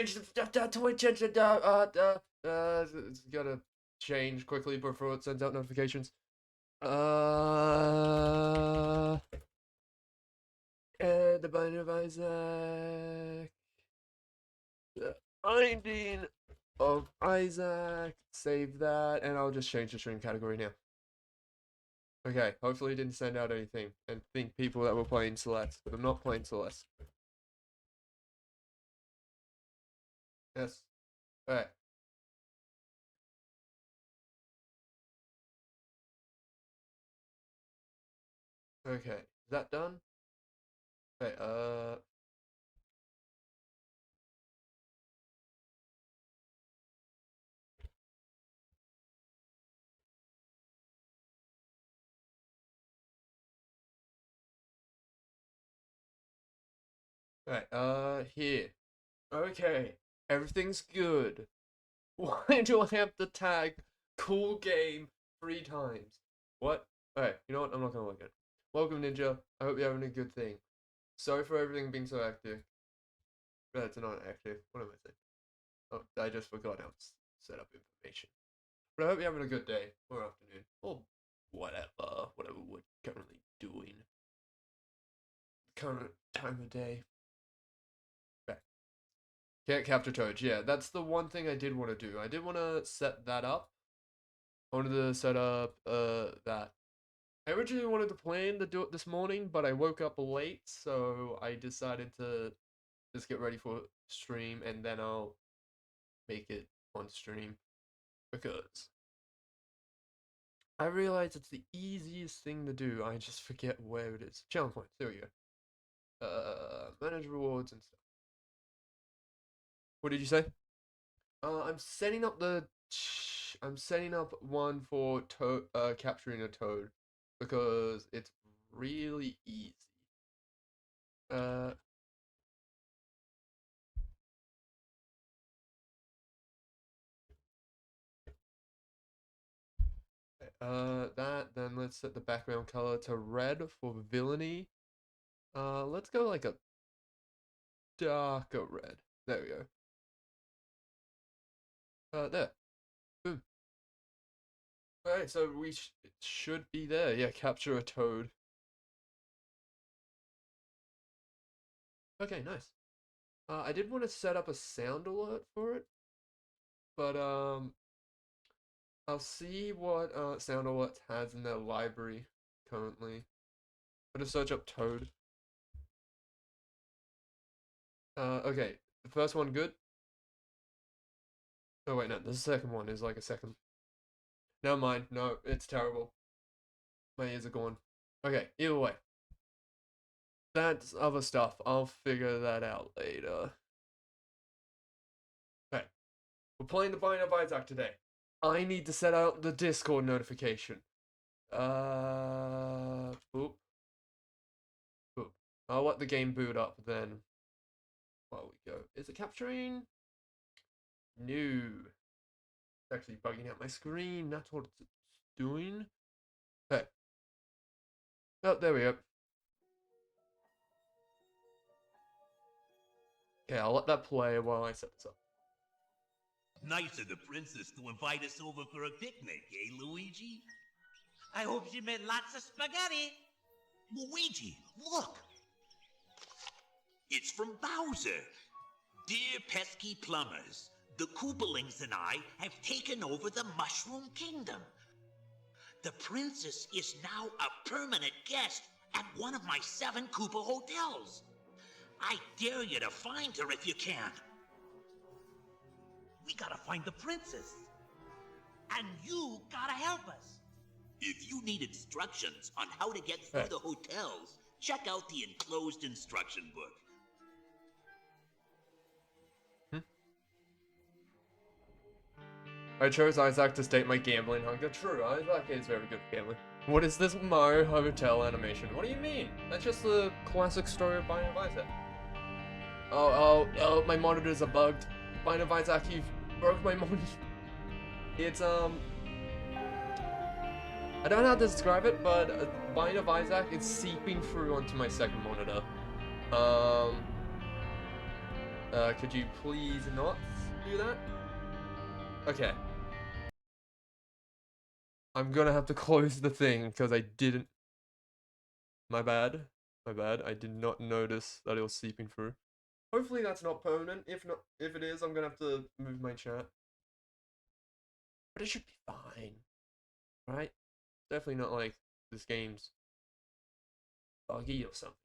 Twitch, it's gotta change quickly before it sends out notifications. And the Binding of Isaac. The Binding of Isaac. Save that, and I'll just change the stream category now. Okay, hopefully it didn't send out anything and think people that were playing Celeste, but I'm not playing Celeste. Yes. Alright. Okay, is that done? Okay, Alright, here. Okay, everything's good. Why do I have to tag cool game 3 times? What? Alright, you know what? I'm not gonna look at it. Welcome, Ninja. I hope you're having a good thing. Sorry for everything being so active. It's not active. What am I saying? Oh, I just forgot how to set up information. But I hope you're having a good day, or afternoon, or whatever we're currently doing. Current time of day. Okay. Can't capture Toad. Yeah, that's the one thing I did want to do. I did want to set that up. I wanted to set up that. I originally wanted to plan to do it this morning, but I woke up late, so I decided to just get ready for stream, and then I'll make it on stream, because I realize it's the easiest thing to do. I just forget where it is. Challenge points. There we go. Manage rewards and stuff. What did you say? I'm setting up the. I'm setting up one for capturing a toad, because it's really easy. Uh. Then let's set the background color to red for villainy. Let's go like a darker red. There we go. There. Boom. Alright, so it should be there. Yeah, capture a toad. Okay, nice. I did want to set up a sound alert for it, but I'll see what sound alerts has in their library currently. I'll just search up toad. Okay, the first one good. Oh wait, no, the second one is like a second. Never mind. No, it's terrible. My ears are gone. Okay, either way. That's other stuff. I'll figure that out later. Okay. We're playing the Binding of Isaac today. I need to set out the Discord notification. Boop. Boop. I'll let the game boot up then. While we go. Is it capturing? No. It's actually bugging out my screen. That's what it's doing. Okay. Oh, there we go. Okay, I'll let that play while I set this up. Nice of the princess to invite us over for a picnic, eh, Luigi? I hope she made lots of spaghetti. Luigi, look. It's from Bowser. Dear pesky plumbers, the Koopalings and I have taken over the Mushroom Kingdom. The princess is now a permanent guest at one of my 7 Koopa hotels. I dare you to find her if you can. We gotta find the princess. And you gotta help us. If you need instructions on how to get through the hotels, check out the enclosed instruction book. I chose Isaac to state my gambling hunger. True, Isaac is very good at gambling. What is this Mario Hotel animation? What do you mean? That's just the classic story of Binding of Isaac. Oh, my monitors are bugged. Binding of Isaac, you broke my monitor. It's, I don't know how to describe it, but Binding of Isaac is seeping through onto my second monitor. Could you please not do that? Okay. I'm gonna have to close the thing because I didn't. My bad. My bad. I did not notice that it was seeping through. Hopefully that's not permanent. If not, if it is, I'm gonna have to move my chat. But it should be fine, right? Definitely not like this game's buggy or something.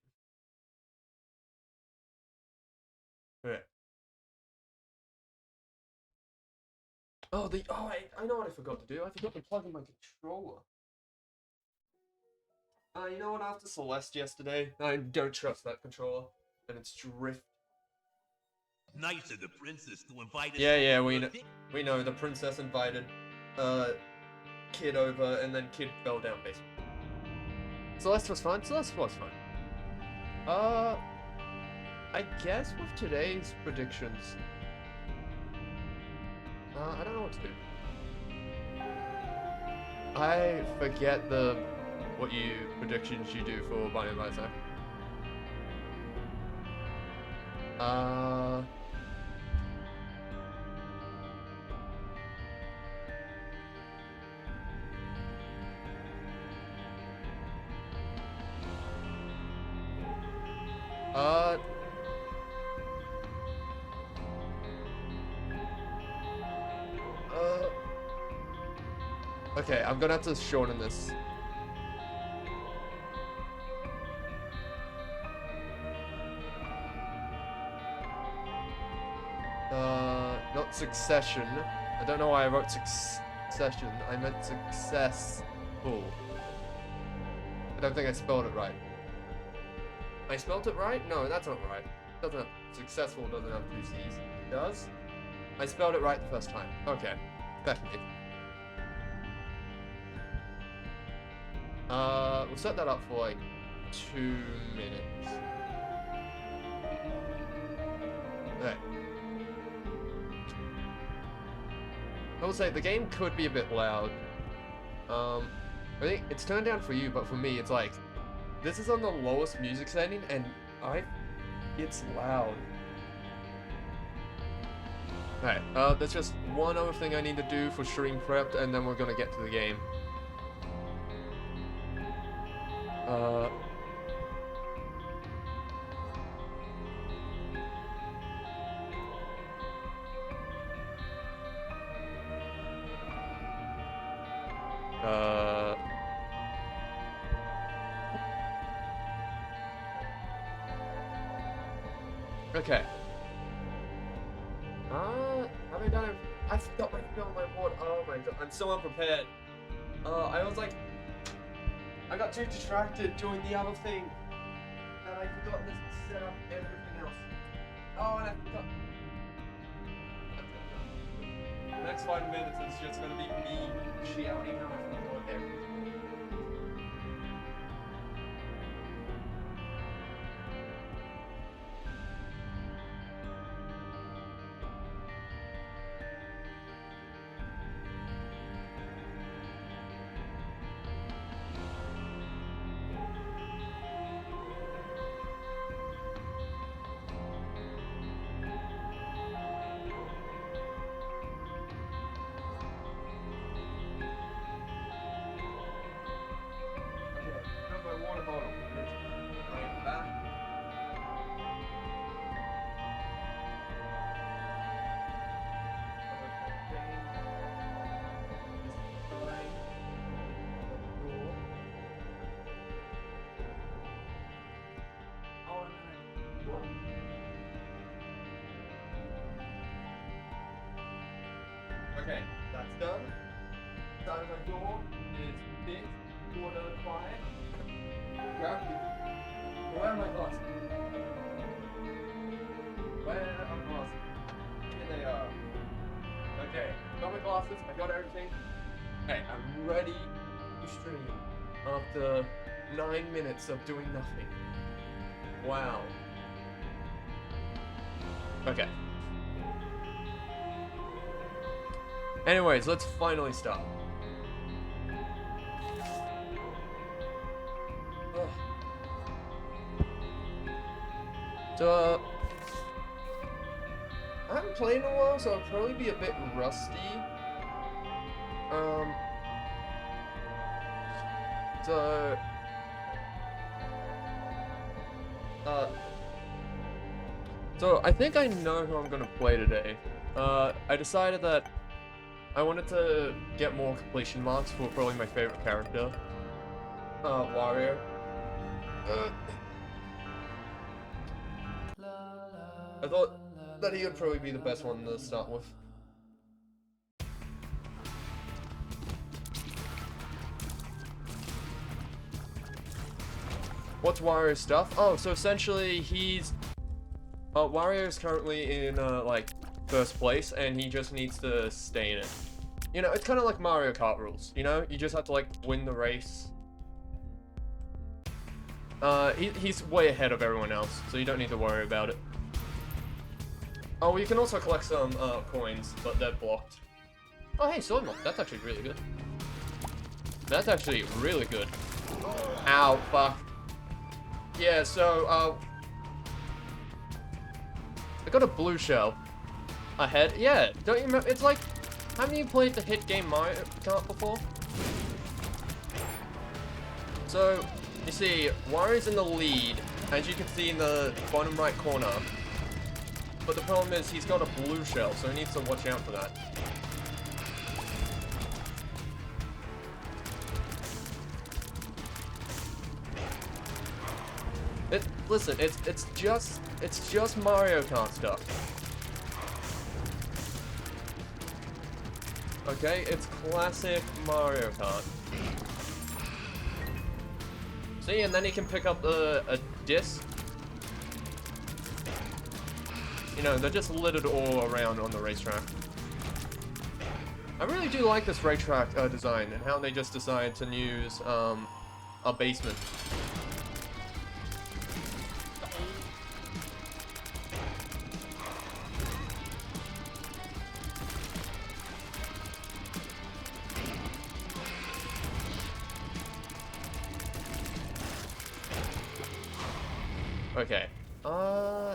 Okay. I know what I forgot to do. I forgot to plug in my controller. You know what? After Celeste yesterday, I don't trust that controller, and it's drift. Nice of the princess to invite us. Yeah, we know. The princess invited, Kid over, and then Kid fell down basically. Celeste was fun. Celeste was fun. I guess with today's predictions, I don't know what to do. I forget what predictions you do for Binding of Isaac. Okay, I'm gonna have to shorten this. Not succession. I don't know why I wrote succession. I meant successful. I don't think I spelled it right. I spelled it right? No, that's not right. Doesn't have, successful doesn't have two C's. It does? I spelled it right the first time. Okay. Definitely. We'll set that up for like 2 minutes. Okay. I will say the game could be a bit loud. I think it's turned down for you, but for me, it's like this is on the lowest music setting, and it's loud. Alright, there's just one other thing I need to do for stream prep, and then we're gonna get to the game. Okay. Have I done it? I forgot my fill my board. Oh my god, I'm so unprepared. I was like, I got too distracted doing the other thing, and I forgot to set up everything else. Oh, and I forgot. The next 5 minutes is just gonna be me shouting how I forgot everything. Okay, that's done. Side of my door is bit, water, quiet. Where are my glasses? Where are my glasses? Here they are. Okay, got my glasses, I got everything. Hey, I'm ready to stream after 9 minutes of doing nothing. Wow. Okay. Anyways, let's finally start. So, haven't played in a while, so I'll probably be a bit rusty. So, so I think I know who I'm gonna play today. I decided that I wanted to get more completion marks for probably my favorite character, Wario. I thought that he would probably be the best one to start with. What's Wario's stuff? Oh, so essentially Wario is currently in, like, first place, and he just needs to stay in it. You know, it's kind of like Mario Kart rules, you know? You just have to, like, win the race. He's way ahead of everyone else, so you don't need to worry about it. Oh, you can also collect some, coins, but they're blocked. Oh, hey, sword mock. That's actually really good. That's actually really good. Ow, fuck. Yeah, so, I got a blue shell. Ahead? Yeah, don't you remember? It's like, haven't you played the hit game Mario Kart before? So, you see, Wario's in the lead, as you can see in the bottom right corner. But the problem is, he's got a blue shell, so he needs to watch out for that. Listen, it's just Mario Kart stuff. Okay, it's classic Mario Kart. See, and then you can pick up a disc. You know, they're just littered all around on the racetrack. I really do like this racetrack design and how they just decided to use a basement. Okay.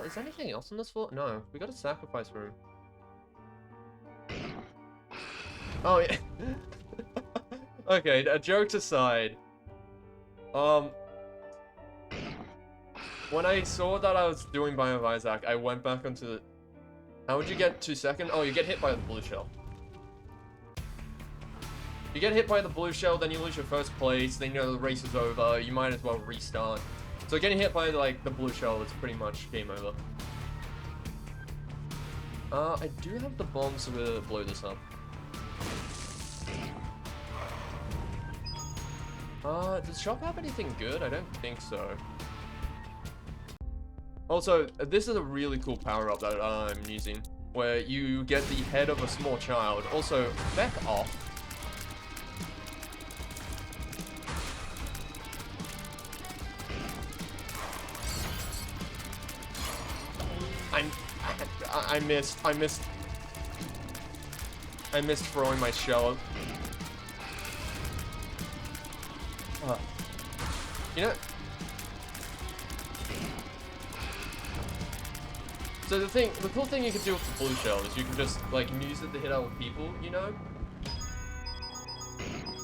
Is there anything else on this floor? No, we got a sacrifice room. Oh, yeah. Okay, jokes aside. When I saw that I was doing Biome of Isaac, I went back onto the... How would you get to second? Oh, you get hit by the blue shell. You get hit by the blue shell, then you lose your first place, then you know the race is over, you might as well restart. So getting hit by, like, the blue shell is pretty much game over. I do have the bombs to blow this up. Does shop have anything good? I don't think so. Also, this is a really cool power-up that I'm using, where you get the head of a small child. Also, back off. I missed throwing my shell. You know... So the cool thing you can do with the blue shell is you can just, like, use it to hit other people, you know?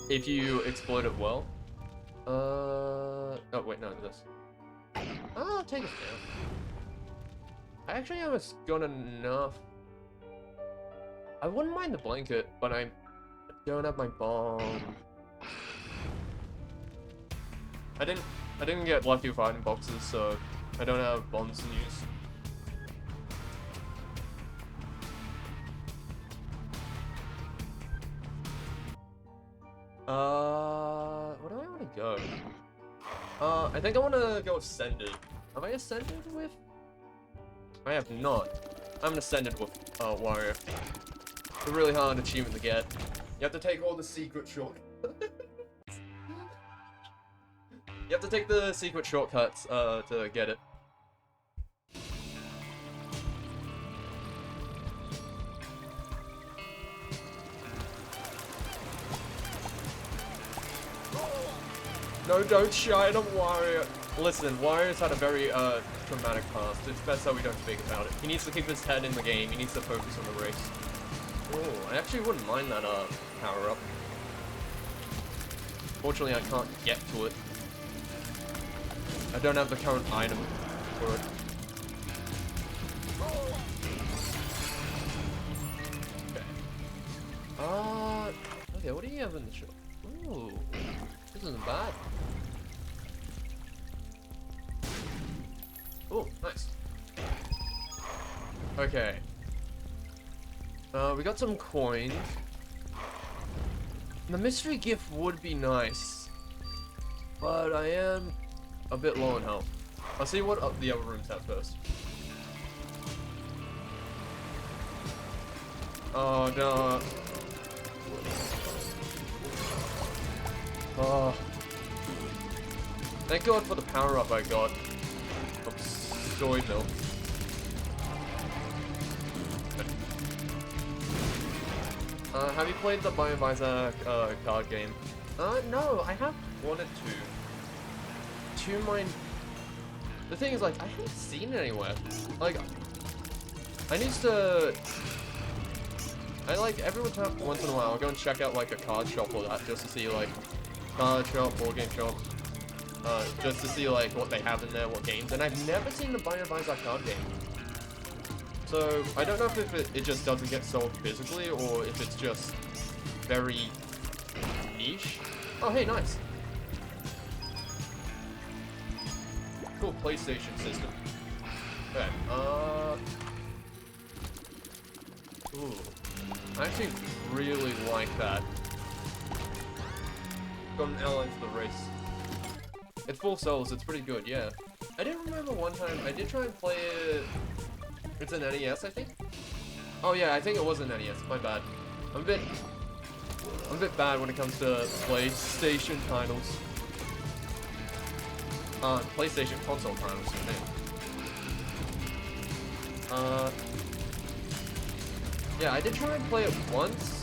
If you exploit it well. Oh, wait, no, this. Oh, take it down. I actually almost got enough. I wouldn't mind the blanket, but I don't have my bomb. I didn't get lucky with item boxes, so I don't have bombs to use. Where do I want to go? I think I want to go Ascended. Have I Ascended with? I have not. I'm Ascended with, Wario. It's a really hard achievement to get. You have to take all the secret shortcuts. You have to take the secret shortcuts, to get it. No, don't shine on Wario. Listen, Wario's had a very, traumatic past. It's best that we don't speak about it. He needs to keep his head in the game. He needs to focus on the race. Oh, I actually wouldn't mind that, power-up. Fortunately, I can't get to it. I don't have the current item for it. Okay. Okay, what do you have in the shop? Ooh, this isn't bad. Oh, nice. Okay. We got some coins. The mystery gift would be nice, but I am a bit low on health. I'll see what the other rooms have first. Oh no. Oh. Thank God for the power up I got of soy milk. Have you played the Biovisor card game? No, I have wanted to. To my... The thing is, like, I haven't seen it anywhere. Like, I need to... I, like, every time, once in a while, I'll go and check out, like, a card shop or that, just to see, like, card shop, board game shop, just to see, like, what they have in there, what games, and I've never seen the Biovisor card game. So, I don't know if it just doesn't get sold physically, or if it's just very niche. Oh, hey, nice. Cool PlayStation system. Okay, ooh. I actually really like that. Got an ally for the race. It's full souls, it's pretty good, yeah. I didn't remember one time, I did try and play it... It's an NES, I think? Oh yeah, I think it was an NES, my bad. I'm a bit bad when it comes to PlayStation titles. PlayStation console titles, man. Yeah, I did try and play it once,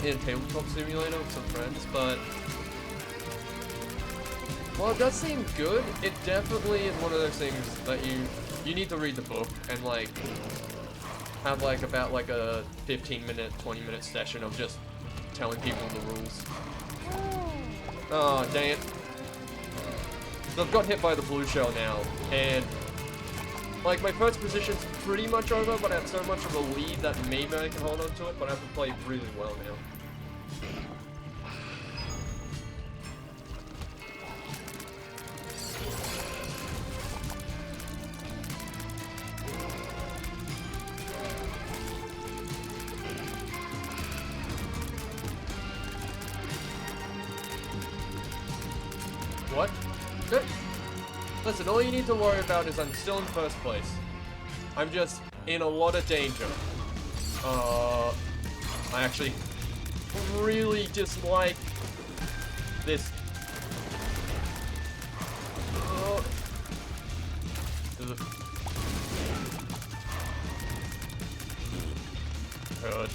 in Tabletop Simulator with some friends, but... While it does seem good, it definitely is one of those things that you need to read the book and, like, have, like, about, like, a 15-minute, 20-minute session of just telling people the rules. Oh, dang it. So I've got hit by the blue shell now, and, like, my first position's pretty much over, but I have so much of a lead that maybe I can hold on to it, but I have to play really well now. What? Good. Listen, all you need to worry about is I'm still in first place. I'm just in a lot of danger. I actually really dislike this. Good.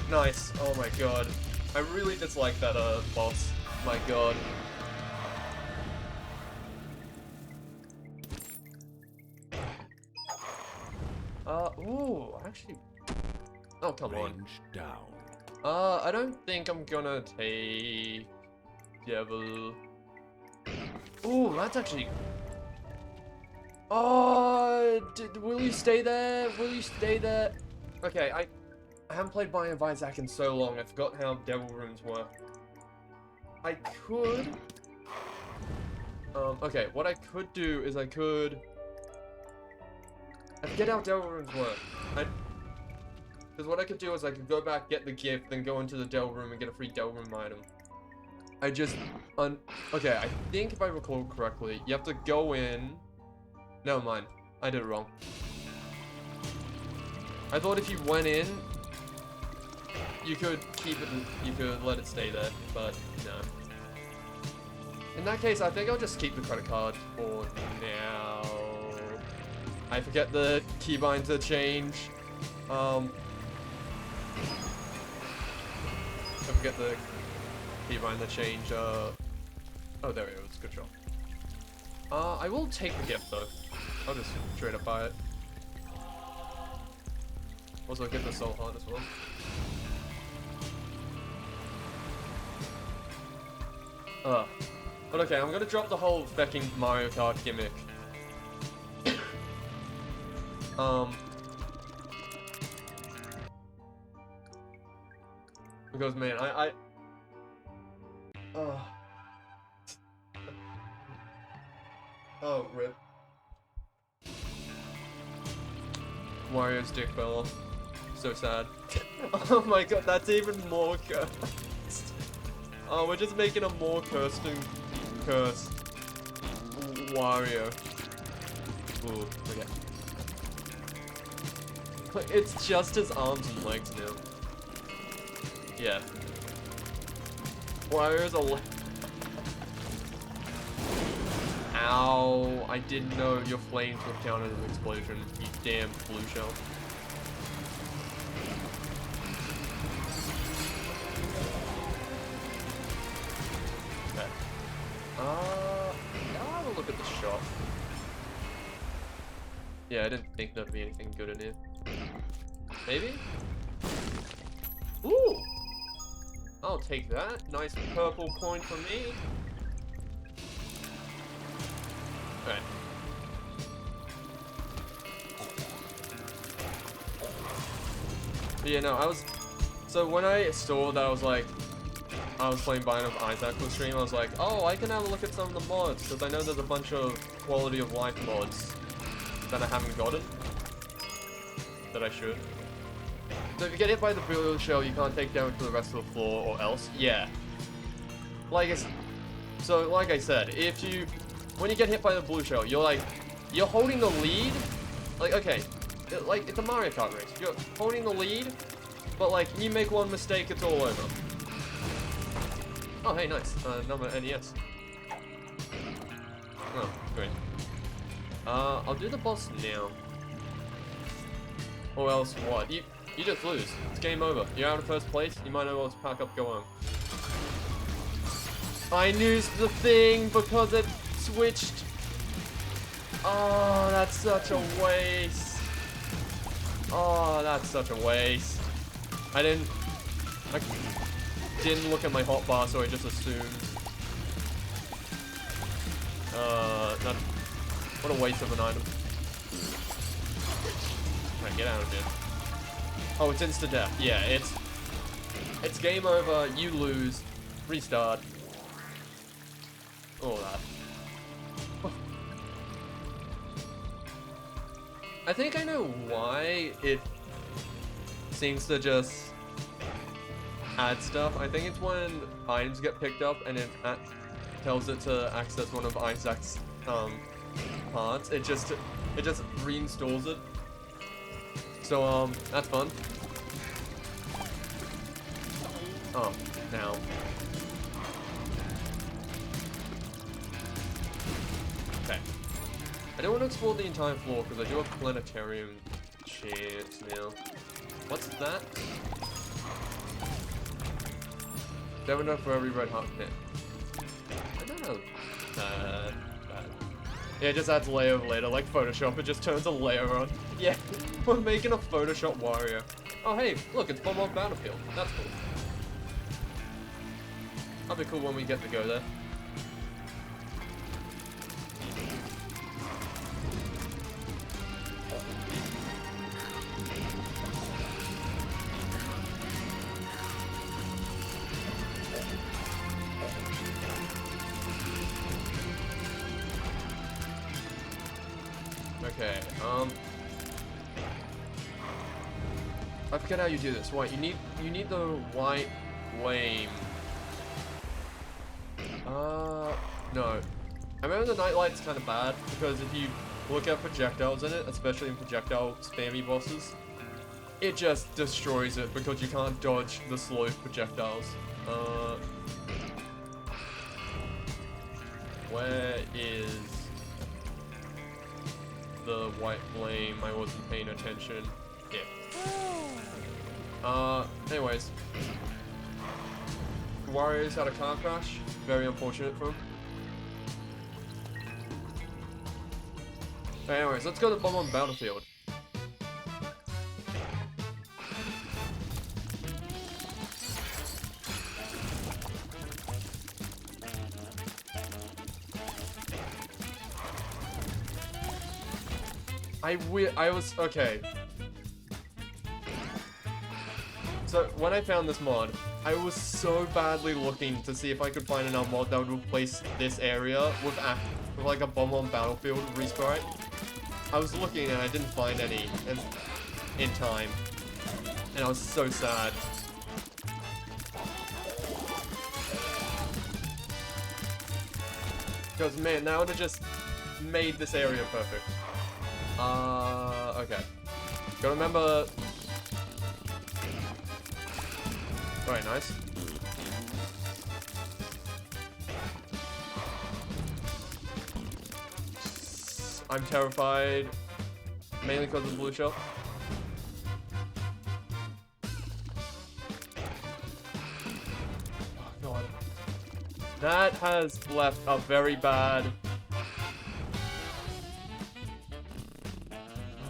Nice. Oh my god. I really dislike that, boss. My god. Ooh, actually... Oh, come on. Range down. I don't think I'm gonna take... Devil... Ooh, that's actually... Oh, will you stay there? Will you stay there? Okay, I haven't played Biovisor in so long, I forgot how Devil Rooms work. I could... okay, what I could do is I forget how Devil Rooms work. Because what I could do is I could go back, get the gift, then go into the Devil Room and get a free Devil Room item. Okay, I think if I recall correctly, you have to go in... Never mind, I did it wrong. I thought if you went in, you could keep it, you could let it stay there, but no. In that case, I think I'll just keep the credit card for now. I forget the keybind to change. I forget the keybind to change, Oh, there it is. Good job. I will take the gift though. I'll just straight up buy it. Also, get the soul heart as well. But okay, I'm gonna drop the whole Fecking Mario Kart gimmick. Because man, oh, rip. Wario's dick fell off. So sad. Oh my god, that's even more cursed. Oh, we're just making a more cursed and cursed Wario. Ooh, okay. It's just his arms and legs now. Yeah. Wario's a Ow, I didn't know your flames would count as an explosion, you damn blue shell. Okay. I'll have a look at the shop. Yeah, I didn't think there'd be anything good in here. Maybe? Ooh! I'll take that. Nice purple coin for me. Alright. But yeah, no, so when I saw that I was playing Bind of Isaac for stream, I was like, oh, I can have a look at some of the mods, because I know there's a bunch of quality of life mods that I haven't gotten. That I should. So if you get hit by the blue shell, you can't take damage to the rest of the floor or else. Yeah. Like I said, when you get hit by the blue shell, you're holding the lead. Like, okay, it's a Mario Kart race. You're holding the lead, but like, you make one mistake, it's all over. Oh, hey, nice. Number NES. Oh, great. I'll do the boss now. Or else what? You just lose. It's game over. You're out of first place. You might as well pack up, go home. I used the thing because it switched. Oh, that's such a waste. Oh, that's such a waste. I didn't look at my hotbar, so I just assumed. What a waste of an item. Alright, get out of here. Oh, it's insta-death. Yeah, it's game over, you lose, restart. All that. I think I know why it seems to just add stuff. I think it's when items get picked up and it tells it to access one of Isaac's parts. It just reinstalls it. So that's fun. Oh, now. Okay. I don't want to explore the entire floor because I do have planetarium chance now. What's that? Never enough for every red hot pit. I don't know. Yeah, it just adds layer of later, like Photoshop, it just turns a layer on. Yeah, we're making a Photoshop Wario. Oh hey, look, it's Bomb Battlefield. That's cool. That'll be cool when we get to go there. Okay, I forget how you do this. What, you need the white flame. No. I remember the nightlight's kind of bad, because if you look at projectiles in it, especially in projectile spammy bosses, it just destroys it because you can't dodge the slow projectiles. Where is the white flame? I wasn't paying attention. Yeah. Anyways. Wario's had a car crash. Very unfortunate for him. Anyways, let's go to Bomb on Battlefield. I was, okay. So, when I found this mod, I was so badly looking to see if I could find another mod that would replace this area with like a Bomb on Battlefield resprite. I was looking and I didn't find any in time. And I was so sad. Because, man, that would have just made this area perfect. Okay. Gotta remember... Alright, nice. I'm terrified. Mainly because of the blue shell. Oh, God. That has left a very bad... Oh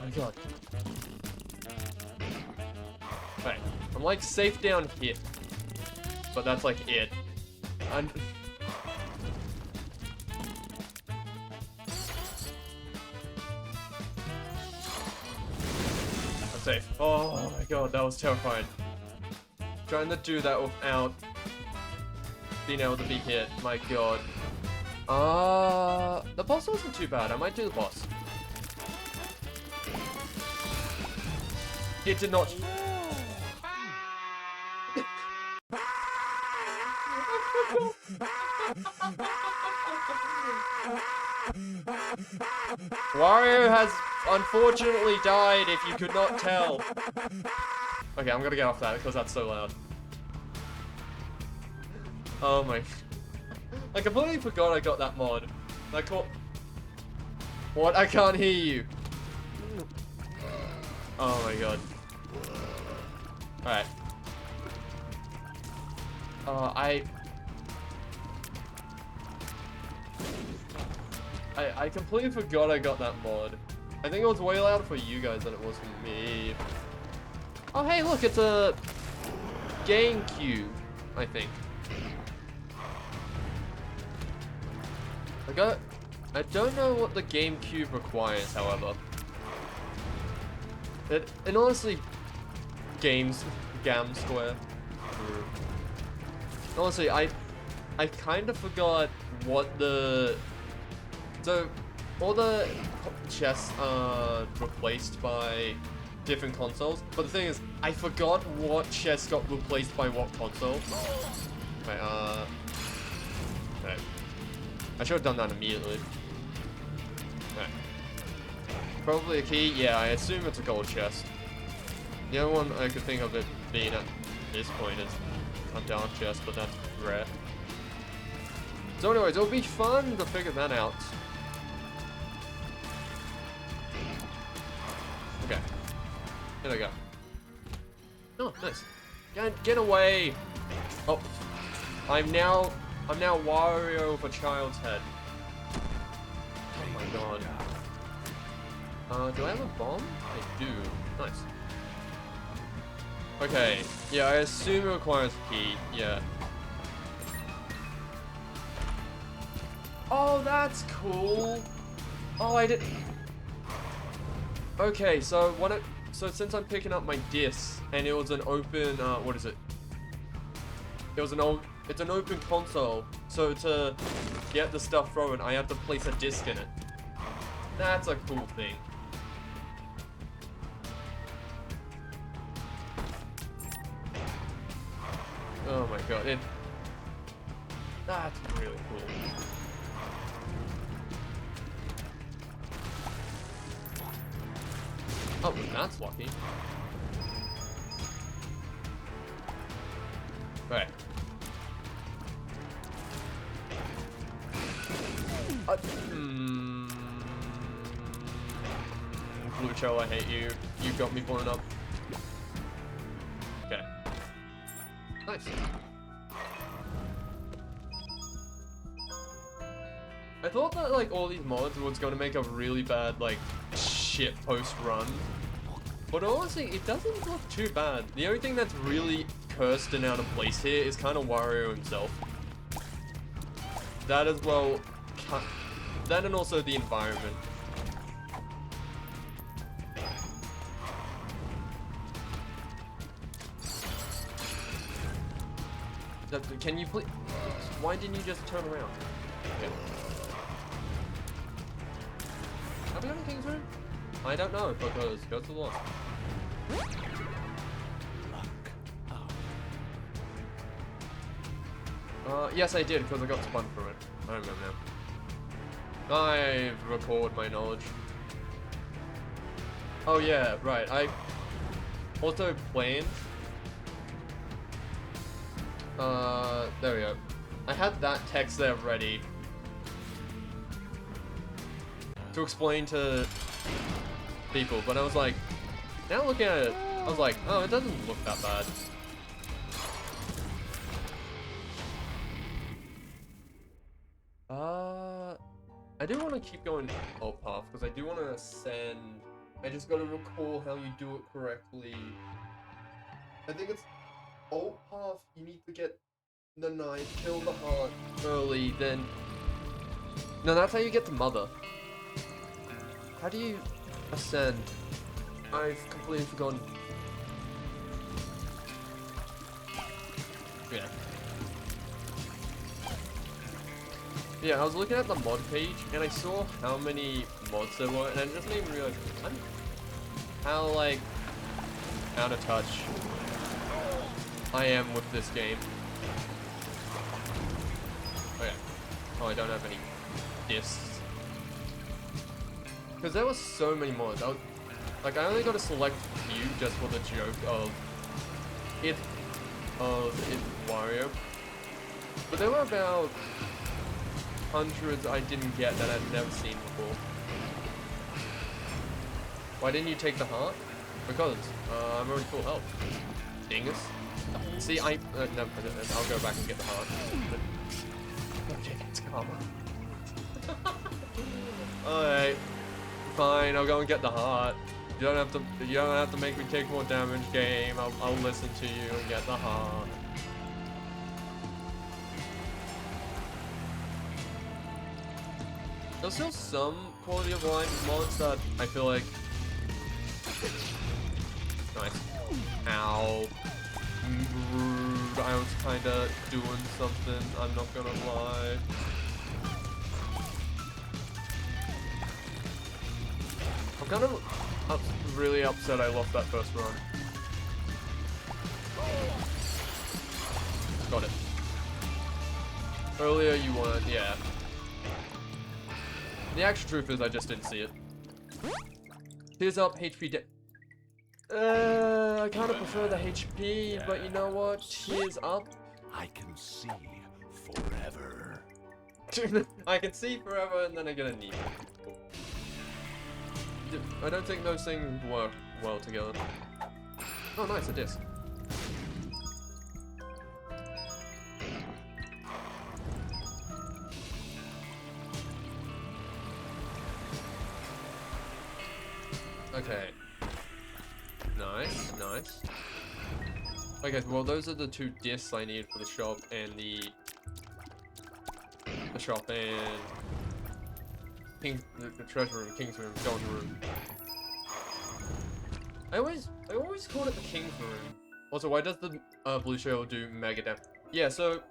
my God. Right. I'm like safe down here. But that's like it. I'm safe. Oh my God, that was terrifying. Trying to do that without being able to be hit. My God. The boss wasn't too bad. I might do the boss. It did not. Wario has unfortunately died, if you could not tell. Okay, I'm gonna get off that because that's so loud. Oh my... I completely forgot I got that mod. I caught... What? I can't hear you. Oh my God. Alright. I completely forgot I got that mod. I think it was way louder for you guys than it was for me. Oh hey, look, it's a GameCube, I think. I don't know what the GameCube requires, however. And honestly, Gam Square. Honestly, I kind of forgot what the... So, all the chests are replaced by different consoles, but the thing is, I forgot what chests got replaced by what console. Okay, okay. I should have done that immediately. Okay. Probably a key? Yeah, I assume it's a gold chest. The other one I could think of it being at this point is a dark chest, but that's rare. So anyways, it'll be fun to figure that out. Okay. Here we go. Oh, nice. Get away! Oh. I'm now Wario with a child's head. Oh my God. Do I have a bomb? I do. Nice. Okay. Yeah, I assume it requires a key. Yeah. Oh, that's cool. Oh, I did. Okay, so since I'm picking up my disc and it was an open, what is it? It's an open console. So to get the stuff thrown, I have to place a disc in it. That's a cool thing. Oh my God, that's really cool. Oh, that's lucky. Right. Blue Cho, I hate you. You got me blown up. Okay. Nice. I thought that like all these mods was gonna make a really bad like shit post run, but honestly it doesn't look too bad. The only thing that's really cursed and out of place here is kind of Wario himself. That as well, that and also the environment. Can you please? Why didn't you just turn around? Okay. Have we got a King's Room? I don't know, because go to the lost. Yes I did, because I got spun from it. I remember now. I record my knowledge. Oh yeah, right, I also planned. There we go. I had that text there ready to explain to people, but I was like, now looking at it, I was like, oh, it doesn't look that bad. I do want to keep going alt path because I do want to ascend. I just gotta recall how you do it correctly. I think it's alt path. You need to get the knife, kill the heart early, then. No, that's how you get the mother. How do you ascend? I've completely forgotten. Yeah. Yeah, I was looking at the mod page and I saw how many mods there were, and I just didn't even realize how like out of touch I am with this game. Oh yeah. Oh, I don't have any discs. Because there were so many mods. I only got to select a few just for the joke of it Wario. But there were about hundreds I didn't get that I'd never seen before. Why didn't you take the heart? Because I'm already full health. Dingus. See, no, I'll go back and get the heart. Okay, it's karma. Alright. Fine, I'll go and get the heart. You don't have to make me take more damage, game. I'll listen to you and get the heart. There's still some quality of life mods that I feel like. Nice. Ow. Rude. I was kinda doing something, I'm not gonna lie. I'm kind of really upset I lost that first run. Got it. Earlier you weren't, yeah. The actual truth is I just didn't see it. Tears up, HP I kind of prefer the HP, but you know what? Tears up. I can see forever. I can see forever, and then I get a knee. I don't think those things work well together. Oh, nice, a disc. Okay. Nice, nice. Okay, well those are the two discs I need for the shop and the the treasure room, King's Room, Golden Room. I always called it the King's Room. Also, why does the blue shell do mega damage? Yeah, so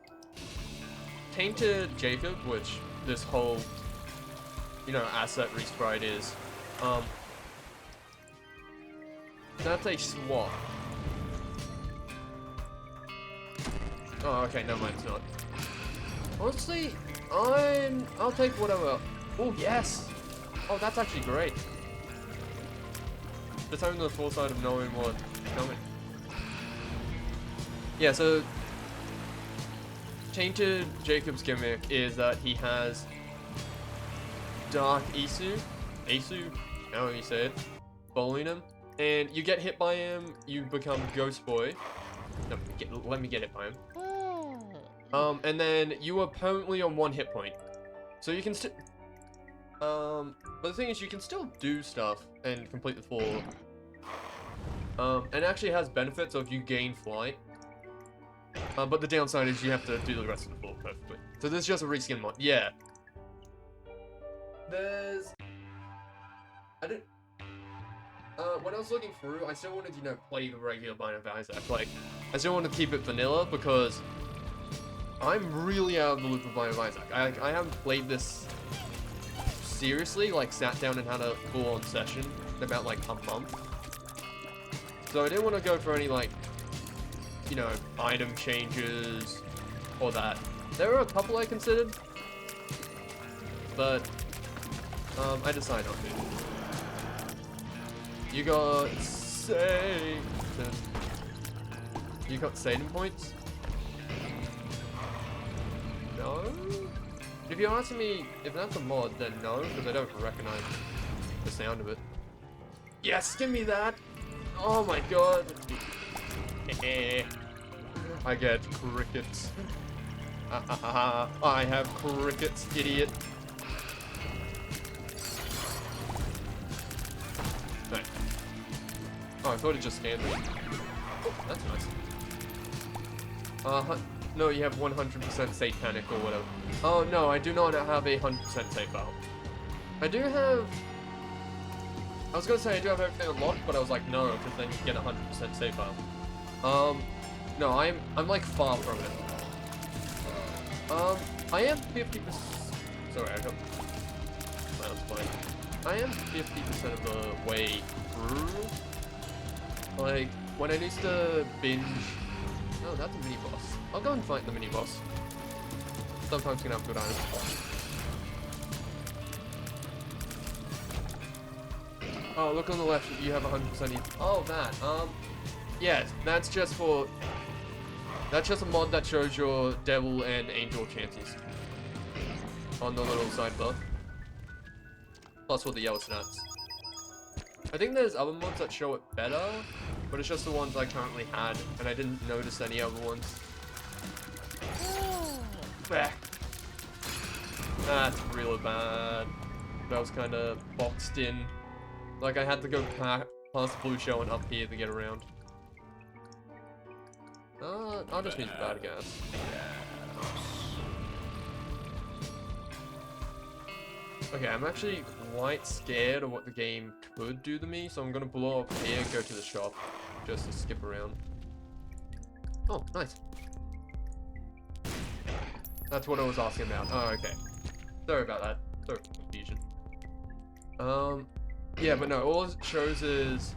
Tainted Jacob, which this whole asset resprite is, that's a swap. Oh, okay, never mind, it's not. Honestly, I'll take whatever. Oh, yes! Oh, that's actually great. Just having the foresight of knowing what's coming. Yeah, so Tainted Jacob's gimmick is that he has Dark Isu, however you say it, following him. And you get hit by him, you become Ghost Boy. No, let me get hit by him. And then you are permanently on 1 hit point. So you can still, but the thing is, you can still do stuff and complete the floor. And it actually has benefits of you gain flight. But the downside is you have to do the rest of the floor perfectly. So there's just a reskin mod. Yeah. There's... I didn't... when I was looking through, I still wanted to, you know, play the regular Binding of Isaac. Like, I still wanted to keep it vanilla because I'm really out of the loop of Binding of Isaac. I haven't played this seriously, like, sat down and had a full-on session in about, like, a month. So I didn't want to go for any, like, you know, item changes or that. There were a couple I considered, but I decided not to. You got Satan. You got Satan points? No? If you're asking me if that's a mod, then no, because I don't recognize the sound of it. Yes, give me that! Oh my god! I get crickets. I have crickets, idiot. No. Oh, I thought it just scanned me. Oh, that's nice. No, you have 100% satanic or whatever. Oh no, I do not have a 100% save file. I do have... I was gonna say I do have everything unlocked, but I was like, no, because then you get a 100% save file. No, I'm like far from it. I am 50%. Sorry, I got. That was fine. I am 50% of the way through. Like when I used to binge. Oh, that's a mini boss. I'll go and fight the mini boss. Sometimes you can have good items. Oh, look on the left. You have 100%. Oh, that. Yeah, that's just for. That's just a mod that shows your devil and angel chances on the little sidebar. Plus with the yellow stats. I think there's other mods that show it better, but it's just the ones I currently had, and I didn't notice any other ones. Bah. That's really bad. That was kind of boxed in. Like I had to go past the blue shell and up here to get around. I'll just use the bad gas. Okay, I'm actually quite scared of what the game could do to me, so I'm gonna blow up here and go to the shop just to skip around. Oh, nice. That's what I was asking about. Oh, okay. Sorry about that. Sorry for confusion. Yeah, but no, all it shows is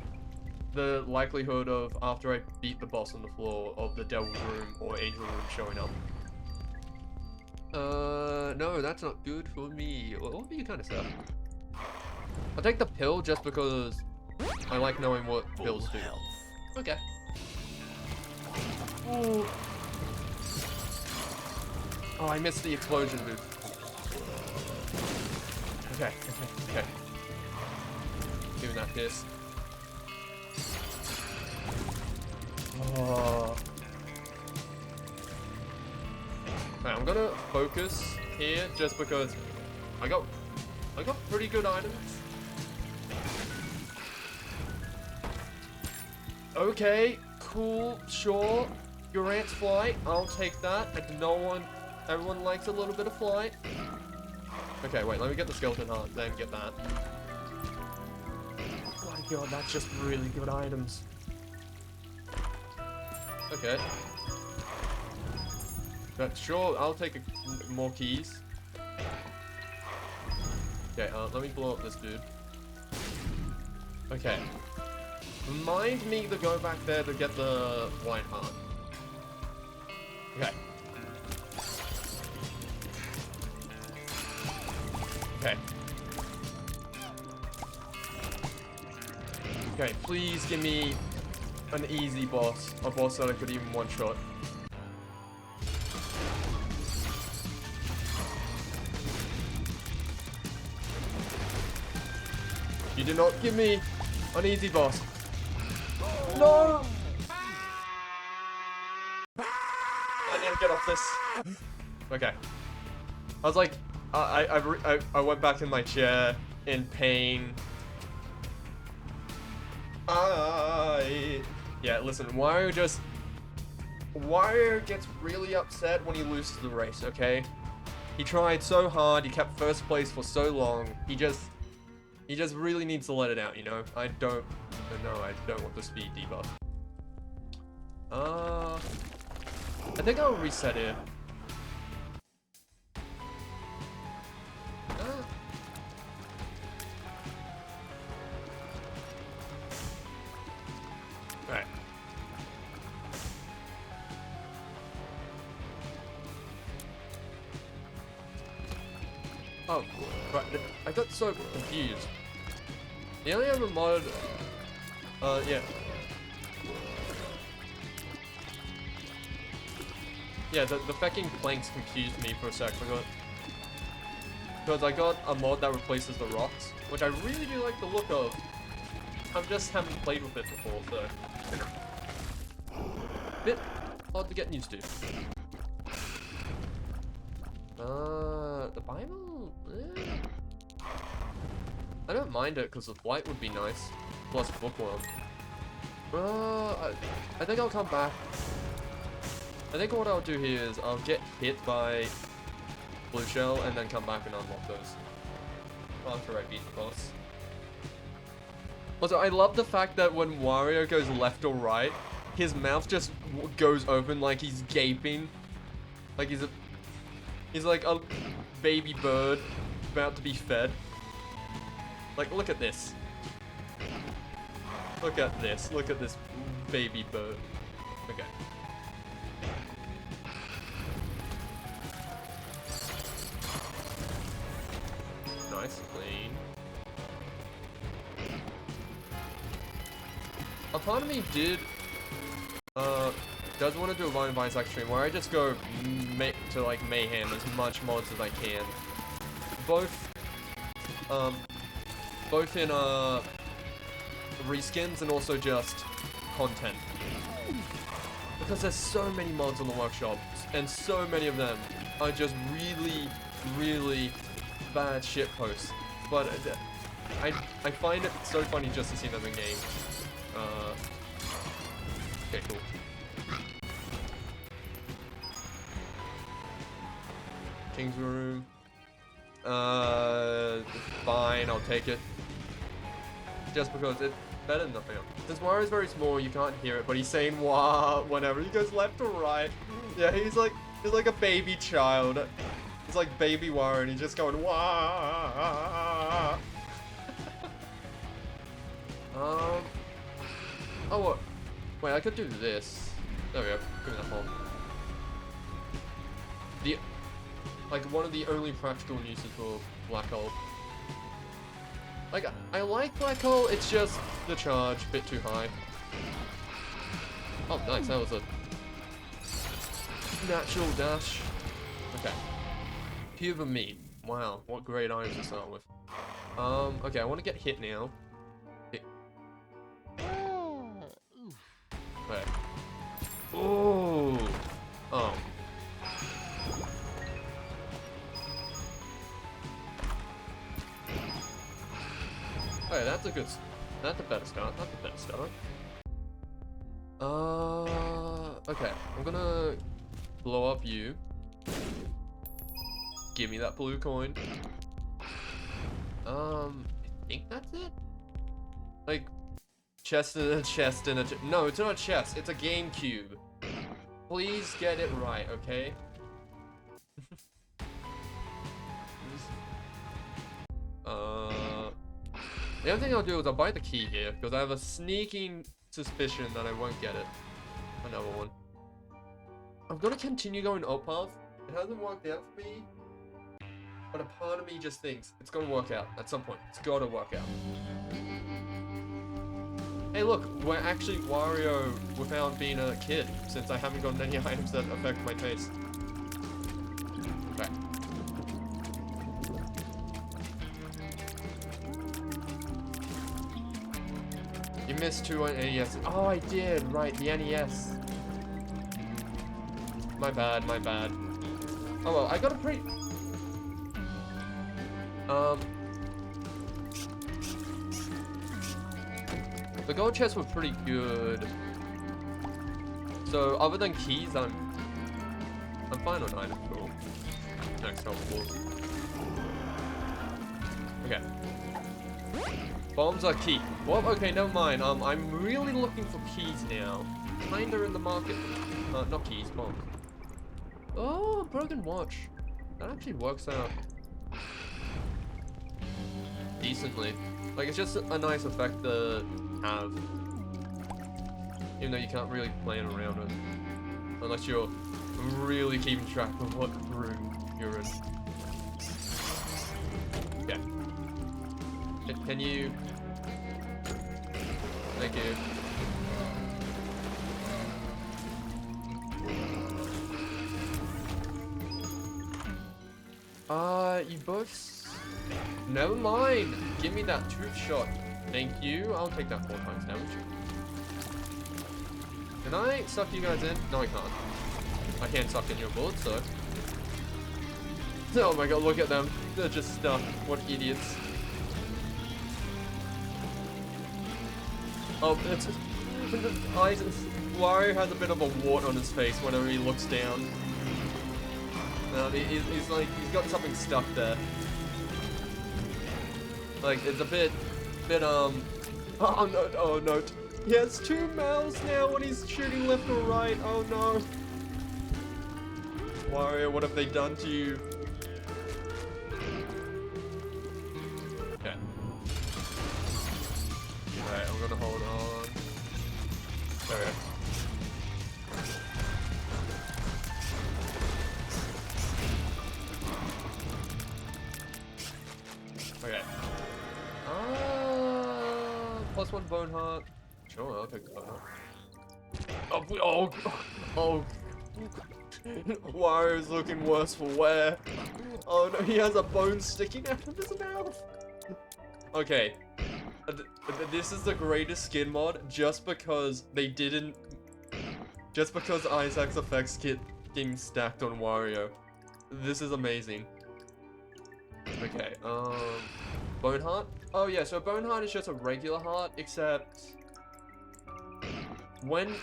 the likelihood of, after I beat the boss on the floor, of the devil room or angel room showing up. No, that's not good for me. What would be kind of sad? I'll take the pill just because I like knowing what pills do. Okay. Ooh. Oh, I missed the explosion move. Okay. Doing that piss. Oh. Right, I'm gonna focus here just because I got pretty good items. Okay, cool, sure. Your ant's flight, I'll take that. Everyone likes a little bit of flight. Okay, wait, let me get the skeleton heart, then get that. Oh my god, that's just really good items. Okay. But sure, I'll take more keys. Okay, let me blow up this dude. Okay. Remind me to go back there to get the white heart. Okay. Okay. Okay, please give me an easy boss. A boss that I could even one-shot. You did not give me an easy boss. No! I need to get off this. Okay. I was like, I went back in my chair in pain. Yeah, listen, Wario gets really upset when he loses the race, okay? He tried so hard, he kept first place for so long, he just really needs to let it out, you know? I don't want the speed debuff. I think I'll reset it. Alright. Oh, right, I got so confused. The only other mod, yeah. Yeah, the Fecking planks confused me for a sec, because I got a mod that replaces the rocks, which I really do like the look of. I just haven't played with it before, so... Bit hard to get used to. The Bible? I don't mind it, because the white would be nice. Plus bookworm. I think I'll come back. I think what I'll do here is I'll get hit by blue shell and then come back and unlock those after I beat the boss. Also, I love the fact that when Wario goes left or right, his mouth just goes open like he's gaping. Like he's like a baby bird about to be fed. Like, look at this. Look at this. Look at this baby bird. Okay. Nice, clean. A part of me does want to do a Vine Vine Sack stream where I just go to like mayhem as much mods as I can. Both in reskins and also just content. Because there's so many mods on the workshop, and so many of them are just really, really bad shitposts. But I find it so funny just to see them in game. Okay, cool. King's room. Fine, I'll take it. Just because it's better than nothing else. Since Mario's very small, you can't hear it, but he's saying wah whenever he goes left or right. Yeah, he's like a baby child. He's like baby Wario, and he's just going wah. Oh, what? Wait, I could do this. There we go. Give me that bomb. Like, one of the only practical uses for black hole. Like, I like black hole, it's just the charge a bit too high. Oh, nice, that was a natural dash. Okay. Cube of meat. Wow, what great items to start with. Okay, I want to get hit now. Hit. Okay. Ooh. Oh. Okay, that's a better start. That's a better start. Okay, I'm gonna blow up you. Give me that blue coin. I think that's it? Like, chest and a chest and a no, it's not a chest, it's a GameCube. Please get it right, okay? The other thing I'll do is I'll buy the key here, because I have a sneaking suspicion that I won't get it. Another one. I'm gonna continue going up path. It hasn't worked out for me, but a part of me just thinks it's gonna work out at some point. It's gotta work out. Hey look, we're actually Wario without being a kid, since I haven't gotten any items that affect my taste. Okay. You missed 2 on NES. Oh, I did. Right, the NES. My bad, my bad. Oh well, I got a pretty... The gold chests were pretty good. So other than keys, I'm fine on items. Cool. Next helpful. Okay. Bombs are key. What? Okay, never mind. I'm really looking for keys now. Kinda in the market. Not keys, bombs. Oh, broken watch. That actually works out decently. Like, it's just a nice effect to have. Even though you can't really plan around it. Unless you're really keeping track of what room you're in. Okay. Can you... Thank you. You both... Never mind. Give me that truth shot. Thank you. I'll take that 4 times damage. Can I suck you guys in? No, I can't. I can't suck in your bullets, so... Oh my god, look at them. They're just stuck. What idiots. Oh, it's... Wario has a bit of a wart on his face whenever he looks down. He's like, he's got something stuck there. Like, it's a bit, oh no, oh no. He has 2 mouths now when he's shooting left or right, oh no. Wario, what have they done to you? Okay. Alright, I'm gonna hold on. Okay. Okay. +1 bone heart. Sure, I'll take the bone heart. Oh. Wario's looking worse for wear. Oh no, he has a bone sticking out of his mouth. Okay. This is the greatest skin mod just because they didn't... Just because Isaac's effects kit getting stacked on Wario. This is amazing. Okay, bone heart? Oh yeah, so bone heart is just a regular heart, except when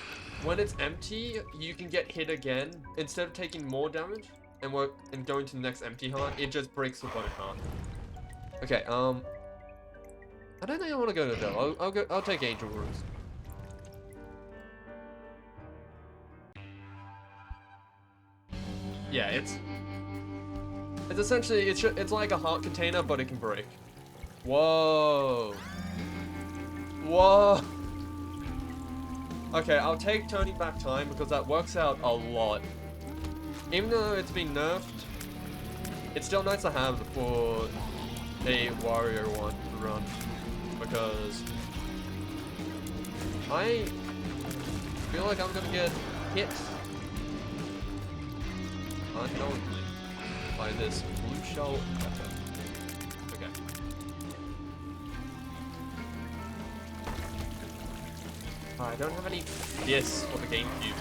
it's empty, you can get hit again. Instead of taking more damage and going to the next empty heart, it just breaks the bone heart. Okay, I don't think I want to go to Dell. I'll take Angel Runes. Yeah, it's essentially, it's like a heart container, but it can break. Whoa. Whoa. Okay, I'll take turning back time because that works out a lot. Even though it's been nerfed, it's still nice to have for a Wario one to run. Because I feel like I'm gonna get hit unknowingly by this blue shell weapon. Okay. I don't have any this for the GameCube.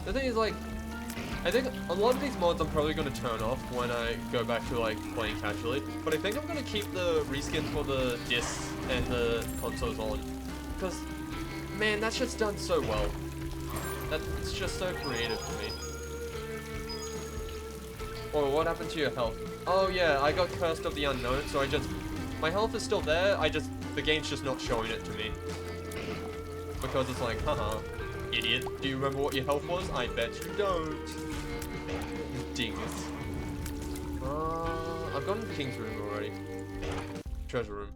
The thing is, like, I think a lot of these mods I'm probably going to turn off when I go back to, like, playing casually. But I think I'm going to keep the reskins for the discs and the consoles on. Because, man, that's just done so well. That's just so creative for me. Oh, what happened to your health? Oh yeah, I got Cursed of the Unknown, so my health is still there, the game's just not showing it to me. Because it's like, haha, idiot, do you remember what your health was? I bet you don't. Dingus. I've gone to the King's Room already. Treasure room.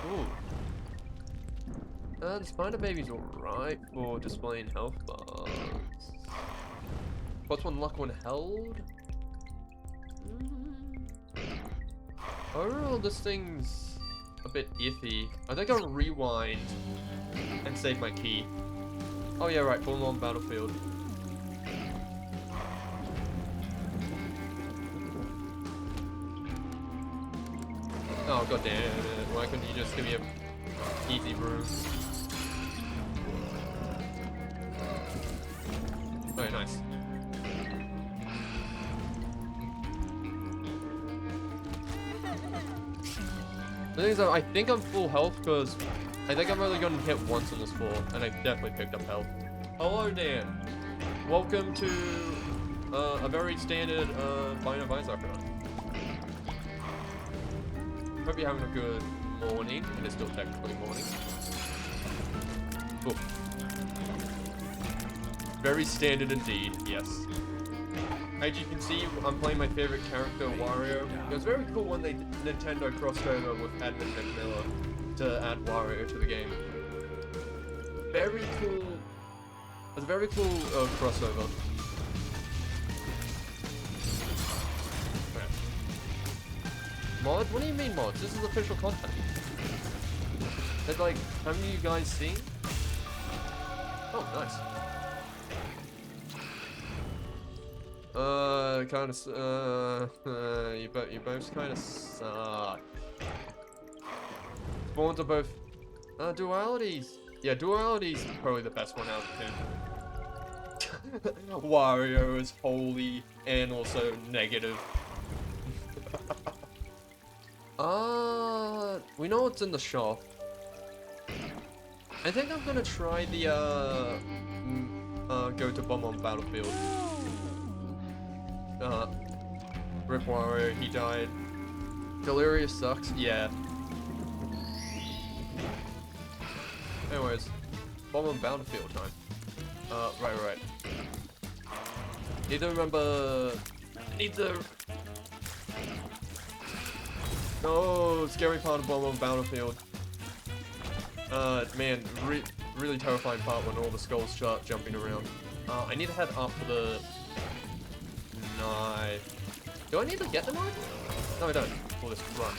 Ooh. The Spider Baby's alright for displaying health bars. +1 luck when held? Overall, this thing's a bit iffy. I think I'll rewind and save my key. Oh yeah, right, full on battlefield. Oh god damn it, why couldn't you just give me a easy room? Okay, nice. The thing is, though, I think I'm full health because I think I've only gotten hit once on this floor, and I definitely picked up health. Hello, Dan. Welcome to a very standard Bino Vine run. Hope you're having a good morning. It is still technically morning. Cool. Very standard indeed, yes. As you can see, I'm playing my favorite character, Wario. It was very cool when Nintendo crossed over with Edmund McMillan to add Wario to the game. Very cool. It was a very cool crossover. Okay. Mods? What do you mean mods? This is official content. It's like, haven't you guys seen? Oh, nice. You both kind of suck. Spawns are both, dualities. Yeah, duality's probably the best one out of the two. Wario is holy and also negative. We know what's in the shop. I think I'm gonna try the, go to Bomb on Battlefield. Rip Wario, he died. Delirious sucks, yeah. Anyways, Bomb on Battlefield time. Right. Need to remember... No, scary part of Bomb on Battlefield. Man, really terrifying part when all the skulls start jumping around. I need to head up for the knife. Do I need to get the knife? No, I don't. We'll just run.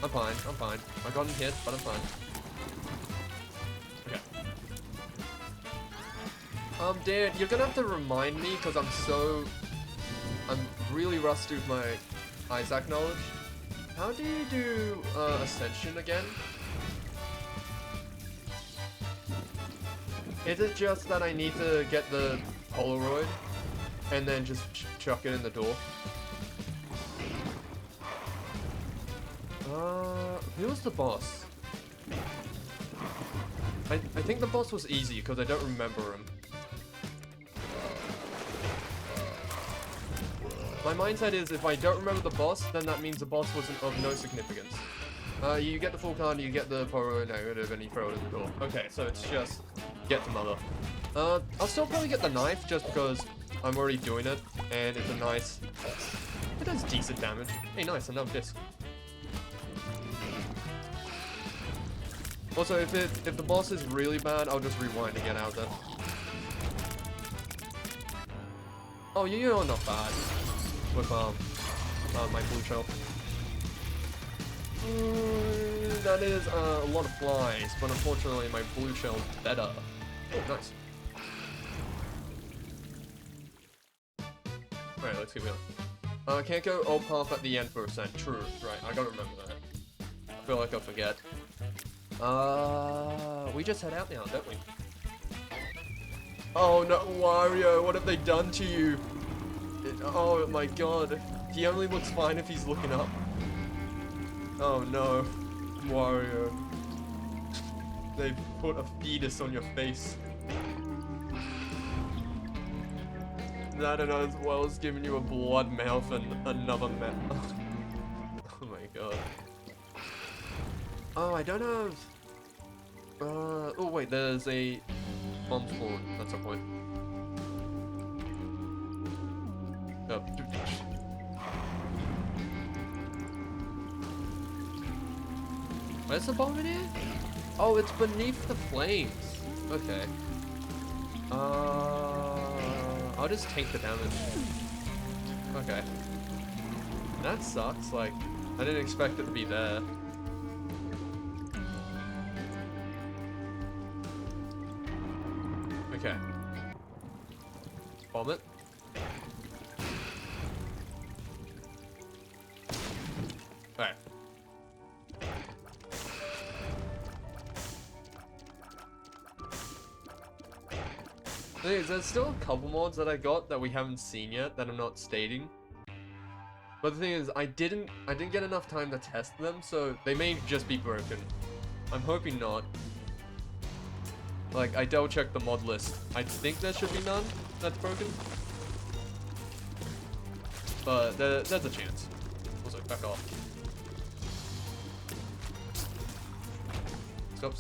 I'm fine. I got hit, but I'm fine. Okay. Dan, you're gonna have to remind me because I'm really rusty with my Isaac knowledge. How do you do Ascension again? Is it just that I need to get the Polaroid and then just chuck it in the door? Who was the boss? I think the boss was easy because I don't remember him. My mindset is if I don't remember the boss, then that means the boss wasn't of no significance. You get the full card, you get the Polaroid negative, and you throw it in the door. Okay, so it's just get the mother. I'll still probably get the knife just because I'm already doing it, and it's a nice... It does decent damage. Hey, nice, another disc. Also, if the boss is really bad, I'll just rewind to get out there. Oh, you're not bad with my blue shell. That is a lot of flies, but unfortunately my blue shell's better. Oh, nice. Alright, let's keep going. Can't go old path at the end for %. True, right, I gotta remember that. I feel like I forget. We just head out now, don't we? Oh no, Wario, what have they done to you? Oh my god. He only looks fine if he's looking up. Oh no, Wario. They put a fetus on your face. That and as well as giving you a blood mouth and another mouth. Oh my god. Oh, I don't have... oh wait, there's a bomb spawn at some point. Oh. Where's the bomb in here? Oh, it's beneath the flames. Okay. I'll just take the damage. Okay. That sucks, like, I didn't expect it to be there. Okay. Bomb it. Alright. There's still a couple mods that I got that we haven't seen yet that I'm not stating. But the thing is, I didn't get enough time to test them, so they may just be broken. I'm hoping not. Like, I double checked the mod list. I think there should be none that's broken. But there's a chance. Also, back off. Stop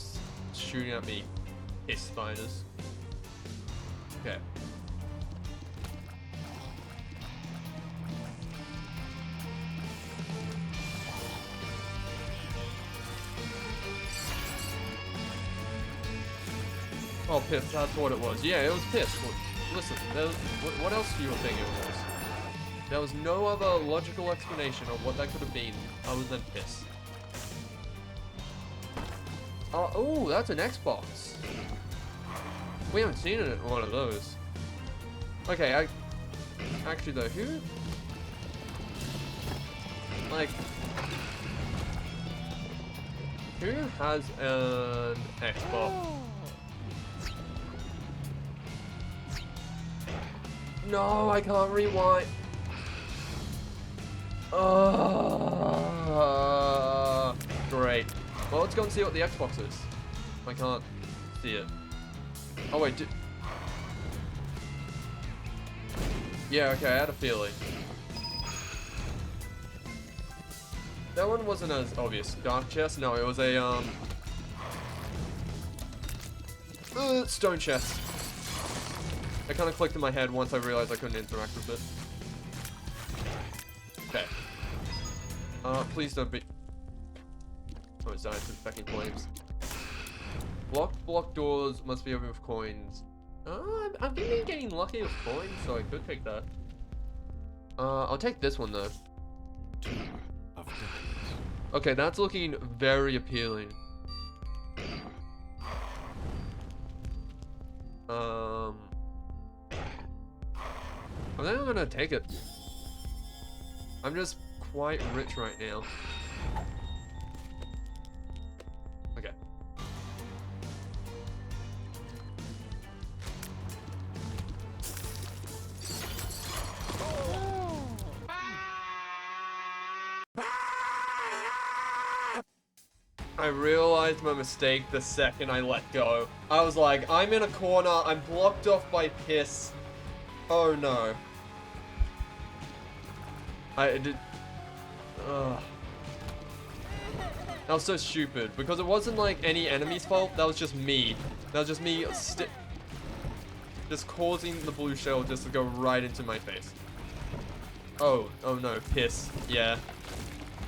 shooting at me, piss spiders. Okay. Oh, piss, that's what it was. Yeah, it was piss. Listen, what else do you think it was? There was no other logical explanation of what that could have been other than piss. Oh, that's an Xbox. We haven't seen it in one of those. Okay, actually though, who? Like, who has an Xbox? No, I can't rewind. Great. Well, let's go and see what the Xbox is. I can't see it. Oh wait, yeah, okay, I had a feeling. That one wasn't as obvious. Dark chest? No, it was a stone chest. It kind of clicked in my head once I realized I couldn't interact with it. Okay. Please don't be... Oh, it's died to Fecking flames. Block doors must be open with coins. I've been getting lucky with coins, so I could take that. I'll take this one though. Okay, that's looking very appealing. I think I'm gonna take it. I'm just quite rich right now. Okay. I realized my mistake the second I let go. I was like, I'm in a corner, I'm blocked off by piss. Oh no. I did... Ugh. That was so stupid, because it wasn't like any enemy's fault, that was just me. That was just me just causing the blue shell just to go right into my face. Oh no, piss. Yeah.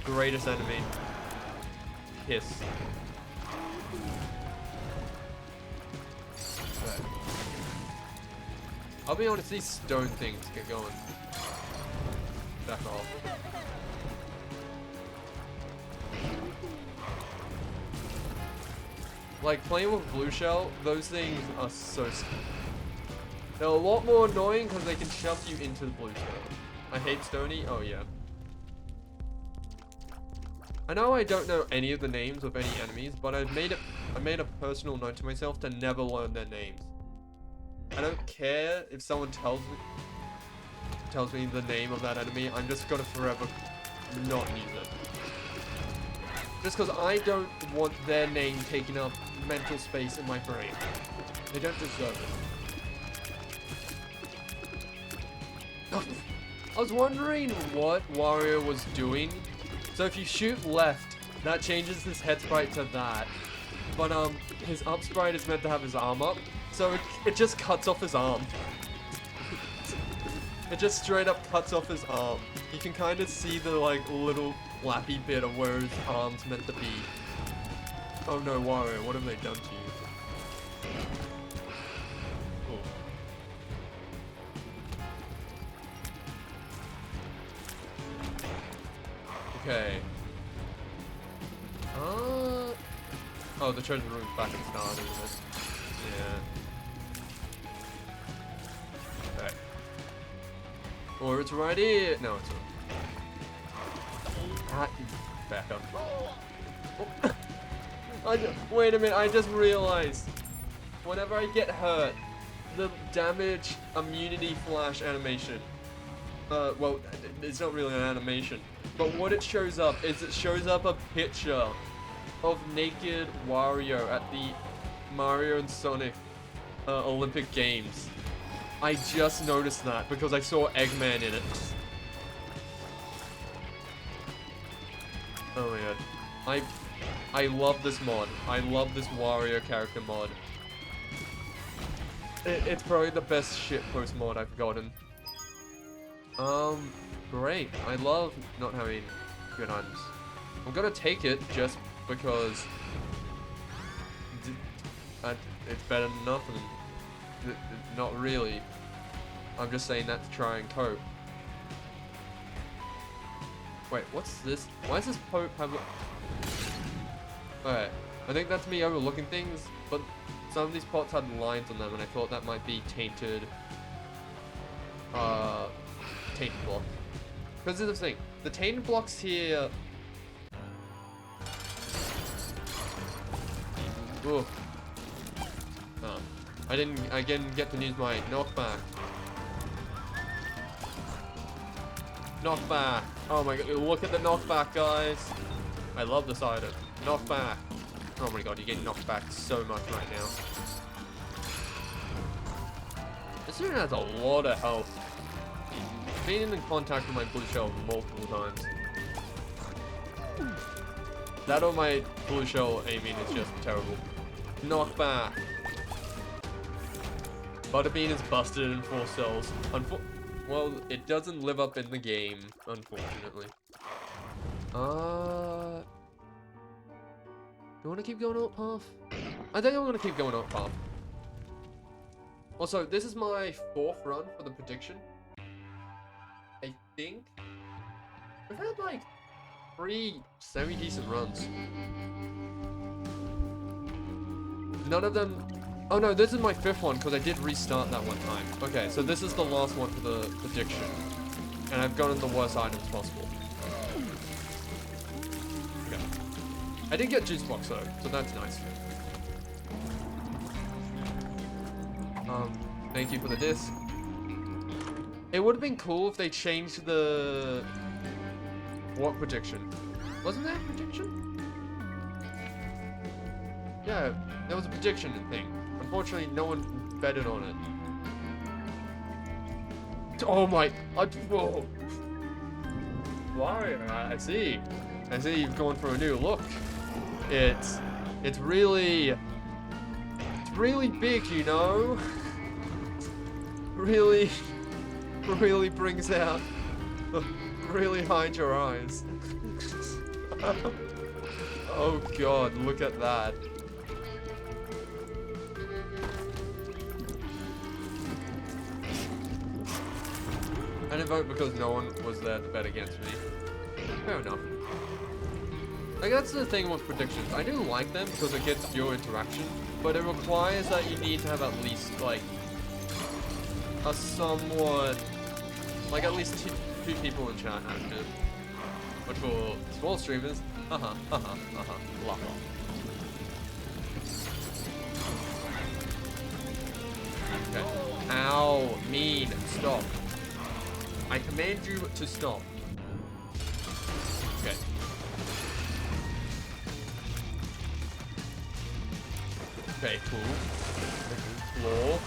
Greatest enemy. Piss. Right. I'll be honest, these stone things get going. Back off. Like, playing with blue shell, those things are so... They're a lot more annoying because they can shove you into the blue shell. I hate Stony. Oh, yeah. I know I don't know any of the names of any enemies, but I made a personal note to myself to never learn their names. I don't care if someone tells me the name of that enemy, I'm just gonna forever not use it. Just because I don't want their name taking up mental space in my brain. They don't deserve it. I was wondering what Wario was doing. So if you shoot left, that changes his head sprite to that. But his up sprite is meant to have his arm up, so it just cuts off his arm. It just straight up cuts off his arm. You can kind of see the like little flappy bit of where his arm's meant to be. Oh no, Wario, what have they done to you? Oh. Okay. Oh, the treasure room's back in start, isn't it? Yeah. Okay. Or it's right here. No, it's not. Back up. Oh. Wait a minute, I just realized. Whenever I get hurt, the damage immunity flash animation well, it's not really an animation, but what it shows up is it shows up a picture of naked Wario at the Mario and Sonic Olympic Games. I just noticed that because I saw Eggman in it. Oh my god. I love this mod. I love this Wario character mod. It's probably the best shitpost mod I've gotten. Great. I love not having good items. I'm gonna take it just because it's better than nothing. Not really. I'm just saying that to try and cope. Wait, what's this? Why does this Pope have a... Alright, I think that's me overlooking things, but some of these pots had lines on them and I thought that might be tainted... tainted block. Because this is the thing, the tainted blocks here... Ooh. Oh. I didn't get to use my knockback. Knockback. Oh my god, look at the knockback, guys. I love this item. Knockback. Oh my god, you're getting knocked back so much right now. This dude has a lot of health. Been in contact with my blue shell multiple times. That or my blue shell aiming is just terrible. Knockback. Butterbean is busted in 4 cells. Well, it doesn't live up in the game, unfortunately. Do you want to keep going up path? I think I'm going to keep going up path. Also, this is my 4th run for the prediction. I think. We've had like 3 semi-decent runs. None of them... Oh no, this is my 5th one because I did restart that one time. Okay, so this is the last one for the prediction. And I've gotten the worst items possible. Okay. I did get juice box though, so that's nice. Thank you for the disc. It would have been cool if they changed the... What prediction? Wasn't there a prediction? Yeah, there was a prediction thing. Unfortunately, no one betted on it. Oh my... Whoa. Why? I see. I see you've gone for a new look. It's really... It's really big, you know? Really brings out... Really hide your eyes. Oh god, look at that. I didn't vote because no one was there to bet against me. Fair enough. Like, that's the thing with predictions. I do like them because it gets your interaction, but it requires that you need to have at least, like, a somewhat... Like, at least two people in chat active. But for small streamers, laugh off. Okay. Ow, mean, stop. I command you to stop. Okay. Okay, cool. Floor.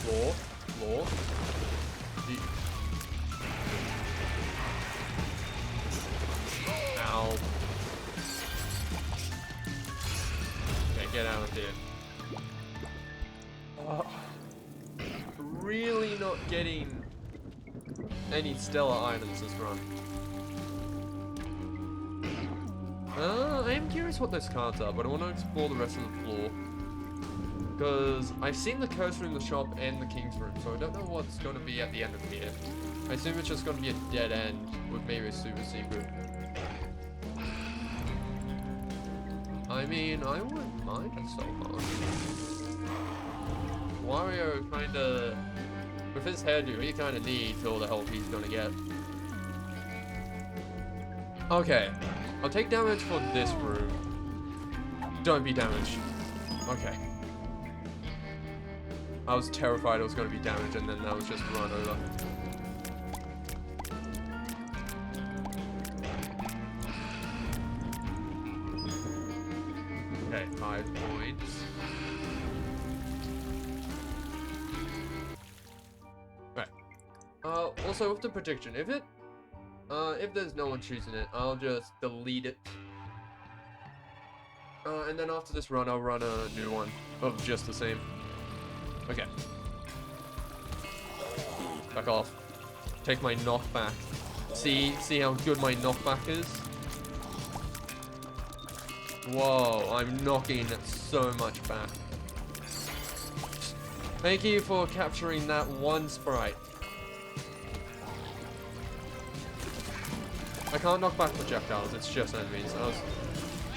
Oh. Floor. Ow. Okay, get out of here. Really not getting any stellar items this run. I am curious what those cards are, but I want to explore the rest of the floor. Because I've seen the coast room, the shop, and the king's room, so I don't know what's going to be at the end of here. I assume it's just going to be a dead end with maybe a super secret. I mean, I wouldn't mind it so much. Wario kinda... With his hairdo, he kinda needs all the help he's gonna get. Okay. I'll take damage for this room. Don't be damaged. Okay. I was terrified it was gonna be damage and then that was just run over. Okay, 5 points. Right. Also with the prediction, if there's no one choosing it, I'll just delete it. And then after this run, I'll run a new one of just the same. Okay. Back off. Take my knockback. See how good my knockback is? Whoa, I'm knocking so much back. Thank you for capturing that one sprite. I can't knock back projectiles, it's just enemies. I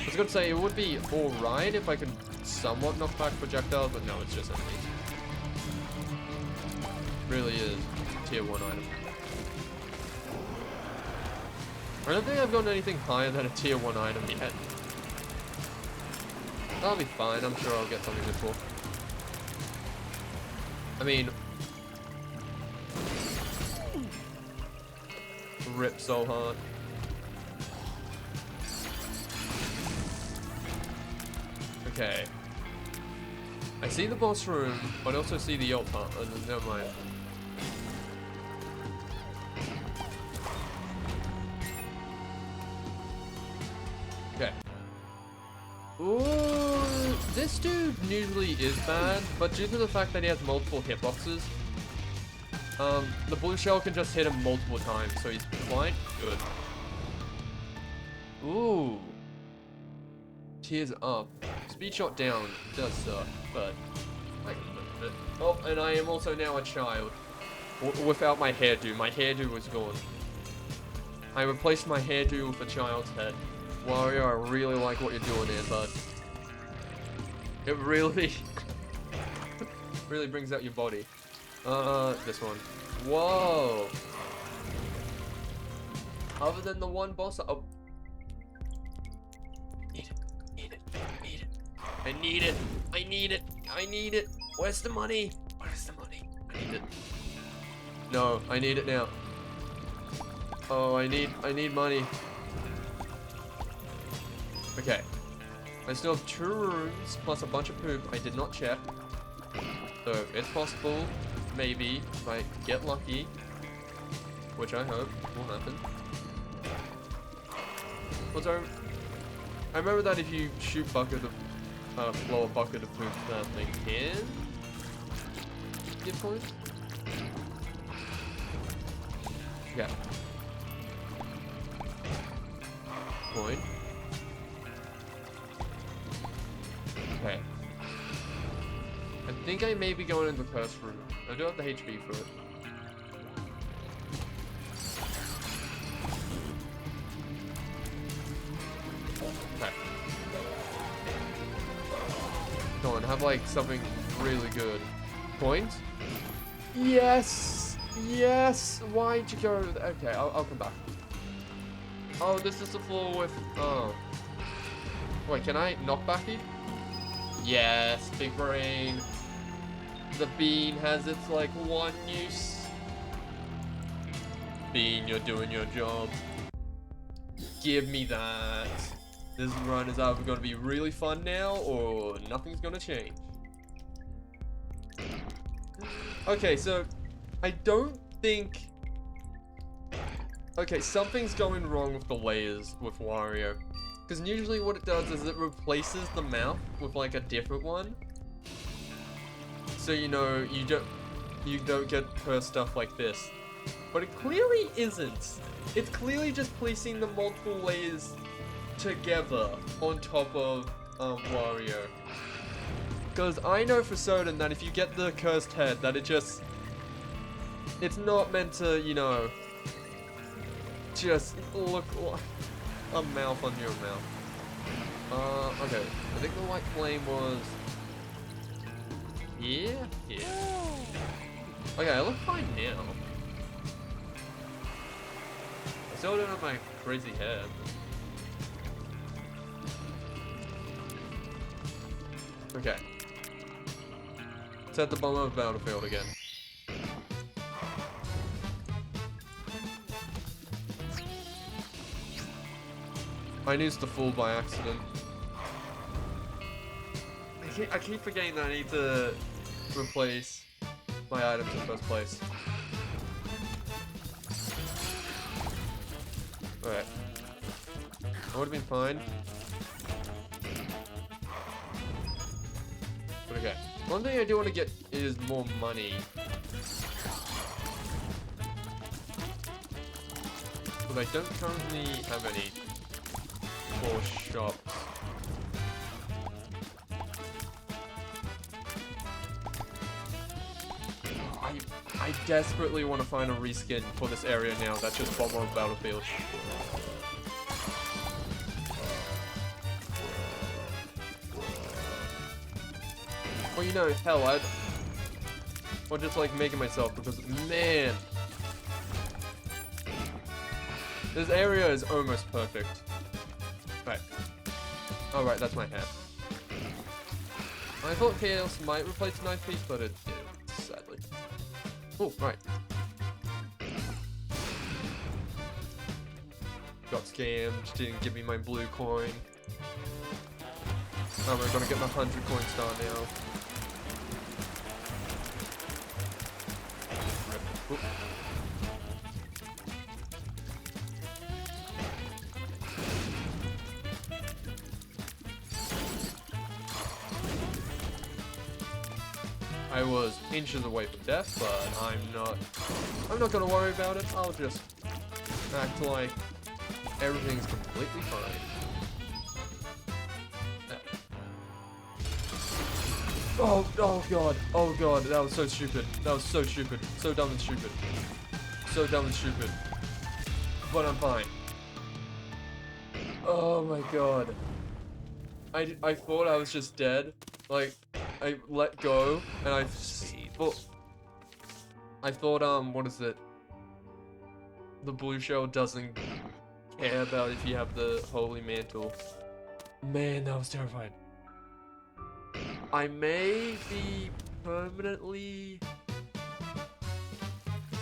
was gonna say it would be alright if I could somewhat knock back projectiles, but no, it's just enemies. Really is tier 1 item. I don't think I've gotten anything higher than a tier 1 item yet. That'll be fine, I'm sure I'll get something useful. I mean... Rip so hard. Okay. I see the boss room, but I also see the ult part. Never mind. Okay. Ooh, this dude usually is bad, but due to the fact that he has multiple hitboxes, the blue shell can just hit him multiple times, so he's quite good. Ooh. Tears up. Speed shot down does suck, but I can live with it. Oh, and I am also now a child. Without my hairdo. My hairdo was gone. I replaced my hairdo with a child's head. Wario, I really like what you're doing here, bud. It really... really brings out your body. This one. Whoa! Other than the one boss... Oh. I need it. I need it. I need it. Where's the money? Where's the money? I need it. No, I need it now. Oh, I need money. Okay. I still have 2 rooms plus a bunch of poop I did not check. So it's possible, maybe, if I get lucky, which I hope will happen. Also, I remember that if you shoot bucket of blow a bucket of poop, that they can give points. Yeah. Point. Okay. I think I may be going in the first room. I do have the HP for it. Okay. Go on, have like something really good. Point? Yes! Yes! Why'd you go? Okay, I'll come back. Oh, this is the floor with... Oh. Wait, can I knock back it? Yes, big brain. The bean has its like one use. Bean, you're doing your job. Give me that. This run is either going to be really fun now or nothing's going to change. Okay, so I don't think... Okay, something's going wrong with the layers with Wario. Because usually what it does is it replaces the mouth with like a different one. So you know, you don't get cursed stuff like this. But it clearly isn't. It's clearly just placing the multiple layers together on top of Wario. Because I know for certain that if you get the cursed head, that it's not meant to, you know, just look like a mouth on your mouth. Okay. I think the white flame was here? Here. Okay, I look fine now. I still don't have my crazy hair. Okay. It's at the bottom of the battlefield again. I used the fool by accident. I keep forgetting that I need to replace my items in first place. Alright. That would have been fine. But okay. One thing I do want to get is more money. But I don't currently have any for shops. I desperately want to find a reskin for this area now. That's just Bomber of Battlefield. Well, you know, hell, or just like make it myself because, man, this area is almost perfect. Right. Oh, right, that's my hat. I thought Chaos might replace Knife Piece, but it didn't, sadly. Oh, right. Got scammed, didn't give me my blue coin. Oh, we're gonna get my 100 coin star now. Oop. I was inches away from death, but I'm not gonna worry about it. I'll just act like everything's completely fine. Oh god, that was so stupid. That was so stupid. So dumb and stupid. So dumb and stupid. But I'm fine. Oh my god. I thought I was just dead. Like, I let go, and I thought, what is it? The blue shell doesn't care about if you have the holy mantle. Man, that was terrifying. I may be permanently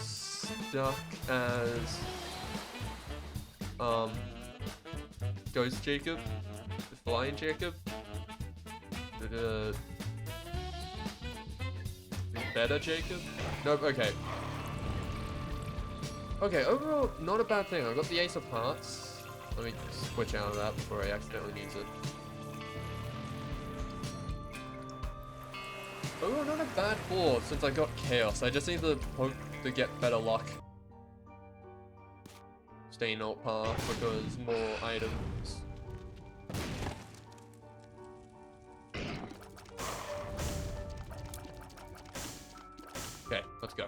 stuck as Ghost Jacob, the Flying Jacob, Better Jacob. Nope. Okay. Okay. Overall, not a bad thing. I got the Ace of Hearts. Let me switch out of that before I accidentally use it. Oh, not a bad floor since I got Chaos. I just need to hope to get better luck. Stay in alt path because more items. Okay, let's go.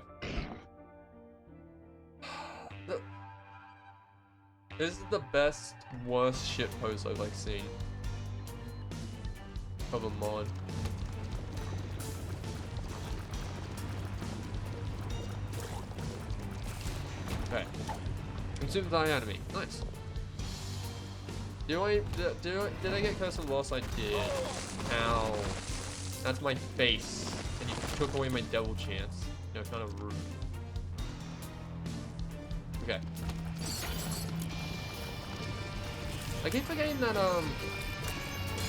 This is the best, worst shit post I've like seen of a mod. Okay. Consume thy enemy. Nice. Did I get Curse and Loss? I did. Ow. That's my face. And you took away my devil chance. You know, kind of rude. Okay. I keep forgetting that,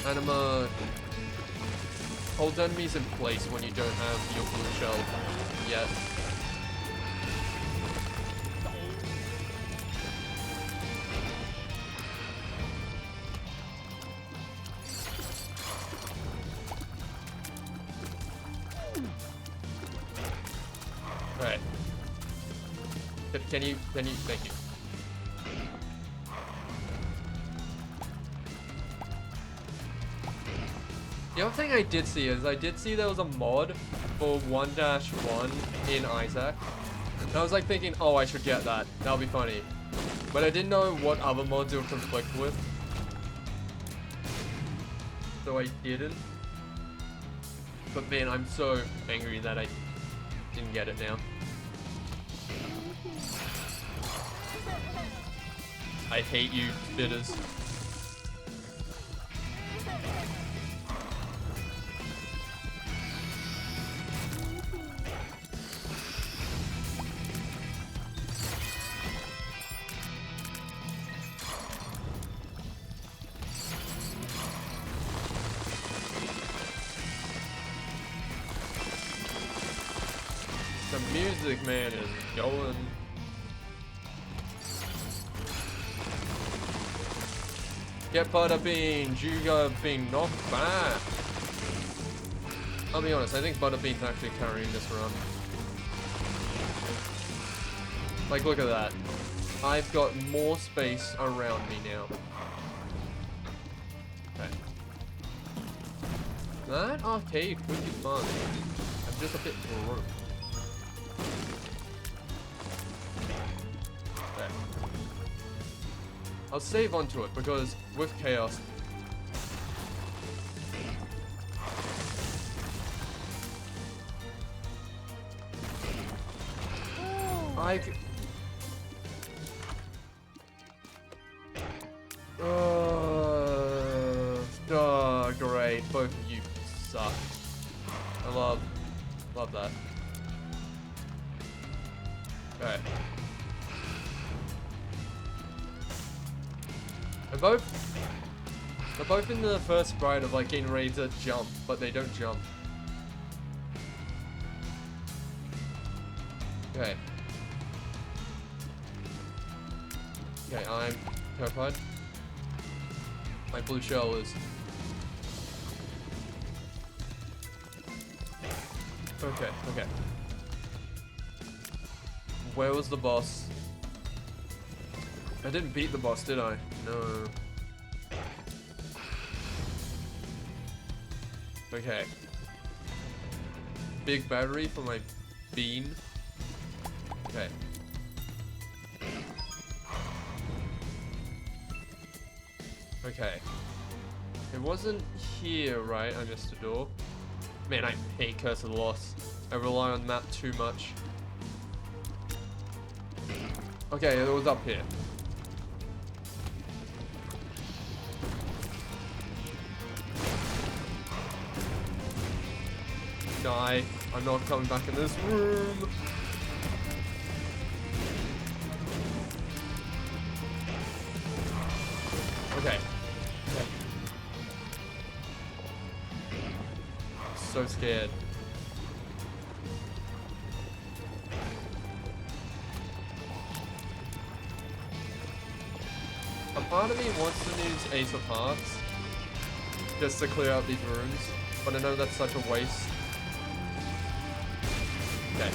anima holds enemies in place when you don't have your blue shell yet. Alright. Can you, thank you. The other thing I did see is, there was a mod for 1-1 in Isaac. And I was like thinking, oh, I should get that. That'll be funny. But I didn't know what other mods it would conflict with. So I didn't. But man, I'm so angry that I didn't get it now. I hate you, bitters. music, man, is going. Get butter beans, you got being knocked back. I'll be honest, I think Butterbean's actually carrying this run. Like, look at that. I've got more space around me now. Okay. That arcade would be fun. I'm just a bit broke. Okay. I'll save onto it because with chaos, oh, great. Both of you suck. I love that. Okay. They're both in the first sprite of like getting ready to jump, but they don't jump. Okay. Okay, I'm terrified. My blue shell is... Okay. Where was the boss? I didn't beat the boss, did I? No. Okay. Big battery for my bean. Okay. Okay. It wasn't here, right? I missed a door. Man, I hate Curse of the Lost. I rely on that too much. Okay, it was up here. Die. I'm not coming back in this room. Okay. So scared. A part of me wants to use Ace of Hearts just to clear out these rooms, but I know that's such a waste. Okay.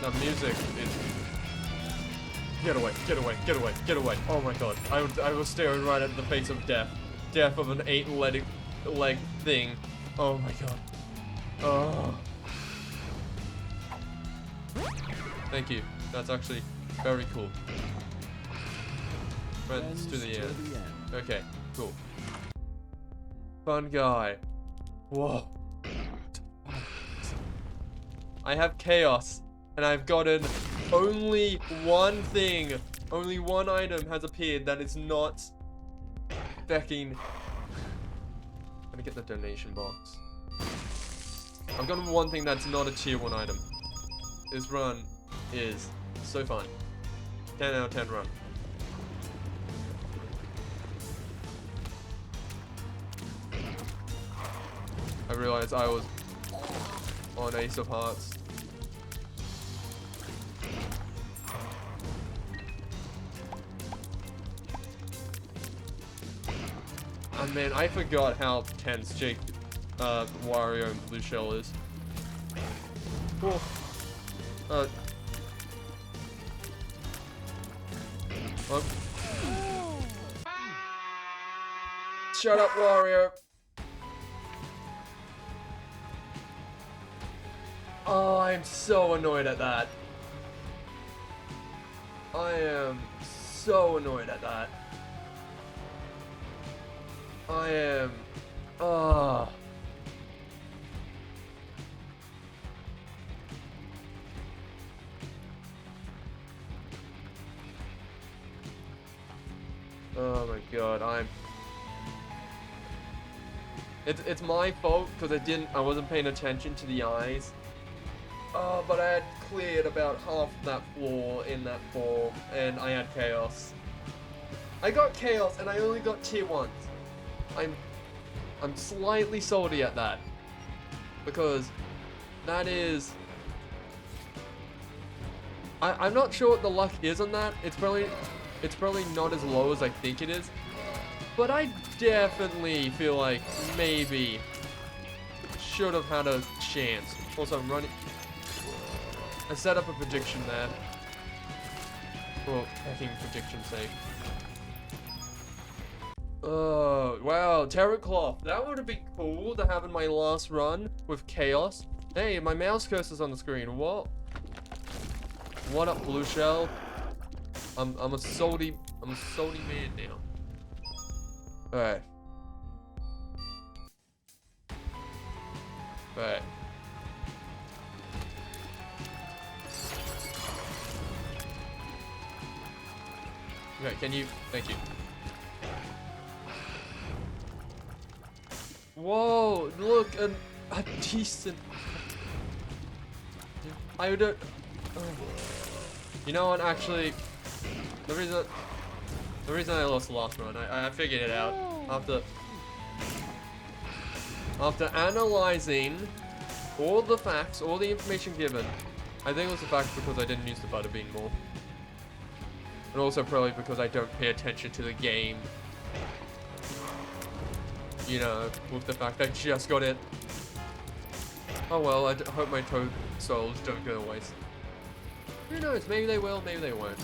The music is... Get away, get away, get away, get away. Oh my god. I was staring right at the face of death. Death of an 8-leg thing. Oh my god. Oh. Thank you. That's actually very cool. Friends to the end. Okay, cool. Fun guy. Whoa. I have chaos, and I've gotten only one thing. Only one item has appeared that is not Fecking. I'm gonna get the donation box. I've gotten one thing that's not a tier 1 item. This run is so fun. 10 out of 10 run. I realized I was on Ace of Hearts. Oh man, I forgot how tense Wario and Blue Shell is. Cool. Shut up, Wario. Oh, I'm so annoyed at that. I am so annoyed at that. I am... Oh my god, It's my fault because I wasn't paying attention to the eyes. Oh, but I had cleared about half that floor in that fall, and I had chaos. I got chaos, and I only got tier 1s. I'm slightly salty at that. Because that is... I'm not sure what the luck is on that. It's probably not as low as I think it is. But I definitely feel like maybe should have had a chance. Also, I'm running... I set up a prediction there. For hacking prediction's sake. Oh, wow. Terror Cloth. That would have been cool to have in my last run with Chaos. Hey, my mouse cursor's on the screen. What? What up, Blue Shell? I'm a salty man now. Alright. Alright. Okay, can you... Thank you. Whoa, look, a decent... I don't... Oh. You know what, actually... The reason I lost the last run, I figured it out. After analyzing all the facts, all the information given, I think it was the fact because I didn't use the butterbean more. And also probably because I don't pay attention to the game. You know, with the fact I just got it. Oh well, I hope my toad souls don't go to waste. Who knows, maybe they will, maybe they won't.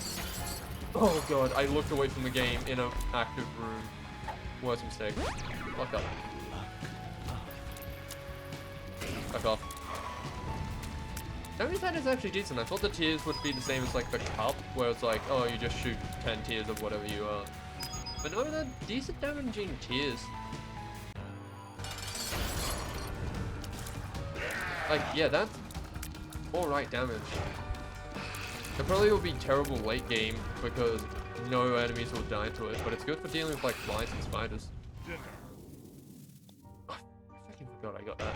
Oh god, I looked away from the game in an active room. Worst mistake. Fuck up. Fuck off. Damage that is actually decent. I thought the tiers would be the same as like the cup, where it's like, oh, you just shoot 10 tiers of whatever you are. But no, they're decent damaging tiers. Like, yeah, that's alright damage. It probably will be terrible late game because no enemies will die to it, but it's good for dealing with like flies and spiders. Oh, I fucking forgot I got that.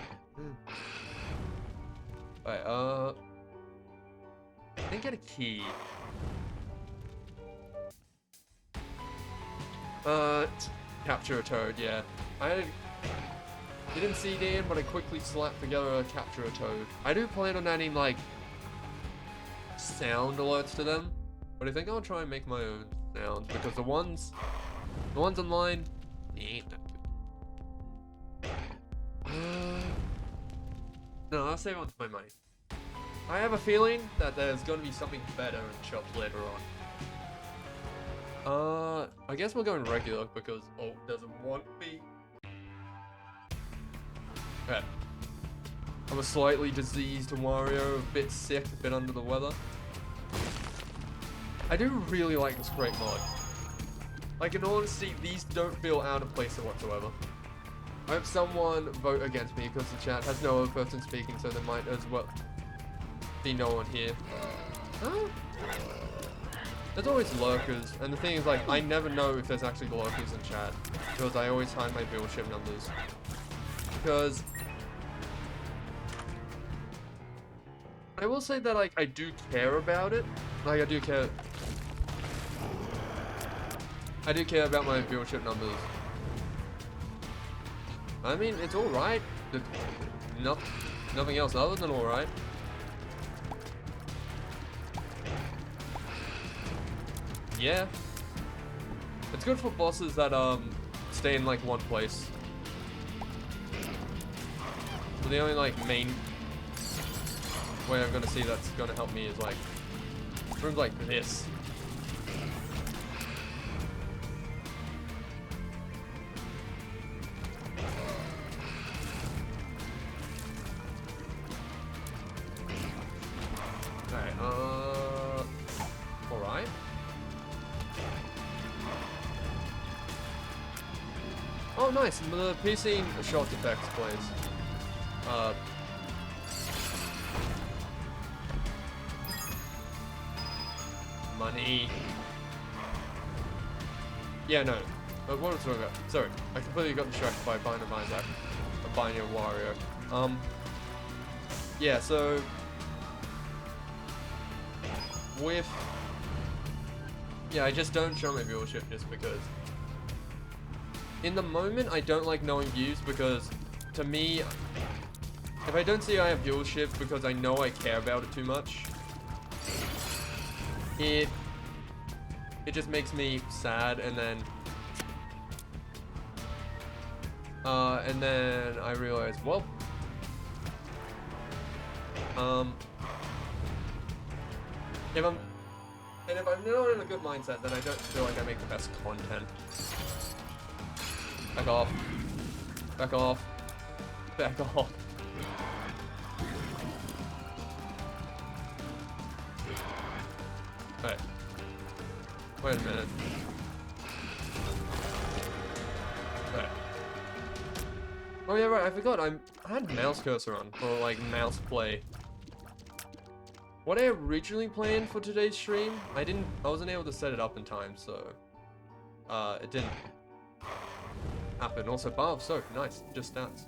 Alright, I didn't get a key. Capture a toad, yeah. I didn't CD in, but I quickly slapped together a capture a toad. I do plan on adding like sound alerts to them, but I think I'll try and make my own sounds because the ones online, they ain't that good. No, I'll save on to my money. I have a feeling that there's gonna be something better in shops later on. I guess we're going regular because Alt doesn't want me. Okay. I'm a slightly diseased Wario, a bit sick, a bit under the weather. I do really like this great mod. Like, in all honesty, these don't feel out of place whatsoever. I hope someone vote against me because the chat has no other person speaking, so there might as well be no one here. Huh? There's always lurkers, and the thing is, like, I never know if there's actually lurkers in chat because I always hide my viewership numbers. Because I will say that, like, I do care about it. Like, I do care about my viewership numbers. I mean, it's alright. Nothing else other than alright. Yeah. It's good for bosses that, stay in, like, one place. So the only, like, main way I'm gonna see that's gonna help me is, like, rooms like this. Alright, alright. Oh, nice, the PC shot effects plays. Money. Yeah, no. What was I talking about? Sorry, I completely got distracted by buying a Isaac. Or buying a Wario. Yeah, so with... Yeah, I just don't show my viewership just because in the moment, I don't like knowing views because, to me, if I don't see I have viewership because I know I care about it too much, it just makes me sad, and then I realize, well, if I'm not in a good mindset, then I don't feel like I make the best content. Back off. Back off. Back off. Alright. Wait a minute. Alright. Oh yeah, right, I forgot, I had mouse cursor on for, like, mouse play. What I originally planned for today's stream, I wasn't able to set it up in time, so, it didn't happen. Also, Barb, so nice, just stats.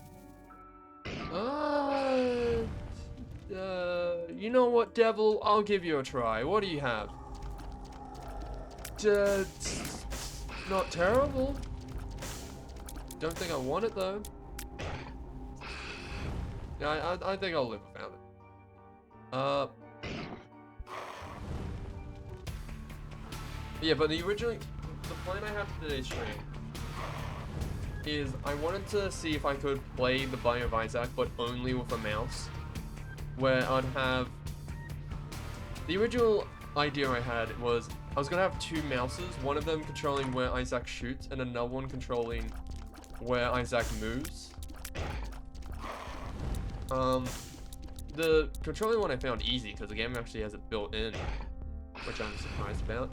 You know what, Devil? I'll give you a try. What do you have? Not terrible. Don't think I want it though. Yeah, I think I'll live without it. Yeah, but the plan I had for today's stream is I wanted to see if I could play the Binding of Isaac, but only with a mouse, where I'd have... The original idea I had was I was gonna have two mouses, one of them controlling where Isaac shoots, and another one controlling where Isaac moves. The controlling one I found easy, because the game actually has it built in, which I'm surprised about.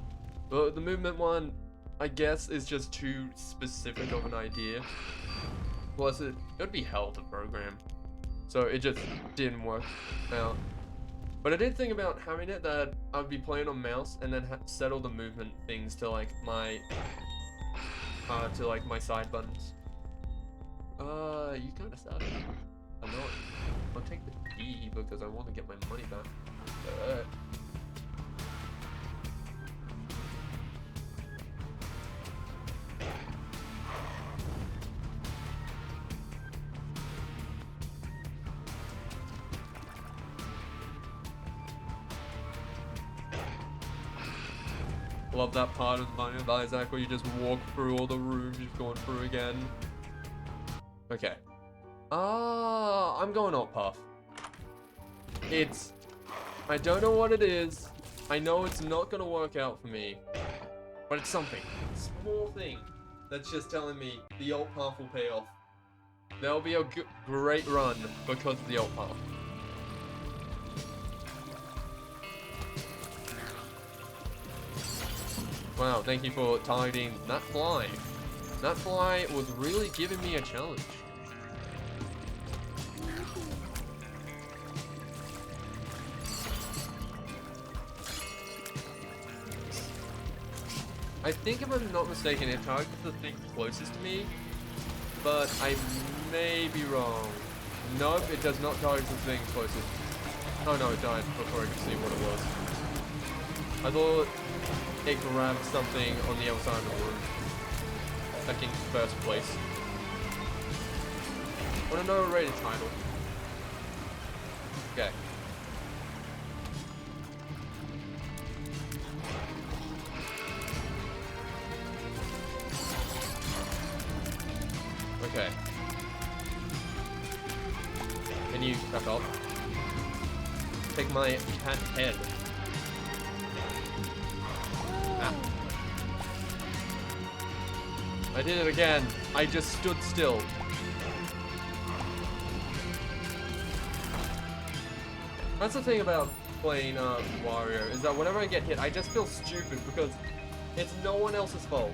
But the movement one, I guess, is just too specific of an idea. Plus, it would be hell to program. So it just didn't work out. But I did think about having it that I'd be playing on mouse and then settle the movement things to like my side buttons. You kind of suck. I know it. I'll take the D because I want to get my money back. Love that part of the Binding of Isaac where you just walk through all the rooms you've gone through again. Okay. I'm going alt path. I don't know what it is. I know it's not gonna work out for me, but it's something. Small thing that's just telling me the alt path will pay off. There'll be a great run because of the alt path. Wow, thank you for targeting that fly. That fly was really giving me a challenge. I think if I'm not mistaken, it targets the thing closest to me, but I may be wrong. Nope, it does not target the thing closest. Oh no, it died before I could see what it was. I thought it grabbed something on the other side of the room. Fecking first place. Want to know a rated title? Okay. Okay. Can you back up? Take my cat head. Ah. I did it again. I just stood still. That's the thing about playing Wario, is that whenever I get hit, I just feel stupid because it's no one else's fault.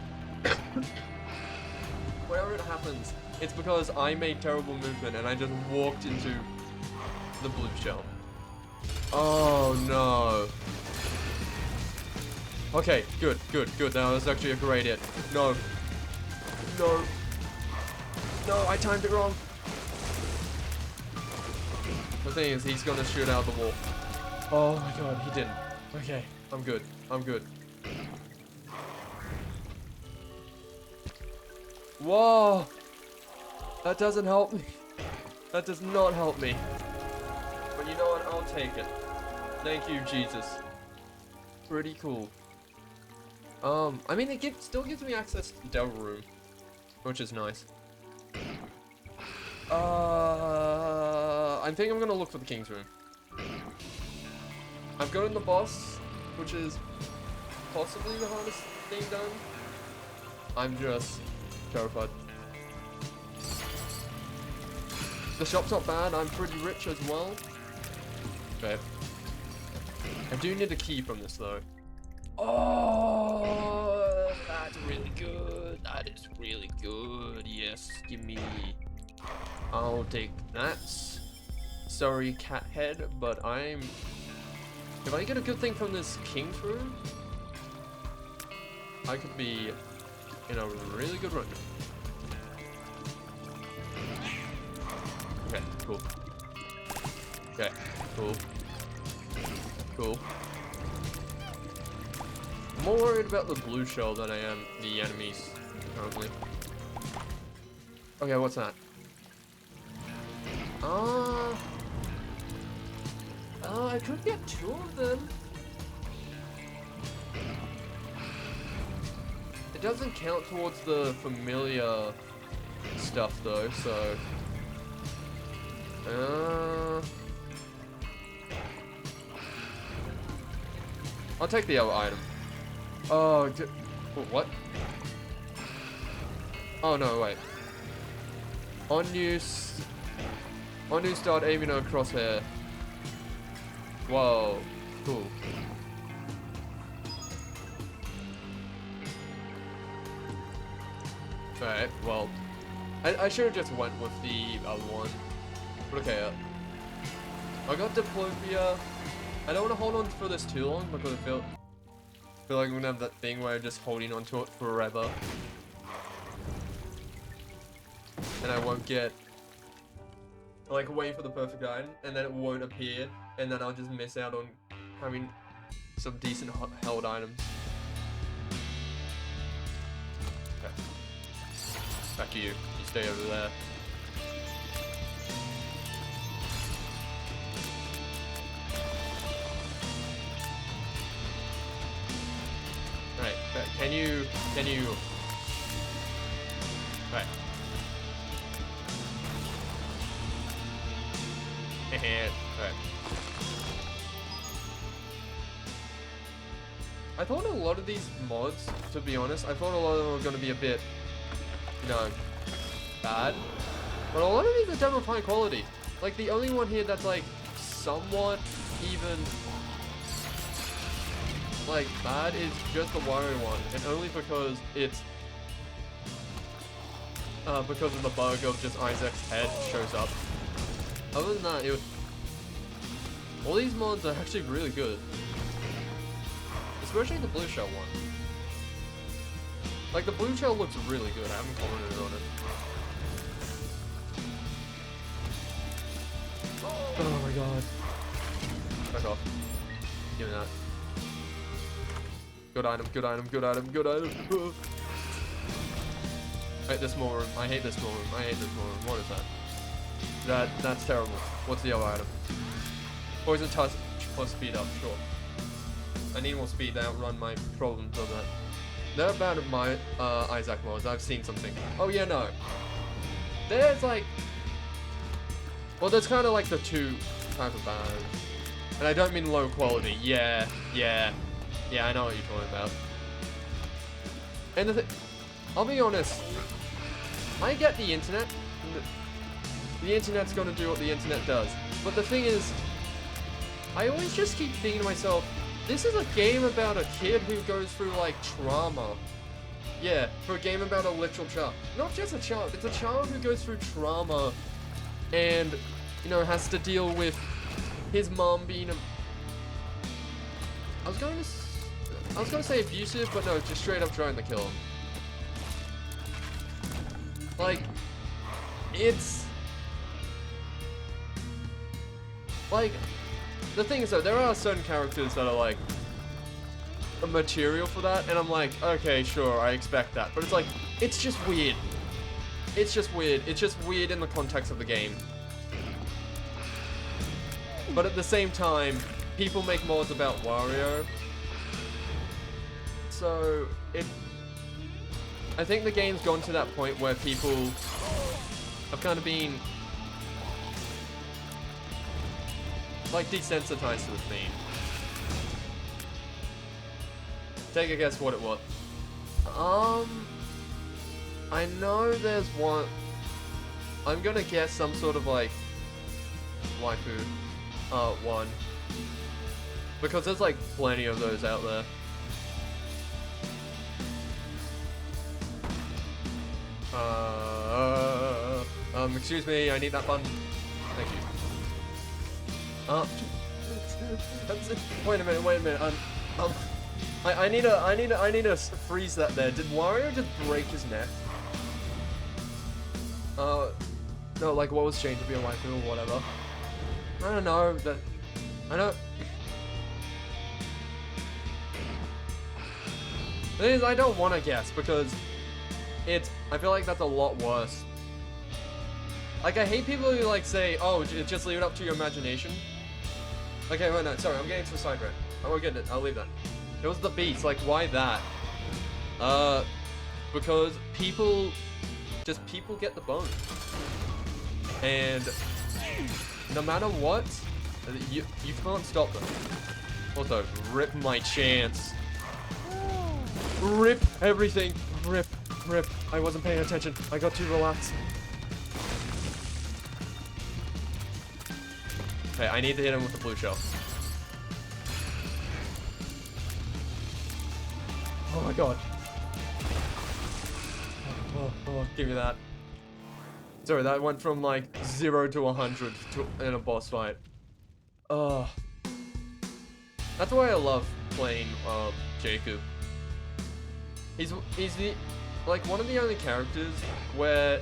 Whenever it happens, it's because I made terrible movement and I just walked into the blue shell. Oh no. Okay, good. That was actually a great hit. No. No, I timed it wrong. The thing is, he's gonna shoot out the wall. Oh my god, he didn't. Okay, I'm good. Whoa! That doesn't help me. That does not help me. But you know what? I'll take it. Thank you, Jesus. Pretty cool. I mean, it still gives me access to the Devil Room, which is nice. I think I'm gonna look for the King's Room. I've gotten the boss, which is possibly the hardest thing done. I'm just terrified. The shop's not bad. I'm pretty rich as well. Okay. I do need a key from this though. Oh, that's really good. That is really good. Yes, give me. I'll take that. Sorry, cat head, but if I get a good thing from this King's Room, I could be in a really good run. Okay, cool. Okay, cool. Cool. I'm more worried about the blue shell than I am the enemies, currently. Okay, what's that? I could get 2 of them. It doesn't count towards the familiar stuff though, so... I'll take the other item. Oh, what? Oh no, wait. On you start aiming a crosshair. Whoa, cool. Alright, well, I should have just went with the other one. But okay, I got Diplopia. I don't want to hold on for this too long because I feel like I'm gonna have that thing where I'm just holding on to it forever. And I won't get, like, wait for the perfect item, and then it won't appear, and then I'll just miss out on having some decent held items. Okay. Back to you. You stay over there. Right, but can you... Right. Right. I thought a lot of these mods, to be honest, I thought a lot of them were going to be a bit, you know, bad. But a lot of these are done with high quality. Like, the only one here that's, like, somewhat even, like, bad is just the Wario one. And only because it's, because of the bug of just Isaac's head shows up. Other than that, all these mods are actually really good. Especially the blue shell one. Like, the blue shell looks really good. I haven't commented on it. Oh my god. Back off. Give me that. Good item, good item, good item, good item. I hate this small room. I hate this small room. I hate this small room. What is that? That's terrible. What's the other item? Poison touch plus speed up, sure. I need more speed to outrun my problems on that. They're bad at my Isaac mods. I've seen something. Oh yeah, no. There's like... Well, there's kind of like the 2 type of bad. And I don't mean low quality. Yeah, I know what you're talking about. And I'll be honest. I get the internet. The internet's gonna do what the internet does. But the thing is, I always just keep thinking to myself, this is a game about a kid who goes through, like, trauma. Yeah, for a game about a literal child. Not just a child, it's a child who goes through trauma and, you know, has to deal with his mom being I was gonna say abusive, but no, just straight up trying to kill him. Like, it's... Like, the thing is though, there are certain characters that are like material for that, and I'm like, okay, sure, I expect that. But it's like, it's just weird. it's just weird. It's just weird in the context of the game. But at the same time, people make mods about Wario. So, I think the game's gone to that point where people have kind of been, like, desensitized to the theme. Take a guess what it was. I know there's one. I'm gonna guess some sort of, like, waifu. One. Because there's, like, plenty of those out there. Excuse me, I need that button. Thank you. Wait a minute. I need to freeze that there. Did Wario just break his neck? No, like, what was changed to be a waifu or whatever? I don't know, I don't... The thing is, I don't want to guess, because I feel like that's a lot worse. Like, I hate people who, like, say, oh, just leave it up to your imagination. Okay, wait, no, sorry, I'm getting to a side rant. I won't get it, I'll leave that. It was the beats, like, why that? Because people get the bone. And no matter what, you can't stop them. Also, rip my chance. Rip everything. Rip. I wasn't paying attention. I got too relaxed. Okay, I need to hit him with the blue shell. Oh my god. Oh, give me that. Sorry, that went from like 0 to 100 in a boss fight. That's why I love playing Jacob. He's the, like, one of the only characters where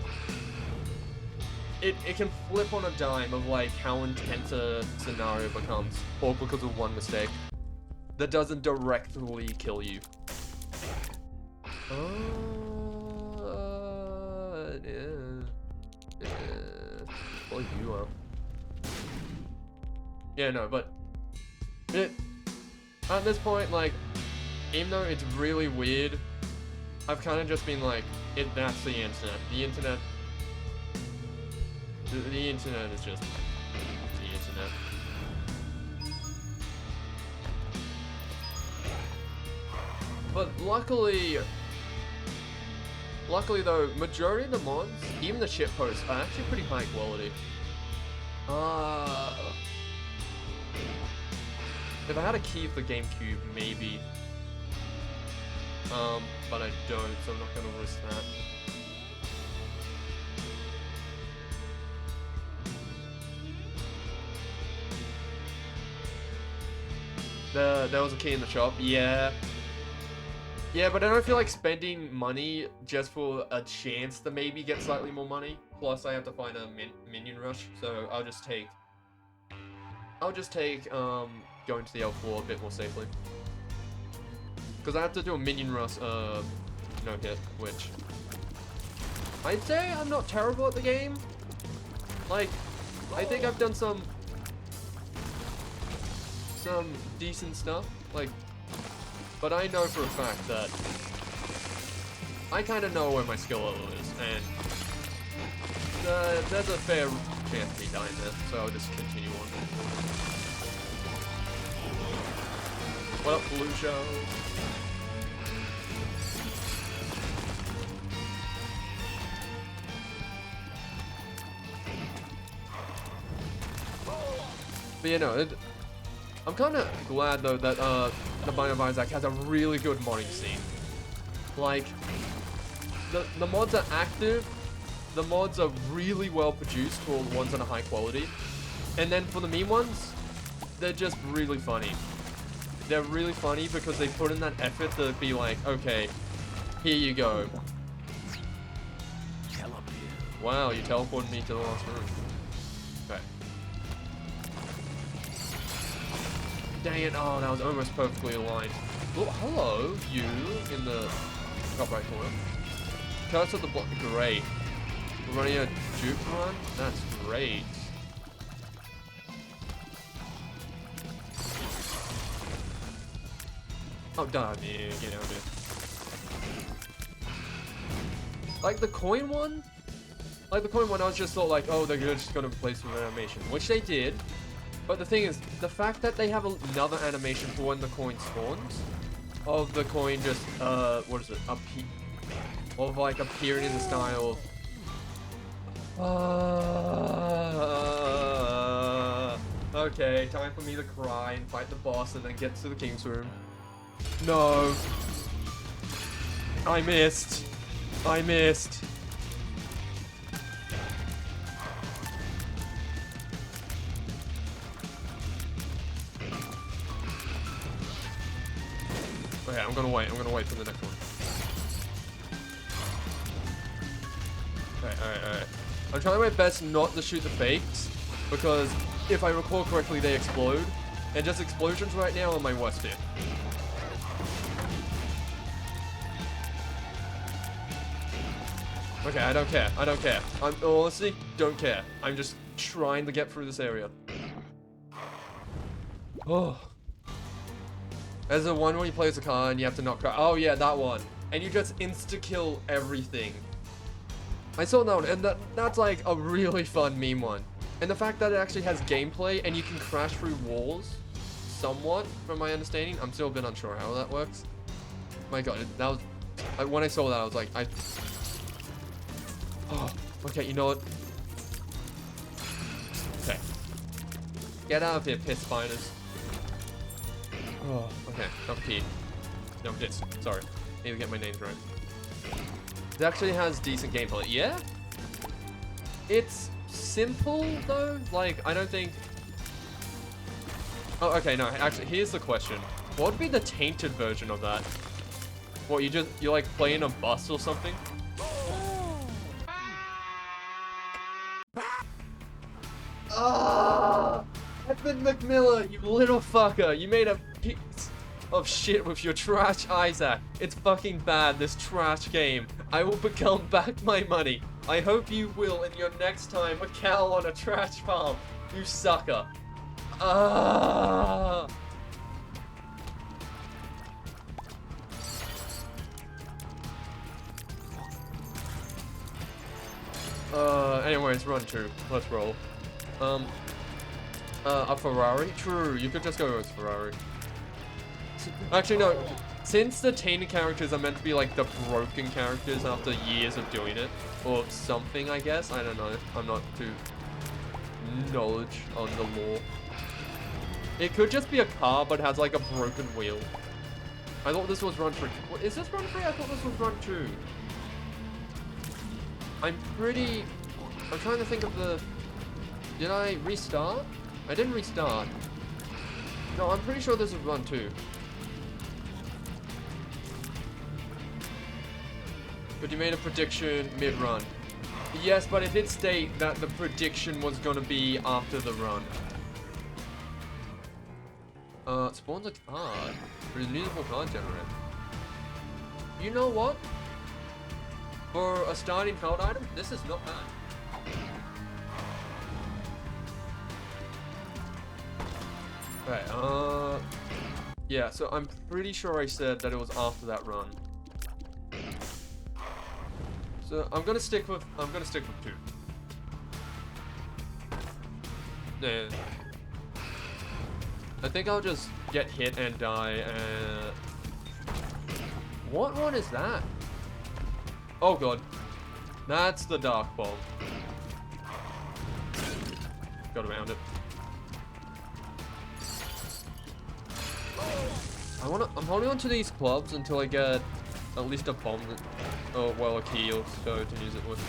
it can flip on a dime of like how intense a scenario becomes, all because of one mistake that doesn't directly kill you. Well, you are. Yeah, no, but at this point, like, even though it's really weird, I've kind of just been like, that's the internet. The internet is just the internet. But luckily though, majority of the mods, even the shitposts, are actually pretty high quality. If I had a key for the GameCube, maybe. But I don't, so I'm not gonna risk that. There was a key in the shop, yeah. Yeah, but I don't feel like spending money just for a chance to maybe get slightly more money. Plus, I have to find a minion rush, so I'll just take going to the L floor a bit more safely. Because I have to do a minion rush, no hit, which I'd say I'm not terrible at the game. Like, I think I've done some decent stuff, like, but I know for a fact that I kind of know where my skill level is, and there's a fair chance of me dying there, so I'll just continue on. What up, Blue Show? But you know, I'm kind of glad though that the Bind of Isaac has a really good modding scene. Like, the mods are active, the mods are really well produced for the ones that are high quality, and then for the meme ones, they're just really funny. They're really funny because they put in that effort to be like, okay, here you go. Wow, you teleported me to the last room. Okay. Dang it, oh, that was almost perfectly aligned. Oh, hello, you, in the top right corner. Curse of the Block, great. We're running a juke run? That's great. Oh, damn it. Get out of here. Like the coin one? Like the coin one, I was just thought like, oh, they're just gonna replace with an animation, which they did. But the thing is, the fact that they have another animation for when the coin spawns, of the coin just, what is it, of like appearing in the style of, okay, time for me to cry and fight the boss and then get to the king's room. No. I missed. I missed. Okay, I'm gonna wait for the next one. Alright. I'm trying my best not to shoot the fakes, because if I recall correctly, they explode. And just explosions right now are my worst fear. Okay, I don't care. I honestly don't care. I'm just trying to get through this area. Oh. There's the one where you play as a car and you have to not cry. Oh yeah, that one. And you just insta-kill everything. I saw that one, and that's like a really fun meme one. And the fact that it actually has gameplay and you can crash through walls, somewhat, from my understanding. I'm still a bit unsure how that works. My god, that was... when I saw that, I was like, oh, okay, you know what? Okay. Get out of here, piss spiders. Oh, okay. Not P. No, this. Sorry. Need to get my names right. It actually has decent gameplay. Yeah? It's simple, though. Like, I don't think... Oh, okay, no. Actually, here's the question. What would be the tainted version of that? What, you like play in a bus or something? Ah! Edmund McMillan, you little fucker! You made a piece of shit with your trash Isaac. It's fucking bad, this trash game. I will become back my money. I hope you will in your next time a cow on a trash farm. You sucker. Ah! Anyways, run 2. Let's roll. A Ferrari? True, you could just go with Ferrari. Actually, no. Since the tainted characters are meant to be like the broken characters after years of doing it, or something, I guess. I don't know. I'm not too knowledge on the law. It could just be a car, but has like a broken wheel. I thought this was run 3. Is this run 3? I thought this was run 2. I'm trying to think of the... Did I restart? I didn't restart. No, I'm pretty sure this is run 2. But you made a prediction mid-run. Yes, but it did state that the prediction was gonna be after the run. Spawns a card. Reusable card generator. You know what? For a starting held item, this is not bad. Right, yeah, so I'm pretty sure I said that it was after that run. So I'm gonna stick with 2. Yeah. I think I'll just get hit and die. What one is that? Oh god, that's the dark bomb. Got around it. I'm holding on to these clubs until I get at least a bomb, or well, a key or so to use it with.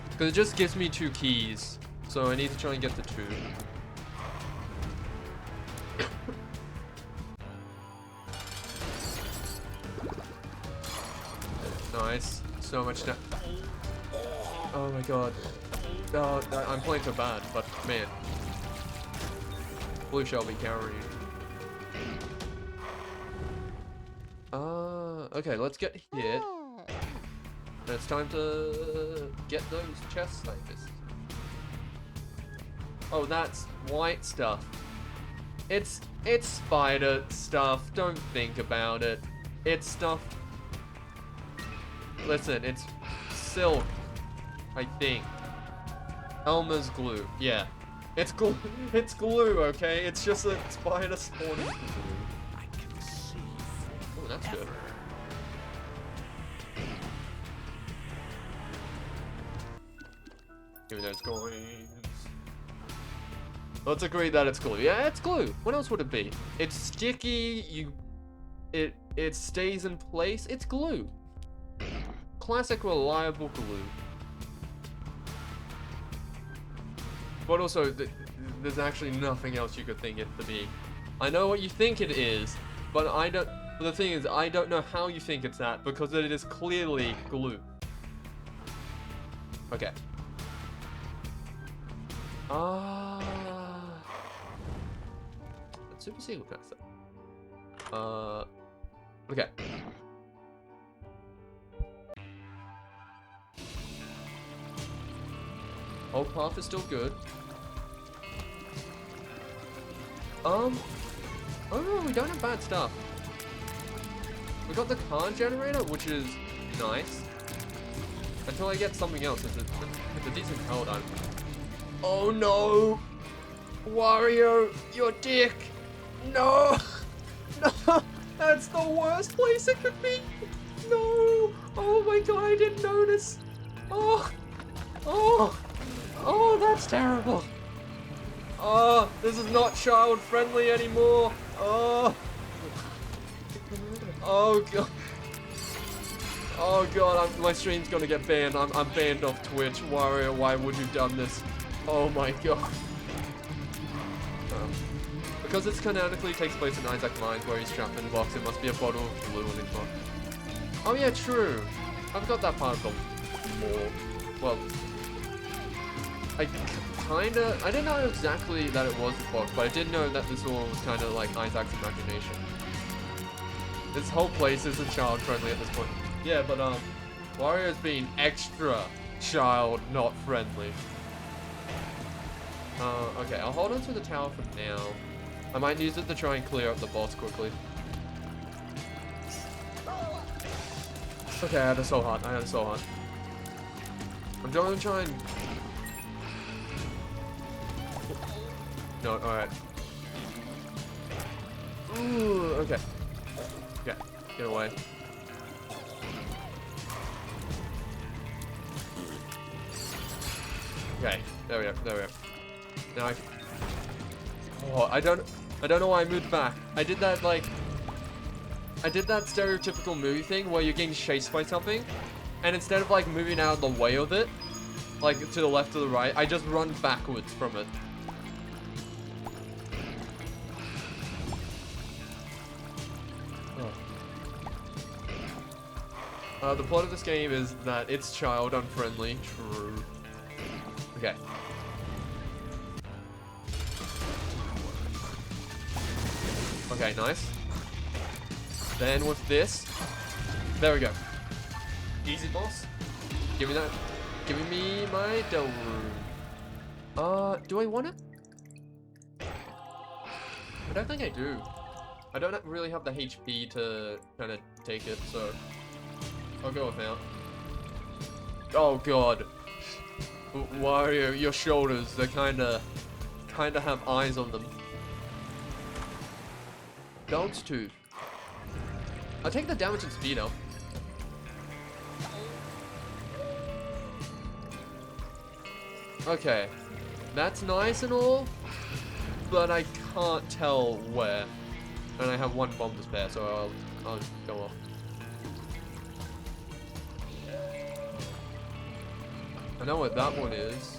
Because it just gives me 2 keys, so I need to try and get the 2. Nice. So much damage. Oh my god. Oh, I'm playing so bad, but man. Blue shall be carrying. Okay, let's get hit. And it's time to get those chest snipers. Oh, that's white stuff. It's spider stuff. Don't think about it. It's stuff. Listen, it's silk, I think. Elmer's glue. Yeah. It's glue. It's glue, okay? It's just a spider spawning glue. I can see Oh, that's good. Give me those coins. Let's agree that it's glue. Yeah, it's glue. What else would it be? It's sticky. It stays in place. It's glue. Classic reliable glue. But also, there's actually nothing else you could think it to be. I know what you think it is, but I don't. But the thing is, I don't know how you think it's that because it is clearly glue. Okay. That's super secret kind of stuff. Okay. Old path is still good. Oh no, we don't have bad stuff. We got the car generator, which is nice. Until I get something else, it's a decent paradigm. Oh no! Wario, your dick! No! No! That's the worst place it could be! No! Oh my god, I didn't notice! Oh! Oh! Oh, that's terrible! Oh, this is not child friendly anymore! Oh! Oh god! Oh god, my stream's gonna get banned. I'm banned off Twitch. Wario, why would you have done this? Oh my god. Because this canonically takes place in Isaac Mines where he's trapped in a box, it must be a bottle of glue on his box. Oh yeah, true. I've got that part of the lore. Well, I didn't know exactly that it was a box, but I did know that this all was kind of like Isaac's imagination. This whole place isn't child friendly at this point. Yeah, but Wario's being extra child not friendly. Okay, I'll hold on to the tower for now. I might use it to try and clear up the boss quickly. Okay, I had a soul heart. I'm going to try and... No, alright. Ooh, okay. Okay, get away. Okay, there we go. Now I can... Oh, I don't know why I moved back. I did that stereotypical movie thing where you're getting chased by something, and instead of like moving out of the way of it, like to the left or the right, I just run backwards from it. The plot of this game is that it's child unfriendly. True. Okay. Okay, nice. Then with this, there we go. Easy boss. Give me that. Give me my Del Room. Do I want it? I don't think I do. I don't really have the HP to kind of take it, so I'll go without. Oh god. Wario, your shoulders, they kinda have eyes on them. Dog's tooth. I'll take the damage and speed up. Okay. That's nice and all, but I can't tell where. And I have one bomb to spare, so I'll go off. I know what that one is.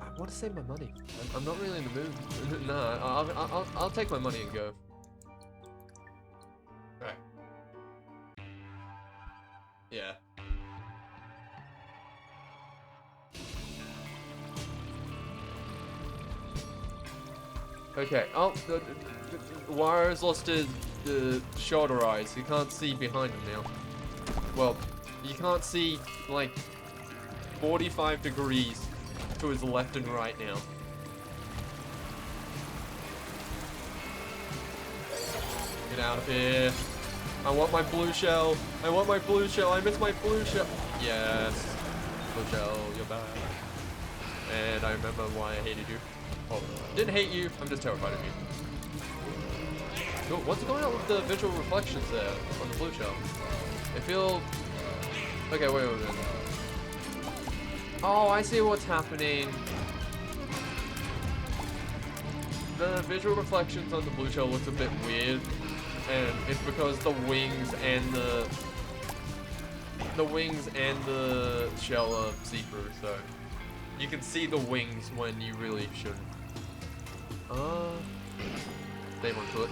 I want to save my money. I'm not really in the mood. Nah, I'll take my money and go. Right. Yeah. Okay. Oh, Wario's lost his shoulder eyes. He can't see behind him now. Well, you can't see like 45 degrees to his left and right now. Get out of here. I want my blue shell. I want my blue shell. I miss my blue shell. Yes. Blue shell, you're back. And I remember why I hated you. Oh, didn't hate you. I'm just terrified of you. Cool. What's going on with the visual reflections there on the blue shell? They feel... Okay, wait a minute. Oh, I see what's happening. The visual reflections on the blue shell looks a bit weird. And it's because the wings and the shell are see-through, so you can see the wings when you really shouldn't. Save on foot.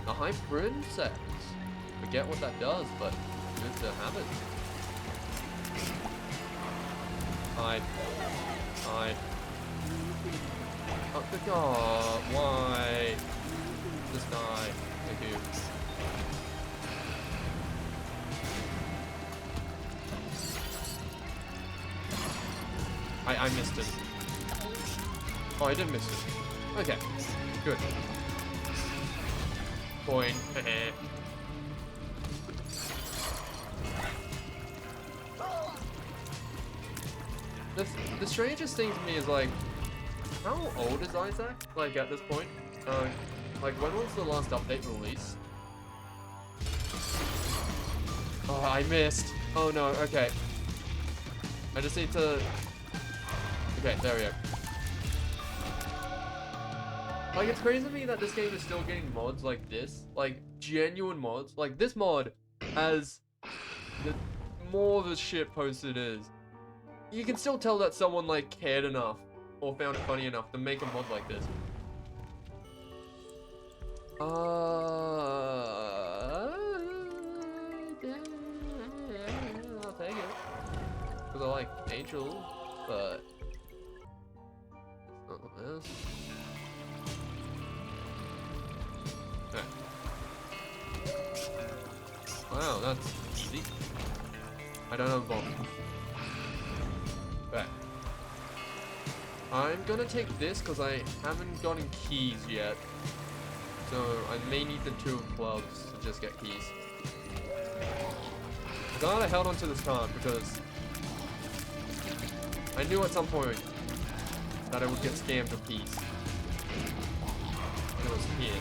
The High Princess. Forget what that does, but good to have it. Hide. Hide. Oh, good God. Why? This guy. Thank you. I missed it. Oh, I did miss it. Okay. Good. Coin. The strangest thing to me is like, how old is Isaac? Like at this point? Like when was the last update released? Oh, I missed. Oh no, okay. I just need to... Okay, there we go. Like, it's crazy to me that this game is still getting mods like this. Like, genuine mods. Like, this mod has the more of the shit post it is. You can still tell that someone, like, cared enough or found it funny enough to make a mod like this. I'll take it. Because I like Angel, but... Not the best. Okay. Wow, that's easy. I don't have a bomb. Okay. I'm gonna take this because I haven't gotten keys yet. So I may need the 2 clubs to just get keys. I'm glad I held onto this card because I knew at some point that I would get scammed of keys. It was here.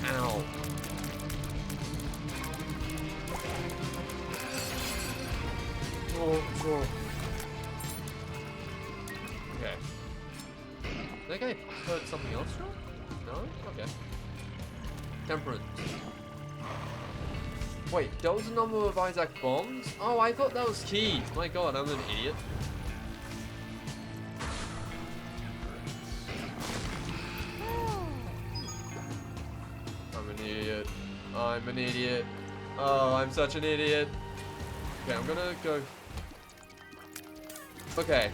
Ow. Oh. Okay. That guy put something else wrong? No? Okay. Temperance. Wait, that was the number of Isaac bombs? Oh, I thought that was keys. My god, I'm an idiot. I'm an idiot. Oh, I'm such an idiot. Okay, I'm gonna go... Okay.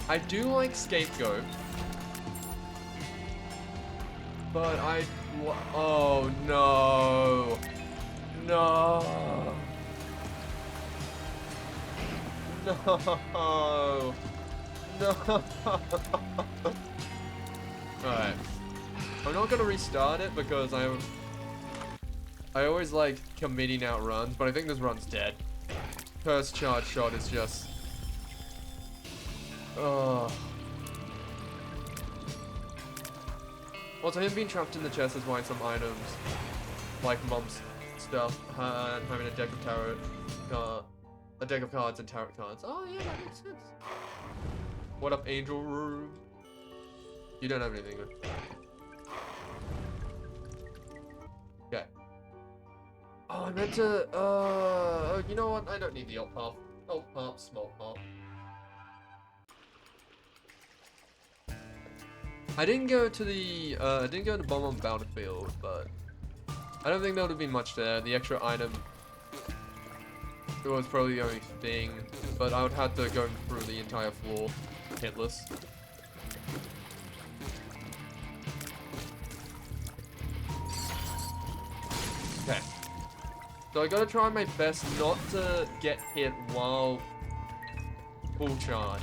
I do like Scapegoat. But oh, no. No. No. No. Alright. I'm not gonna restart it because I always like committing out runs, but I think this run's dead. First charge shot is just... Oh. Also, him being trapped in the chest is why some items, like Mom's stuff, and having a deck of tarot, a deck of cards and tarot cards. Oh yeah, that makes sense. What up, Angel Room? You don't have anything good. Okay. Oh, I meant to, you know what? I don't need the alt path. Alt path, small path. I didn't go to the, Bomb on Battlefield, but I don't think there would have been much there. The extra item, it was probably the only thing, but I would have to go through the entire floor, hitless. So I gotta try my best not to get hit while full charge.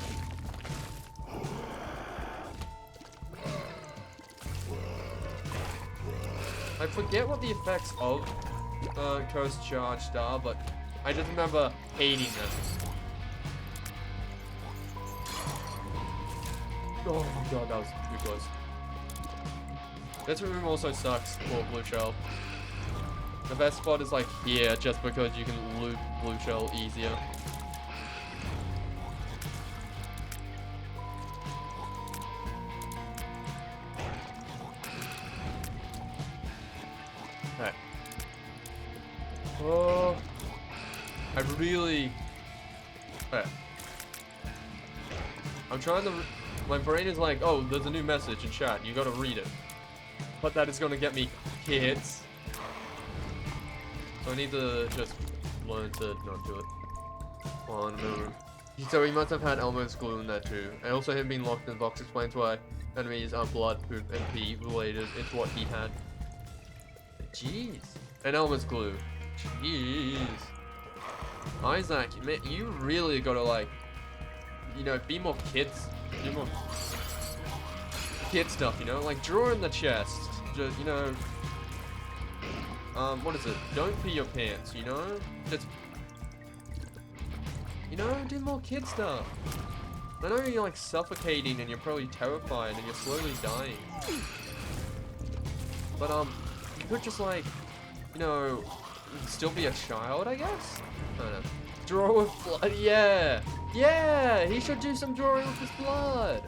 I forget what the effects of Coast Charged are, but I just remember hating them. Oh my god, that was too close. This room also sucks for Blue Shell. The best spot is like here, just because you can loot Blue Shell easier. Okay. Oh, I really. Okay. I'm trying to. My brain is like, oh, there's a new message in chat. You gotta read it. But that is gonna get me hits. So I need to just learn to not do it. Oh no. So he must have had Elmo's glue in there too. And also him being locked in the box explains why enemies are blood, poop, and pee related. It's what he had. Jeez. And Elmo's glue. Jeez. Isaac, man, you really gotta like, you know, be more kids. Do more kid stuff, you know? Like draw in the chest. Just, you know, what is it? Don't pee your pants, you know? Just, you know, do more kid stuff. I know you're like suffocating and you're probably terrified and you're slowly dying. But you could just like, you know, still be a child, I guess? I don't know. Draw with blood, yeah! Yeah! He should do some drawing with his blood!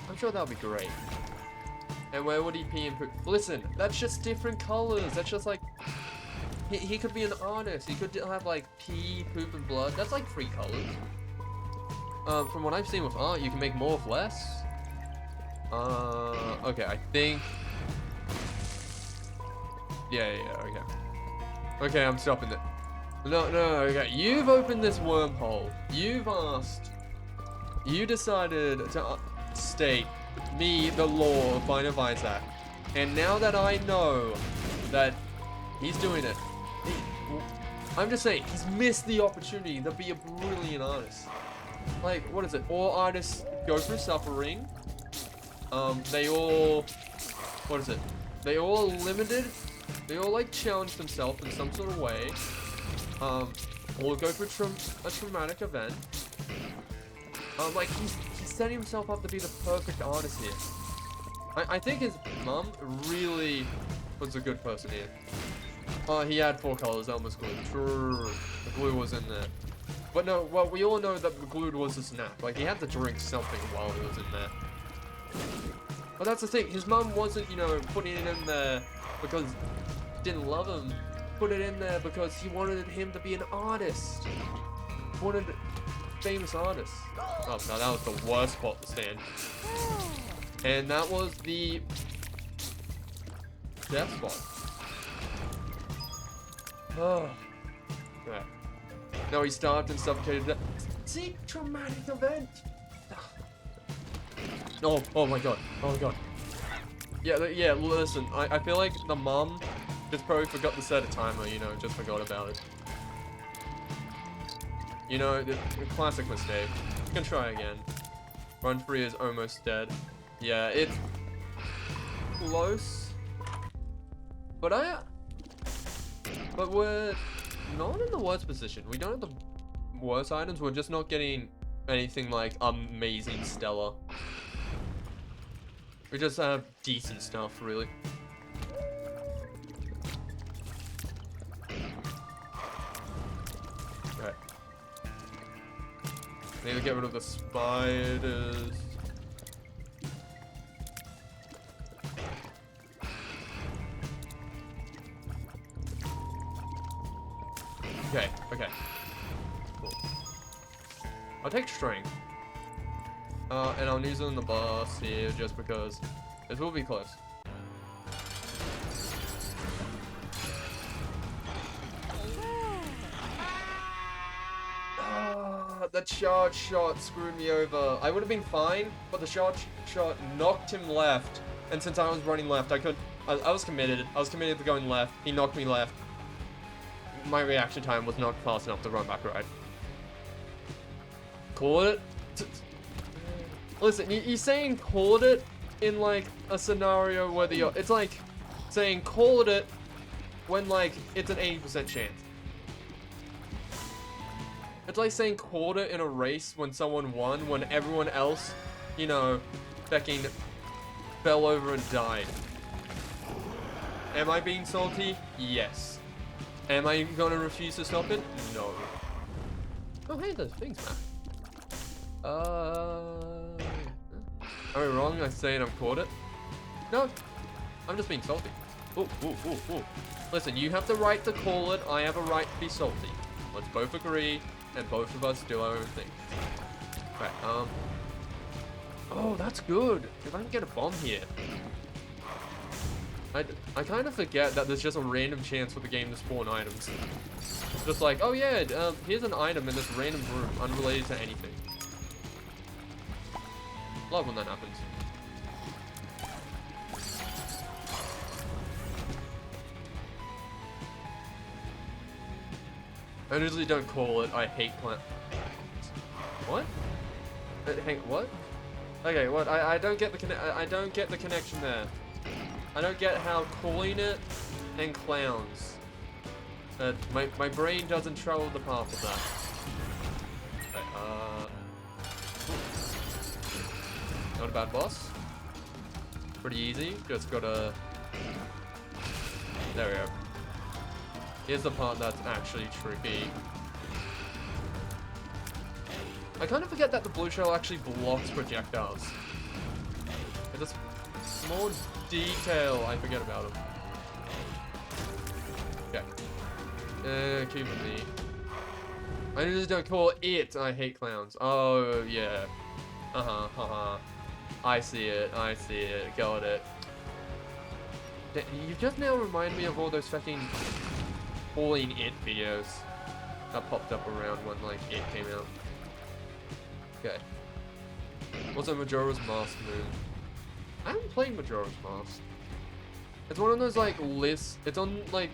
I'm sure that would be great. And where would he pee and poop? Listen, that's just different colors. That's just like... He could be an artist. He could have like pee, poop, and blood. That's like 3 colors. From what I've seen with art, you can make more with less. Okay, I think... Yeah, okay. Okay, I'm stopping it. No, okay. You've opened this wormhole. You've asked. You decided to state me the law of Bind of Isaac. And now that I know that he's doing it, I'm just saying, he's missed the opportunity to be a brilliant artist. Like, what is it? All artists go through suffering. They all... What is it? They all are limited. They all, like, challenge themselves in some sort of way. Or go through a traumatic event. Like, he's setting himself up to be the perfect artist here. I think his mum really was a good person here. Oh, he had 4 colors, Elmo's glue. True. The glue was in there. But no, well, we all know that the glue was a snack. Like, he had to drink something while he was in there. But that's the thing, his mum wasn't, you know, putting it in there because she didn't love him. Put it in there because he wanted him to be an artist. Wanted a famous artist. Oh, no, that was the worst spot to stand. And that was the death spot. Oh. Yeah. No, he starved and suffocated. See? Traumatic event. Oh my god. Oh my god. Yeah, listen. I feel like the mom just probably forgot to set a timer, you know, just forgot about it. You know, the classic mistake. You can try again. Run 3 is almost dead. Yeah, it's close. But we're not in the worst position. We don't have the worst items. We're just not getting anything like amazing stellar. We just have decent stuff, really. Right. Need to get rid of the spiders. Okay. Cool. I'll take strength. And I'll use it on the boss here just because this will be close. The charge shot screwed me over. I would have been fine, but the charge shot knocked him left. And since I was running left, I was committed. I was committed to going left. He knocked me left. my reaction time was not fast enough to run back right. Call it. Listen, you're saying called it in like a scenario where it's like saying called it when like it's an 80% chance. It's like saying called it in a race when someone won, when everyone else, you know, fucking fell over and died. Am I being salty? Yes. Am I gonna refuse to stop it? No. Oh hey, there's things back. Am I wrong? I saying I've caught it? No. I'm just being salty. Ooh, ooh, ooh, ooh. Listen, you have the right to call it. I have a right to be salty. Let's both agree, and both of us do our own thing. Right, oh, that's good. If I can get a bomb here. I kind of forget that there's just a random chance for the game to spawn items. Just like, oh yeah, here's an item in this random room, unrelated to anything. Love when that happens. I usually don't call it. I hate plant. What? Hang, what? Okay, what? I don't get the I don't get the connection there. I don't get how calling it and clowns. My brain doesn't travel the path of that. Okay, not a bad boss. Pretty easy. Just gotta. There we go. Here's the part that's actually tricky. I kind of forget that the blue shell actually blocks projectiles. It's a small detail I forget about him. Okay. Keep with me. I just don't call it. I hate clowns. Oh, yeah. Uh-huh. I see it. Got it. You just now remind me of all those fucking calling it videos that popped up around when, like, it came out. Okay. Also, Majora's Mask moon. I haven't played Majora's Mask. It's one of those, like, lists. It's on, like,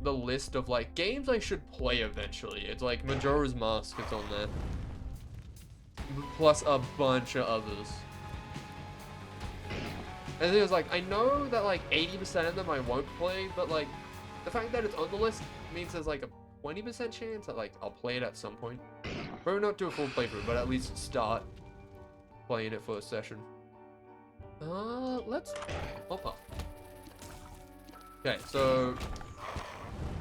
the list of, like, games I should play eventually. It's like Majora's Mask is on there. Plus a bunch of others. And it was like, I know that, like, 80% of them I won't play, but, like, the fact that it's on the list means there's, like, a 20% chance that, like, I'll play it at some point. Probably not do a full playthrough, but at least start playing it for a session. Let's hop up. Okay, so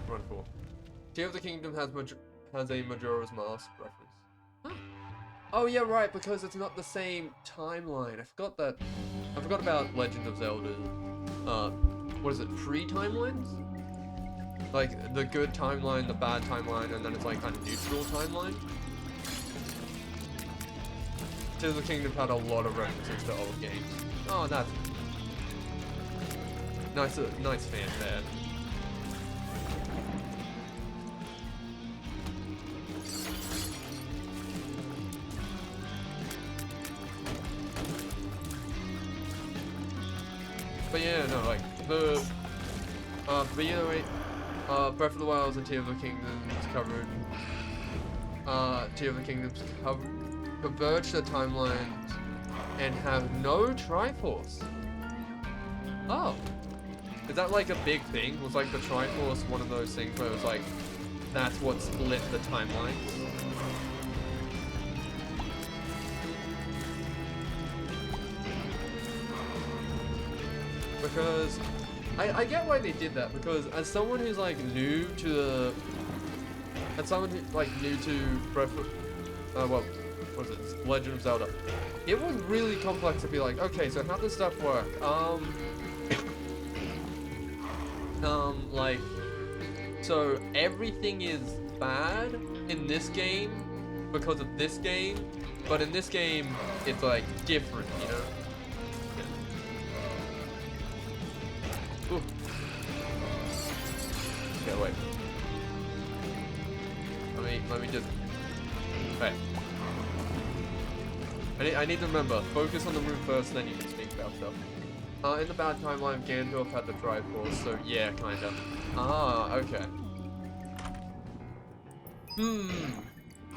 run 4. Tear of the Kingdom has a Majora's Mask reference. Huh. Oh yeah, right, because it's not the same timeline. I forgot about Legend of Zelda. What is it? Pre-timelines? Like the good timeline, the bad timeline, and then it's like a neutral timeline. Tear of the Kingdom had a lot of references to old games. Oh, that's nice fanfare. But yeah, no, like but yeah, wait. Breath of the Wild and Tear of the Kingdom's covered. Tear of the Kingdom's converge the timelines and have no Triforce. Oh. Is that like a big thing? Was like the Triforce one of those things where it was like, that's what split the timelines? Because I get why they did that, because as someone who's like new to the, as someone who's like new to Breath of, well, what is it, Legend of Zelda, it was really complex to be like, okay, so how does stuff work? Like, so everything is bad in this game because of this game, but in this game, it's like different, you know? Ooh. Okay, wait. Let me just. Wait. I need to remember. Focus on the room first, then you can speak about stuff. In the bad timeline, Gandalf had the Triforce, so yeah, kinda. Ah, okay.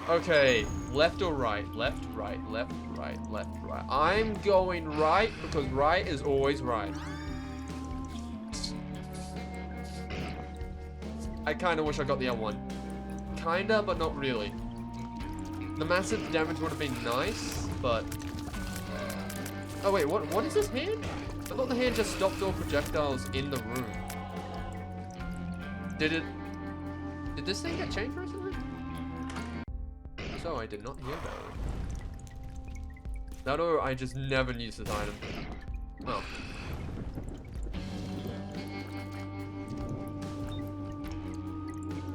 Okay, left or right? Left, right, left, right, left, right. I'm going right because right is always right. I kind of wish I got the L1. Kinda, but not really. The massive damage would have been nice, but... Oh wait, what is this hand? I thought the hand just stopped all projectiles in the room. Did this thing get changed recently? So I did not hear that. That or I just never used this item. Oh.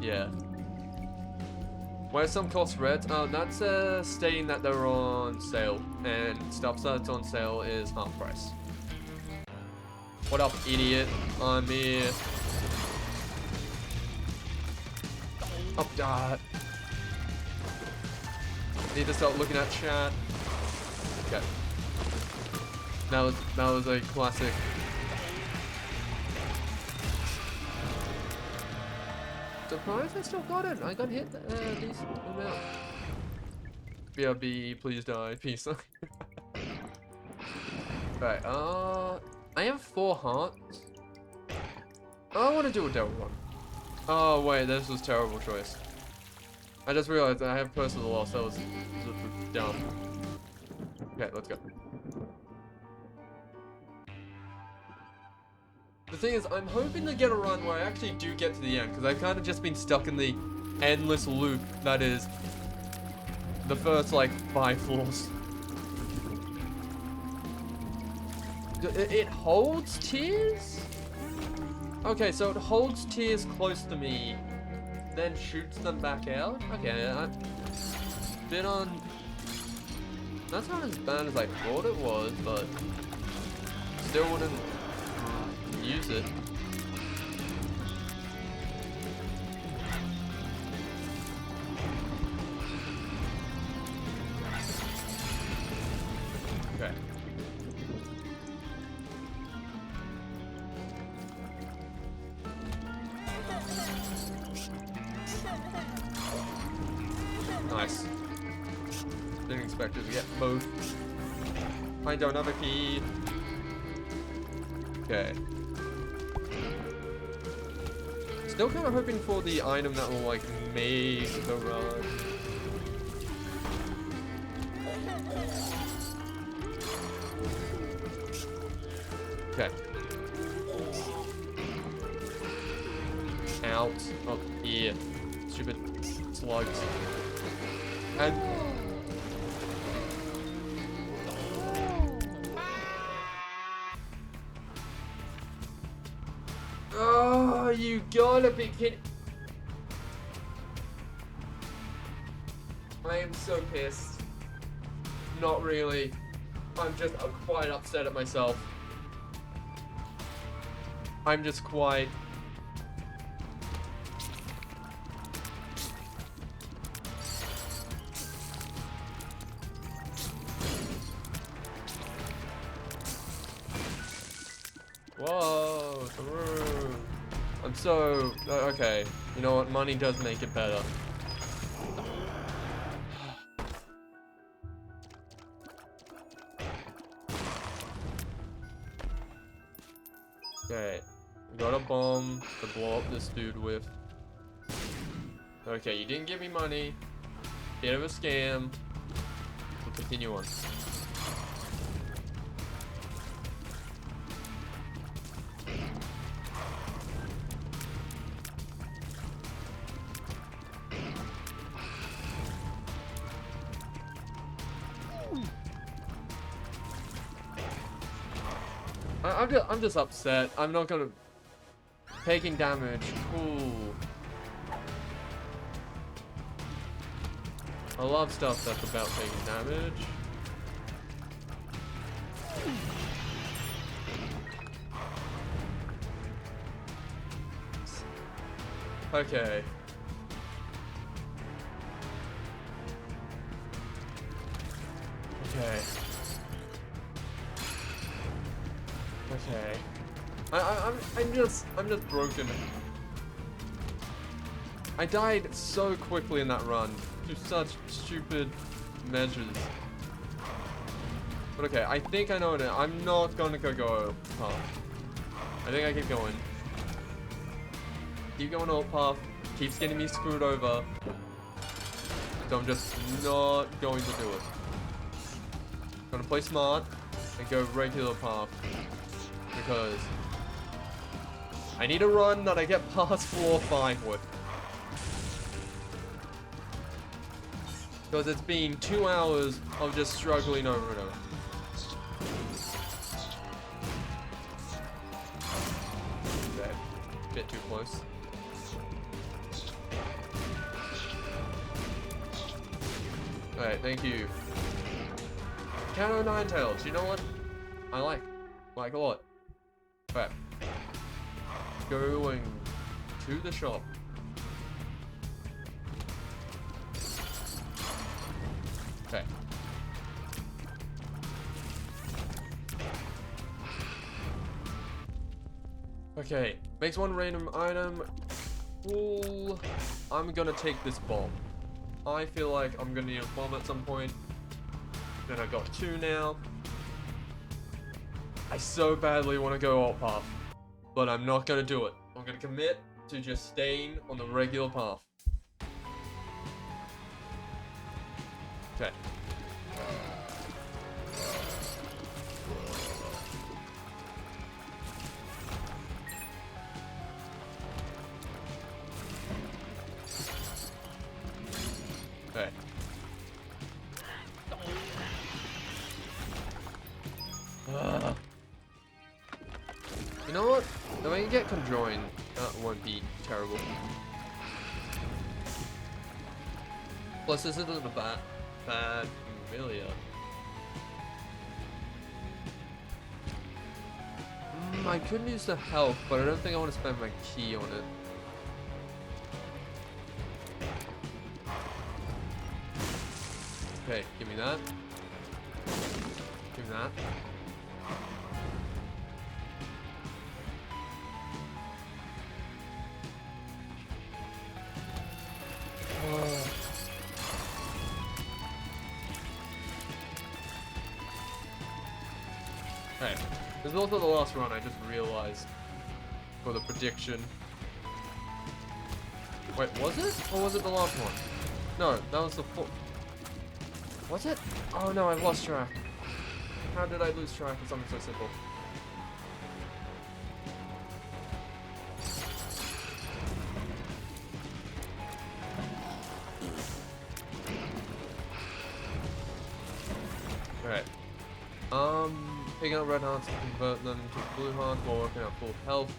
Yeah. Why are some costs red? Oh, that's stating that they're on sale. And stuff that's on sale is half price. What up, idiot? I'm here. Oh, God. Need to start looking at chat. Okay. That was a classic. Surprised I still got it. I got hit a decent amount. BRB, please die. Peace. Right, I have 4 hearts. I want to do a devil one. Oh wait, this was a terrible choice. I just realized that I have personal loss. That was dumb. Okay, let's go. The thing is, I'm hoping to get a run where I actually do get to the end, because I've kind of just been stuck in the endless loop that is the first, like, 5 floors. It holds tears? Okay, so it holds tears close to me, then shoots them back out? Okay, bit on... That's not as bad as I thought it was, but still wouldn't use it. Okay. Nice. Didn't expect it to get both. I don't have a key. Okay. Still kind of hoping for the item that will, like, make the run. Okay. Out. Oh, yeah. Stupid slugs. And... Oh, you gotta be kidding. I am so pissed. Not really. I'm just quite upset at myself. I'm just quite... Whoa, through. I'm so... Okay, you know what? Money does make it better. Okay, got a bomb to blow up this dude with. Okay, you didn't give me money. Bit of a scam. We'll continue on. I'm just upset. I'm not gonna... Taking damage. Ooh. I love stuff that's about taking damage. Okay. Okay. Okay. I'm just broken. I died so quickly in that run to such stupid measures. But okay, I think I know it. I'm not gonna go path. I think I keep going. Keep going alt path. Keeps getting me screwed over. So I'm just not going to do it. Gonna play smart and go regular path. Because I need a run that I get past floor 5 with. Because it's been 2 hours of just struggling over and over. Okay, bit too close. Alright, thank you. Counter Ninetales, you know what? I like a lot. Alright. Going to the shop. Okay. Okay, makes one random item. Cool. I'm gonna take this bomb. I feel like I'm gonna need a bomb at some point. Then I got 2 now. I so badly want to go alt path, but I'm not gonna do it. I'm gonna commit to just staying on the regular path. Okay. Okay. You know what? If I can get conjoined, that won't be terrible. Plus, this isn't a bad familiar. I could use the health, but I don't think I want to spend my key on it. Okay, give me that. Give me that. Alright, this is also the last run, I just realized. For the prediction. Wait, was it? Or was it the last one? No, that was the fourth. Was it? Oh no, I've lost track. How did I lose track of something so simple? Alright. Picking up red hearts and convert them to blue hearts while working out full health.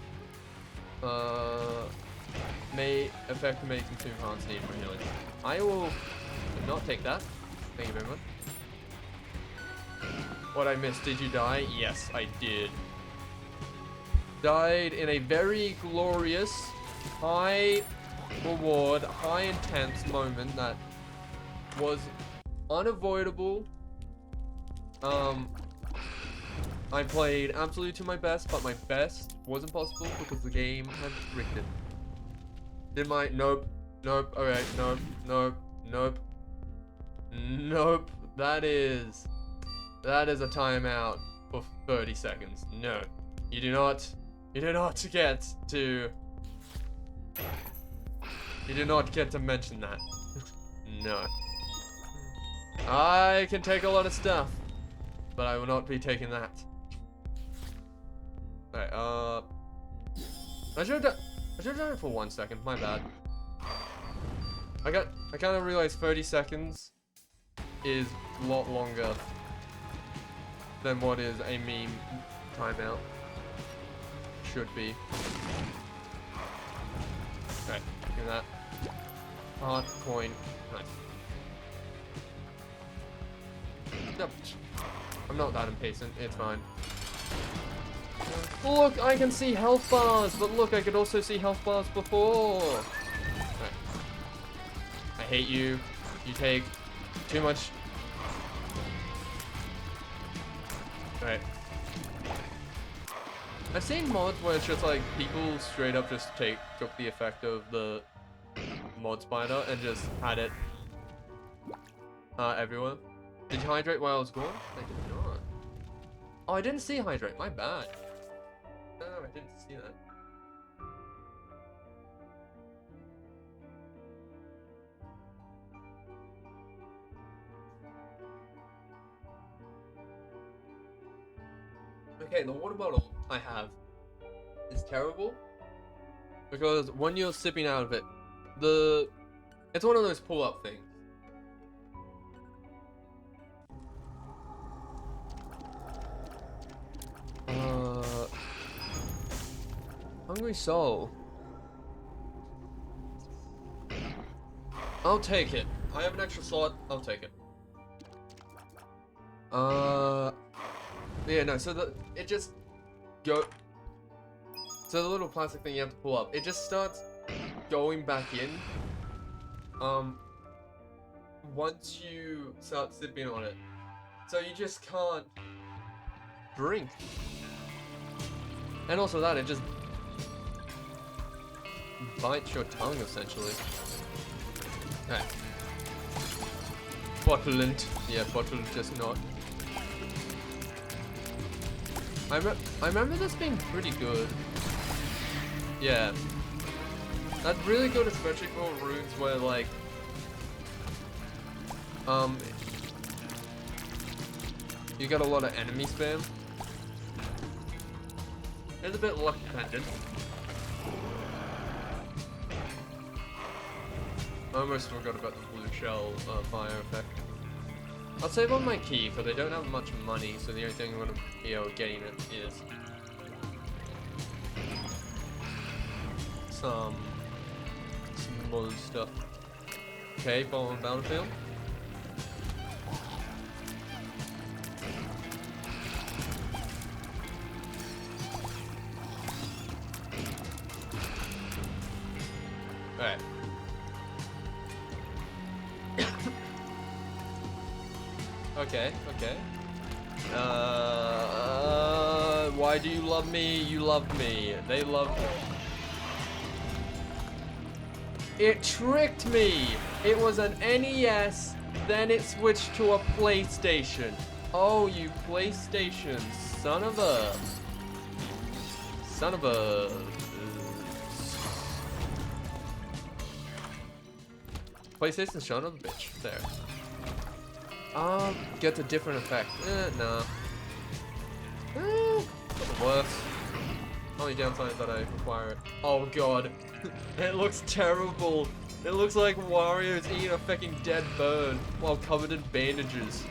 May affect may consume hearts needed for healing. I will not take that. Thank you very much. What I missed, did you die? Yes, I did. Died in a very glorious, high reward, high intense moment that was unavoidable. I played absolutely to my best, but my best wasn't possible because the game had rigged it. Did my... Nope. Nope. Okay. Nope. Nope. Nope. Nope. That is a timeout for 30 seconds. No. You do not get to... You do not get to mention that. No. I can take a lot of stuff, but I will not be taking that. Alright, I should have done it for 1 second, my bad. I kind of realized 30 seconds is a lot longer than what is a meme timeout should be. Okay, give me that. Hard coin, nice. Yep. I'm not that impatient, it's fine. Look, I can see health bars, but look, I could also see health bars before. Right. I hate you. You take too much. Right. I've seen mods where it's just like people straight up just took the effect of the mod spider and just had it everywhere. Did you hydrate while I was gone? I did not. Oh, I didn't see hydrate. My bad. No, I didn't see that. Okay, the water bottle I have is terrible because when you're sipping out of it, it's one of those pull-up things. Hungry soul. I'll take it. I have an extra slot. I'll take it. Yeah, no. So it just go. So the little plastic thing you have to pull up, it just starts going back in. Once you start sipping on it, so you just can't drink. And also that it just bites your tongue essentially. Hey. Bottlant. Yeah, bottled, just not. I remember this being pretty good. Yeah. That's really good, especially for rooms where, like, you got a lot of enemy spam. It's a bit luck dependent. I almost forgot about the blue shell fire effect. I'll save on my key, because I don't have much money, so the only thing I'm going to be able to getting it is some other stuff. Okay, following battlefield. Alright. Okay, okay. Why do you love me? You love me. They love me. It tricked me! It was an NES, then it switched to a PlayStation. Oh, you PlayStation son of a... Son of a... PlayStation son of a bitch. There. Get a different effect. Nah. Not the worst. Only downside is that I require it. Oh god. It looks terrible. It looks like Wario's eating a fucking dead bird while covered in bandages.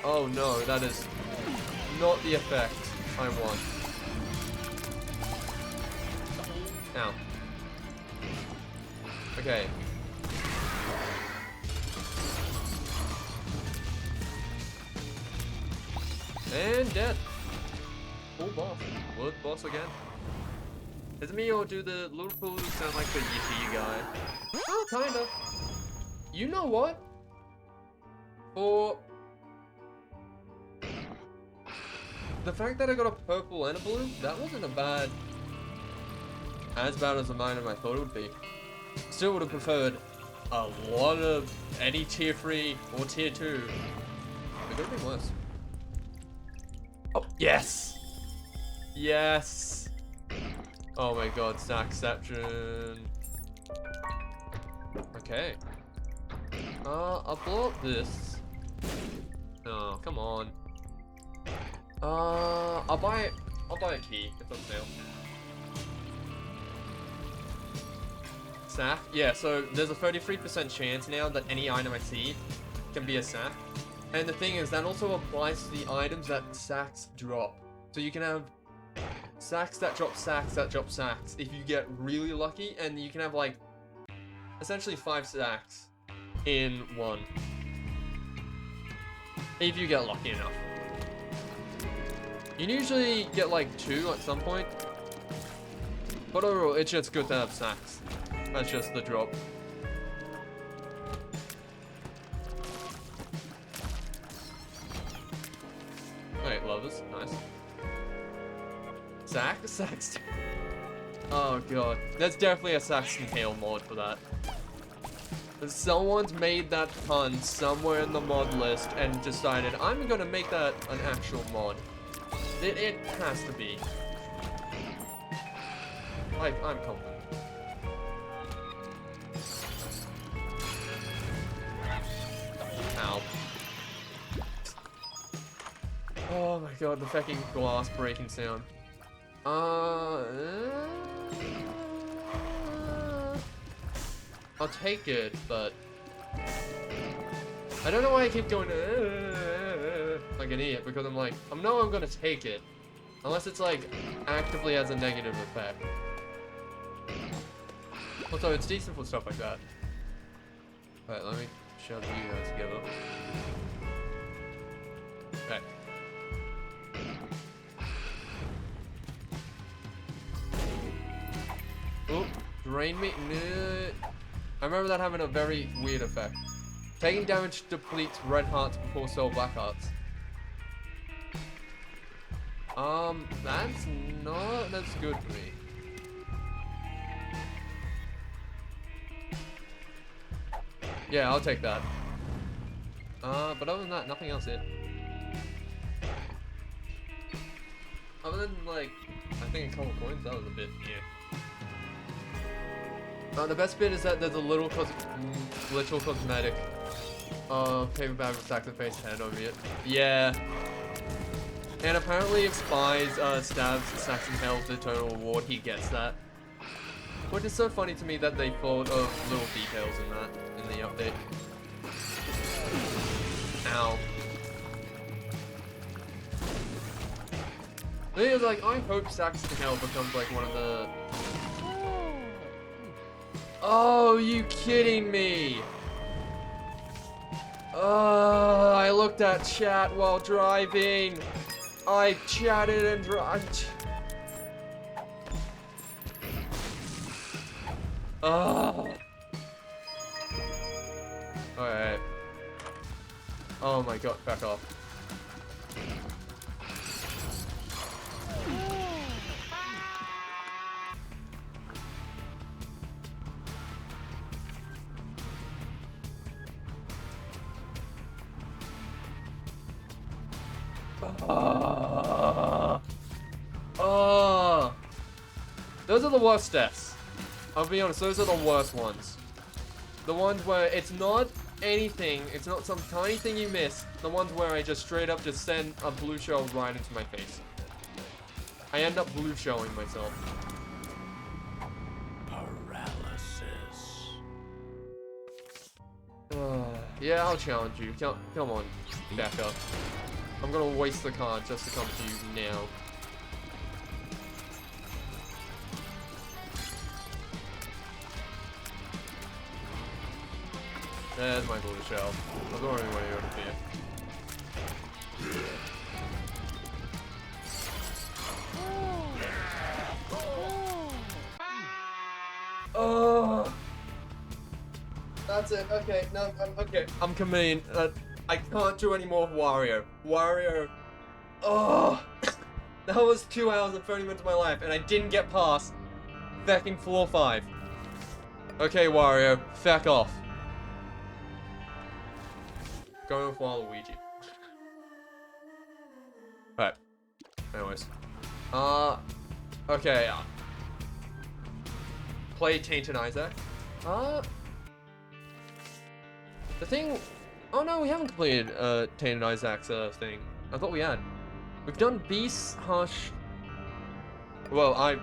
Oh no, that is not the effect I want. Ow. Okay. And dead. Full boss. Word boss again. Is it me or do the little balloons sound like the Yippee guy? Oh, kinda. You know what? For the fact that I got a purple and a blue, that wasn't as bad as the mine I thought it would be. Still would have preferred a lot of any tier 3 or tier 2. It could have been worse. Oh, yes! Yes! Oh my god, Sackception. Okay. I'll blow up this. Oh, come on. I'll buy a key. It's on sale. Sack? Yeah, so there's a 33% chance now that any item I see can be a sack. And the thing is, that also applies to the items that sacks drop. So you can have sacks that drop sacks that drop sacks if you get really lucky, and you can have like essentially 5 sacks in one if you get lucky enough. You usually get like 2 at some point, but overall it's just good to have sacks. That's just the drop. Alright, lovers, nice. Sacks? Oh god. There's definitely a Saxon Hail mod for that. Someone's made that pun somewhere in the mod list and decided, I'm gonna make that an actual mod. It has to be. I'm confident. Ow. Oh my god, the fucking glass breaking sound. I'll take it, but I don't know why I keep going like an idiot, because I'm like, I know I'm gonna take it, unless it's like actively has a negative effect. Also, it's decent for stuff like that. Alright, let me shove you guys together. Okay. Oh, drain me. I remember that having a very weird effect. Taking damage depletes red hearts before soul black hearts. That's not that's good for me. Yeah, I'll take that. But other than that, nothing else in. Other than, like, I think a couple coins, that was a bit, yeah. The best bit is that there's a little cosmetic paper bag with Saxon face head over it. Yeah. And apparently if Spies stabs Saxon Hell's eternal reward, he gets that. Which is so funny to me that they thought of little details in that, in the update. Ow. The thing is, like, I hope Saxon Hell becomes, like, one of the... Oh, you kidding me? I looked at chat while driving. I chatted and Alright. Oh my god, back off. Those are the worst deaths. I'll be honest, those are the worst ones. The ones where it's not anything, it's not some tiny thing you miss. The ones where I just straight up just send a blue shell right into my face. I end up blue shelling myself. Paralysis. Yeah, I'll challenge you. Come on, back up. I'm gonna waste the card just to come to you now. There's my blue shell. I was wondering where you would appear. Oh, that's it. Okay, no, okay. I'm committing. I can't do any more Wario. Wario. Oh, that was 2 hours and 30 minutes of my life, and I didn't get past Fecking floor 5. Okay, Wario, feck off. Going with Waluigi. Alright. Anyways. Okay. Play Tainted Isaac. The thing... Oh no, we haven't completed, Tainted Isaac's, thing. I thought we had. We've done Beast, Hush... Well, I've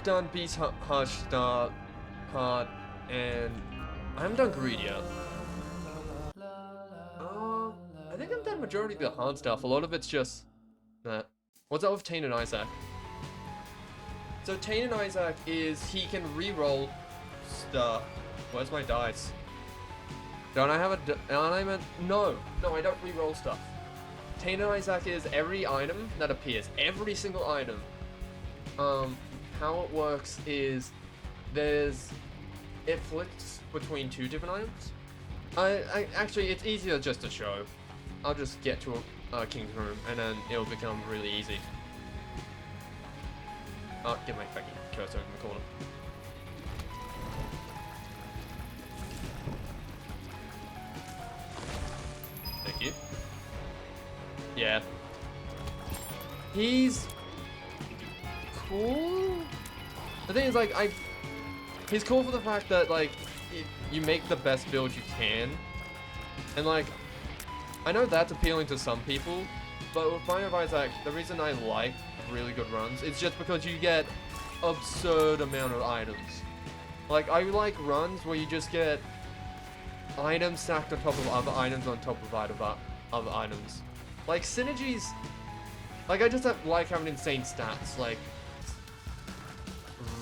done Beast, Hush, Star, Heart, and... I haven't done Greed yet. I think I've done majority of the hard stuff. A lot of it's just that. What's up with Tainted Isaac? So Tainted Isaac is he can re-roll stuff. Where's my dice? Don't I have a? No, I don't re-roll stuff. Tainted Isaac is every item that appears, every single item. How it works is it flips between 2 different items. Actually, it's easier just to show. I'll just get to a King's Room, and then it'll become really easy. I'll get my fucking cursor in the corner. Thank you. Yeah. He's cool. The thing is, like, he's cool for the fact that, like, you make the best build you can. And, like, I know that's appealing to some people, but with Binding of Isaac, the reason I like really good runs is just because you get absurd amount of items. Like, I like runs where you just get items stacked on top of other items on top of other items. Like, synergies... Like, I just like having insane stats, like...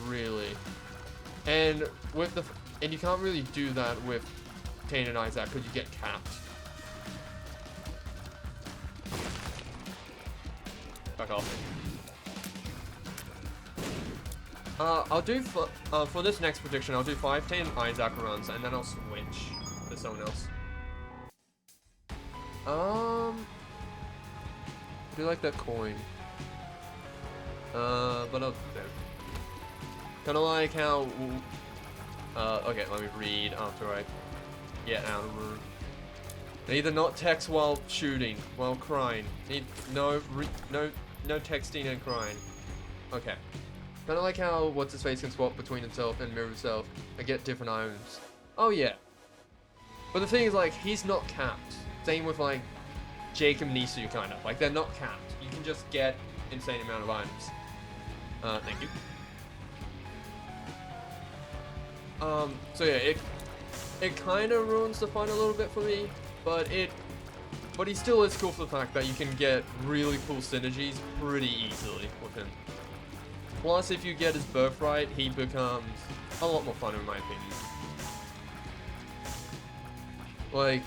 Really. And with the... And you can't really do that with Tainted Isaac because you get capped. Fuck off. I'll do for this next prediction, I'll do 5 Tainted Isaac runs, and then I'll switch to someone else. I do like that coin. But I'll do. Kinda like how... okay, let me read after I get out of the room. Neither not text while shooting, while crying. No texting and crying. Okay. Kinda like how what's-his-face can swap between himself and mirror himself and get different items. Oh yeah. But the thing is, like, he's not capped. Same with, like, Jake and Nisu, kind of. Like, they're not capped. You can just get insane amount of items. Thank you. So yeah, it kind of ruins the fun a little bit for me, but he still is cool for the fact that you can get really cool synergies pretty easily with him. Plus, if you get his birthright, he becomes a lot more fun in my opinion. Like,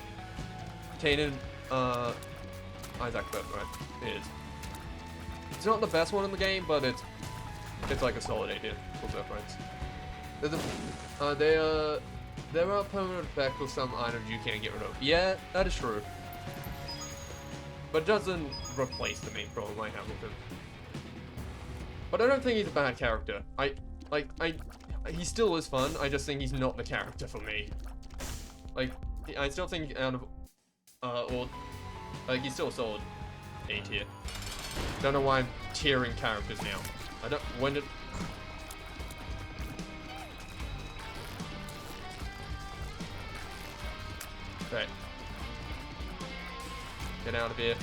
Tainted, Isaac birthright is. It's not the best one in the game, but it's like a solid idea for birthrights. There are permanent effects with some items you can't get rid of. Yeah, that is true. But it doesn't replace the main problem I have with him. But I don't think he's a bad character. He still is fun, I just think he's not the character for me. Like, I still think out of, he's still a solid A tier. Don't know why I'm tiering characters now. When did... Right. Get out of here.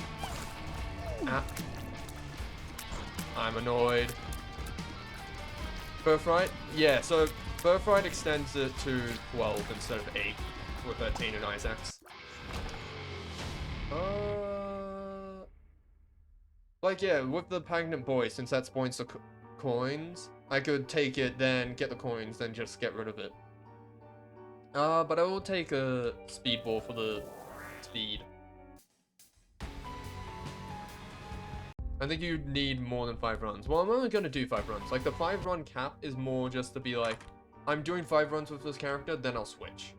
Ah. I'm annoyed. Birthright? Yeah, so Birthright extends it to 12 instead of 8 with 13 and Isaacs. Like, yeah, with the Pagnant Boy, since that spawns the coins, I could take it, then get the coins, then just get rid of it. But I will take a speed ball for the speed. I think you need more than 5 runs. Well, I'm only gonna do 5 runs. Like, the 5 run cap is more just to be like, I'm doing 5 runs with this character, then I'll switch.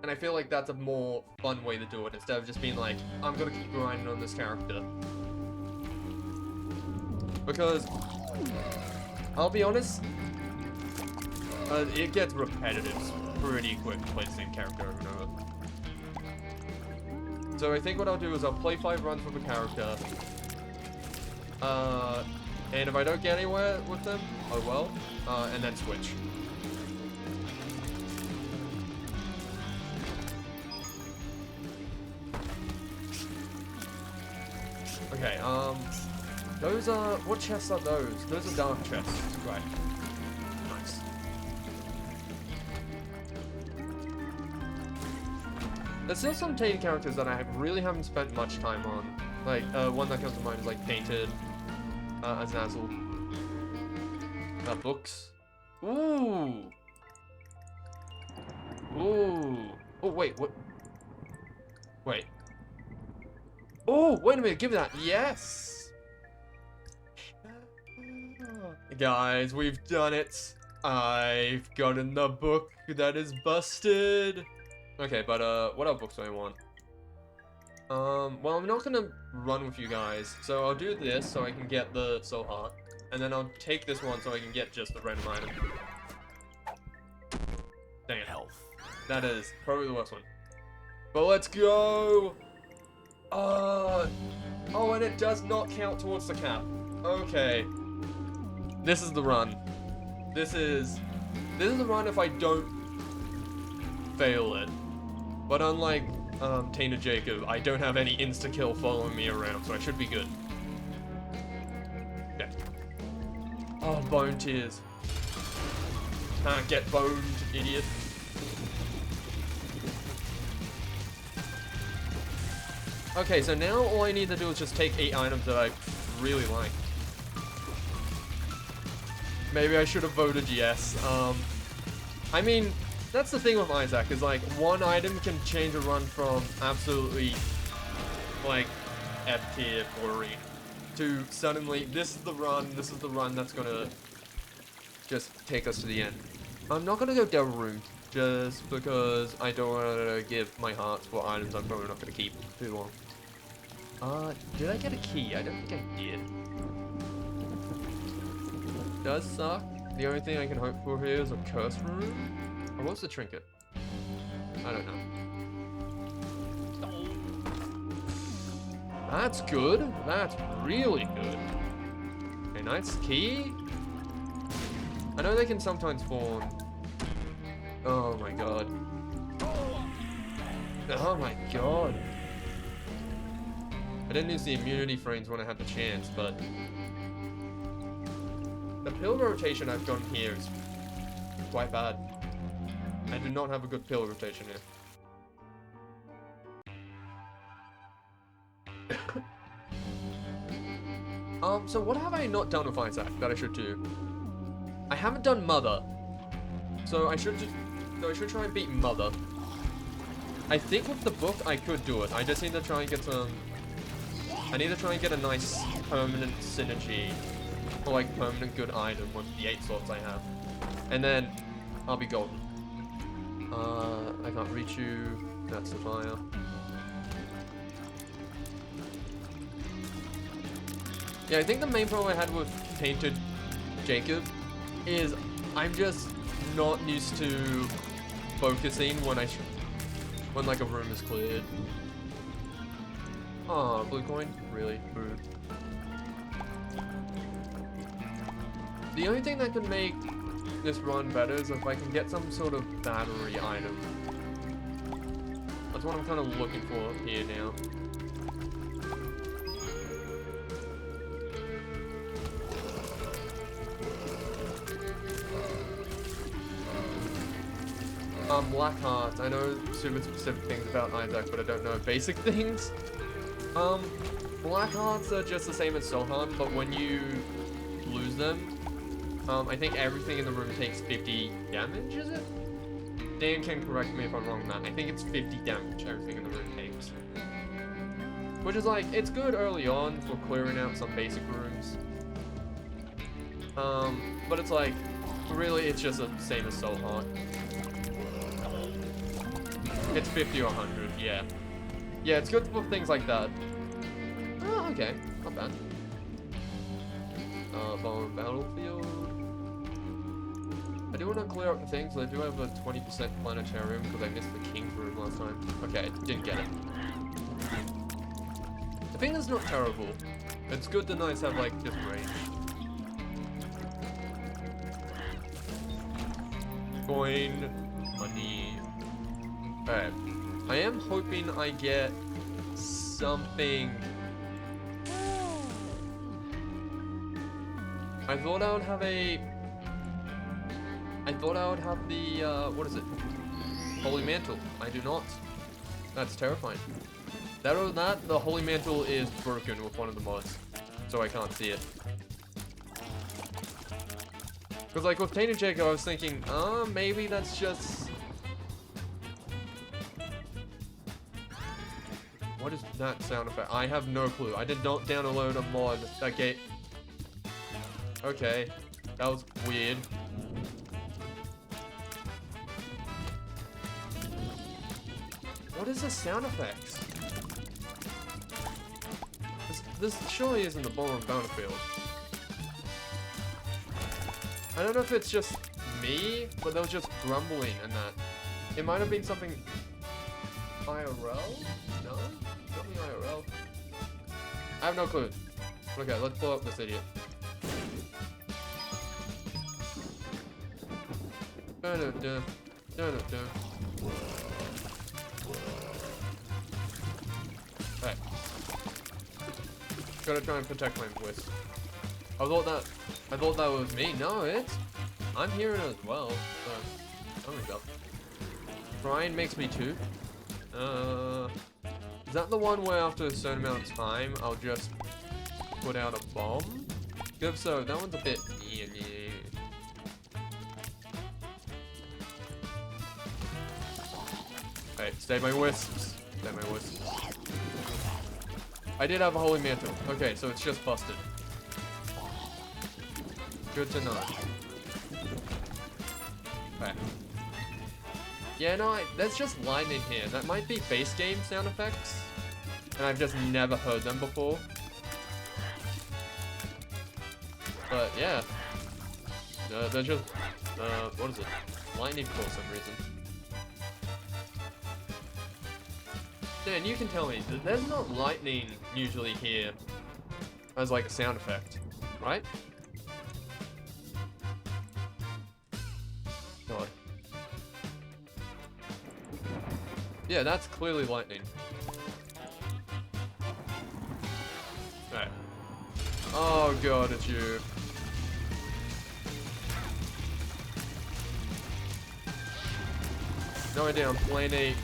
And I feel like that's a more fun way to do it, instead of just being like, I'm gonna keep grinding on this character. Because, I'll be honest, it gets repetitive pretty quick to play the same character over and over. So I think what I'll do is I'll play 5 runs with a character, and if I don't get anywhere with them, oh well, and then switch. Okay, those are, what chests are those? Those are dark chests, right. Nice. There's still some Tainted characters that I really haven't spent much time on. Like, one that comes to mind is like Painted, Azazel. Books. Ooh! Ooh! Oh, wait, what? Wait. Oh, wait a minute, give me that. Yes! Guys, we've done it. I've gotten the book that is busted. Okay, but, what other books do I want? Well, I'm not gonna run with you guys, so I'll do this so I can get the Soul Heart, and then I'll take this one so I can get just the random item. Dang it. Health. That is probably the worst one. But let's go! Oh, and it does not count towards the cap. Okay. This is the run. This is the run if I don't fail it. But unlike Tina Jacob, I don't have any insta-kill following me around, so I should be good. Okay. Oh, bone tears. Can't get boned, idiot. Okay, so now all I need to do is just take 8 items that I really like. Maybe I should have voted yes. I mean, that's the thing with Isaac, is like, one item can change a run from absolutely, like, F tier boring to suddenly, this is the run that's gonna just take us to the end. I'm not gonna go Devil Room, just because I don't want to give my hearts for items I'm probably not gonna keep too long. Did I get a key? I don't think I did. Does suck. The only thing I can hope for here is a curse room. Or what's the trinket? I don't know. That's good. That's really good. A nice key. I know they can sometimes spawn. Oh my god. Oh my god. I didn't use the immunity frames when I had the chance, but the pill rotation I've done here is quite bad. I do not have a good pill rotation here. So what have I not done with Isaac that I should do? I haven't done Mother. So I should try and beat Mother. I think with the book I could do it. I just need to try and get some... I need to try and get a nice permanent synergy, or like permanent good item with the 8 slots I have. And then I'll be golden. I can't reach you. That's the fire. Yeah, I think the main problem I had with Tainted Jacob is I'm just not used to focusing when when like a room is cleared. Oh, blue coin? Really? Rude. The only thing that can make this run better is if I can get some sort of battery item. That's what I'm kind of looking for here now. Black Heart. I know super specific things about Isaac, but I don't know basic things. Black Hearts are just the same as Soul Heart, but when you lose them, I think everything in the room takes 50 damage, is it? Dan can correct me if I'm wrong on that. I think it's 50 damage everything in the room takes. Which is like, it's good early on for clearing out some basic rooms. But it's like, really it's just the same as Soul Heart. It's 50 or 100, yeah. Yeah, it's good for things like that. Oh, okay. Not bad. Bone Battlefield. I do want to clear up the things, so I do have a 20% planetarium because I missed the King's room last time. Okay, didn't get it. I think that's not terrible. It's good to nice have like just range. Coin, money. Alright. I am hoping I get something. I thought I would have the, what is it? Holy Mantle. I do not. That's terrifying. That or that, the Holy Mantle is broken with one of the mods. So I can't see it. Because like with Tainted Jacob, I was thinking, maybe that's just... What is that sound effect? I have no clue. I did not download a mod that gave... Okay, that was weird. What is the sound effects? This surely isn't the Ballroom Battlefield. I don't know if it's just me, but there was just grumbling and that. It might have been something... IRL? No? Not me IRL. I have no clue. Okay, let's blow up this idiot. Dun-dun-dun. Dun-dun-dun. Right. Gotta try and protect my voice. I thought that was me. No, I'm hearing it as well. So something's up. Brian makes me too. Is that the one where after a certain amount of time I'll just put out a bomb? If so, that one's a bit yeah. Alright, stay my wisps. Stay my wisps. I did have a holy mantle. Okay, so it's just busted. Good to know. Okay. Yeah, no, there's just lightning here. That might be base game sound effects. And I've just never heard them before. But yeah. They're just, what is it? Lightning for some reason. Dan, you can tell me, there's not lightning usually here as like a sound effect, right? God. Yeah, that's clearly lightning. Alright. Oh god, it's you. No idea, I'm playing a...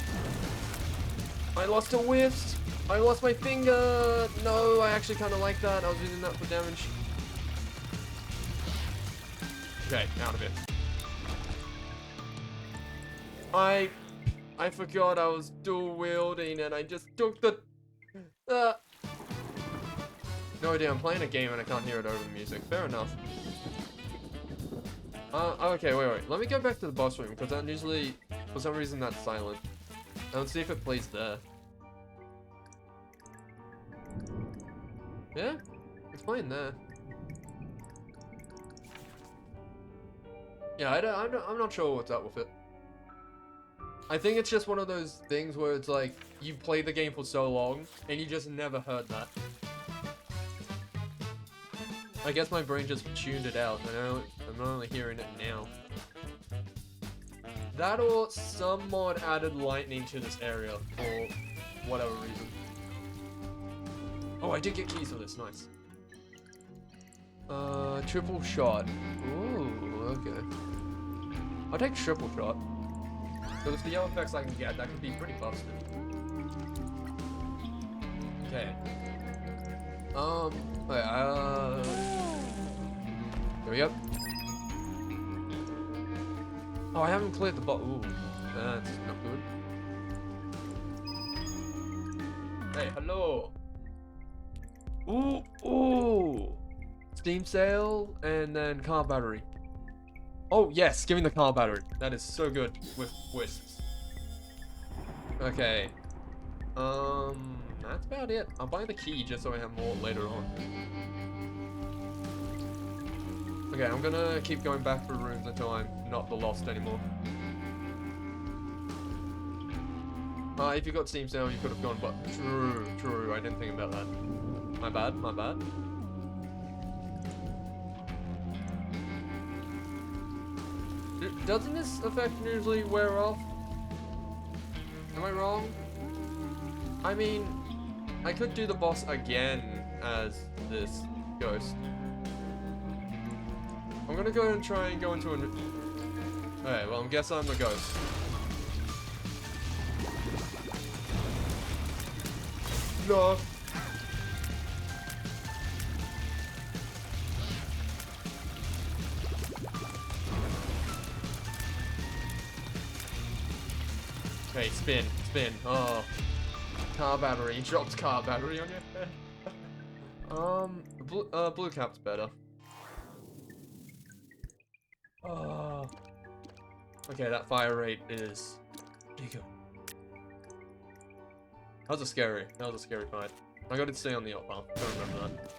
I lost a wisp! I lost my finger! No, I actually kind of like that. I was using that for damage. Okay, out of it. I forgot I was dual wielding and I just took the... No idea, I'm playing a game and I can't hear it over the music. Fair enough. Okay, wait. Let me go back to the boss room, because that usually, for some reason, that's silent. Let's see if it plays there. Yeah? It's playing there. Yeah, I'm not sure what's up with it. I think it's just one of those things where it's like, you've played the game for so long, and you just never heard that. I guess my brain just tuned it out, and I'm only hearing it now. That or some mod added lightning to this area, for whatever reason. Oh, I did get keys for this, nice. Triple shot. Ooh, okay. I'll take triple shot. So if the yellow effects I can get, that could be pretty busted. Okay. Wait, there we go. Oh, I haven't cleared the bot. Ooh, that's not good. Hey, hello. Ooh. Steam sale and then car battery. Oh yes, give me the car battery. That is so good with wisps. Okay. That's about it. I'll buy the key just so I have more later on. Okay, I'm gonna keep going back through rooms until I'm not the lost anymore. If you got Steam sale, you could have gone, but true, I didn't think about that. My bad. Doesn't this effect usually wear off? Am I wrong? I mean, I could do the boss again as this ghost. I'm gonna go and try and go into an... Okay, well, I guess I'm the ghost. No. Okay, spin. Oh. Car battery. Drops car battery on your head. Blue cap's better. Oh. Okay, that fire rate is bigger. That was a scary fight. I gotta stay on the up path. Don't remember that.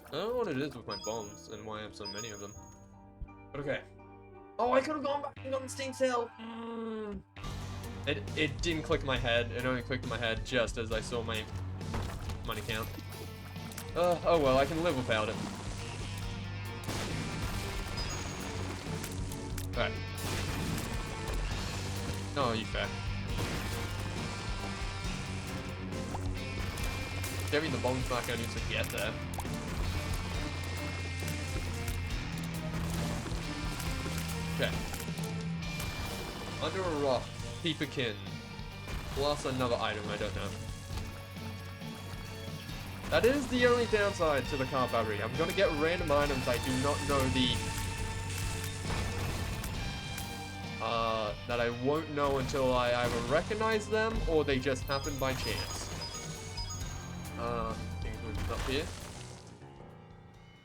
I don't know what it is with my bombs and why I have so many of them. But okay. Oh, I could have gone back and gotten Steam Sale. It didn't click in my head. It only clicked in my head just as I saw my money count. Oh well, I can live without it. Right. Oh, you fair. Getting the bombs back, I need to get there. Okay. Under a rock, Peeperkin. Plus another item, I don't know. That is the only downside to the car battery. I'm gonna get random items I do not know that I won't know until I either recognize them or they just happen by chance. Things moving up here.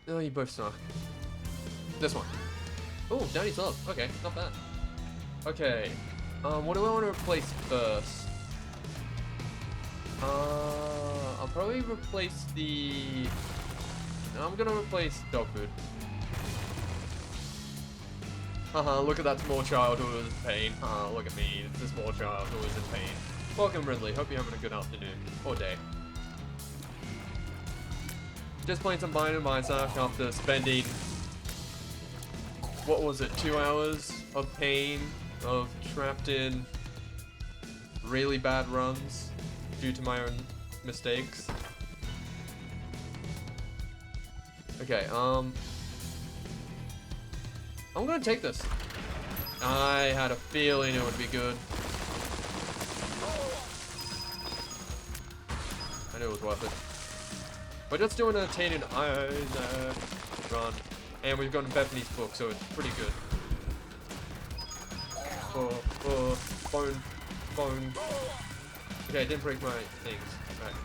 Oh, you both suck. This one. Oh, Danny sub. Okay, not bad. Okay. What do I want to replace first? I'll probably replace the... I'm gonna replace dog food. Haha, look at that small child who was in pain. Haha, look at me, it's a small child who was in pain. Welcome, Ridley. Hope you're having a good afternoon. Or day. Just playing some Binding of Isaac after spending... What was it? 2 hours of pain, of trapped in really bad runs due to my own mistakes. Okay, I'm gonna take this. I had a feeling it would be good. I knew it was worth it. We're just doing a Tainted Isaac run. And we've gotten Bethany's book, so it's pretty good. Phone. Okay, I didn't break my things. Right.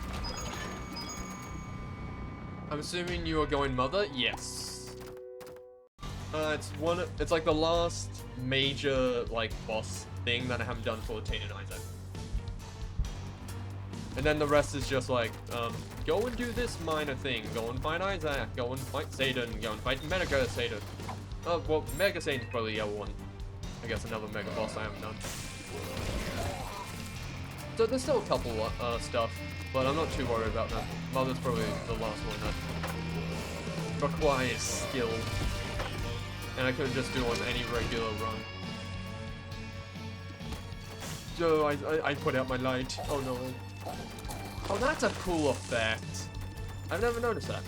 I'm assuming you are going Mother? Yes. It's like the last major, like, boss thing that I haven't done for Tainted Isaac. And then the rest is just like, go and do this minor thing. Go and fight Isaac. Go and fight Satan. Go and fight Mega Satan. Well, Mega Satan's probably the other one. I guess another Mega boss I haven't done. So there's still a couple stuff, but I'm not too worried about that. Mother's probably the last one that requires skill. And I couldn't just do on any regular run. So I put out my light. Oh no. Oh, that's a cool effect. I've never noticed that.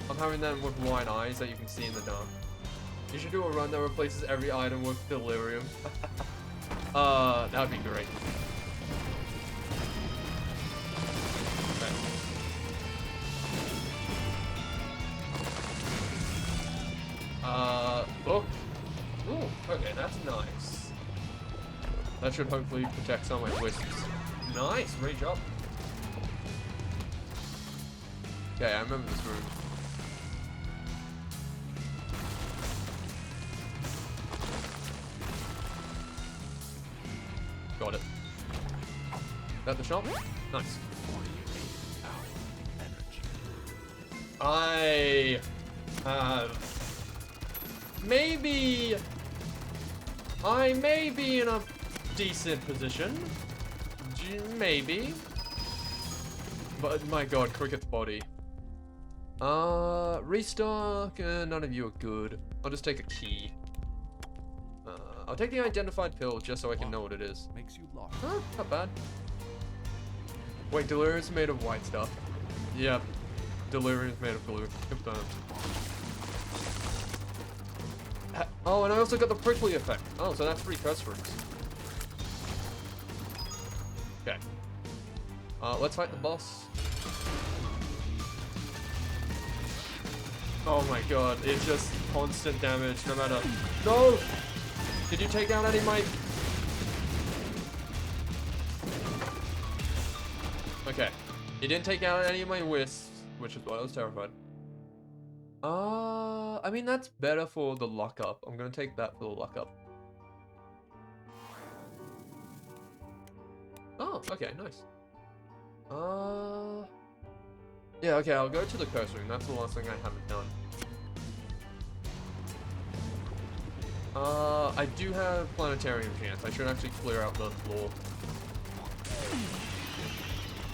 I'm having them with wide eyes that you can see in the dark. You should do a run that replaces every item with delirium. That'd be great. Okay. Oh. Ooh, okay, that's nice. That should hopefully protect some of my wisps. Nice, great job. Okay, I remember this room. Got it. Is that the shop? Nice. I have... I may be in a decent position. Maybe. But my god, Cricket's body. Restock. None of you are good. I'll just take a key. I'll take the identified pill just so I can know what it is. Makes you lost. Huh, not bad. Wait, delirium's made of white stuff. Yep. Delirium's made of blue. Confirmed. Oh, and I also got the prickly effect. Oh, so that's 3 curse rooms. Okay. Let's fight the boss. Oh my god, it's just constant damage no matter... No! Did you take out any of my... Okay. You didn't take out any of my wisps, which is why I was terrified. I mean, that's better for the lockup. I'm gonna take that for the lockup. Oh, okay, nice. Yeah, okay, I'll go to the curse room. That's the last thing I haven't done. I do have planetarium chance. I should actually clear out the floor.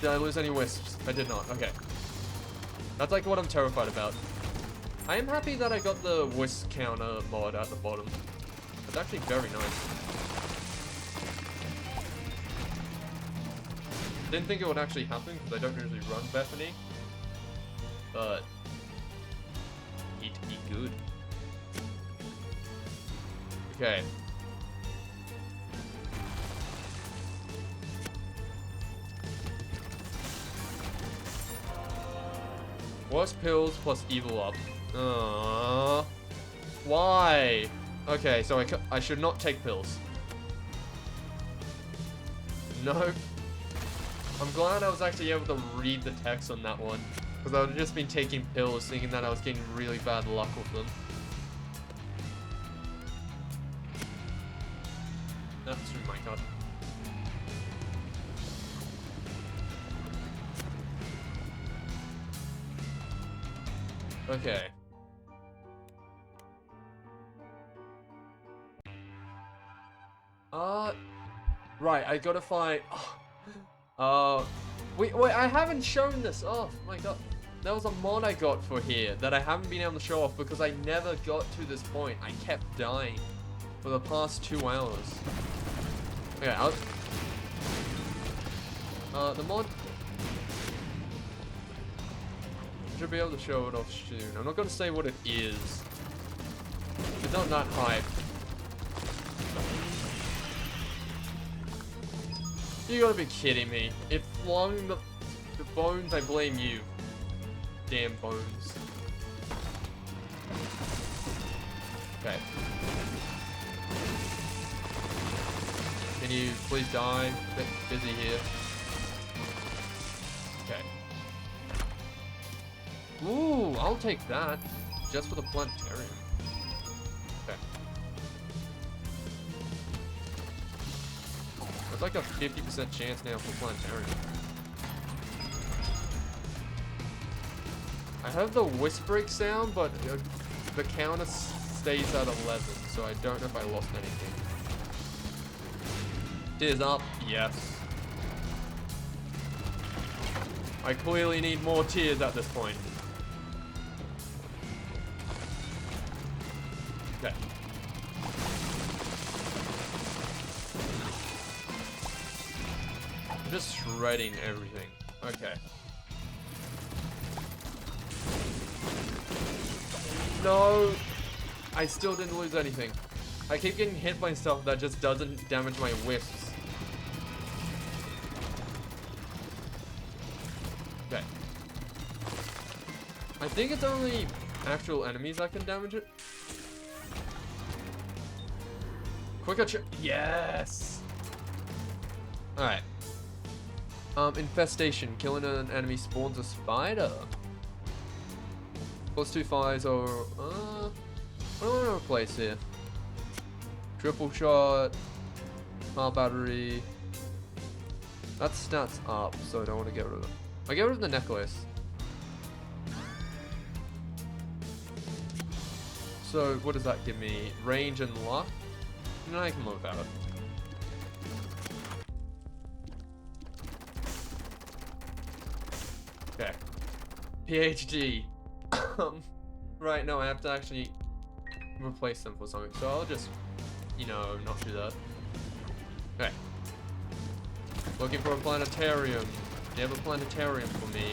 Did I lose any wisps? I did not. Okay. That's like what I'm terrified about. I am happy that I got the wisp counter mod at the bottom. It's actually very nice. Didn't think it would actually happen because I don't usually run Bethany. But it'd be good. Okay. Worst pills plus evil up. Why? Okay, so I should not take pills. No. I'm glad I was actually able to read the text on that one. Because I would have just been taking pills thinking that I was getting really bad luck with them. That's through my card. Okay. Right, I gotta find... wait, I haven't shown this off. Oh my god. There was a mod I got for here that I haven't been able to show off because I never got to this point. I kept dying for the past 2 hours. Okay, the mod... should be able to show it off soon. I'm not gonna say what it is. It's not that hype. You gotta be kidding me. It flung the bones, I blame you. Damn bones. Okay. Can you please die? A bit busy here. Okay. Ooh, I'll take that. Just for the planetarium. Okay. There's like a 50% chance now for planetarium. I have the whispering sound, but the counter stays at 11, so I don't know if I lost anything. Tears up, yes. I clearly need more tears at this point. Okay. I'm just shredding everything. Okay. No! I still didn't lose anything. I keep getting hit by stuff that just doesn't damage my wisps. Okay. I think it's only actual enemies that can damage it. Quicker yes! Alright. Infestation. Killing an enemy spawns a spider. +2 fires or what do I want to replace here? Triple shot, small battery. That's stats up, so I don't want to get rid of it. I get rid of the necklace. So what does that give me? Range and luck? No, I can live without it. Okay. PhD. Right, no, I have to actually replace them for something, so I'll just, you know, not do that. Okay. Looking for a planetarium. Do you have a planetarium for me?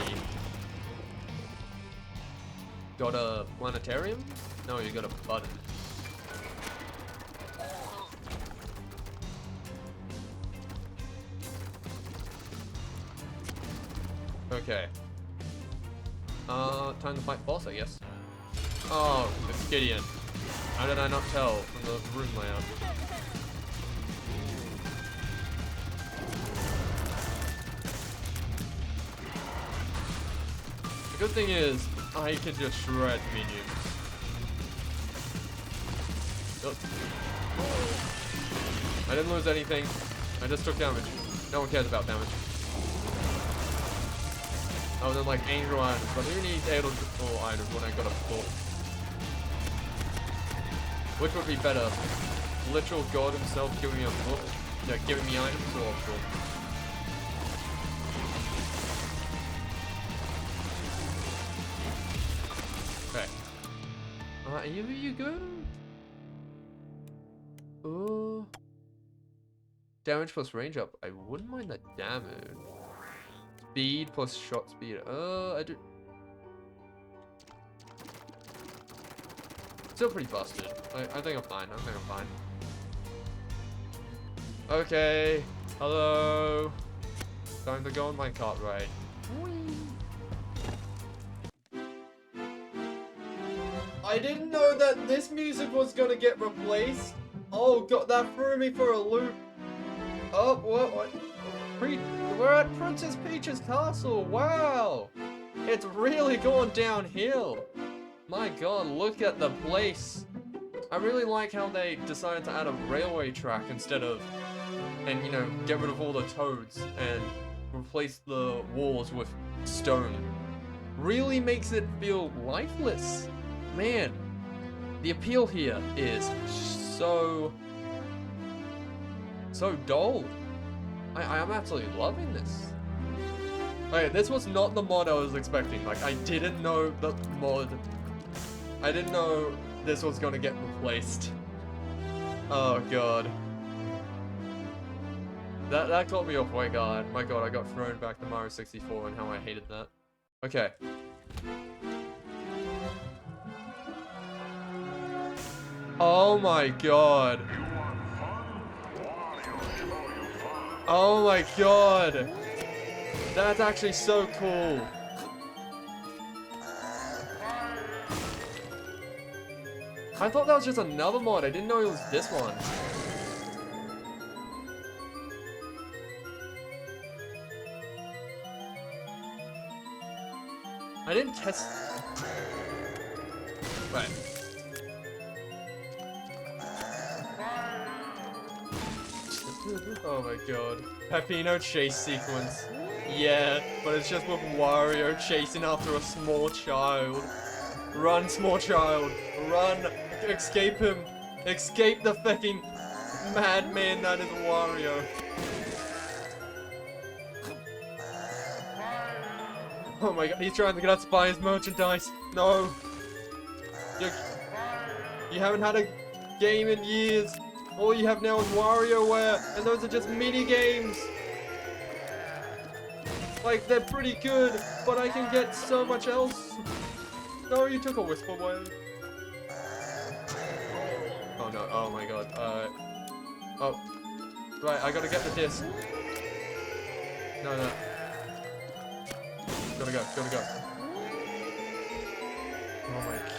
Got a planetarium? No, you got a button. Okay. Time to fight boss, I guess. Oh, it's Gideon. How did I not tell from the room layout? The good thing is, I can just shred minions. I didn't lose anything. I just took damage. No one cares about damage. Oh, then like angel items, but who needs angel items when I got a full? Which would be better? Literal God himself giving me a book? Yeah, giving me items or a book? Okay. Here you go. Oh. Damage plus range up. I wouldn't mind that damage. Speed plus shot speed. I do. Still pretty busted. I think I'm fine. I think I'm fine. Okay. Hello. Time to go on my cart ride. I didn't know that this music was gonna get replaced. Oh god, that threw me for a loop. Oh, what? We're at Princess Peach's castle. Wow. It's really going downhill. My god, look at the place. I really like how they decided to add a railway track instead of, and you know, get rid of all the toads and replace the walls with stone. Really makes it feel lifeless. Man, the appeal here is so dull. I'm absolutely loving this. Okay, this was not the mod I was expecting. Like, I didn't know the mod. I didn't know this was gonna get replaced. Oh god. That caught me off my guard. My god, I got thrown back to Mario 64 and how I hated that. Okay. Oh my god. Oh my god. That's actually so cool. I thought that was just another mod. I didn't know it was this one. I didn't test... Right. Oh my god. Peppino chase sequence. Yeah, but it's just with Wario chasing after a small child. Run, small child. Run. Escape him. Escape the fucking madman that is Wario. Oh my god, he's trying to get us to buy his merchandise. No. You haven't had a game in years. All you have now is WarioWare, and those are just mini games. Like, they're pretty good, but I can get so much else. No, you took a wisp away. Oh no, oh my god. Oh. Right, I gotta get the disc. No. Gotta go. Oh my god.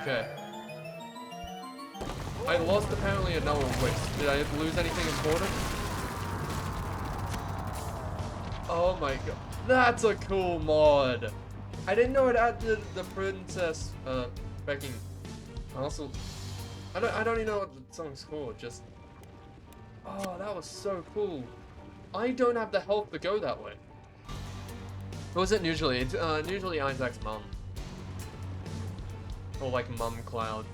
Okay. I lost apparently another wisp. Did I lose anything important? Oh my god. That's a cool mod. I didn't know it added the princess Fecking. Also, I don't even know what the song's called. Just, oh, that was so cool. I don't have the health to go that way. What was it usually? It's usually Isaac's mum. Or like Mum Cloud.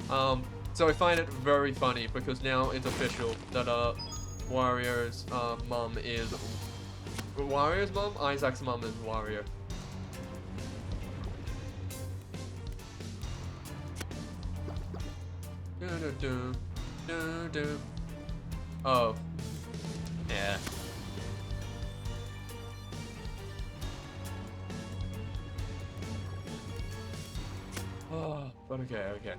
So I find it very funny because now it's official that Wario's mum is Wario's mum? Isaac's mum is Wario. Oh. Yeah. Oh, but okay.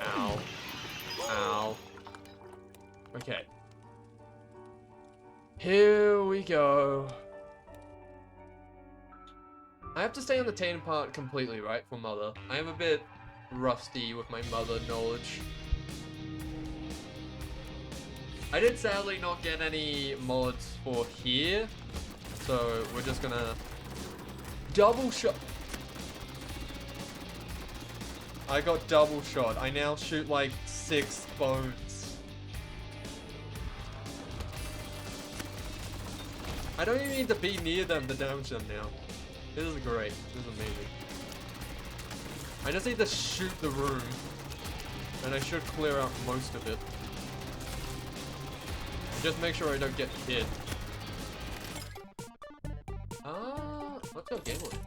Ow. Okay. Here we go. I have to stay on the Tatum part completely, right, for Mother. I am a bit rusty with my Mother knowledge. I did sadly not get any mods for here, so we're just gonna double shot. I got double shot. I now shoot like 6 bones. I don't even need to be near them to damage them now. This is great. This is amazing. I just need to shoot the room. And I should clear out most of it. Just make sure I don't get hit. Let's go game mode.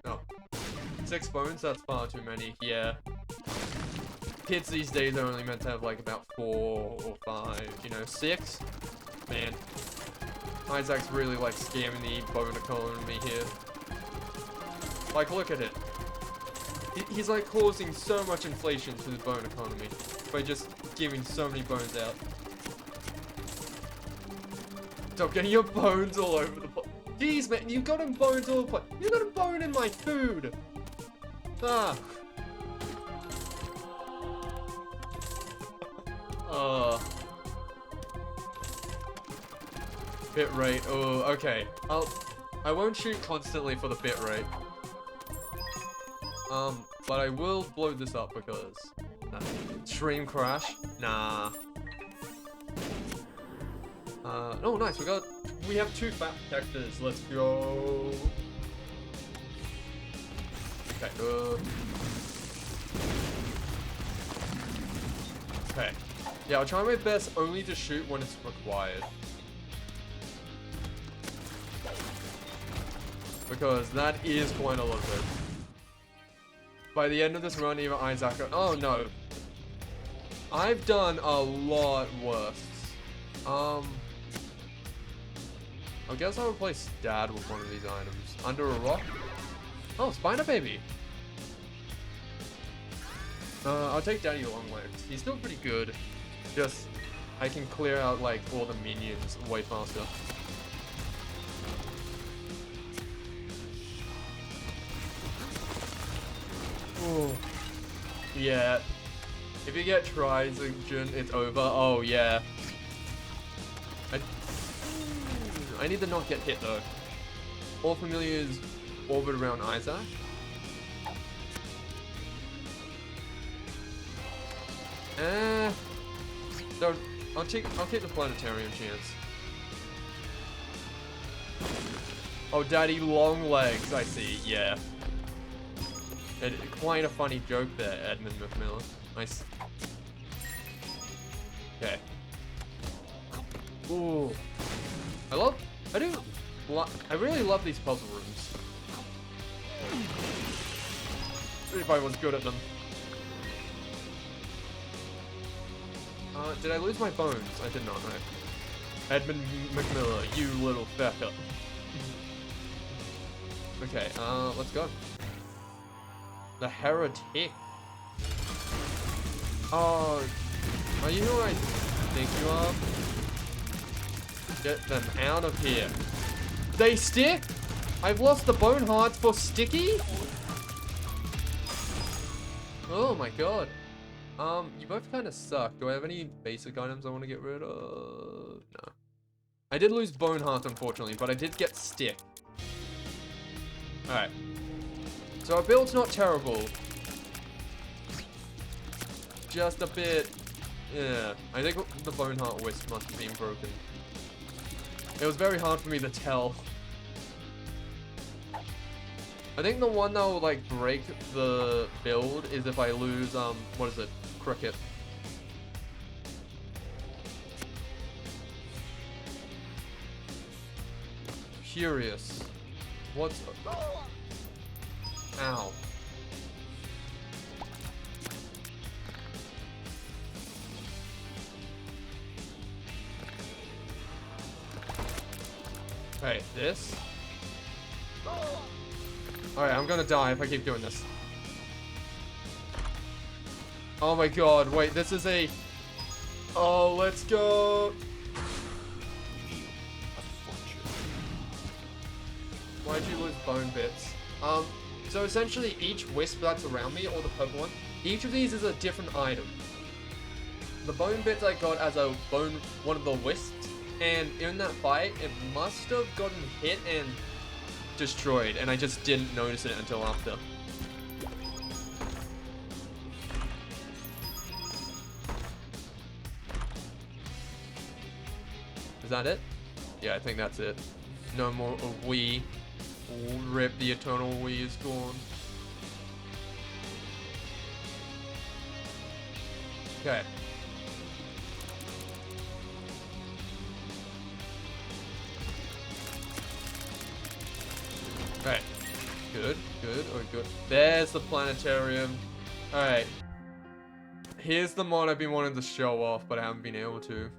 Oh. 6 bones? That's far too many. Yeah. Kids these days are only meant to have like about 4 or 5. You know, 6? Man. Isaac's really like scamming the bone economy here. Like, look at it. He's like causing so much inflation to the bone economy by just giving so many bones out. Stop getting your bones all over the place. Jeez, man, you got him bones all over the place. You got a bone in my food. Ah. Bit rate. Oh, okay. I won't shoot constantly for the bit rate. But I will blow this up because stream crash. Nah. Oh, nice. We have 2 fat protectors. Let's go. Okay. Okay. Yeah, I'll try my best only to shoot when it's required. Because that is quite a lot of it. By the end of this run, even Isaac... Oh, no. I've done a lot worse. I guess I'll replace Dad with one of these items. Under a rock? Oh, Spider Baby. I'll take Daddy Long Legs. He's still pretty good. Just, I can clear out, like, all the minions way faster. Ooh. Yeah. If you get Trizogen, it's over. Oh, yeah. I need to not get hit, though. All familiars orbit around Isaac. So I'll take the planetarium chance. Oh, Daddy Long Legs, I see, yeah. Quite a funny joke there, Edmund McMillan. Nice. Okay. Ooh. I really love these puzzle rooms. If I was good at them. Did I lose my bones? I did not know. Edmund McMillan, you little fecker. Okay, let's go. The Heretic. Oh, are you who I think you are? Get them out of here. They stick? I've lost the bone hearts for sticky? Oh my god. You both kind of suck. Do I have any basic items I want to get rid of? No. I did lose bone hearts, unfortunately, but I did get stick. Alright. So our build's not terrible. Just a bit... Yeah. I think the bone heart wisp must have been broken. It was very hard for me to tell. I think the one that will, like, break the build is if I lose, what is it? Cricket. Curious. What's... Ow. Hey, this? Alright, I'm gonna die if I keep doing this. Oh my god, wait, this is a... Oh, let's go! Why'd you lose bone bits? So essentially each wisp that's around me, or the purple one, each of these is a different item. The bone bits I got as a one of the wisps, and in that fight, it must have gotten hit and destroyed, and I just didn't notice it until after. Is that it? Yeah, I think that's it. No more of Wii. Oh, rip, the eternal Wii is gone. Okay. Alright. Good, good, oh good. There's the planetarium. Alright. Here's the mod I've been wanting to show off, but I haven't been able to.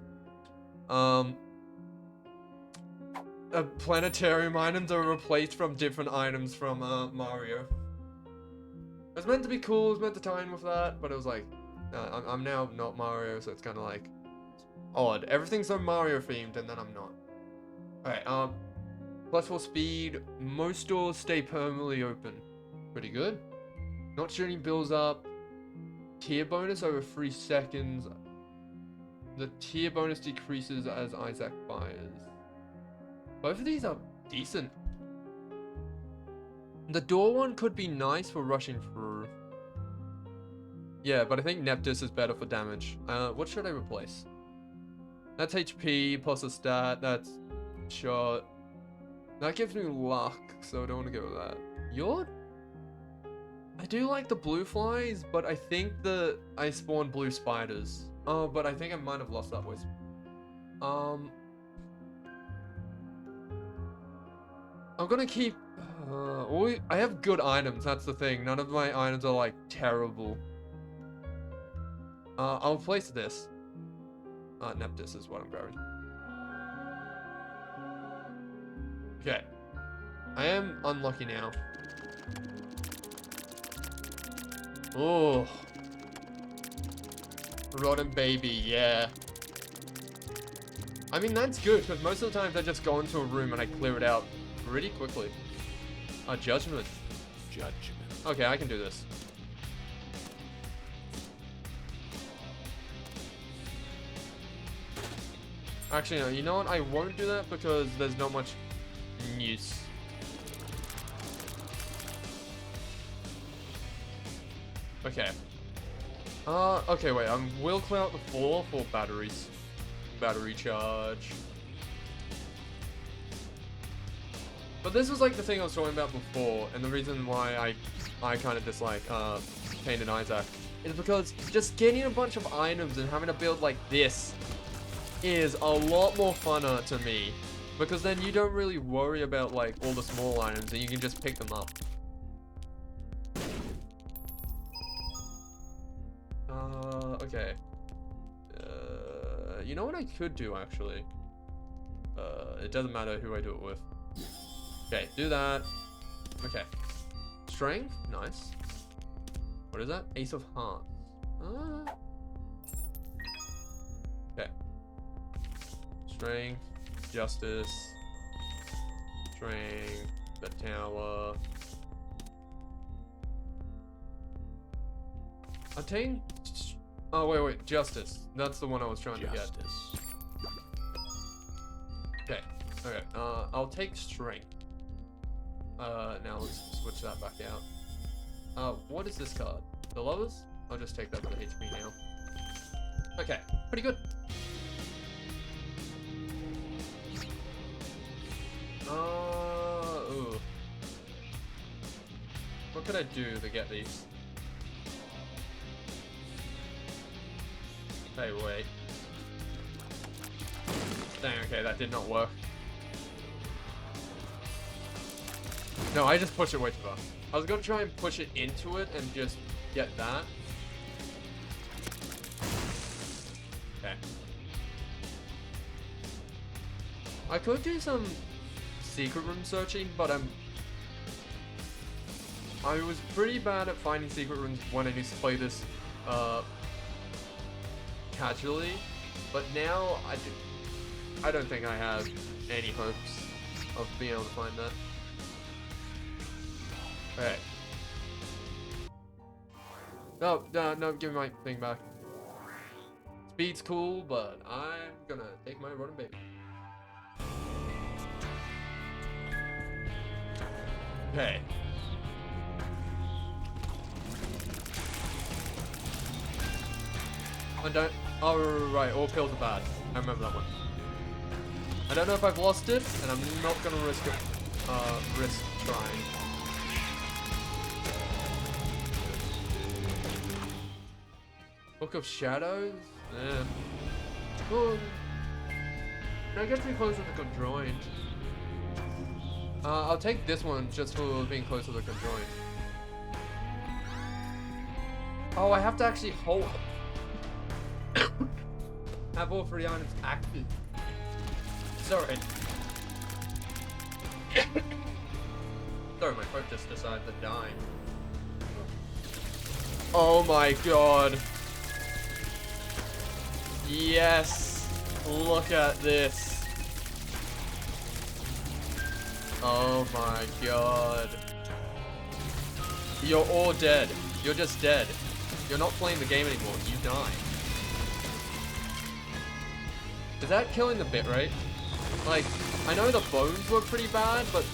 Planetarium items are replaced from different items from Mario. It was meant to be cool, it was meant to tie in with that, but it was like, I'm now not Mario, so it's kind of like odd. Everything's so Mario themed, and then I'm not. Alright, +4 speed. Most doors stay permanently open. Pretty good. Not shooting bills up. Tier bonus over 3 seconds. The tier bonus decreases as Isaac fires. Both of these are decent. The door one could be nice for rushing through. Yeah, but I think Neptus is better for damage. What should I replace? That's HP plus a stat. That's shot. That gives me luck, so I don't want to go with that. Yord? I do like the blue flies, but I think I spawned blue spiders. Oh, but I think I might have lost that voice. I'm gonna keep... I have good items, that's the thing. None of my items are, like, terrible. I'll place this. Neptus is what I'm grabbing. Okay. I am unlucky now. Oh. Rotten baby, yeah. I mean, that's good, because most of the times I just go into a room and I clear it out pretty quickly. Judgment. Judgment. Okay, I can do this. Actually, no, you know what? I won't do that because there's not much use. Okay. Okay, wait. I will clear out the floor for batteries. Battery charge. But this was like the thing I was talking about before, and the reason why I kind of dislike Cain and Isaac is because just getting a bunch of items and having to build like this is a lot more funner to me, because then you don't really worry about like all the small items and you can just pick them up. Okay. You know what I could do actually? It doesn't matter who I do it with. Okay, do that. Okay. Strength, nice. What is that? Ace of Hearts. Okay. Strength, justice, strength, the tower. Attain. Oh wait, justice. That's the one I was trying to get. Okay, okay. I'll take strength. Now let's switch that back out. What is this card? The lovers? I'll just take that for the HP now. Okay, pretty good. Ooh. What could I do to get these? Hey, wait. Dang, okay, that did not work. No, I just pushed it way too far. I was gonna try and push it into it and just get that. Okay. I could do some secret room searching, but I was pretty bad at finding secret rooms when I used to play this casually, but now I don't think I have any hopes of being able to find that. Alright. No, give me my thing back. Speed's cool, but I'm gonna take my running baby. Okay. And don't. Oh, right, all pills are bad. I remember that one. I don't know if I've lost it, and I'm not gonna risk it. Risk trying. Book of Shadows? Yeah. Oh. That gets me closer to conjoined. I'll take this one just for being closer to conjoined. Oh, I have to actually hold. Have all 3 items active. Sorry. Sorry, my throat just decided to die. Oh my god. Yes. Look at this. Oh my god. You're all dead. You're just dead. You're not playing the game anymore. You die. Is that killing the bitrate? Like, I know the bones were pretty bad, but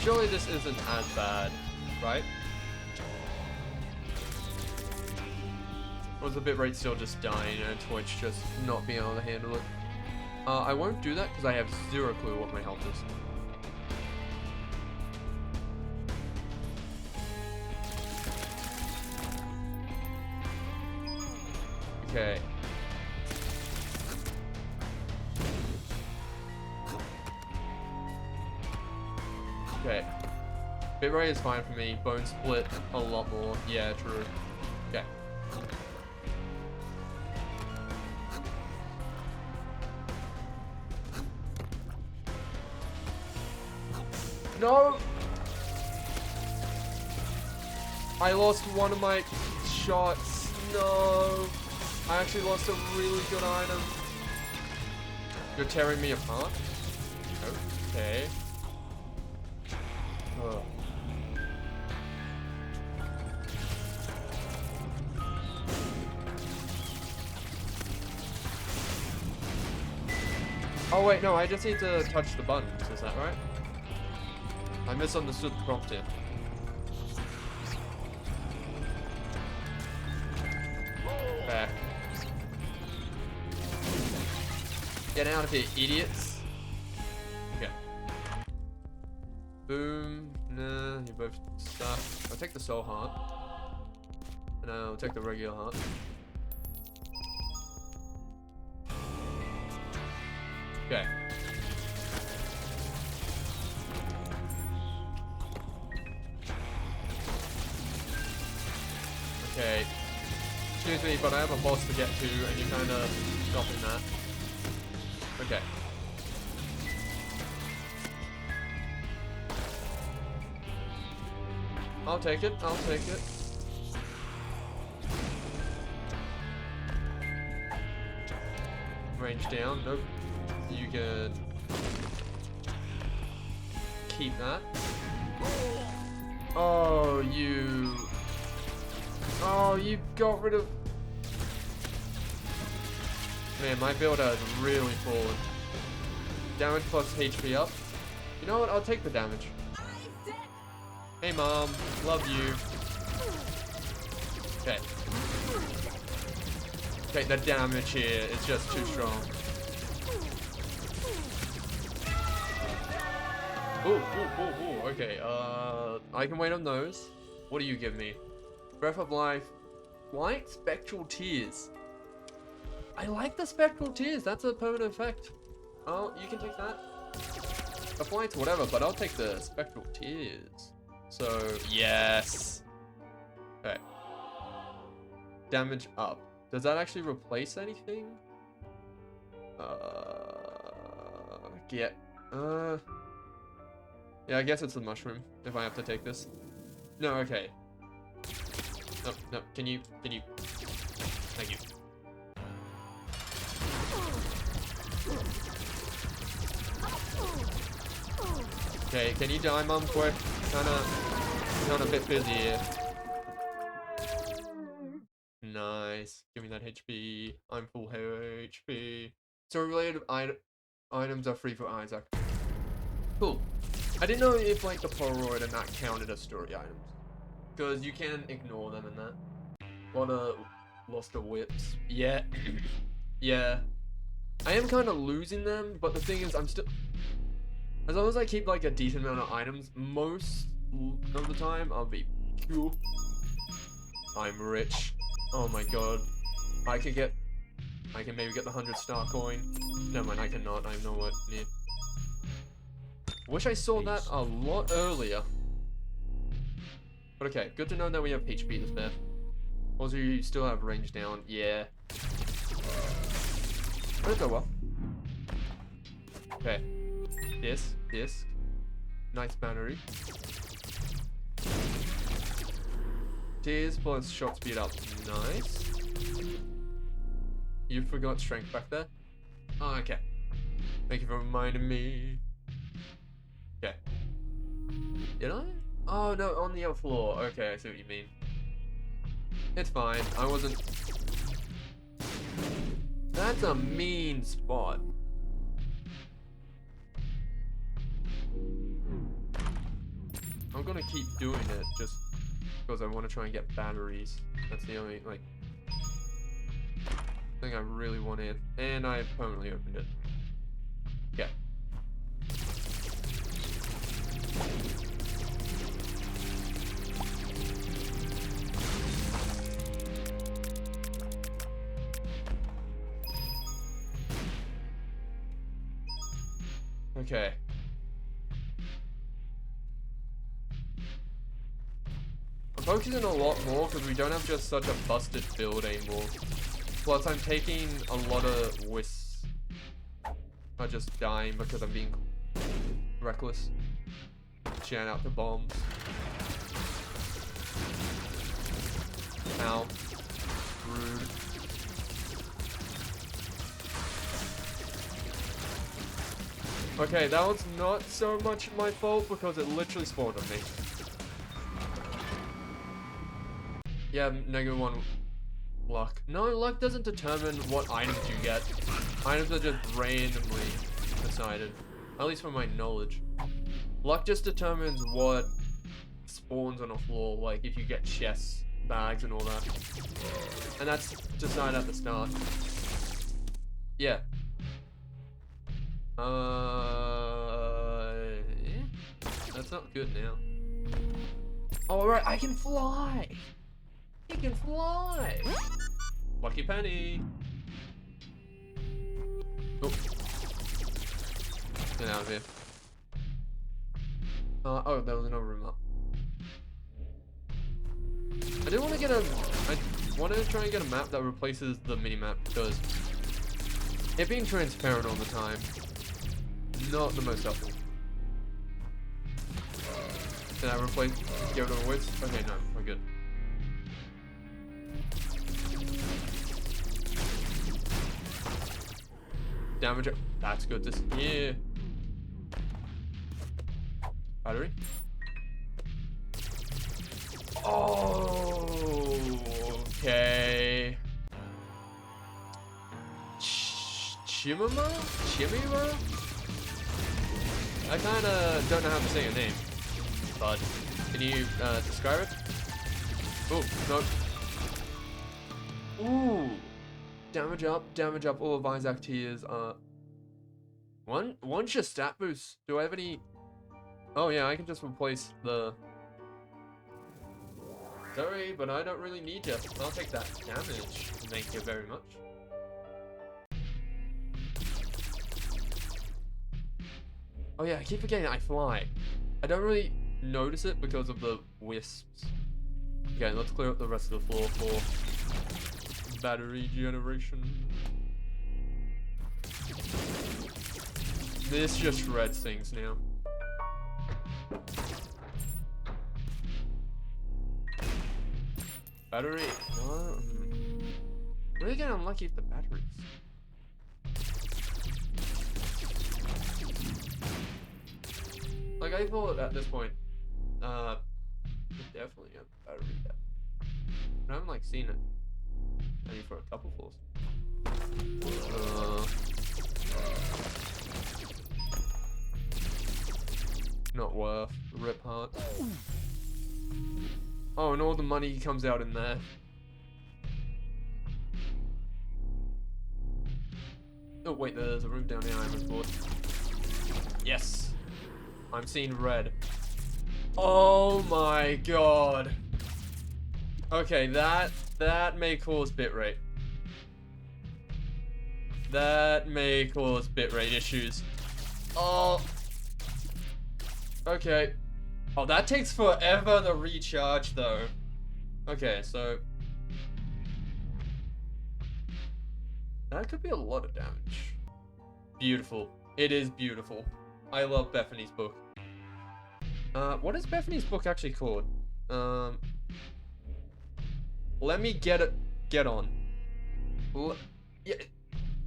surely this isn't as bad, right? Or is the bitrate still just dying and Twitch just not being able to handle it? I won't do that because I have 0 clue what my health is. Okay. Okay. Bitrate is fine for me. Bone split a lot more. Yeah, true. Okay. No! I lost one of my shots. No! I actually lost a really good item. You're tearing me apart? Okay. Ugh. Oh wait, no, I just need to touch the buttons, is that right? I misunderstood the prompt here. Back. Get out of here, idiots. Okay. Boom. Nah, you both suck. I'll take the soul heart. And I'll take the regular heart. Okay. Okay. Excuse me, but I have a boss to get to, and you're kind of stopping that. Okay. I'll take it. I'll take it. Range down. Nope. You can keep that. Oh, you. Oh, you got rid of. Man, my build has really fallen. Damage plus HP up. You know what? I'll take the damage. Hey, Mom. Love you. Okay. Okay, the damage here is just too strong. Ooh, ooh, ooh, ooh. Okay, I can wait on those. What do you give me? Breath of Life. Light Spectral Tears. I like the Spectral Tears. That's a permanent effect. Oh, you can take that. Apply to whatever, but I'll take the Spectral Tears. So, yes. Okay. Damage up. Does that actually replace anything? Yeah, I guess it's the mushroom, if I have to take this. No, okay. No, no, can you, thank you. Okay, can you die, Mum, quick? Kinda a bit busy here. Nice. Give me that HP. I'm full HP. So related items are free for Isaac. Cool. I didn't know if like the Polaroid and that counted as story items. Because you can ignore them in that. What a lost the whips. Yeah. Yeah. I am kind of losing them, but the thing is, I'm still... As long as I keep like a decent amount of items, most of the time, I'll be pure. I'm rich. Oh my god. I can maybe get the 100-star coin. No man, I cannot. I'm nowhere near. Wish I saw that a lot earlier. But okay, good to know that we have HP to spare. Also, you still have range down. Yeah. But it'll go well. Okay. Disc. Nice battery. Tears plus shot speed up. Nice. You forgot strength back there? Oh, okay. Thank you for reminding me. Okay. Did I? Oh, no, on the other floor. Okay, I see what you mean. It's fine. I wasn't... That's a mean spot. I'm gonna keep doing it just because I want to try and get batteries. That's the only, like, thing I really want in. And I permanently opened it. Yeah. Okay. I'm focusing a lot more because we don't have just such a busted build anymore. Plus, I'm taking a lot of wisps. I'm just dying because I'm being reckless. Shout out to bombs. Ow. Rude. Okay, that one's not so much my fault because it literally spawned on me. Yeah, -1 luck. No, luck doesn't determine what items you get. Items are just randomly decided. At least from my knowledge. Luck just determines what spawns on a floor, like if you get chests, bags, and all that. And that's decided at the start. Yeah. Yeah. That's not good now. Oh, right, I can fly! He can fly! Lucky penny! Oh. Get out of here. Oh, there was another room up. I did want to get I wanted to try and get a map that replaces the mini-map because it being transparent all the time, not the most helpful. Can I replace, get rid of the woods? Okay, no, we're good. Damage, that's good to see. Yeah. Battery. Oh, okay. Chimera? I kinda don't know how to say your name, bud. Can you describe it? Oh, no. Ooh. Damage up. All of Isaac tiers. One's just stat boost. Do I have any? Oh yeah, I can just replace the. Sorry, but I don't really need you. I'll take that damage. Thank you very much. Oh yeah, I keep forgetting I fly. I don't really notice it because of the wisps. Okay, let's clear up the rest of the floor for battery generation. This just shreds things now. Battery. Really getting unlucky with the batteries. Like I thought at this point, definitely have battery depth. But I haven't like seen it. Maybe for a couple floors. Not worth. Rip heart. Oh, and all the money comes out in there. Oh. wait, there's a room down here I haven't bought. Yes. I'm seeing red. Oh my god. Okay, that may cause bitrate. That may cause bitrate issues. Oh. Okay. Oh, that takes forever to recharge, though. Okay, so... that could be a lot of damage. Beautiful. It is beautiful. I love Bethany's book. What is Bethany's book actually called? Let me get on. Yeah,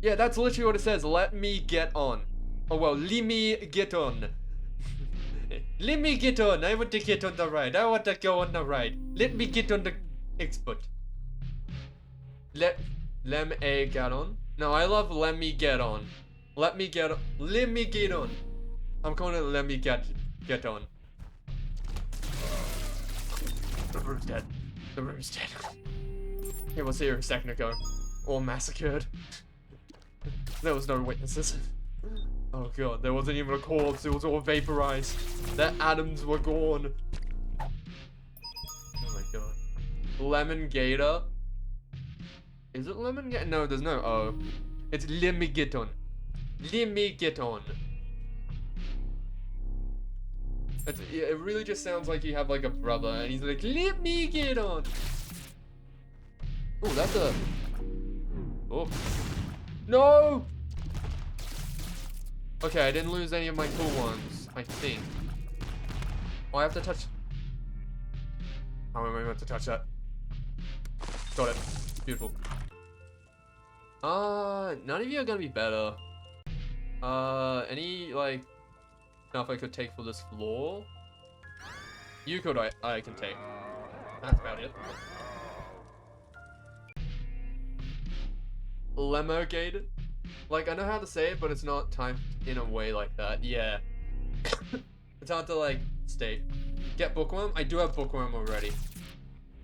yeah, that's literally what it says. Let me get on. Oh, well, let me get on. Let me get on. I want to get on the ride. I want to go on the ride. Let me get on the expert. Let me get on. No, I love let me get on. Let me get on. Let me get on. I'm calling it let me get on. The room's dead. The room's dead. He was here a second ago. All massacred. There was no witnesses. Oh god, there wasn't even a corpse. It was all vaporized. Their atoms were gone. Oh my god. Lemon Gator. Is it Lemon Gator? No, there's no O. It's let me get on. Let me get on. It really just sounds like you have like a brother and he's like, let me get on. Oh, that's a... oh. No! Okay, I didn't lose any of my cool ones, I think. Oh, I have to touch... how am I meant to touch that? Got it. Beautiful. None of you are gonna be better. Any, like, stuff I could take for this floor? You could, I can take. That's about it. Lemogated? Like, I know how to say it, but it's not typed in a way like that. Yeah. It's hard to, like, state. Get Bookworm? I do have Bookworm already.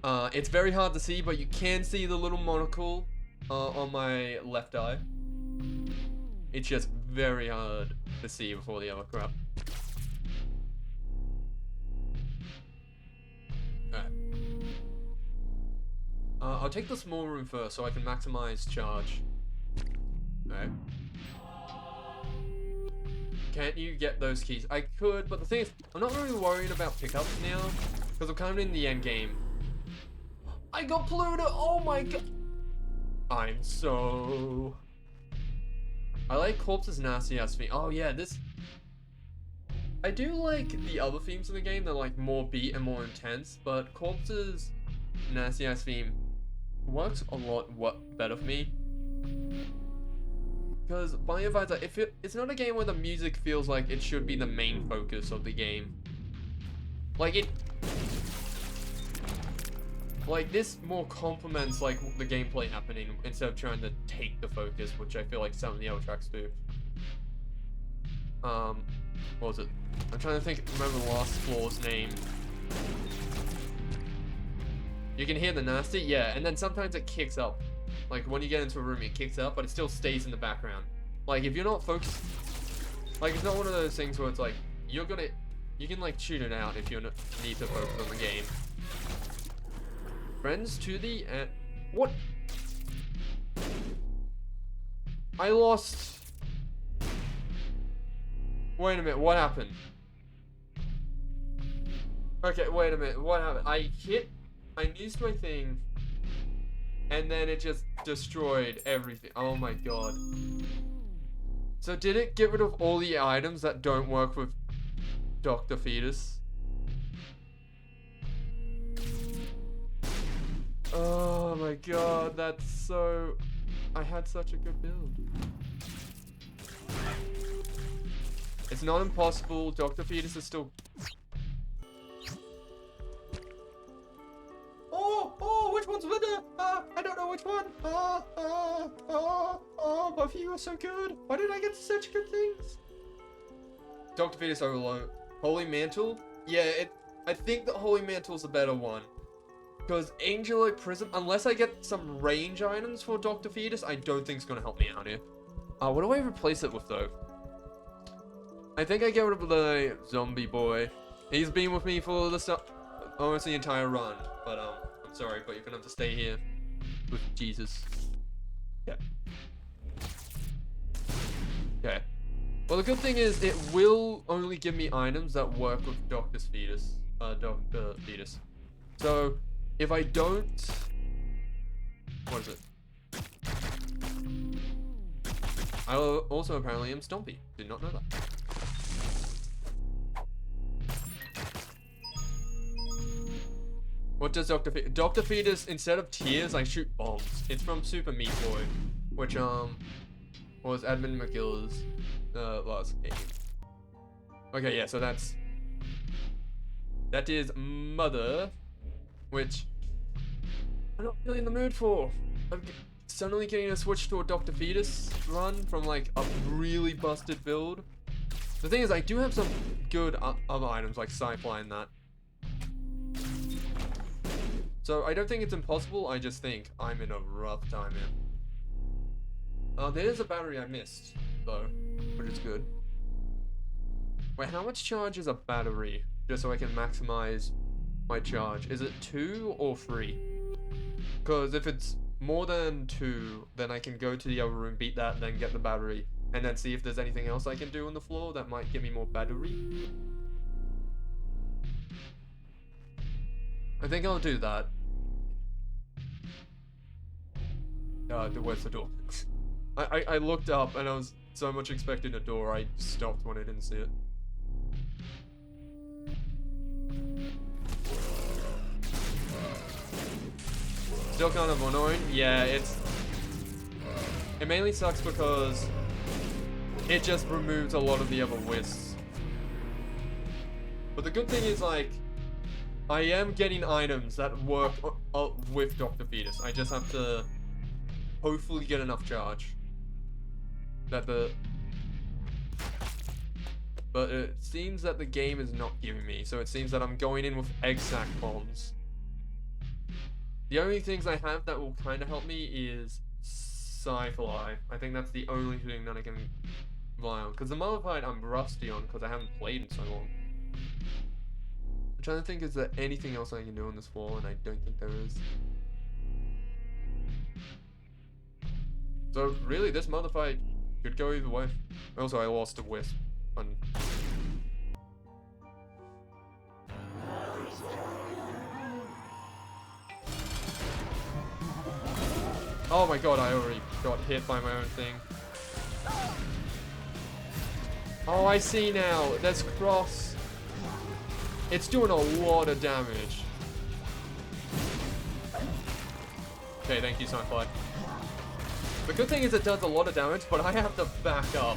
It's very hard to see, but you can see the little monocle on my left eye. It's just very hard to see before the other crap. Alright. I'll take the small room first so I can maximize charge. Alright. Can't you get those keys? I could, but the thing is, I'm not really worried about pickups now, because I'm kind of in the end game. I got Pluto! Oh my god! I'm so... I like Corpse's nasty ass theme. Oh yeah, this... I do like the other themes in the game. They're like more beat and more intense, but Corpse's nasty ass theme works a lot better for me. Because Binding of Isaac, it's not a game where the music feels like it should be the main focus of the game. Like this more complements like the gameplay happening instead of trying to take the focus, which I feel like some of the other tracks do. What was it? I'm trying to remember the last floor's name. You can hear the nasty, yeah, and then sometimes it kicks up. Like when you get into a room, it kicks up, but it still stays in the background. Like if you're not focused, like it's not one of those things where it's like you can like tune it out if you need to focus on the game. Friends to the end. What? I lost. Wait a minute, what happened? Okay, wait a minute, what happened? I missed my thing, and then it just destroyed everything. Oh my god. So did it get rid of all the items that don't work with Dr. Fetus? Oh my god, that's so... I had such a good build. It's not impossible. Dr. Fetus is still... Oh, which one's winner? I don't know which one. Both of you are so good. Why did I get such good things? Dr. Fetus Overload. Holy Mantle? Yeah, I think the Holy Mantle's a better one. Because Angeloid Prism, unless I get some range items for Dr. Fetus, I don't think it's going to help me out here. What do I replace it with, though? I think I get rid of the zombie boy. He's been with me for almost the entire run. But, I'm sorry, but you're gonna have to stay here with Jesus. Yeah. Okay. Well, the good thing is it will only give me items that work with Doctor's Fetus. Dr. Fetus. So, if I don't... What is it? I also apparently am Stompy. Did not know that. What does Dr. Fetus... Dr. Fetus, instead of tears, I shoot bombs. It's from Super Meat Boy, which, was Admin McGill's, last game. Okay, yeah, so that is Mother, which I'm not really in the mood for. I'm suddenly getting a switch to a Dr. Fetus run from like a really busted build. The thing is, I do have some good other items like Sci-Fi and that. So I don't think it's impossible, I just think I'm in a rough time here. There's a battery I missed, though, which is good. Wait, how much charge is a battery? Just so I can maximize my charge. Is it 2 or 3? Because if it's more than 2, then I can go to the other room, beat that, then get the battery, and then see if there's anything else I can do on the floor that might give me more battery. I think I'll do that. Where's the door? I looked up and I was so much expecting a door, I stopped when I didn't see it. Still kind of annoying. Yeah, it mainly sucks because it just removes a lot of the other wisps. But the good thing is, like, I am getting items that work with Dr. Fetus. I just have to hopefully get enough charge. But it seems that the game is not giving me, so it seems that I'm going in with egg sac bombs. The only things I have that will kind of help me is Sci-Fi. I think that's the only thing that I can rely on. Because the Modified I'm rusty on because I haven't played in so long. I'm trying to think, is there anything else I can do on this floor, and I don't think there is. So really, this Modified could go either way. Also, I lost a wisp. Oh my god, I already got hit by my own thing. Oh, I see now. There's cross. It's doing a lot of damage. Okay, thank you, Sci-Fi. The good thing is it does a lot of damage, but I have to back up.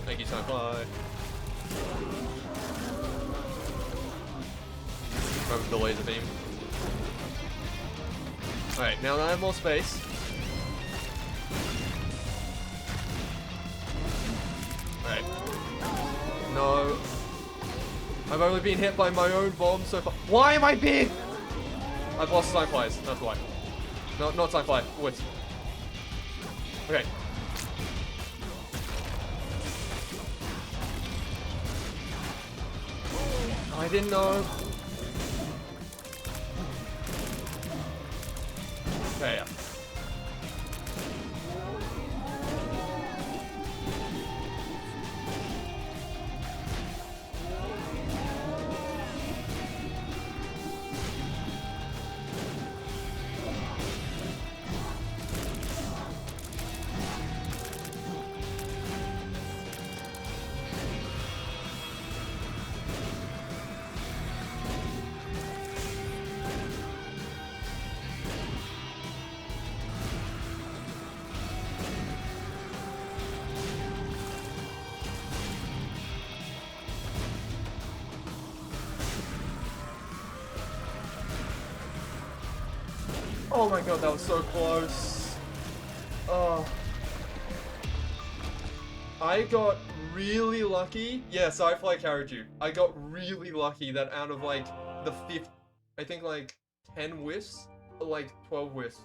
Thank you, Sci-Fi. Remember the laser beam. Alright, now that I have more space. Alright. No. I've only been hit by my own bomb so far. Why am I big? I've lost Sci-Fis, that's why. No, not Sci-Fi. Wait. Okay. I didn't know. Okay, yeah. Oh my god, that was so close. Oh. I got really lucky. Yeah, Sci-Fi carried you. I got really lucky that out of like the I think like 10 wisps, like 12 wisps,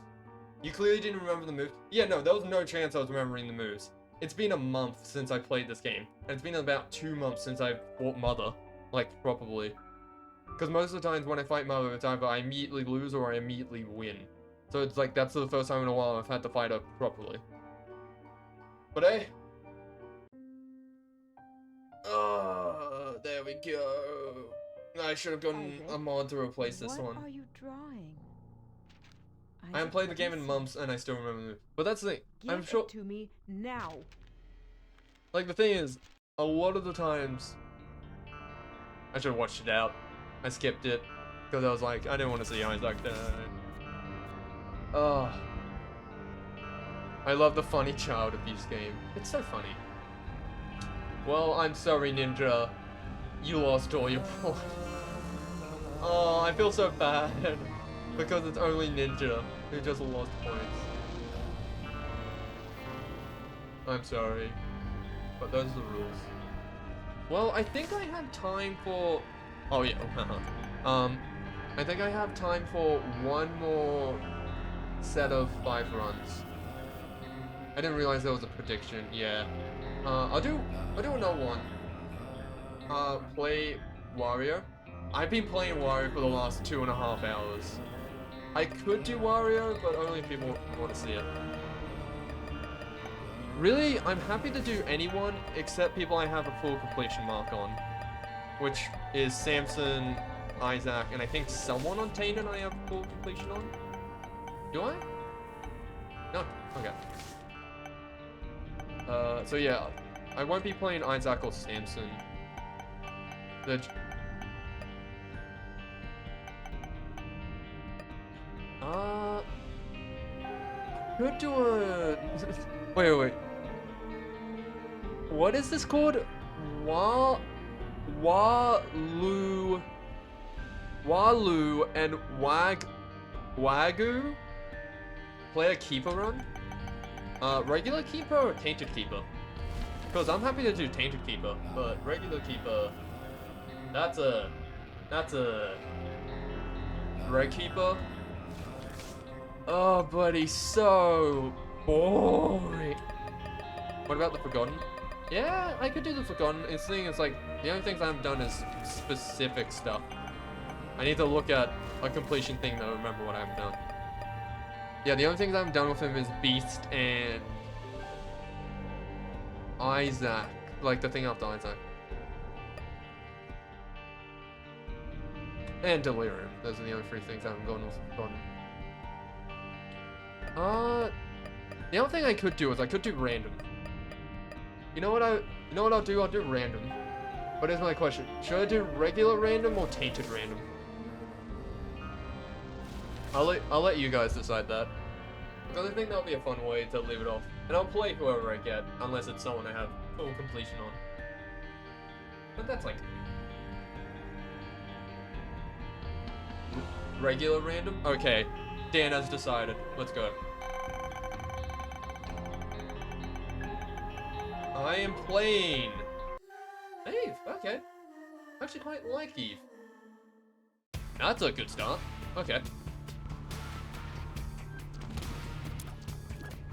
You clearly didn't remember the moves. Yeah, no, there was no chance I was remembering the moves. It's been a month since I played this game. And it's been about 2 months since I fought Mother. Like, properly. Because most of the times when I fight Mother, it's either I immediately lose or I immediately win. So it's like, that's the first time in a while I've had to fight her properly. But hey. Oh, there we go. I should have gotten a mod to replace this one. What are you drawing? I haven't played the game in months and I still remember the moves. But that's the thing. I'm sure. Give it to me now. Like, the thing is, a lot of the times, I should have watched it out. I skipped it, because I was like, I didn't want to see Isaac die. Oh. I love the funny child abuse game. It's so funny. Well, I'm sorry, Ninja. You lost all your points. Oh, I feel so bad. Because it's only Ninja who just lost points. I'm sorry. But those are the rules. Well, I think I have time for... Oh, yeah. I think I have time for one more set of 5 runs. I didn't realize there was a prediction. Yeah. I'll do another one. Play Wario. I've been playing Wario for the last 2.5 hours. I could do Wario, but only if people want to see it. Really, I'm happy to do anyone except people I have a full completion mark on. Which is Samson, Isaac, and I think someone on Tainted I have full completion on. Do I? No. Okay. So yeah, I won't be playing Isaac or Samson. Could do a... wait. What is this called? Walu and Wagyu play a keeper run? Regular keeper or tainted keeper? Because I'm happy to do tainted keeper, but regular keeper, that's a red keeper. Oh, buddy, so boring. What about the Forgotten? Yeah, I could do the Forgotten. It's the thing, it's like, the only things I haven't done is specific stuff. I need to look at a completion thing to remember what I haven't done. Yeah, the only things I haven't done with him is Beast and Isaac. Like, the thing after Isaac. And Delirium. Those are the only 3 things I haven't gone with Forgotten. The other thing I could do is I could do random. You know what I'll do? I'll do random. But here's my question. Should I do regular random or tainted random? I'll let you guys decide that. Because I think that'll be a fun way to leave it off. And I'll play whoever I get, unless it's someone I have full completion on. But that's like... regular random? Okay. Dan has decided. Let's go. I am playing Eve. Okay. I actually quite like Eve. That's a good start. Okay.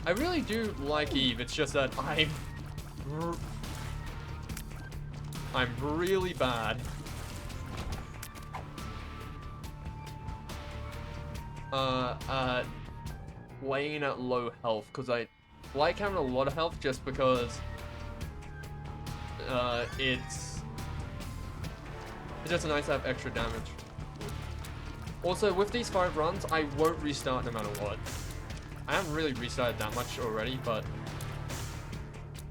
I really do like Eve. It's just that I'm really bad. Laying at low health, because I like having a lot of health just because it's just nice to have extra damage. Also, with these 5 runs, I won't restart no matter what. I haven't really restarted that much already, but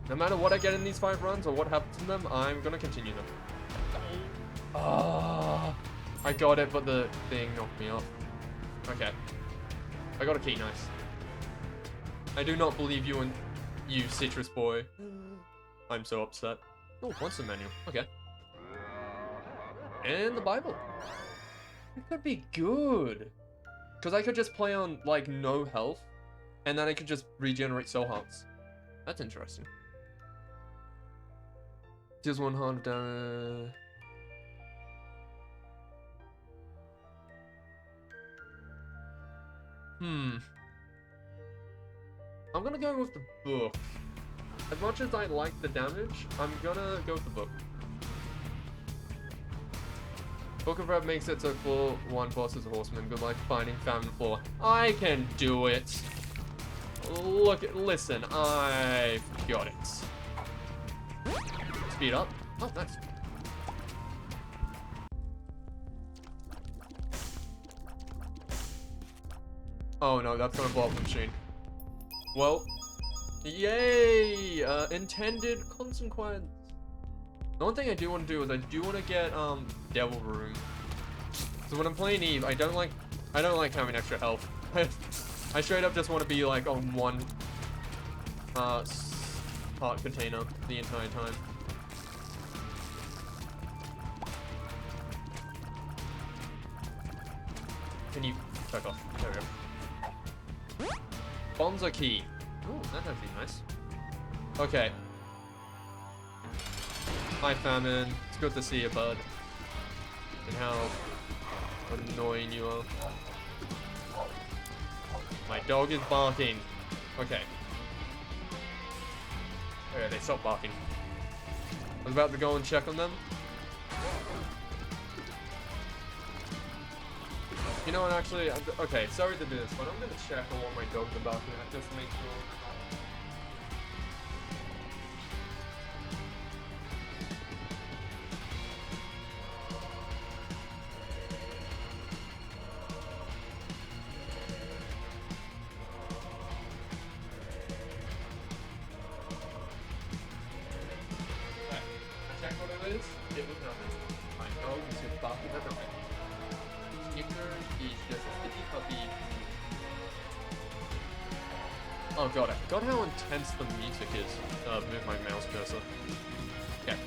no matter what I get in these 5 runs or what happens in them, I'm gonna continue them. I got it, but the thing knocked me off. Okay. I got a key, nice. I do not believe you and you, Citrus Boy. I'm so upset. Oh, monster manual. Okay. And the Bible. It could be good. Because I could just play on, like, no health. And then I could just regenerate soul hearts. That's interesting. Just 1 heart of damage. I'm gonna go with the book. As much as I like the damage, I'm gonna go with the book. Book of Rep makes it so floor 1 boss is a horseman. Good luck finding Famine floor. I can do it. Listen, I've got it. Speed up. Oh, nice. Oh no, that's gonna blow up the machine. Well, yay! Intended consequence. The one thing I do want to do is I do want to get Devil Room. So when I'm playing Eve, I don't like having extra health. I straight up just want to be like on one heart container the entire time. Can you fuck off? There we go. Bonza key. Ooh, that's actually nice. Okay. Hi, Famine. It's good to see you, bud. And how annoying you are. My dog is barking. Okay. Okay, they stopped barking. I was about to go and check on them. You know what, actually, okay, sorry to do this, but I'm gonna check on what my dogs are barking at, just to make sure. Okay, I checked what it is. It was nothing. My dog is just barking at nothing. Snicker is just a sticky puppy. Oh god, I forgot how intense the music is. Move my mouse cursor. Okay.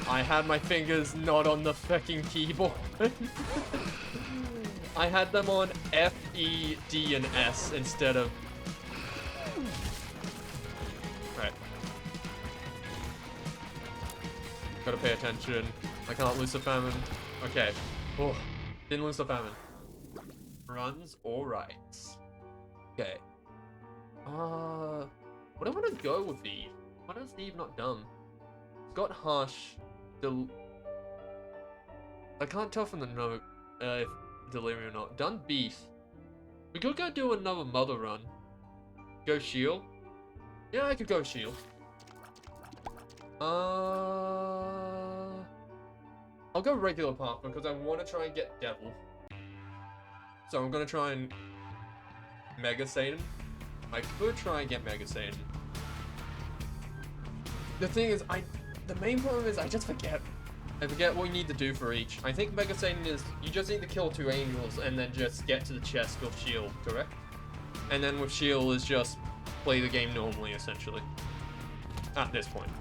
I had my fingers not on the fucking keyboard. I had them on F, E, D, and S instead of... Right. Gotta pay attention. I can't lose the Famine. Okay. Oh, didn't lose the Famine. Runs alright. Okay. What do I want to go with Eve? What has Eve not done? It's got Hush. I can't tell from the note if Delirium or not. Done Beast. We could go do another Mother run. Go Shield. Yeah, I could go Shield. I'll go regular path because I want to try and get Devil. So I'm gonna try and Mega Satan. I could try and get Mega Satan. The thing is, the main problem is I just forget. I forget what you need to do for each. I think Mega Satan is, you just need to kill 2 angels and then just get to the chest with shield, correct? And then with shield is just play the game normally, essentially. At this point.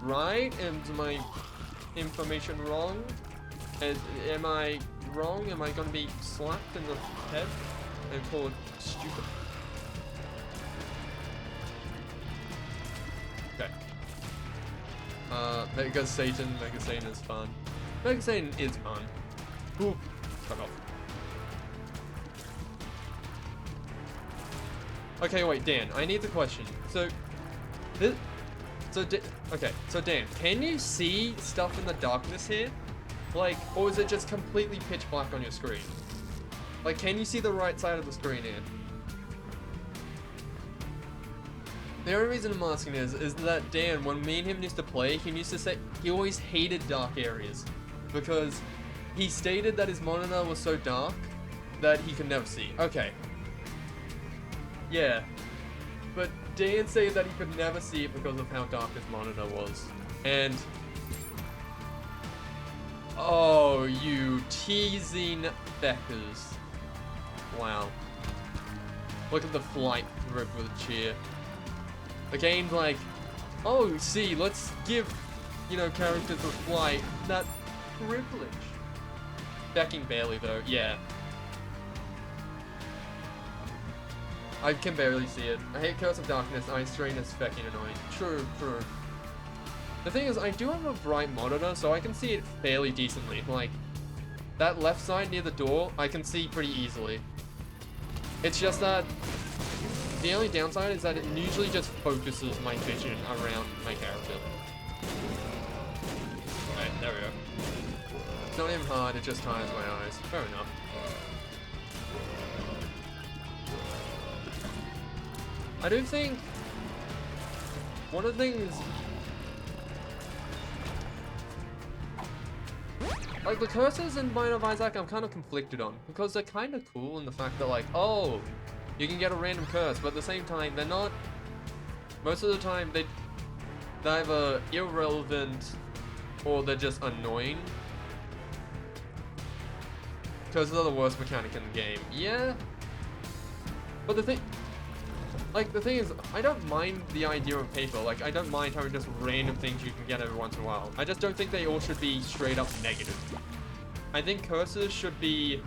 Right? Is my information wrong? Am I wrong? Am I gonna be slapped in the head and called stupid? Okay. Mega Satan is fun. Mega Satan is fun. Ooh, fuck off. Okay, wait, Dan, I need the question. So Dan, can you see stuff in the darkness here? Like, or is it just completely pitch black on your screen? Like, can you see the right side of the screen here? The only reason I'm asking is that Dan, when me and him used to play, he used to say he always hated dark areas because he stated that his monitor was so dark that he could never see. Okay. Yeah. But Dan said that he could never see it because of how dark his monitor was. And... oh, you teasing feckers. Wow. Look at the flight rip with a cheer. The game's like, oh, see, let's give, you know, characters with flight that privilege. Fecking barely, though, yeah. I can barely see it. I hate Curse of Darkness, Eye Strain is fecking annoying. True, true. The thing is, I do have a bright monitor, so I can see it fairly decently. Like, that left side near the door, I can see pretty easily. It's just that the only downside is that it usually just focuses my vision around my character. Alright, there we go. It's not even hard, it just tires my eyes. Fair enough. I do think one of the things, like the curses in Binding of Isaac, I'm kind of conflicted on because they're kind of cool in the fact that like, oh, you can get a random curse, but at the same time, they're not. Most of the time, they're either irrelevant or they're just annoying. Curses are the worst mechanic in the game. Yeah, but the thing is, I don't mind the idea of paper. Like, I don't mind having just random things you can get every once in a while. I just don't think they all should be straight up negative. I think curses should be,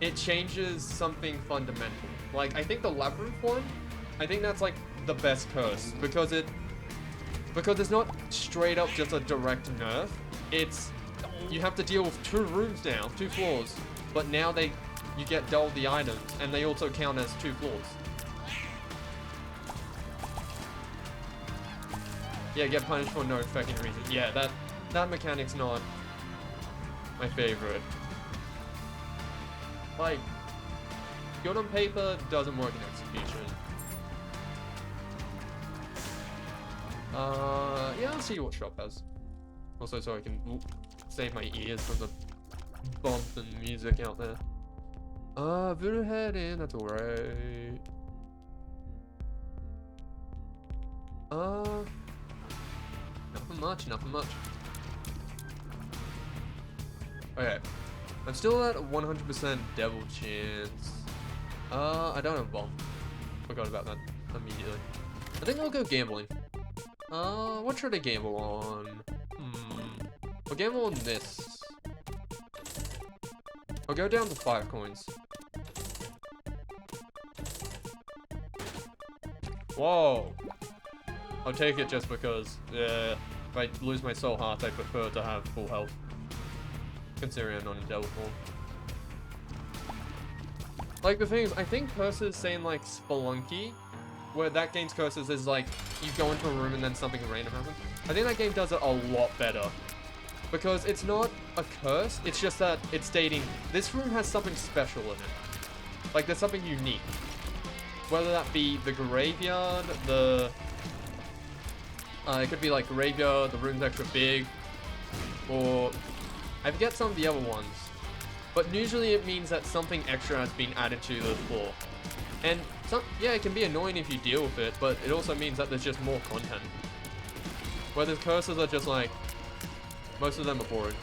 it changes something fundamental. Like, I think the labyrinth one, I think that's like the best curse because it's not straight up just a direct nerf. It's, you have to deal with 2 rooms now, 2 floors, but now you get double the items and they also count as 2 floors. Yeah, get punished for no fucking reason. Yeah, that mechanic's not my favorite. Like, good on paper, doesn't work in execution. Yeah, I'll see what shop has. Also, so I can save my ears from the bumping music out there. Voodoo head in, that's alright. Nothing much. Okay. I'm still at 100% devil chance. I don't have bomb. Forgot about that immediately. I think I'll go gambling. What should I gamble on? I'll gamble on this. I'll go down to 5 coins. Whoa! I'll take it just because, if I lose my soul heart, I prefer to have full health. Considering I'm not in devil form. Like, the thing is, I think curses saying, like, Spelunky, where that game's curses is, like, you go into a room and then something random happens. I think that game does it a lot better. Because it's not a curse, it's just that it's stating, this room has something special in it. Like, there's something unique. Whether that be the graveyard, it could be like graveyard, the room's extra big, or I forget some of the other ones. But usually it means that something extra has been added to the floor. And yeah, it can be annoying if you deal with it, but it also means that there's just more content. Whereas curses are just like, most of them are boring.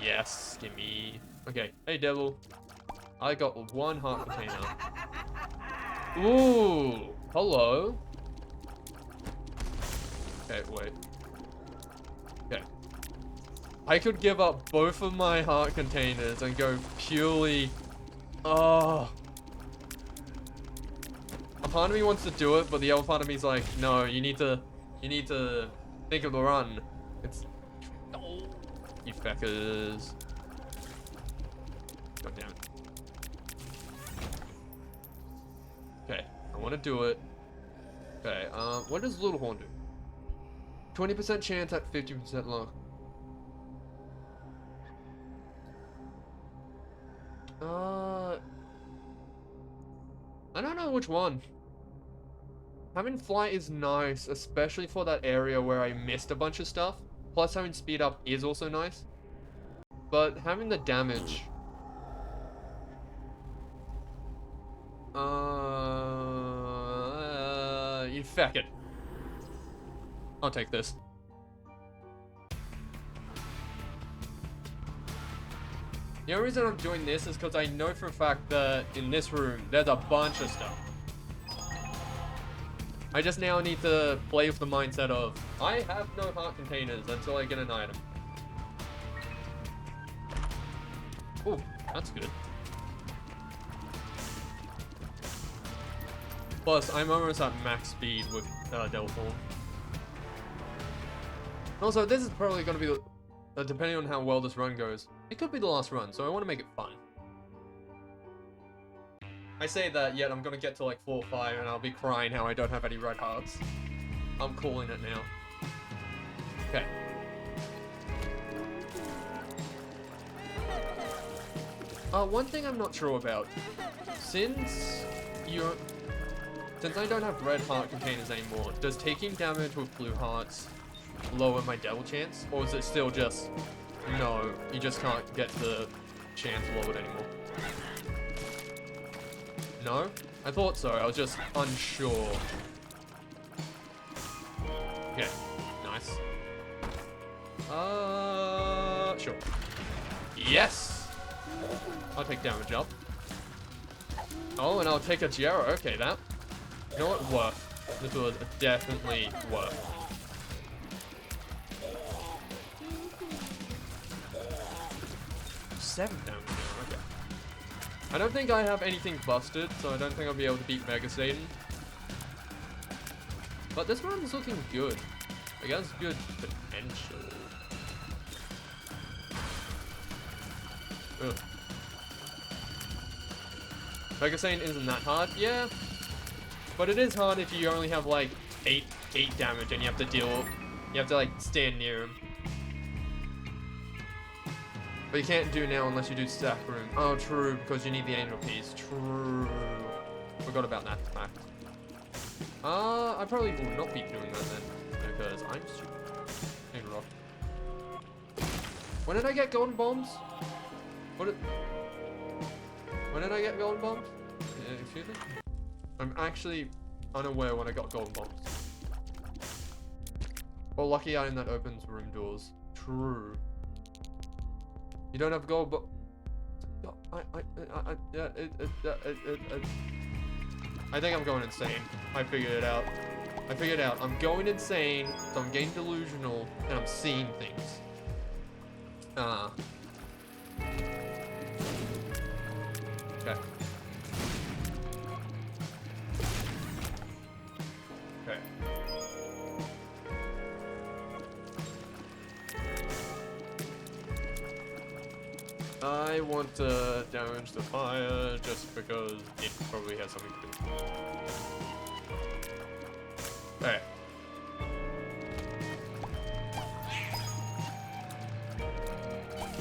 Yes, gimme. Okay, hey devil. I got 1 heart container. Ooh, hello. Okay, wait. Okay. I could give up both of my heart containers and go purely... Oh. A part of me wants to do it, but the other part of me is like, no, you need to think of the run. It's... Oh, you feckers. God damn it. Okay, I want to do it. Okay, what does Little Horn do? 20% chance at 50% luck. I don't know which one. Having flight is nice, especially for that area where I missed a bunch of stuff. Plus having speed up is also nice. But having the damage... you feck it. I'll take this. The only reason I'm doing this is because I know for a fact that in this room, there's a bunch of stuff. I just now need to play with the mindset of, I have no heart containers until I get an item. Oh, that's good. Plus, I'm almost at max speed with Devil Form. Also, this is probably going to be, depending on how well this run goes, it could be the last run, so I want to make it fun. say that, yet I'm gonna get to like 4 or 5 and I'll be crying how I don't have any red hearts. I'm calling it now. Okay. One thing I'm not sure about. Since I don't have red heart containers anymore, does taking damage with blue hearts lower my devil chance? Or is it still just, no, you just can't get the chance lowered anymore? No? I thought so, I was just unsure. Okay, nice. Sure. Yes! I'll take damage up. Oh, and I'll take a Gyro. Okay, that. You know what? Worth. This was definitely worth. Seven damage now, okay. I don't think I have anything busted, so I don't think I'll be able to beat Mega Satan. But this run is looking good. I guess good potential. Ugh. Mega Satan isn't that hard, yeah. But it is hard if you only have like 8 damage and you have to like stand near him. But you can't do now unless you do stack room. Oh, true, because you need the angel piece. True. Forgot about that fact. I probably will not be doing that then, because I'm stupid. Angel rock. When did I get golden bombs? When did I get golden bombs? Excuse me? I'm actually unaware when I got golden bombs. Well, lucky item that opens room doors. True. You don't have gold, but I think I'm going insane. I figured it out. I'm going insane, so I'm getting delusional, and I'm seeing things. Okay. Okay. I want to damage the fire just because it probably has something to do. Alright.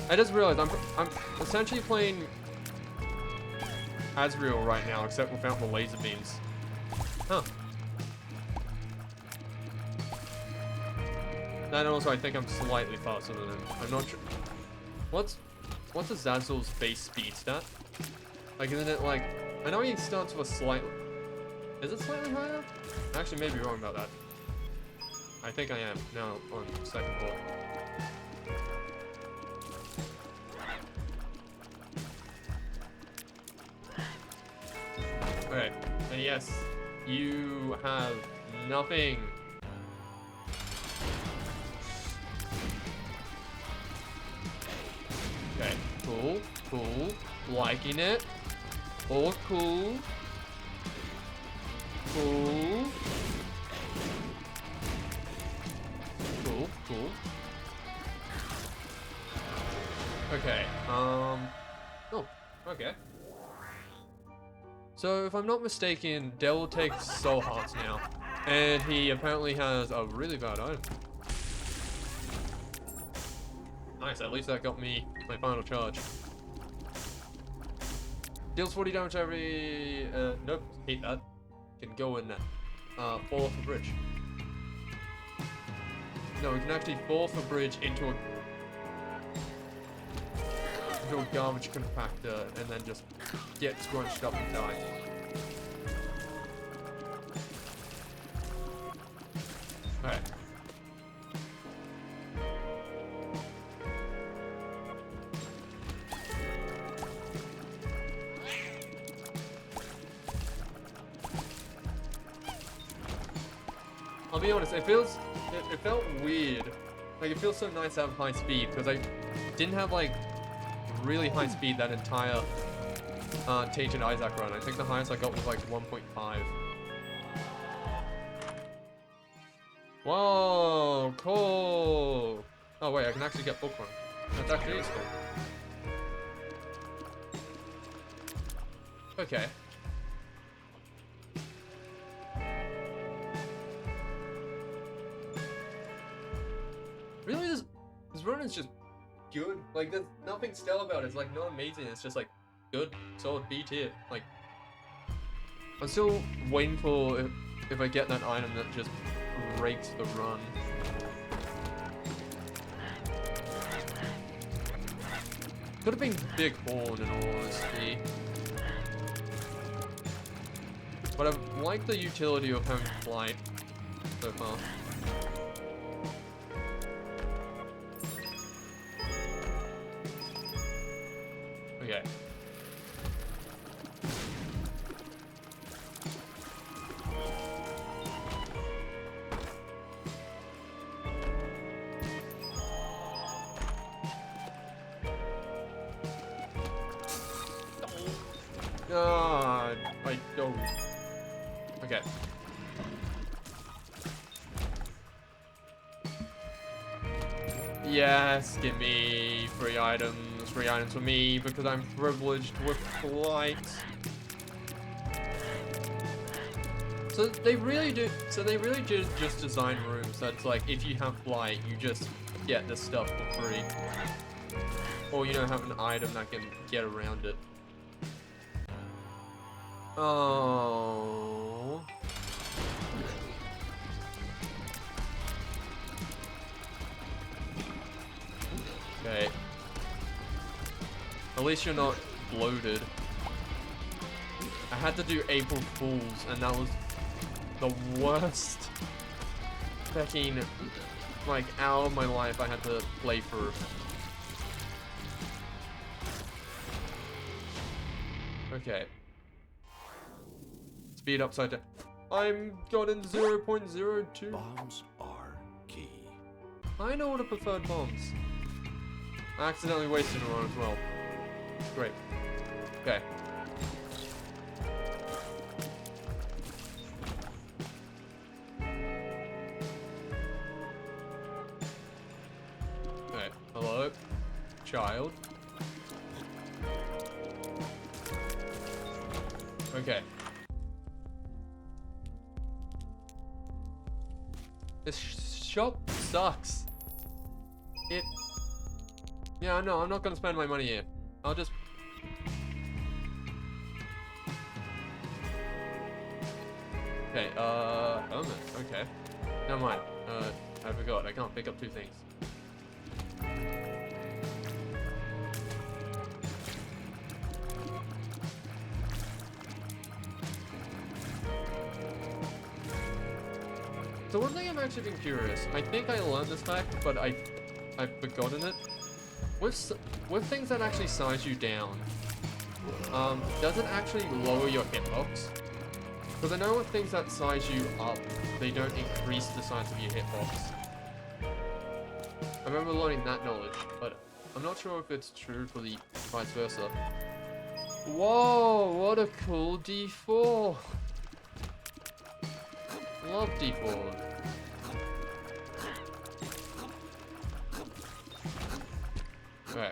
I just realized I'm essentially playing Azrael right now, except without the laser beams. Huh. And also, I think I'm slightly faster than him. I'm not sure. What's Azazel's base speed stat? Like, isn't it like... I know he starts with a slightly... Is it slightly higher? I actually may be wrong about that. I think I am now on second thought. Alright, and yes, you have nothing. Okay, cool, cool, liking it. All cool. Cool. Cool, cool. Okay, oh, okay. So, if I'm not mistaken, Devil takes soul hearts now. And he apparently has a really bad item. Nice, at least that got me my final charge. Deals 40 damage every... nope, hate that. Can go and fall off a bridge. No, we can actually fall off a bridge into a garbage compactor and then just get scrunched up and die. Alright. I'll be honest, it felt weird. Like, it feels so nice to have high speed, because I didn't have, like, really high speed that entire Tage and Isaac run. I think the highest I got was, like, 1.5. Whoa, cool! Oh, wait, I can actually get book run. That's actually useful. Okay. This run is just good. Like, there's nothing stellar about it. It's like not amazing. It's just like good, solid B tier. Like, I'm still waiting for if I get that item that just breaks the run. Could have been Big Horn in all honesty. But I like the utility of having flight so far. Okay. Ah, I don't. Okay. Yes, give me 3 items. 3 items for me because I'm privileged with flight. So they really do. So they really do just design rooms that's like if you have flight, you just get this stuff for free, or you don't have an item that can get around it. Oh. Okay. At least you're not bloated. I had to do April Fools, and that was the worst fucking like hour of my life I had to play through. Okay. Speed upside down. I'm gotten 0.02. Bombs are key. I know what a preferred bombs. I accidentally wasted one as well. Great. Okay. Okay. Hello, child. Okay. This shop sucks. Yeah, no, I'm not gonna spend my money here. I'll just... Okay, helmet, okay. Never mind. I forgot, I can't pick up 2 things. So one thing I'm actually been curious, I think I learned this fact, but I've forgotten it. With things that actually size you down, does it actually lower your hitbox? Because I know with things that size you up, they don't increase the size of your hitbox. I remember learning that knowledge, but I'm not sure if it's true for the vice versa. Whoa, what a cool D4! Love D4. Okay.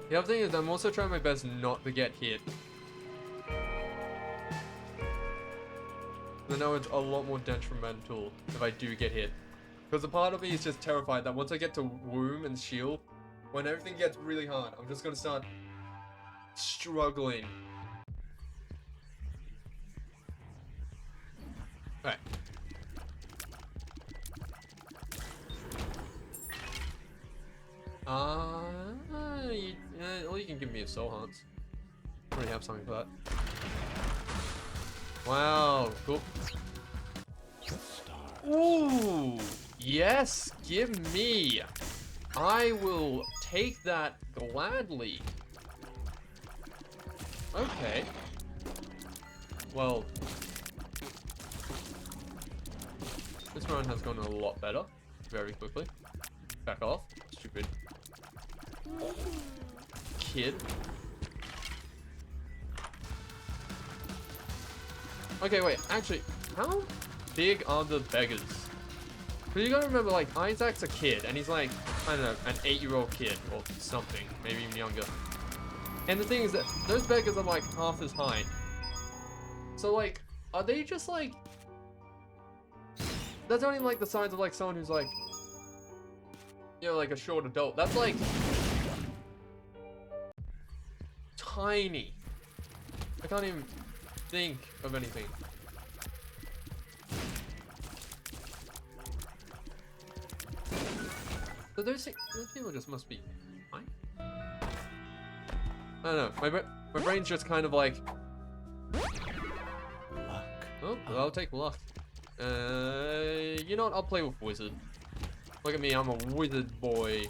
The other thing is I'm also trying my best not to get hit. I know it's a lot more detrimental if I do get hit. Because a part of me is just terrified that once I get to Womb and Shield, when everything gets really hard, I'm just gonna start struggling. Alright. Well, you can give me a soul hunts. I already have something for that. Wow, cool. Ooh, yes, give me. I will take that gladly. Okay. Well, this run has gone a lot better, very quickly. Back off, stupid kid. Okay, wait, actually, how big are the beggars? Because you gotta remember, like, Isaac's a kid, and he's like, I don't know, an 8-year-old kid, or something, maybe even younger. And the thing is that those beggars are like half as high. So, like, are they just like That's only like the size of like someone who's like, you know, like a short adult. That's like tiny. I can't even think of anything. So those people just must be fine. I don't know. My brain's just kind of like, Luck. oh, well, I'll take luck. You know what? I'll play with wizard. Look at me, I'm a wizard boy.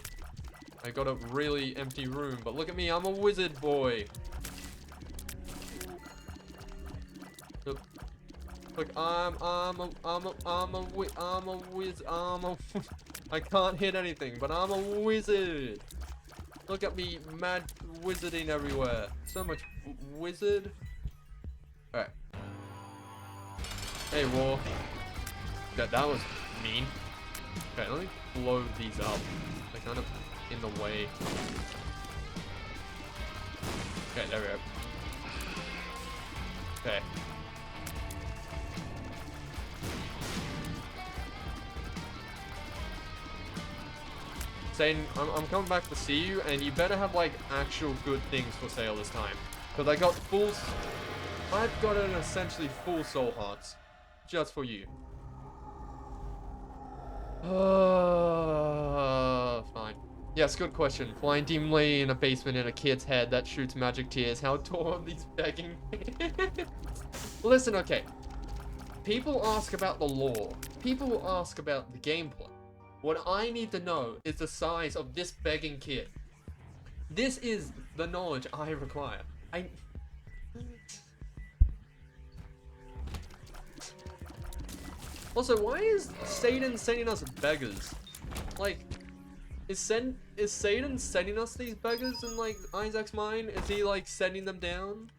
I got a really empty room, but look at me, I'm a wizard boy. Look, I'm a wizard. I can't hit anything, but I'm a wizard. Look at me, mad wizarding everywhere. So much wizard. Alright. Hey, War. That was mean. Okay, let me blow these up. They're kind of in the way. Okay, there we go. Okay. Saying, I'm coming back to see you, and you better have like actual good things for sale this time. Because I've got an essentially full soul hearts. Just for you. Fine. Yes, good question. Flying demon lady in a basement in a kid's head that shoots magic tears. How tall are these begging? Listen, okay. People ask about the lore. People ask about the gameplay. What I need to know is the size of this begging kid. This is the knowledge I require. Also, why is Satan sending us beggars? Like, is Satan sending us these beggars in like Isaac's mind? Is he like sending them down?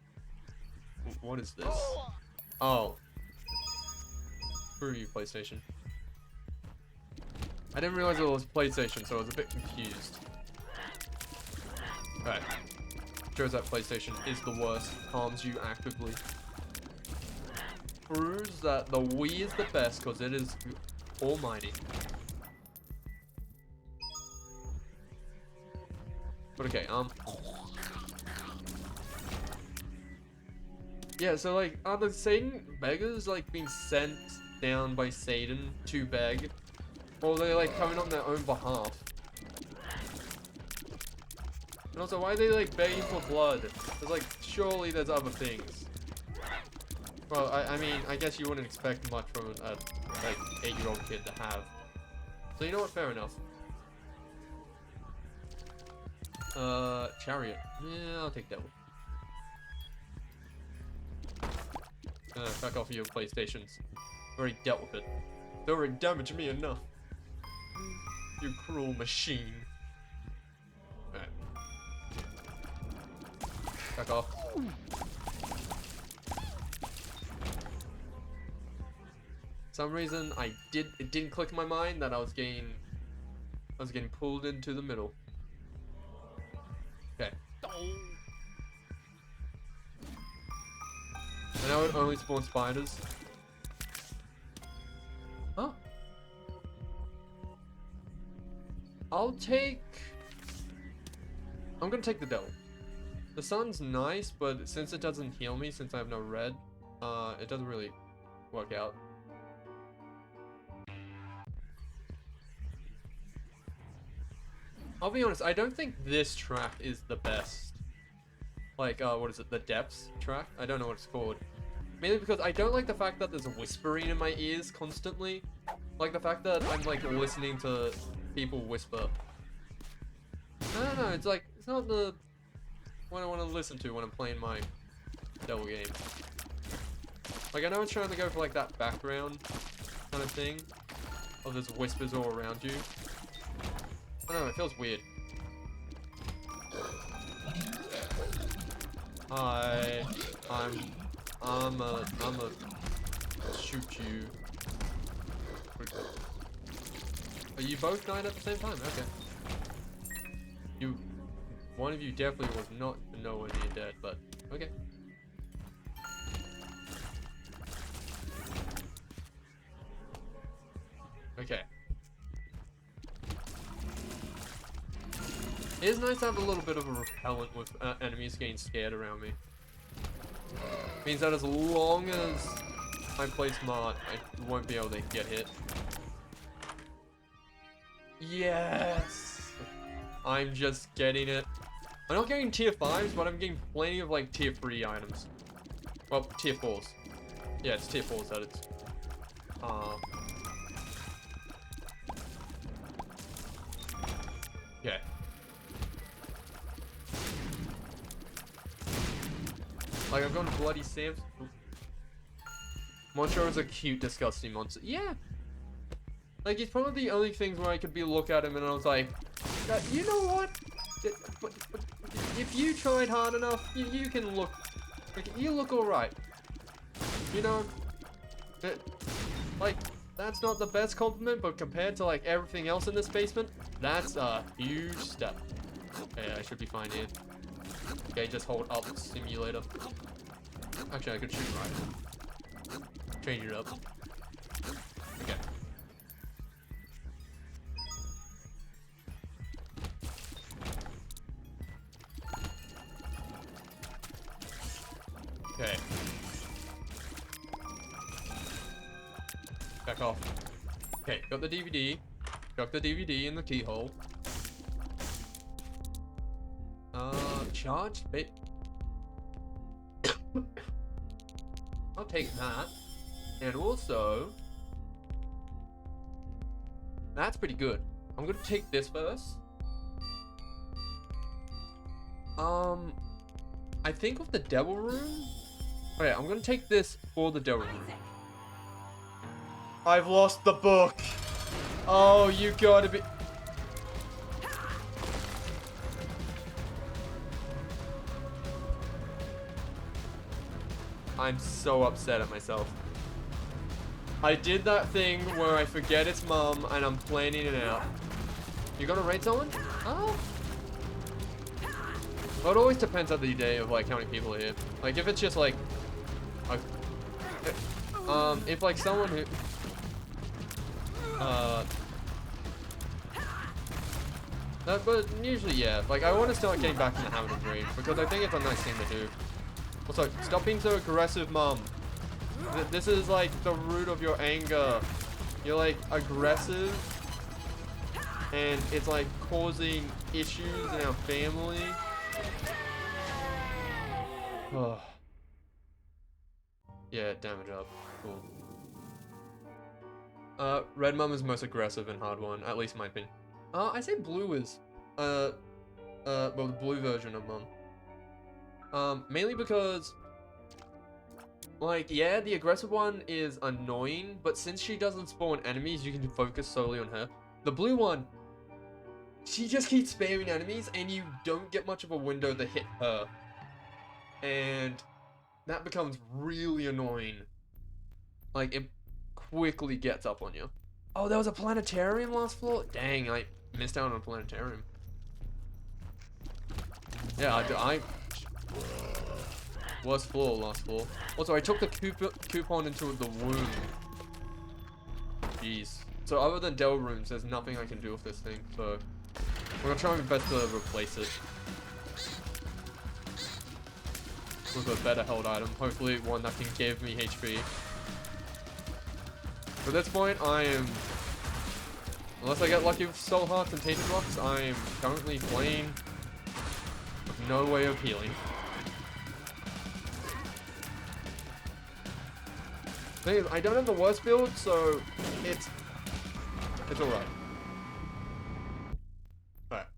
What is this? Oh. Screw you, PlayStation. I didn't realize it was PlayStation, so I was a bit confused. Alright. Shows that PlayStation is the worst. Harms you actively. Proves that the Wii is the best because it is almighty. But okay, yeah, so like, are the Satan beggars like being sent down by Satan to beg? Or are they like coming on their own behalf? And also, why are they like begging for blood? There's like, surely there's other things. Well, I mean, I guess you wouldn't expect much from a like 8-year-old kid to have. So you know what? Fair enough. Chariot. Yeah, I'll take that one. Back off of your PlayStations. Already dealt with it. They already damaged me enough. You cruel machine. Alright. Back off. For some reason it didn't click in my mind that I was getting pulled into the middle. Okay. I know it only spawns spiders. Oh. I'm gonna take the devil. The sun's nice, but since it doesn't heal me, since I have no red, it doesn't really work out. I'll be honest, I don't think this track is the best. Like, what is it, the depths track? I don't know what it's called. Mainly because I don't like the fact that there's whispering in my ears constantly. Like the fact that I'm like listening to people whisper. I don't know, it's like, it's not the what I want to listen to when I'm playing my devil game. Like, I know it's trying to go for like that background kind of thing. Of there's whispers all around you. I don't know, it feels weird. Hi, I'm a shoot you. Are you both dying at the same time? Okay. One of you definitely was not nowhere near dead, but okay. It is nice to have a little bit of a repellent with enemies getting scared around me. Means that as long as I play smart, I won't be able to get hit. Yes! I'm just getting it. I'm not getting tier 5s, but I'm getting plenty of like tier 3 items. Well, tier 4s. Yeah, it's tier 4s that it's. Okay. Like, I've gone Bloody Sam's. Monstro is a cute, disgusting monster. Yeah. Like, he's probably the only things where I could look at him and I was like, you know what? But if you tried hard enough, you can look. You look alright. You know? Like, that's not the best compliment, but compared to, like, everything else in this basement, that's a huge step. Okay, I should be fine here. Okay, just hold up simulator. Actually, I could shoot right. Change it up. Okay. Okay. Back off. Okay, got the DVD. Got the DVD in the keyhole. Charged bit. I'll take that. And also, that's pretty good. I'm gonna take this first. I think with the devil room. Okay, I'm gonna take this for the devil room. I've lost the book. Oh, you gotta be. I'm so upset at myself. I did that thing where I forget it's mom and I'm planning it out. You gonna raid someone? Oh. Well, it always depends on the day of like how many people are here. Like if it's just like, if like someone who, but usually yeah. Like I want to start getting back in the habit of raid because I think it's a nice thing to do. Also, stop being so aggressive, mom. This is like the root of your anger. You're like aggressive, and it's like causing issues in our family. Oh. Yeah, damage up. Cool. Red mom is most aggressive and hard one, at least in my opinion. I say blue is, well, the blue version of mom. Mainly because, like, yeah, the aggressive one is annoying, but since she doesn't spawn enemies, you can focus solely on her. The blue one, she just keeps spamming enemies, and you don't get much of a window to hit her. And that becomes really annoying. Like, it quickly gets up on you. Oh, there was a planetarium last floor? Dang, I missed out on a planetarium. Yeah, I worst floor, last floor. Also, I took the coupon into the womb. Jeez. So other than Dell rooms, there's nothing I can do with this thing. So we're gonna try my best to replace it with a better held item. Hopefully one that can give me HP. At this point, I am, unless I get lucky with soul hearts and tainted rocks, I am currently playing with no way of healing. Thing is, I don't have the worst build, so it's alright. Alright.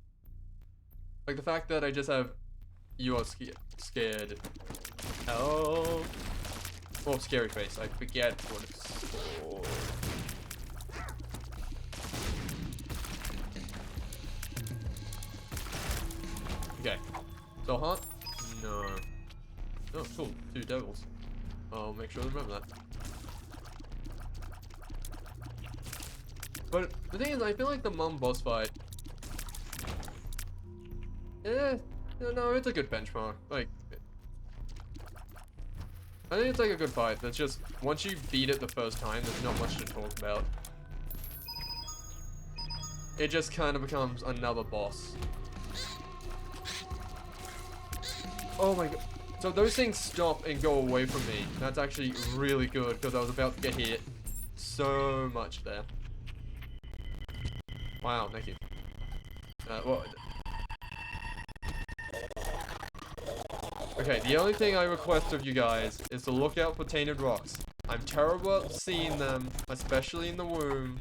Like the fact that I just have you are scared. Oh. Oh, scary face. I forget what it's called. Okay. So hot? No. Oh, cool. 2 devils. I'll make sure to remember that. But the thing is, I feel like the mum boss fight. No, it's a good benchmark. Like, I think it's like a good fight. That's just, once you beat it the first time, there's not much to talk about. It just kind of becomes another boss. Oh my god. So those things stop and go away from me. That's actually really good because I was about to get hit so much there. Wow, thank you. Well, okay, the only thing I request of you guys is to look out for tainted rocks. I'm terrible at seeing them, especially in the womb,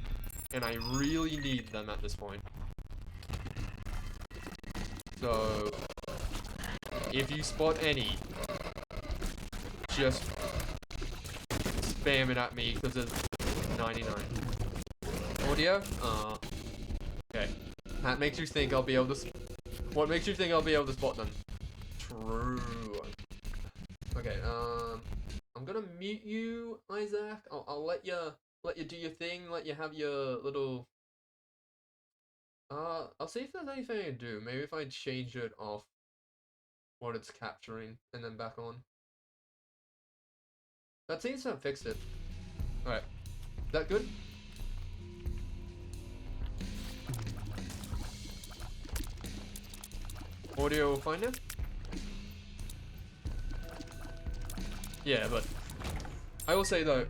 and I really need them at this point. So, if you spot any, just spam it at me because it's 99. Audio? Okay. That makes you think I'll be able to. What makes you think I'll be able to spot them? True. Okay. I'm gonna mute you, Isaac. I'll let you do your thing. Let you have your little. I'll see if there's anything I can do. Maybe if I change it off what it's capturing and then back on. That seems to have fixed it. Alright. Is that good? Audio finder? Yeah, but I will say though,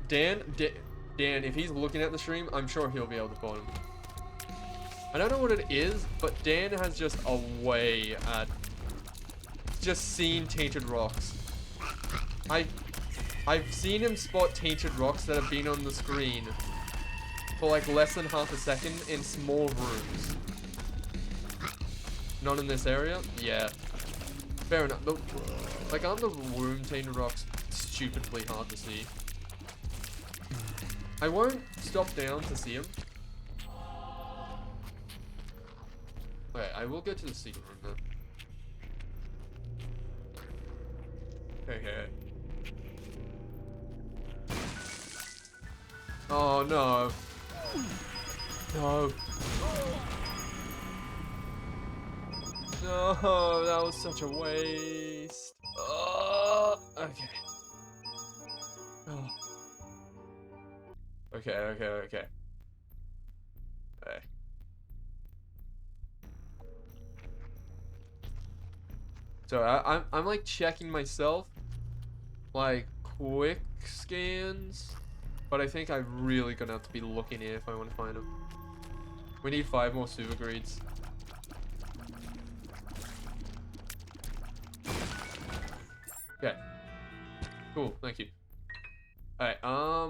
Dan, if he's looking at the stream, I'm sure he'll be able to spot him. I don't know what it is, but Dan has just a way at just seeing tainted rocks. I've seen him spot tainted rocks that have been on the screen for like less than half a second in small rooms. Not in this area? Yeah. Fair enough. Like, aren't the womb tainted rocks stupidly hard to see? I won't stop down to see him. Okay, I will go to the secret room though. Okay. Oh no. No. No, that was such a waste. Okay. Oh. Okay. Okay. So I'm like checking myself, like quick scans, but I think I'm really gonna have to be looking here if I want to find them. We need 5 more super greeds. Okay. Cool, thank you. Alright,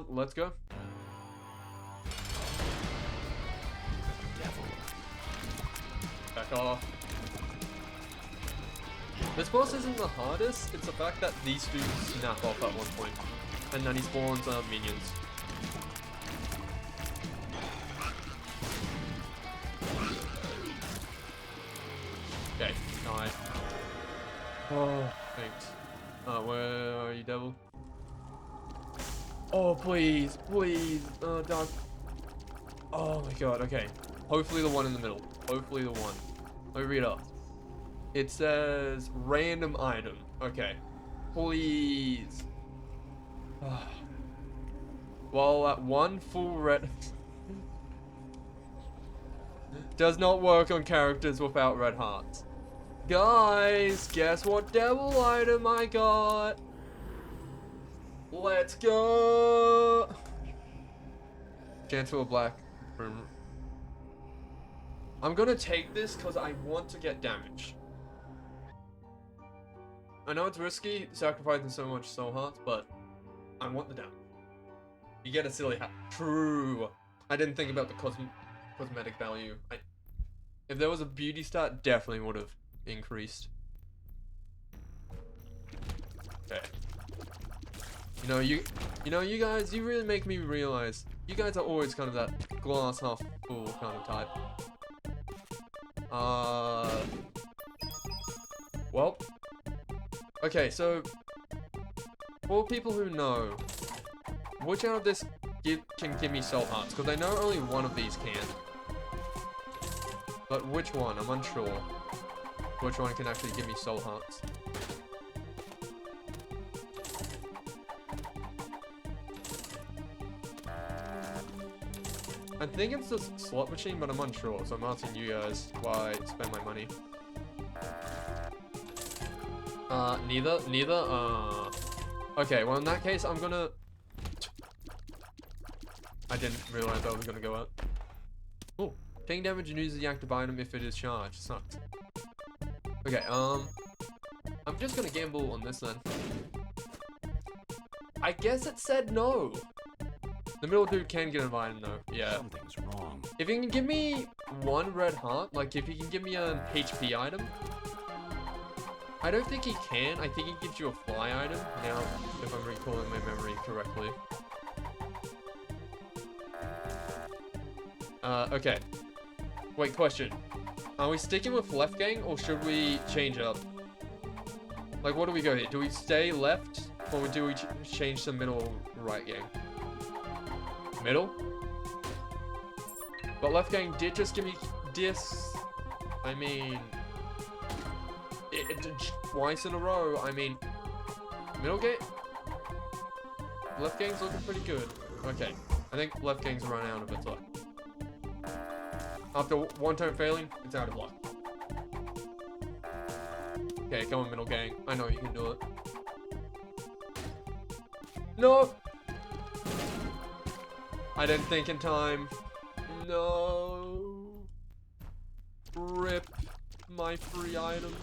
let's go. Back off. This boss isn't the hardest, it's the fact that these two snap off at one point. And then he spawns minions. Okay, die. Oh, thanks. Where are you, devil? Oh, please, please, dog. Oh my god, okay. Hopefully the one in the middle. Hopefully the one. Let me read up. It says random item. Okay. Please. Well, that one full red does not work on characters without red hearts. Guys, guess what devil item I got? Let's go. Gentle black room. I'm gonna take this because I want to get damage. I know it's risky, sacrificing so much soul hearts, but I want the damage. You get a silly hat. True. I didn't think about the cosmetic value. If there was a beauty stat, definitely would have increased. Okay. You know, you guys, you really make me realize you guys are always kind of that glass half full kind of type. Well. Okay, so for people who know, which out of this can give me soul hearts? Because I know only one of these can. But which one? I'm unsure. Which one can actually give me soul hearts? I think it's the slot machine, but I'm unsure, so I'm asking you guys why I spend my money. Neither. Okay, well in that case, I'm gonna... I didn't realize I was gonna go out. Oh, taking damage and uses the active item if it is charged. Sucks. Okay, I'm just gonna gamble on this then. I guess it said no. The middle dude can get an item though. Yeah. Something's wrong. If he can give me one red heart, like if he can give me an HP item. I don't think he can. I think he gives you a fly item. Now, if I'm recalling my memory correctly. Okay. Wait, question. Are we sticking with left gang or should we change up? Like, what do we go here? Do we stay left or do we change to middle right gang? Middle? But left gang did just give me this. I mean, it twice in a row. I mean, middle gang? Left gang's looking pretty good. Okay, I think left gang's run out of its luck. After one turn failing, it's out of luck. Okay, come on, middle gang. I know you can do it. No! I didn't think in time. No. Rip my free item.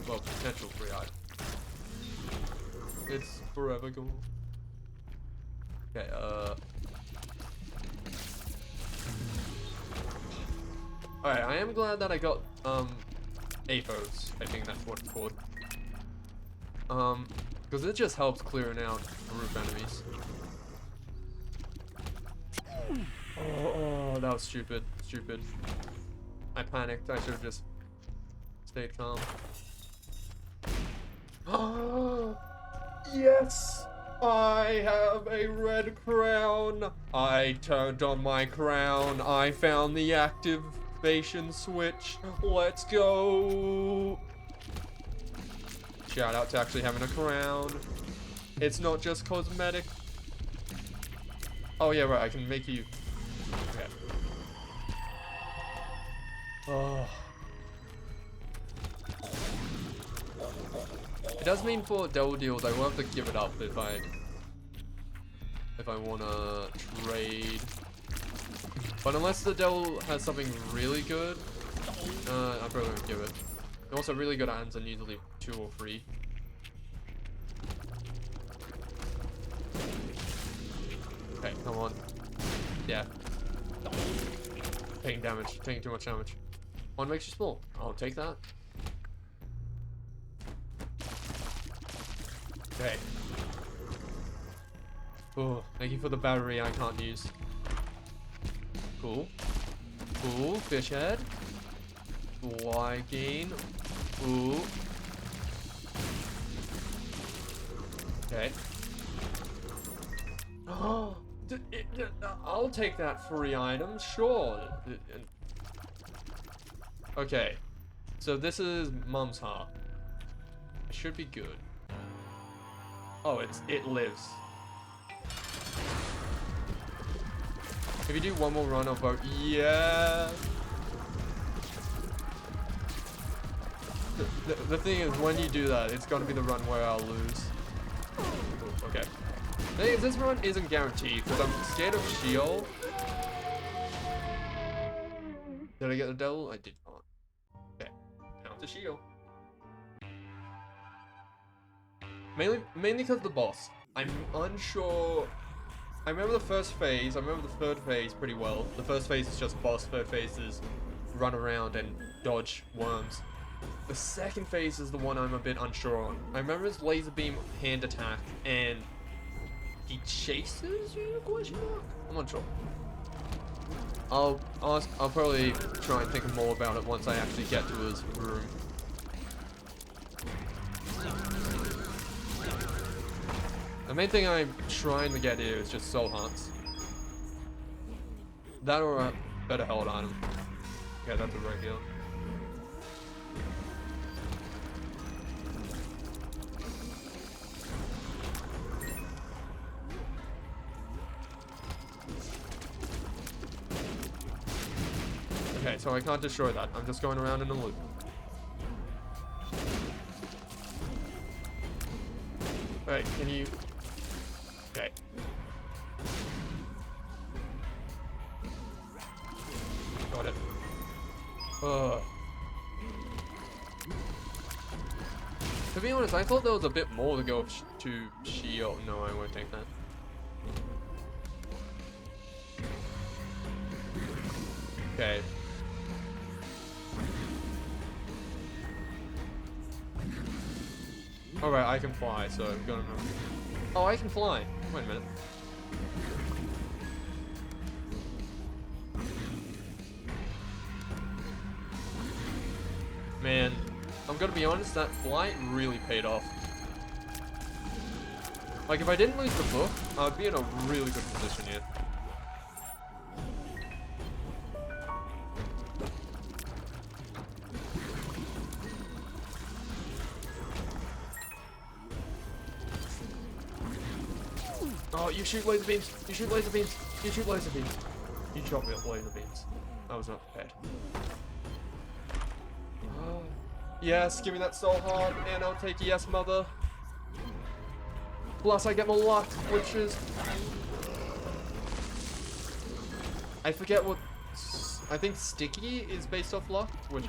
Well, potential free item. It's forever gone. Okay, Alright, I am glad that I got, AFOs. I think that's what it's called. Because it just helps clearing out roof enemies. Oh, that was stupid. Stupid. I panicked. I should have just stayed calm. Oh, yes! I have a red crown. I turned on my crown. I found the activation switch. Let's go. Shout out to actually having a crown. It's not just cosmetic. Oh yeah, right. I can make you. Okay. Oh. It does mean for double deals, I will have to give it up if I wanna trade. But unless the devil has something really good, I'm probably gonna give it. And also, really good items are usually 2 or 3. Okay, come on. Yeah. Taking damage. Taking too much damage. One makes you small. I'll take that. Okay. Oh, thank you for the battery I can't use. Cool. Cool. Fish head. Liking. Ooh. Okay. Oh, I'll take that free item, sure. Okay. So this is Mum's heart. It should be good. Oh, it lives. If you do one more run, I'll vote yeah. The thing is, when you do that, it's gonna be the run where I'll lose. Ooh, okay. This run isn't guaranteed because I'm scared of Sheol. Did I get the devil? I did not. Okay. Down to Sheol. Mainly because of the boss. I'm unsure. I remember the first phase. I remember the third phase pretty well. The first phase is just boss. Third phase is run around and dodge worms. The second phase is the one I'm a bit unsure on. I remember his laser beam hand attack and he chases you? Question mark? I'm not sure. I'll probably try and think more about it once I actually get to his room. The main thing I'm trying to get here is just soul hearts. That or a better held item. Yeah, that's a regular. Okay, so I can't destroy that. I'm just going around in a loop. Alright, can you... Okay. Got it. To be honest, I thought there was a bit more to go to Shield. No, I won't take that. Okay. Alright, I can fly, so I'm gonna... Oh, I can fly. Wait a minute. Man, I'm gonna be honest, that flight really paid off. Like, if I didn't lose the book, I'd be in a really good position here. Oh, you shoot laser beams! You shoot laser beams! You shoot laser beams! You shot me with laser beams. I was not prepared. Yes, give me that soul heart, and I'll take yes, mother. Plus, I get more luck, which is... I forget what... I think sticky is based off luck, which...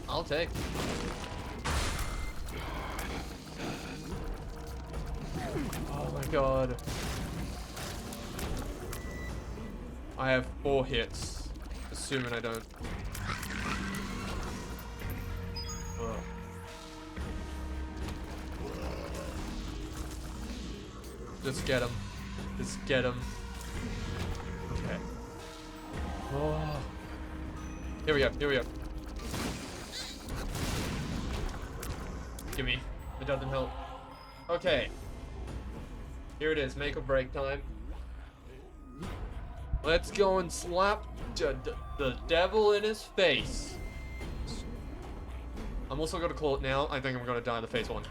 I'll take. Oh my god. I have 4 hits, assuming I don't... Ugh. Just get him. Just get him. Okay. Oh. Here we go. Here we go. Gimme. It doesn't help. Okay. Here it is. Make or break time. Let's go and slap the devil in his face. I'm also gonna call it now. I think I'm gonna die in the face one.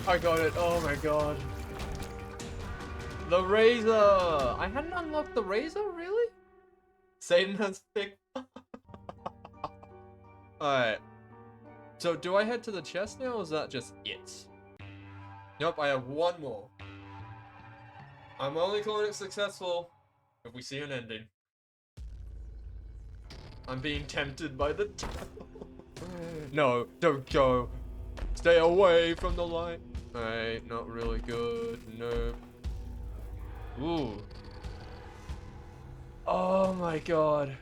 I got it. Oh my god. The razor! I hadn't unlocked the razor, really? Satan has picked. Alright. So do I head to the chest now, or is that just it? Nope, I have one more. I'm only calling it successful if we see an ending. I'm being tempted by the devil. No, don't go. Stay away from the light. Alright, not really good. Nope. Ooh. Oh my god.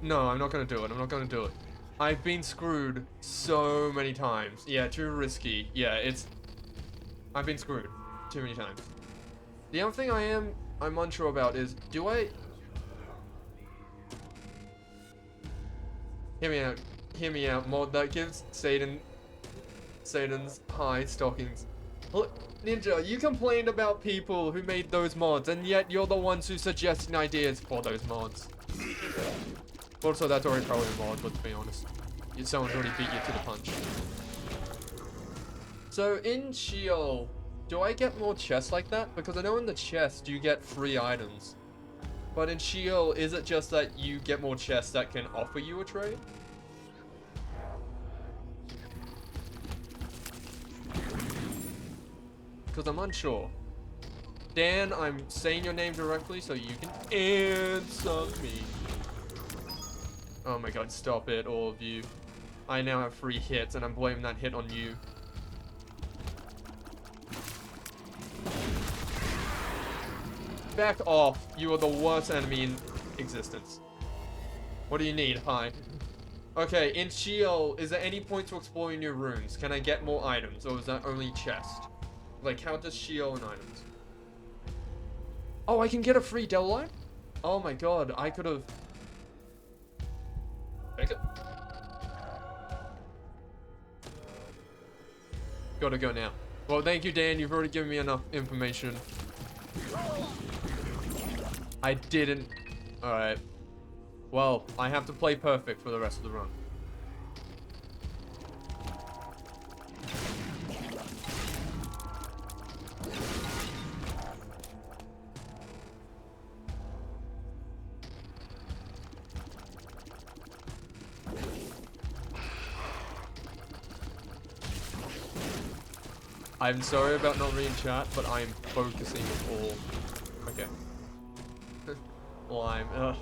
No, I'm not gonna do it. I'm not gonna do it. I've been screwed so many times. Yeah, too risky. Yeah, I've been screwed too many times. The other thing I'm unsure about is, do I... Hear me out, mod that gives Satan's high stockings. Look, Ninja, you complained about people who made those mods, and yet you're the ones who suggested ideas for those mods. Also, that's already probably a mod, let's be honest. Someone's already beat you to the punch. So, in Sheol, do I get more chests like that? Because I know in the chest you get free items. But in Sheol, is it just that you get more chests that can offer you a trade? Because I'm unsure. Dan, I'm saying your name directly so you can answer me. Oh my god, stop it, all of you. I now have 3 hits and I'm blaming that hit on you. Back off. You are the worst enemy in existence. What do you need? Hi. Okay, in Sheol, is there any point to exploring new rooms? Can I get more items, or is that only chest? Like, how does Sheol and items? Oh, I can get a free devil eye? Oh my god, I could have... Take it. Gotta go now. Well, thank you, Dan. You've already given me enough information. I didn't... Alright. Well, I have to play perfect for the rest of the run. I'm sorry about not reading chat, but I'm focusing all. Okay. Lime. Ugh.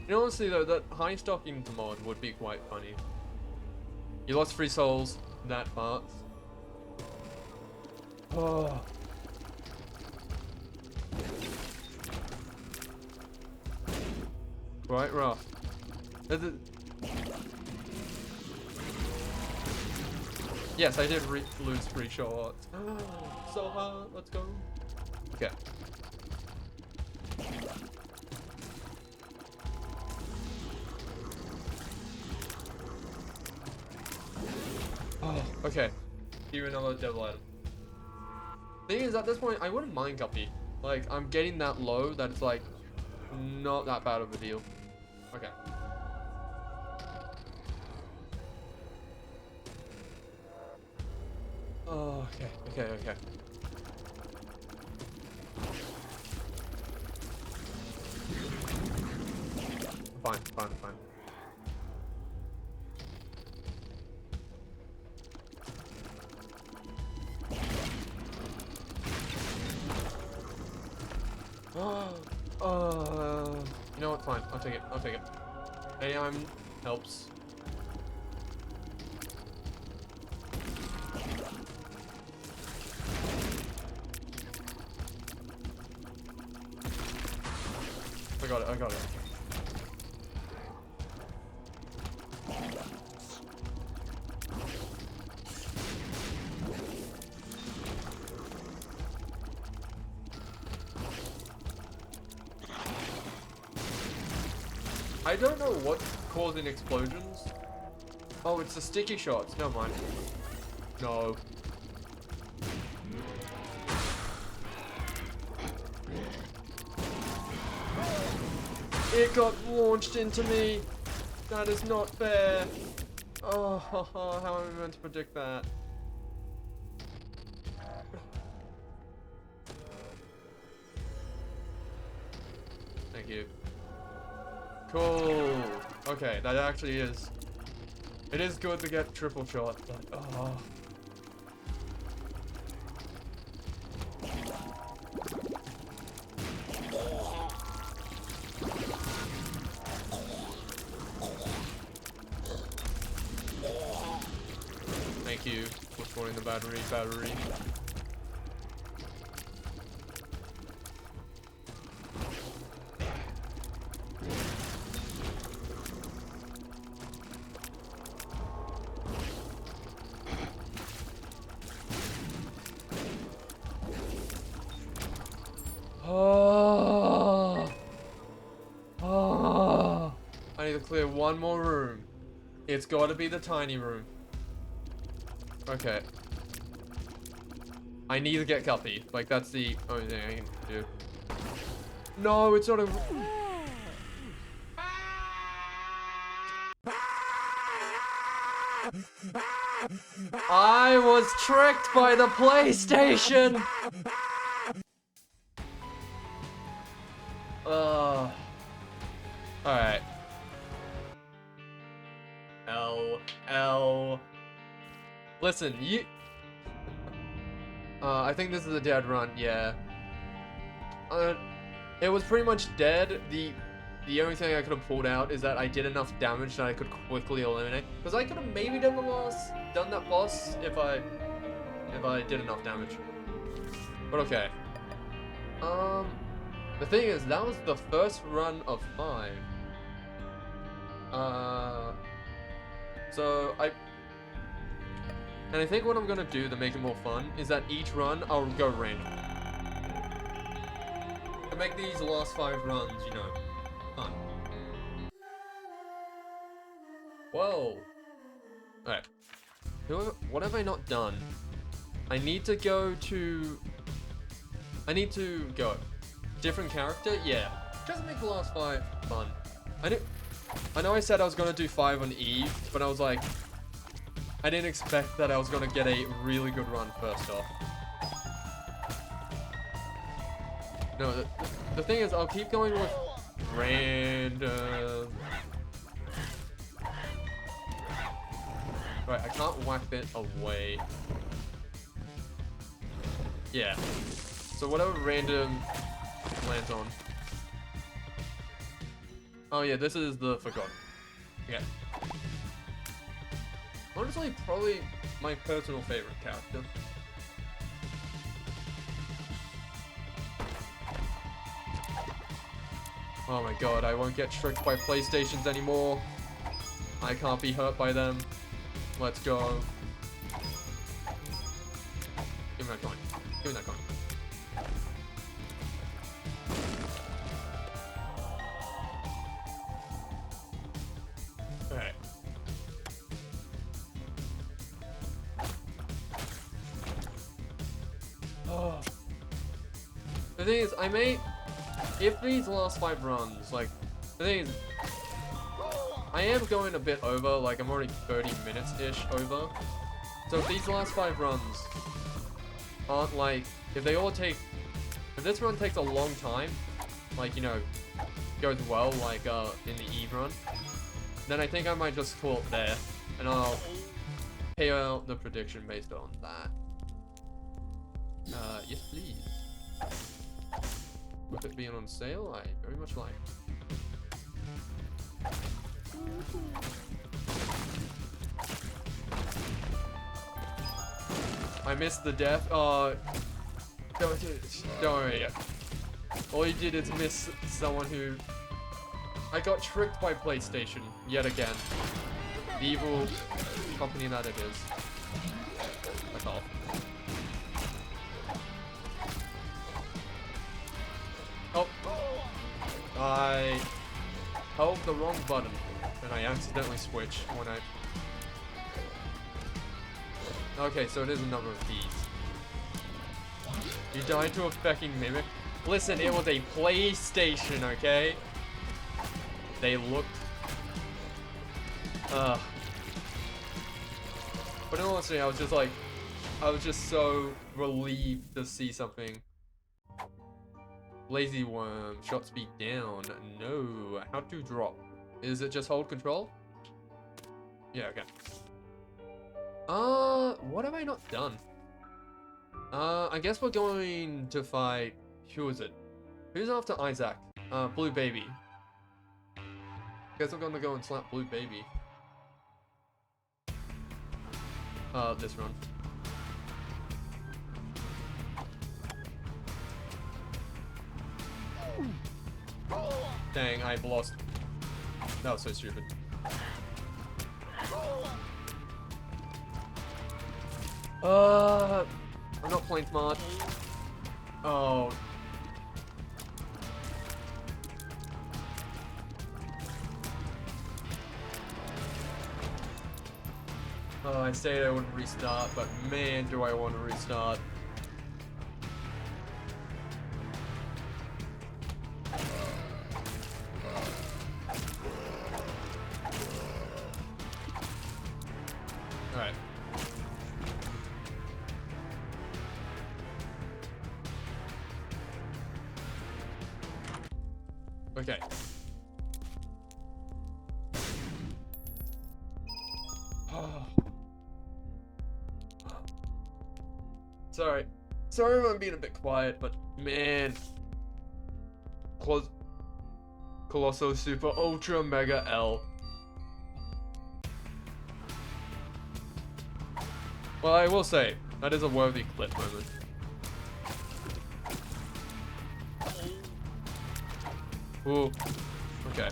You know, honestly though, that high stocking mod would be quite funny. You lost 3 souls. That parts. Oh. Quite rough. Yes, I did lose 3 shots. So hard. Let's go. Okay. Oh, okay. Give me another devil item. Thing is, at this point, I wouldn't mind Guppy. Like, I'm getting that low that it's like not that bad of a deal. Okay. Oh, okay. Fine. You know what? Fine. I'll take it. AM helps. I got it. I don't know what's causing explosions. Oh, it's the sticky shots. Never mind. No. It got launched into me. That is not fair. Oh, how am I meant to predict that? Thank you. Cool. Okay, that actually is. It is good to get triple shot, but oh. Thank you for spawning the battery. I need to clear one more room. It's gotta be the tiny room. Okay. I need to get Guppy. Like, that's the only thing I can do. No, it's not a... I was tricked by the PlayStation! Alright. L. Listen, you... I think this is a dead run, yeah. It was pretty much dead. The only thing I could have pulled out is that I did enough damage that I could quickly eliminate. Because I could have maybe done that boss if I did enough damage. But okay. The thing is, that was the first run of 5. So I think what I'm gonna do to make it more fun is that each run I'll go random. To make these last 5 runs, you know, fun. Whoa. Alright. What have I not done? I need to go. Different character? Yeah. Just make the last 5 fun. I know I said I was gonna do 5 on Eve, but I was like, I didn't expect that I was gonna get a really good run first off. No, the thing is, I'll keep going with random. Right, I can't whack it away. Yeah. So whatever random lands on. Oh yeah, this is the Forgotten. Yeah. Honestly, probably my personal favorite character. Oh my god, I won't get tricked by PlayStations anymore. I can't be hurt by them. Let's go. Give me that coin. Give me that coin. Alright. Oh. The thing is, if these last 5 runs, like, the thing is, I am going a bit over, like, I'm already 30 minutes-ish over. So if these last 5 runs aren't, like, if this run takes a long time, like, you know, goes well, like, in the Eve run, then I think I might just call it there, and I'll pay out the prediction based on that. Yes please. With it being on sale, I very much like. I missed the death. Don't worry. All you did is miss someone who... I got tricked by PlayStation, yet again. The evil company that it is. That's all. Oh. I held the wrong button, and I accidentally switched when I... Okay, so it is a number of these. You died to a Fecking mimic? Listen, it was a PlayStation, okay? They looked... But in all honesty, I was just so relieved to see something. Lazy worm, shot speed down. No, how to drop? Is it just hold control? Yeah, okay. What have I not done? I guess we're going to fight... Who is it? Who's after Isaac? Blue Baby. Guess we're gonna go and slap Blue Baby. This run. Dang, I've lost. That was so stupid. I'm not playing smart. Oh. I said I wouldn't restart, but man, do I want to restart. Alright. Okay. Sorry if I'm being a bit quiet, but man. Colosso Super Ultra Mega L. Well, I will say, that is a worthy clip moment. Ooh. Okay.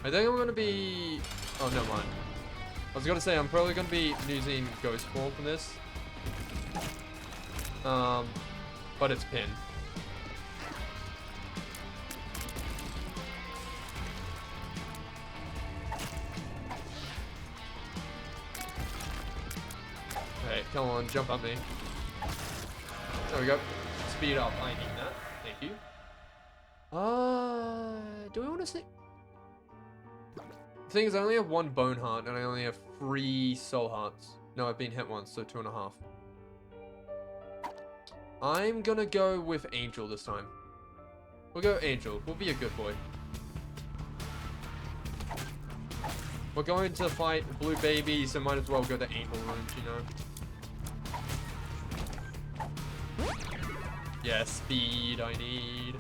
I think I'm gonna be... Oh, never mind. I was gonna say, I'm probably gonna be using Ghost Ball for this. But it's pin. Okay, come on, jump on me. There we go. Speed up, I need that. Thank you. Do we want to see? The thing is, I only have 1 bone heart, and I only have 3 soul hearts. No, I've been hit once, so 2.5. I'm gonna go with Angel this time. We'll go Angel. We'll be a good boy. We're going to fight Blue Baby, so might as well go to Angel rooms, you know? Yeah, speed I need.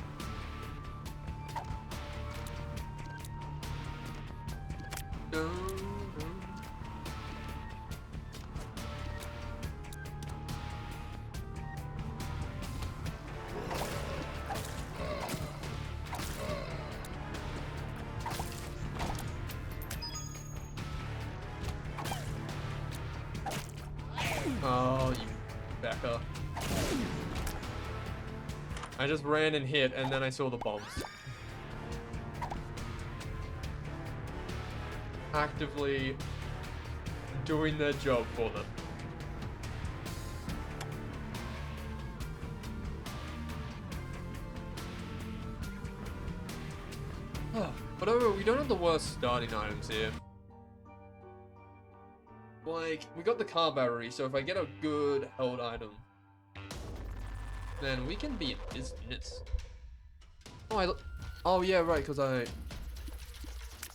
Oh, you backer. I just ran and hit, and then I saw the bombs. Actively doing their job for them. But overall, we don't have the worst starting items here. Like, we got the car battery, so if I get a good held item, then we can be in business. Oh yeah, right, because I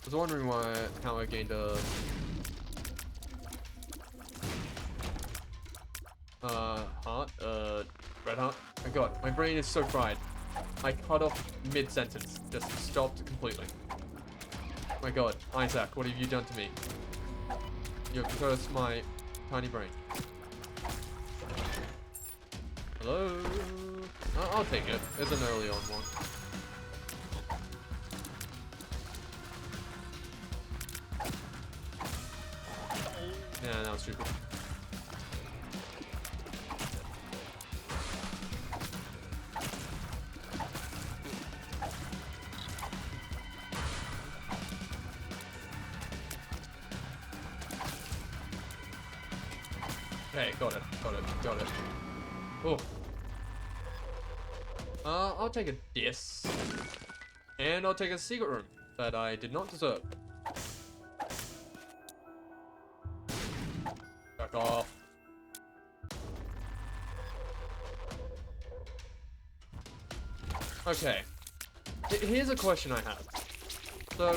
was wondering how I gained a heart, red heart. My god, my brain is so fried. I cut off mid-sentence, just stopped completely. My god, Isaac, what have you done to me? You've cursed my tiny brain. Hello? I'll take it. It's an early on one. Yeah, that was stupid. Okay, got it. Oh. I'll take a diss. And I'll take a secret room that I did not deserve. Back off. Okay. Here's a question I have. So...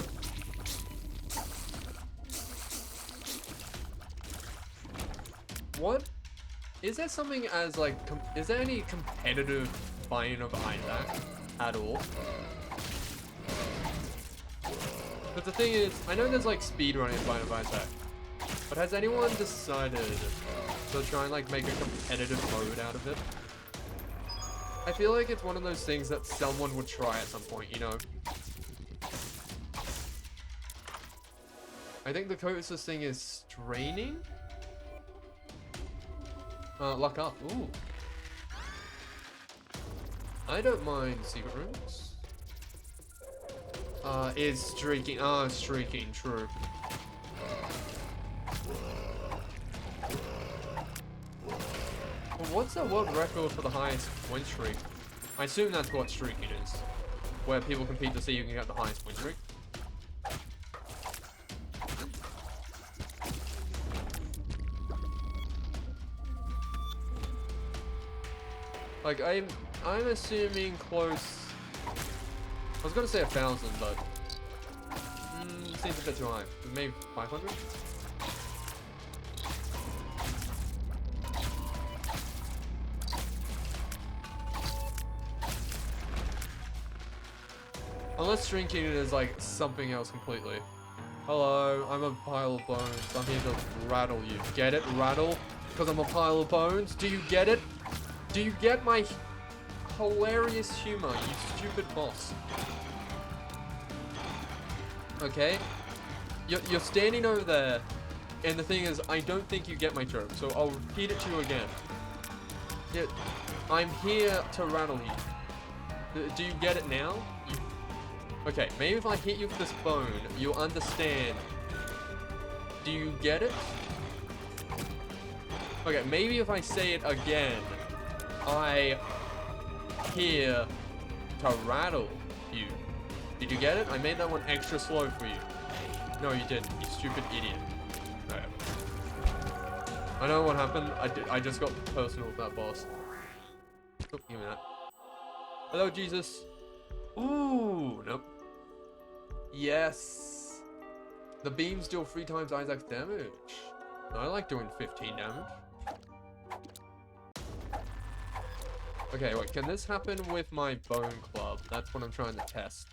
what? Is there something as like, is there any competitive buy-in of Isaac at all? But the thing is, I know there's like speedrunning buy-in of Isaac, but has anyone decided to try and like make a competitive mode out of it? I feel like it's one of those things that someone would try at some point, you know? I think the closest thing is straining? Luck up. Ooh. I don't mind secret rooms. Is streaking. Ah, streaking. True. Well, what's the world record for the highest win streak? I assume that's what streaking is. Where people compete to see who can get the highest win streak. Like, I'm assuming close... I was gonna say 1,000, but... seems a bit too high. Maybe 500? Unless drinking it is like something else completely. Hello, I'm a pile of bones. I'm here to rattle you. Get it? Rattle? Because I'm a pile of bones? Do you get it? Do you get my hilarious humor, you stupid boss? Okay? You're standing over there, and the thing is, I don't think you get my joke, so I'll repeat it to you again. I'm here to rattle you. Do you get it now? Okay, maybe if I hit you with this bone, you'll understand. Do you get it? Okay, maybe if I say it again, I here to rattle you. Did you get it? I made that one extra slow for you. No, you didn't, you stupid idiot. Alright. I know what happened. I just got personal with that boss. Oh, give me that. Hello, Jesus. Ooh, nope. Yes. The beams deal 3 times Isaac's damage. I like doing 15 damage. Okay, wait, can this happen with my bone club? That's what I'm trying to test.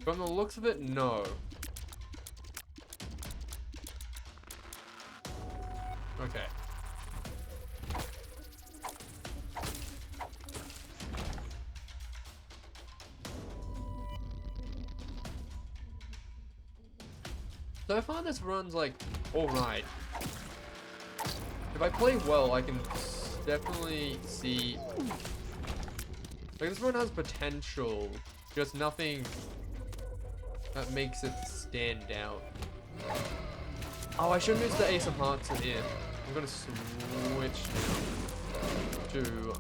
From the looks of it, no. Okay. So far this run's like alright. If I play well, I can definitely see like this run has potential, just nothing that makes it stand out. Oh, I shouldn't use the Ace of Hearts in here. I'm gonna switch now to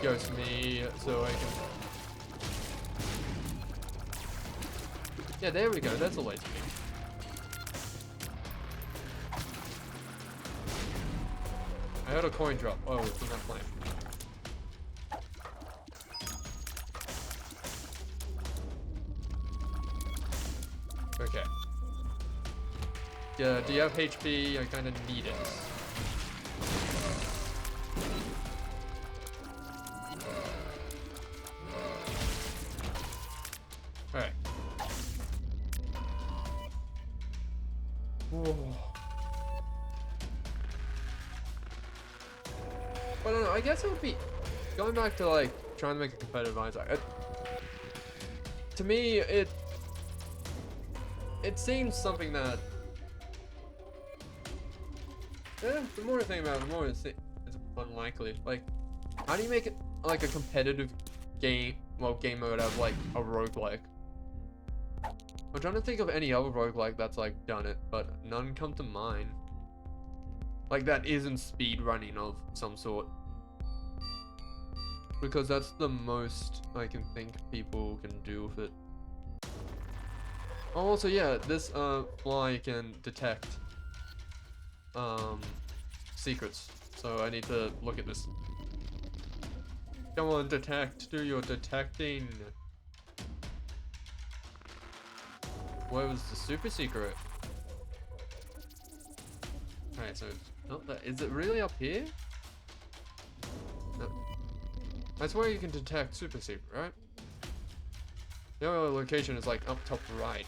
Ghost Me so I can. Yeah, there we go. That's a laser beam. I heard a coin drop. Oh, it's from that flame. Okay. Yeah, do you have HP? I kind of need it. Alright. Whoa. I don't know, I guess it would be going back to like trying to make a competitive Isaac. To me, it seems something that the more I think about it, the more it's unlikely. Like, how do you make it like a competitive game mode out of like a roguelike? I'm trying to think of any other roguelike that's like done it, but none come to mind. Like that isn't speed running of some sort. Because that's the most I can think people can do with it. Also, yeah, this fly can detect secrets. So I need to look at this. Come on, detect. Do your detecting. Where was the super secret? Alright, so is it really up here? No. That's where you can detect super secret, right? The other location is like up top right.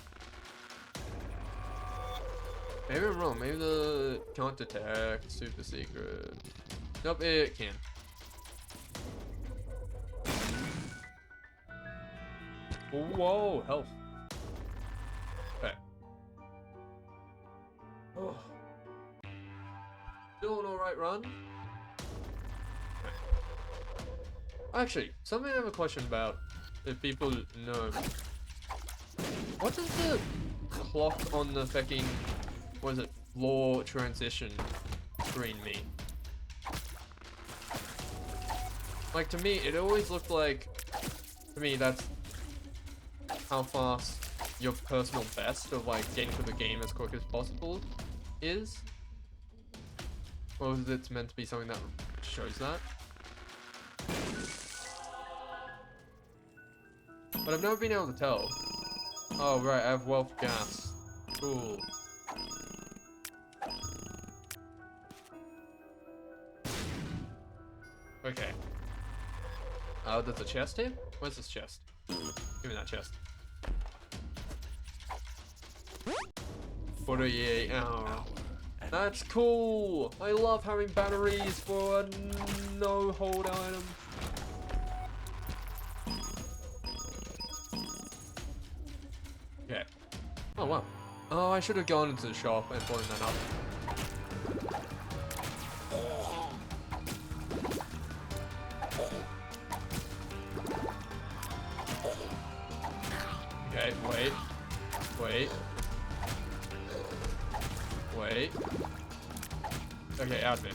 Maybe I'm wrong. Maybe the can't detect super secret. Nope, it can. Whoa, health. Okay. Oh. Still an alright run. Actually, something I have a question about, if people know. What does the clock on the Fecking, what is it, law transition screen mean? Like, to me, it always looked like, to me, that's how fast your personal best of, like, getting through the game as quick as possible is. Or is it meant to be something that shows that? But I've never been able to tell. Oh, right, I have wealth gas. Cool. Okay. There's a chest here? Where's this chest? Give me that chest. 48 hour That's cool. I love having batteries for a no hold item. Okay. Oh wow. Oh, I should have gone into the shop and blown that up. Okay, wait. Wait. Wait. Okay, out of it.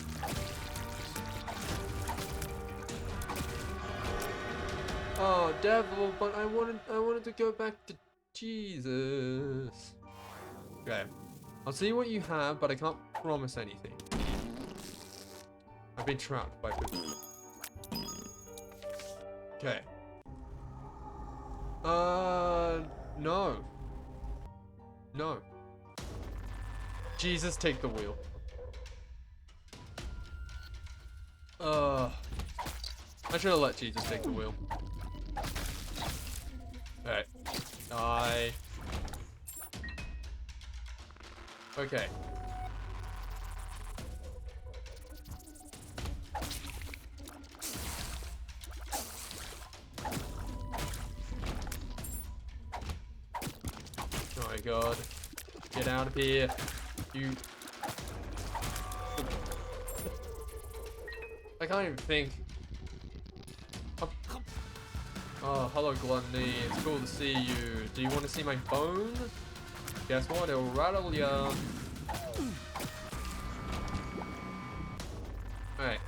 Oh, devil, but I wanted to go back to Jesus. Okay. I'll see what you have, but I can't promise anything. I've been trapped by people. Okay. No. No. Jesus, take the wheel. I should have let Jesus take the wheel. Alright. Die. Okay. Oh my god. Get out of here. You... I can't even think. Oh, hello Gluttony. It's cool to see you. Do you want to see my bone? Guess what? It'll rattle ya. Alright.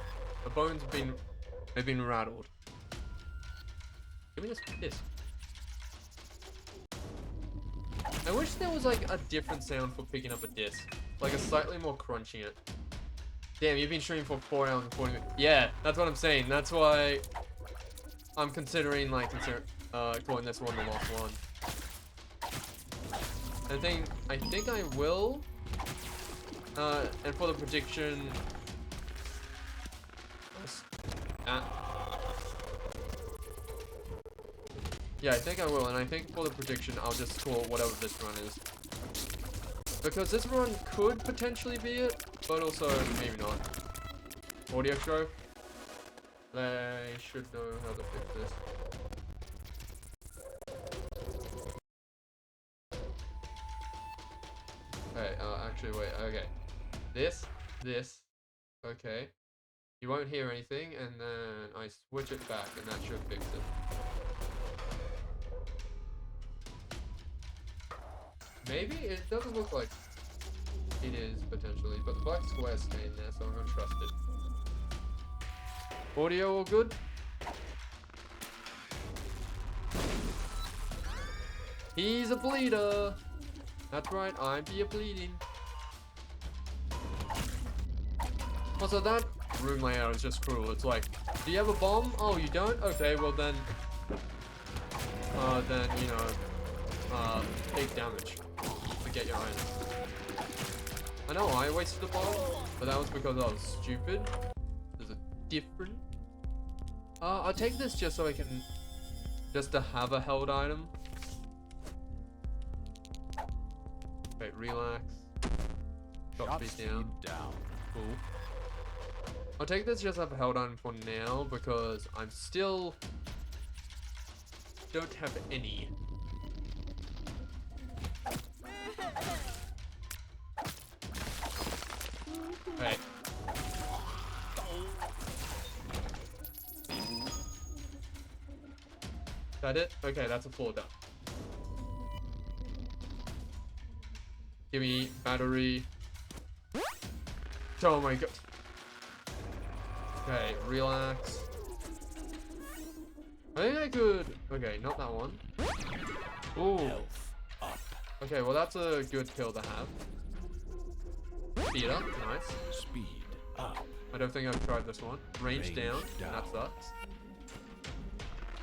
The bones have been rattled. Give me this. I wish there was like a different sound for picking up a disc. Like a slightly more crunching it. Damn, you've been streaming for 4 hours and 40 minutes. Yeah, that's what I'm saying. That's why I'm considering like calling this one the last one. I think I will. And for the prediction, yeah, I think I will. And I think for the prediction, I'll just call whatever this run is, because this run could potentially be it, but also maybe not. Audio stroke. They should know how to fix this. Okay, actually wait, okay. This, okay. You won't hear anything, and then I switch it back, and that should fix it. Maybe? It doesn't look like it is, potentially, but the black square's staying there, so I'm gonna trust it. Audio all good? He's a bleeder! That's right, I be a bleeding. Also, that room layout is just cruel. It's like, do you have a bomb? Oh, you don't? Okay, well then, you know, take damage to get your item. I know I wasted a bomb, but that was because I was stupid. There's a different. I'll take this just so I can, just to have a held item. Wait, relax. Shot speed down. Cool. I'll take this just as a held item for now because I'm still don't have any. Right. Is that it? Okay, that's a floor done. Give me battery. Oh my god. Okay, relax. I think I could. Okay, not that one. Ooh. Okay, well that's a good kill to have. Speed up, nice. Speed up. I don't think I've tried this one. Range down. That sucks.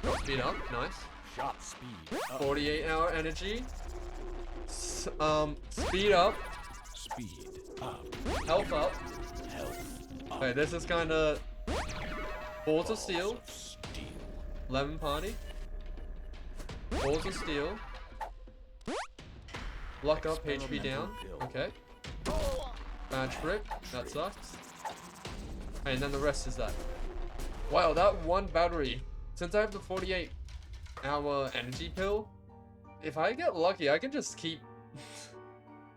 Shot speed up, nice. Shot speed up. 48-hour energy. Speed up. Speed up. Health up. Health up. Okay, this is kind of balls of steel. Lemon party. Balls of steel. Luck up, HP down. Okay. Bad trick. That sucks. And then the rest is that. Wow, that one battery. Since I have the 48-hour energy pill, if I get lucky, I can just keep...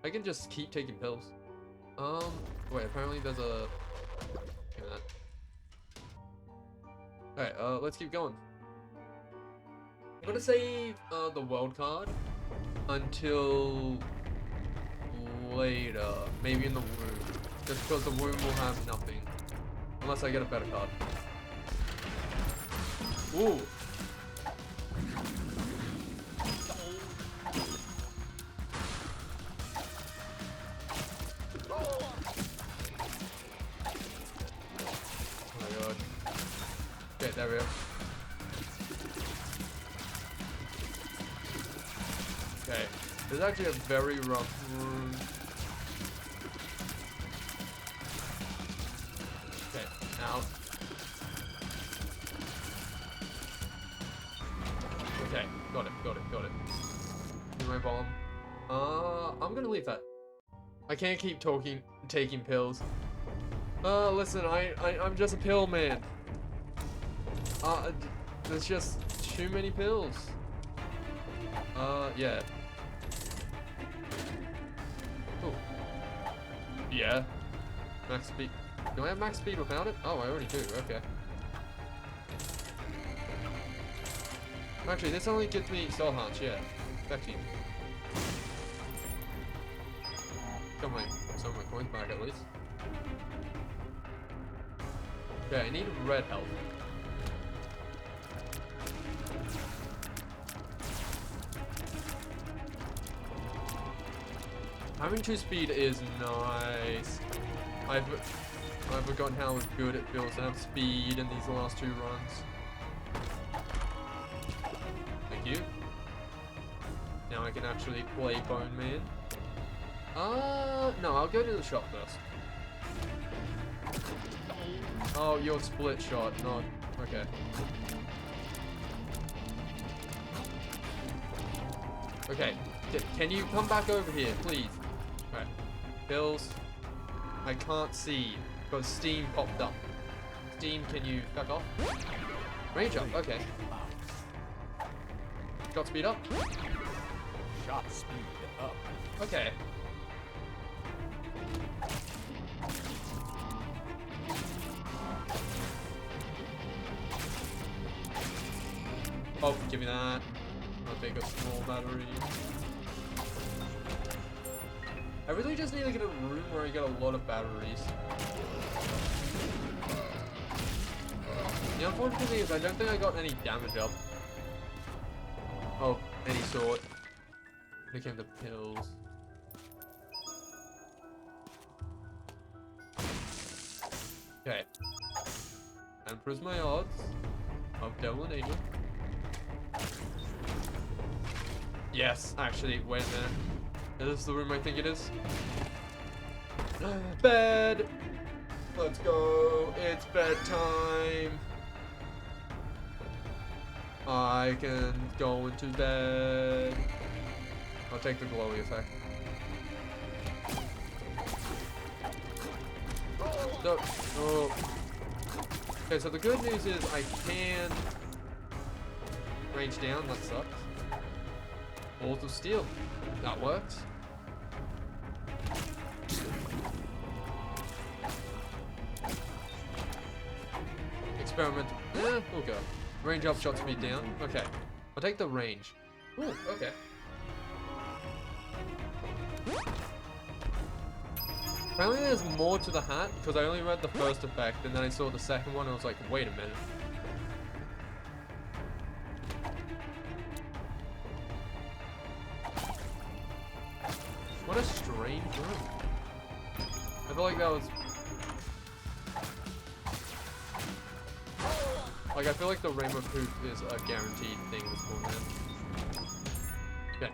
I can just keep taking pills. Wait, apparently there's a... Give me that. Alright, let's keep going. I'm gonna save the world card until later, maybe in the womb, just because the womb will have nothing, unless I get a better card. Ooh. Oh my god. Okay, there we go. Okay, this is actually a very rough room. Okay, now. Okay, got it. Do my bomb. I'm gonna leave that. I can't keep taking pills. Listen, I'm just a pill man. There's just too many pills. Yeah. Oh. Yeah. Max speed. Do I have max speed without it? Oh, I already do. Okay. Actually, this only gives me soul hearts. Yeah. Fecking. Got some of my coins back at least. Okay, I need red health. Having 2 speed is nice. I've forgotten how good it feels to have speed in these last 2 runs. Thank you. Now I can actually play Bone Man. No, I'll go to the shop first. Oh, your split shot, not... Okay. Okay, can you come back over here, please? Right, pills. I can't see, because Steam popped up. Steam, can you back off? Range up, okay. Shot speed up? Shot speed up. Okay. Oh, give me that. I'll take a small battery. I really just need to get a room where I get a lot of batteries. The unfortunate thing is I don't think I got any damage up. Of any sort. Here came the pills. Okay. Emperor's my odds of Devil and Angel. Yes, actually, wait a minute. Is this the room I think it is? Bed! Let's go. It's bedtime. I can go into bed. I'll take the glowy effect. No. Oh. Okay, so the good news is I can range down. That sucks. Balls of steel. That works. Experiment. We'll go. Range up, shot speed down. Okay. I'll take the range. Ooh, okay. Apparently there's more to the hat, because I only read the first effect, and then I saw the second one, and I was like, wait a minute. What a strange room. I feel like that was... Like, I feel like the rainbow poop is a guaranteed thing this format. Okay.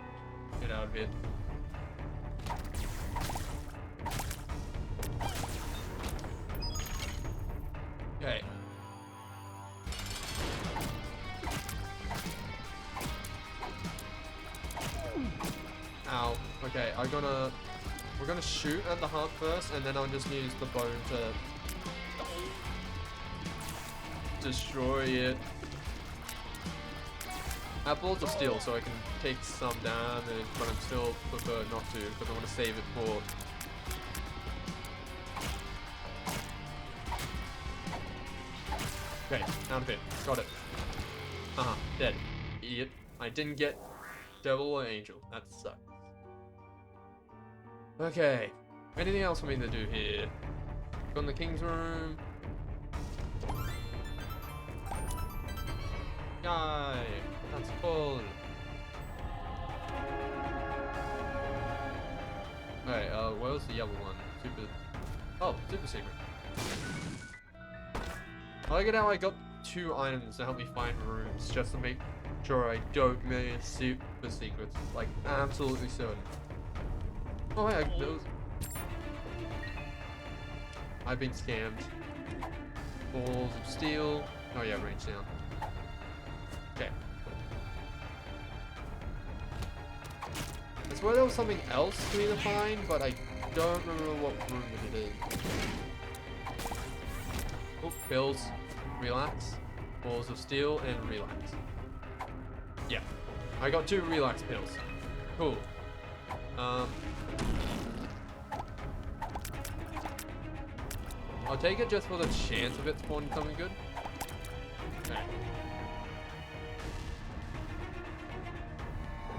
Get out of here. Okay. Ow. Okay, I'm gonna We're gonna shoot at the heart first, and then I'll just use the bone to destroy it. I have balls of steel, so I can take some damage, but I'm still prefer not to because I want to save it for. Okay, out of it. Got it. Dead. Idiot. I didn't get devil or angel. That sucks. Okay. Anything else for me to do here? Go in the king's room. Yay! That's full. Alright, where's the yellow one? Super secret. I like it how I got 2 items to help me find rooms, just to make sure I don't miss super secrets. Like, absolutely certain. Oh, yeah, those. I've been scammed. Balls of steel. Oh, yeah, range down. Okay. I swear there was something else for me to find, but I don't remember what room it is. Oh, pills. Relax. Balls of steel and relax. Yeah. I got 2 relax pills. Cool. I'll take it just for the chance of it spawning something good. Okay.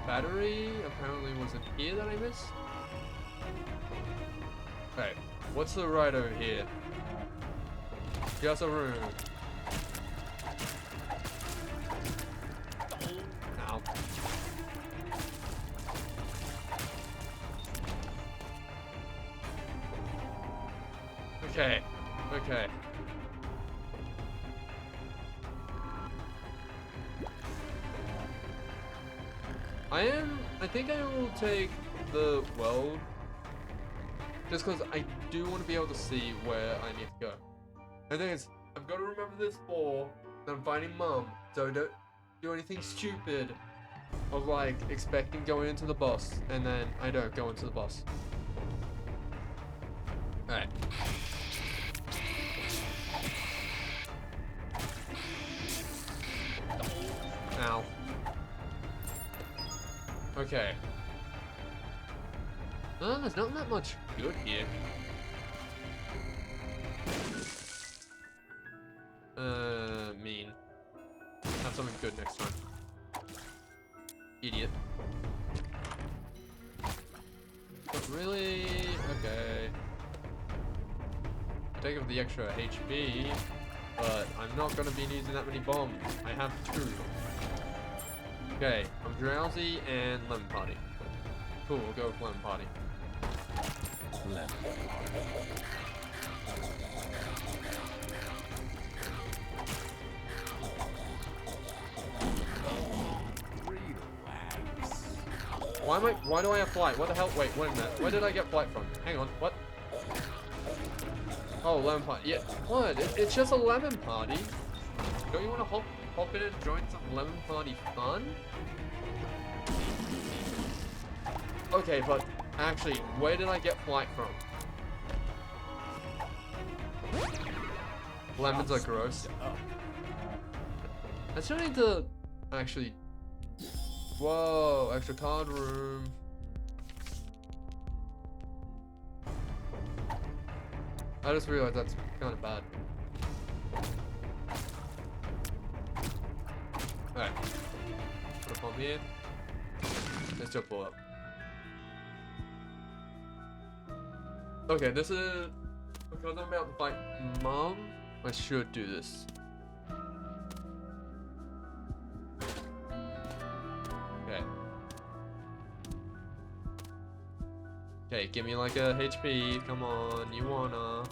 Battery apparently wasn't here that I missed. Okay, what's the right over here? Just a room. Ow. Okay, okay. I think I will take the world, just because I do want to be able to see where I need to go. The thing is, I've got to remember this for, I'm finding Mum, so don't do anything stupid of like expecting going into the boss, and then I don't go into the boss. Alright. Ow. Okay. There's not that much good here. Mean. Have something good next time. Idiot. But really? Okay. I take up the extra HP, but I'm not gonna be using that many bombs. I have 2. Okay, I'm drowsy and lemon party. Cool, we'll go with lemon party. Why do I have flight? What the hell? Wait a minute. Where did I get flight from? Hang on, what? Oh, lemon party. Yeah, what? It's just a lemon party. Don't you want to hop in and join some lemon party fun? Okay, but actually, where did I get flight from? Lemons are gross. I still need to actually. Whoa, extra card room. I just realized that's kind of bad. Alright. Put a bomb here. Let's just pull up. Okay, this is because I'm about to fight Mom. I should do this. Okay. Okay, give me like a HP. Come on, you wanna?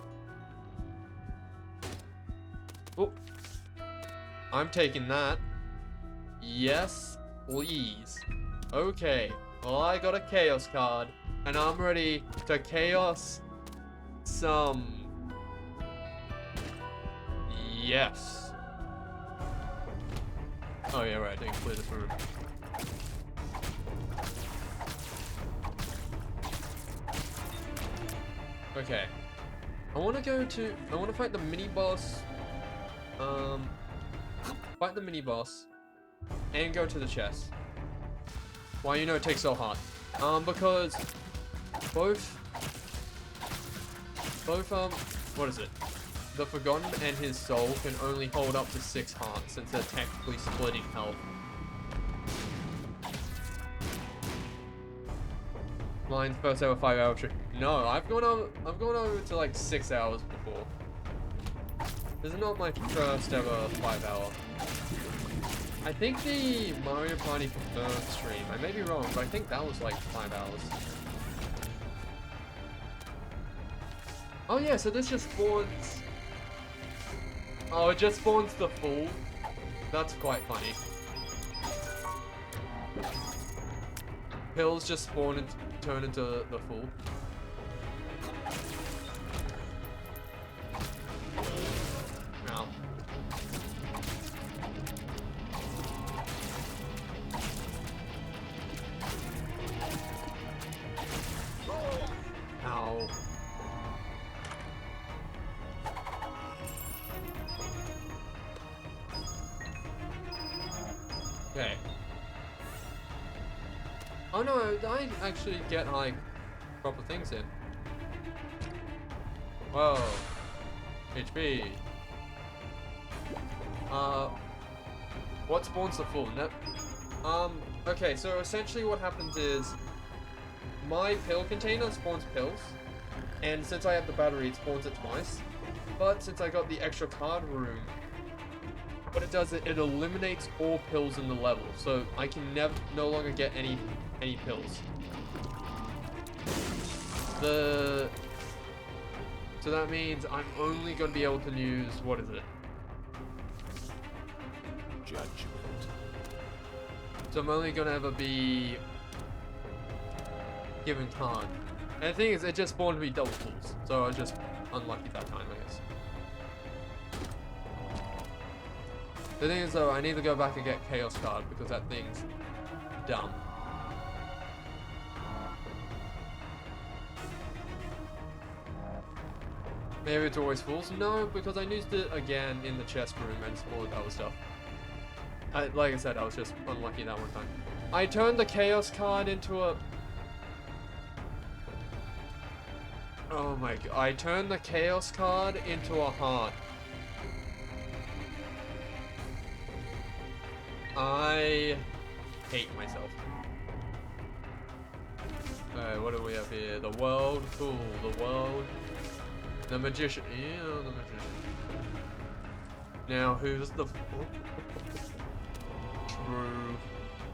Oh, I'm taking that. Yes, please. Okay. Well, I got a chaos card, and I'm ready to chaos some. Yes. Oh yeah, right. I didn't clear this room. Okay. I want to fight the mini boss. Fight the mini boss and go to the chest. Why you know it takes so hard? Because both what is it? The Forgotten and his soul can only hold up to 6 hearts since they're technically splitting health. Mine's first ever 5-hour trick. No, I've gone over to like 6 hours before. This is not my first ever 5-hour. I think the Mario Party Confirmed stream, I may be wrong, but I think that was like 5 hours. Oh yeah, so this just spawns... Oh, it just spawns the Fool. That's quite funny. Pills just spawn and turn into the Fool. Ow. Ow. Okay. Oh no, I actually get like proper things in. Whoa. HP. What spawns the full? Okay, so essentially what happens is my pill container spawns pills, and since I have the battery, it spawns it twice. But since I got the extra card room, what it does is it eliminates all pills in the level, so I can no longer get any pills. So that means I'm only going to be able to use, what is it? Judgment. So I'm only going to ever be given card. And the thing is, it just spawned me double pulls, so I was just unlucky that time, I guess. The thing is though, I need to go back and get Chaos card because that thing's dumb. Maybe it's always full. No, because I used it again in the chest room and explored other stuff. Like I said, I was just unlucky that one time. I turned the Chaos card into a... Oh my god. I turned the Chaos card into a heart. I hate myself. Alright, what do we have here? The world, cool. The world. The magician. Yeah, the magician. Now, who's the... True.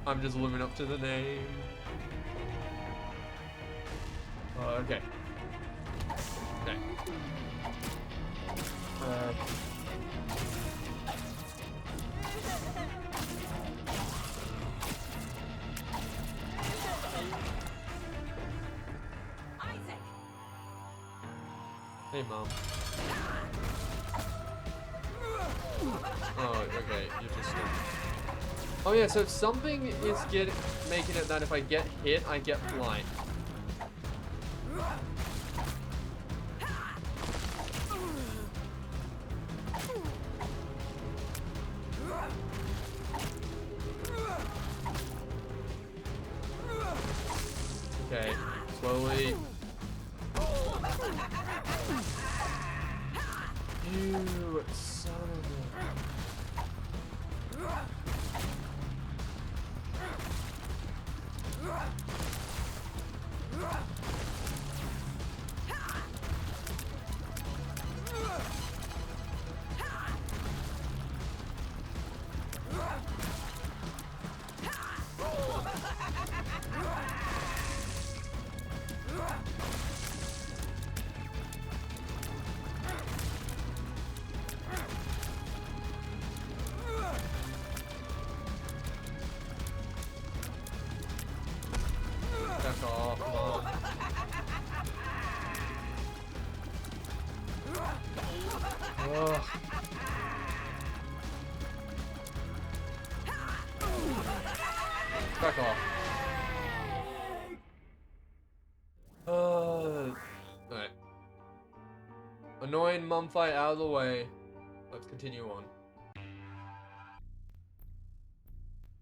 I'm just living up to the name. Okay. Okay. Hey, Mom. Oh, okay. You're just... Oh, yeah, so something is making it that if I get hit, I get blind. Okay, slowly. You son of a... Back off, Mom. Ugh. Back off. Alright. Annoying mum fight out of the way. Let's continue on.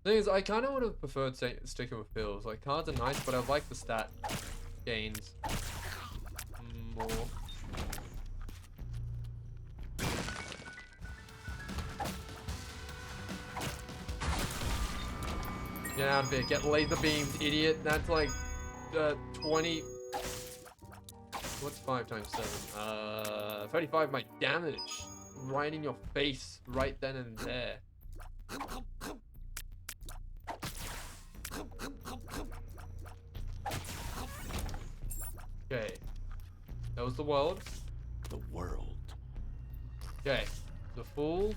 Thing is, I kind of would have preferred sticking with pills. Like, cards are nice, but I like the stat gains more. Get out of here. Get laser beamed, idiot. That's like 20. What's 5 times 7? 35 my damage. Right in your face. Right then and there. Okay. That was the world. The world. Okay. The fool.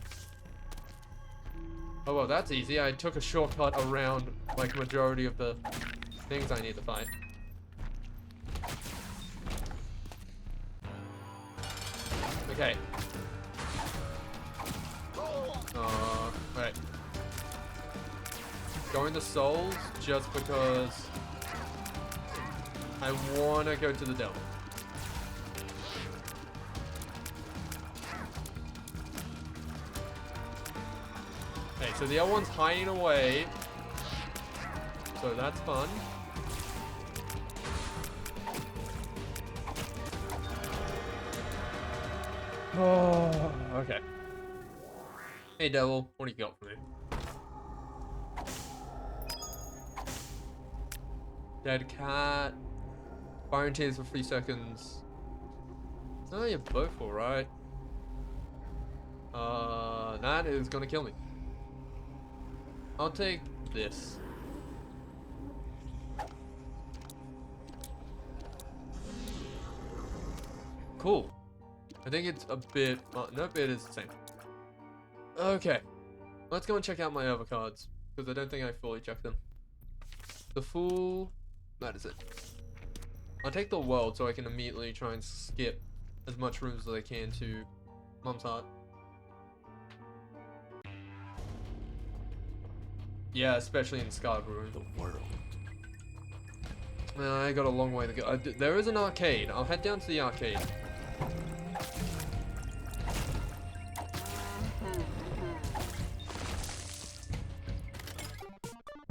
Oh, well, that's easy. I took a shortcut around, like, majority of the things I need to fight. Okay. Right. Going to souls just because I wanna go to the devil. Okay, so the other one's hiding away. So that's fun. Oh, okay. Hey devil, what do you got for me? Dead cat. Fire tears for 3 seconds. Oh, you're both alright. That is gonna kill me. I'll take this. Cool. I think it's a bit... nope, it is the same. Okay. Let's go and check out my other cards. Because I don't think I fully checked them. The Fool. That is it. I'll take the World so I can immediately try and skip as much rooms as I can to Mum's Heart. Yeah, especially in Scarred Ruin. The world. I got a long way to go. There is an arcade. I'll head down to the arcade.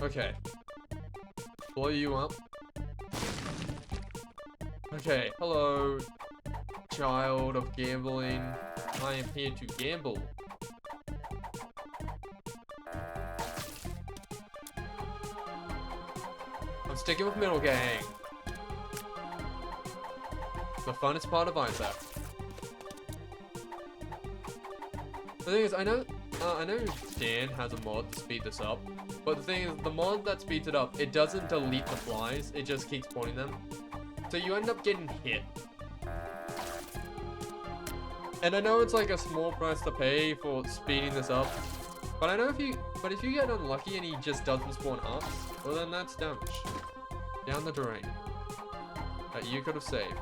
Okay. Blow you up. Okay, hello, child of gambling. I am here to gamble. I'm sticking with Middle Gang. The funnest part of Isaac. The thing is, I know Dan has a mod to speed this up, but the thing is, the mod that speeds it up, it doesn't delete the flies, it just keeps spawning them. So you end up getting hit. And I know it's like a small price to pay for speeding this up, but I know if you get unlucky and he just doesn't spawn up, well then that's damage. Down the drain. That you could have saved.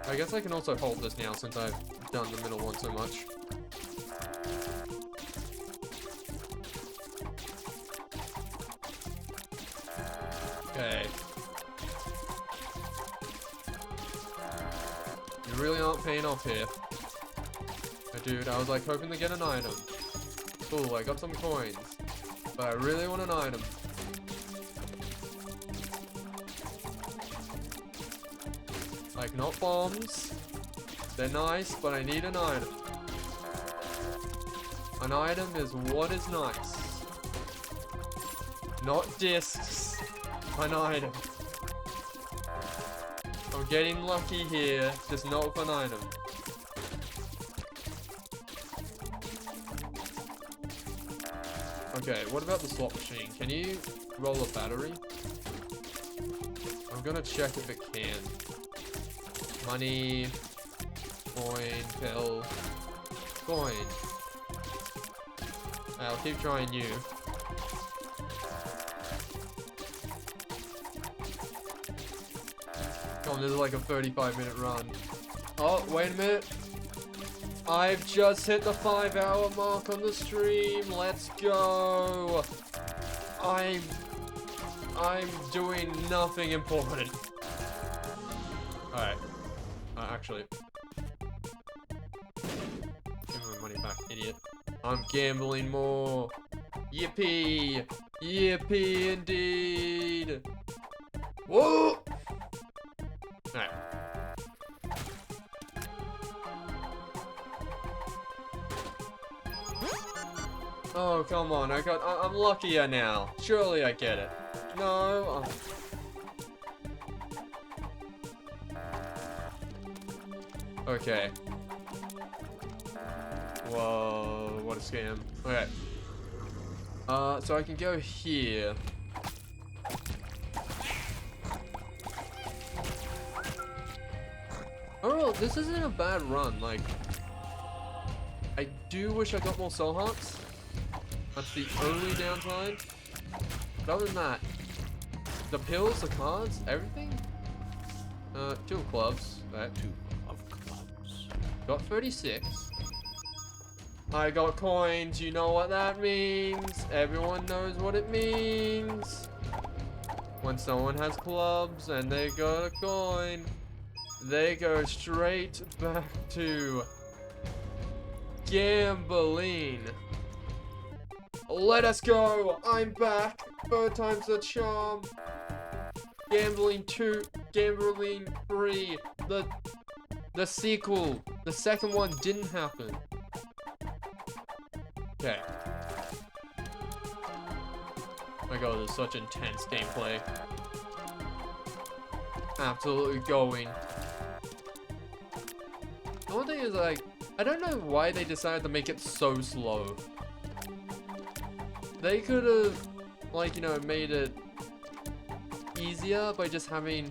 I guess I can also hold this now since I've done the middle one so much. Okay. You really aren't paying off here. Oh, dude, I was like hoping to get an item. Cool, I got some coins. But I really want an item. Like, not bombs. They're nice, but I need an item. An item is what is nice. Not discs. An item. I'm getting lucky here, just not with an item. Okay, what about the slot machine? Can you roll a battery? I'm gonna check if it can. Money, coin, pill, coin. I'll keep trying you. Come on, this is like a 35-minute run. Oh, wait a minute. I've just hit the 5-hour mark on the stream. Let's go. I'm doing nothing important. Alright. Actually. Give me my money back, idiot. I'm gambling more. Yippee! Yippee indeed! Whoa! Alright. Oh, come on. I'm luckier now. Surely I get it. No. Okay. Whoa, what a scam. Okay. So I can go here. Oh, this isn't a bad run. Like, I do wish I got more soul hearts. That's the only downside. But other than that, the pills, the cards, everything. 2 clubs. Right. 2 of clubs. Got 36. I got coins. You know what that means. Everyone knows what it means. When someone has clubs and they got a coin, they go straight back to gambling. Let us go. I'm back. 3rd time's the charm. Gambling 2, Gambling 3. The sequel. The second one didn't happen. Okay. Oh my god, this is such intense gameplay. Absolutely going. The one thing is, like, I don't know why they decided to make it so slow. They could have, like, you know, made it easier by just having,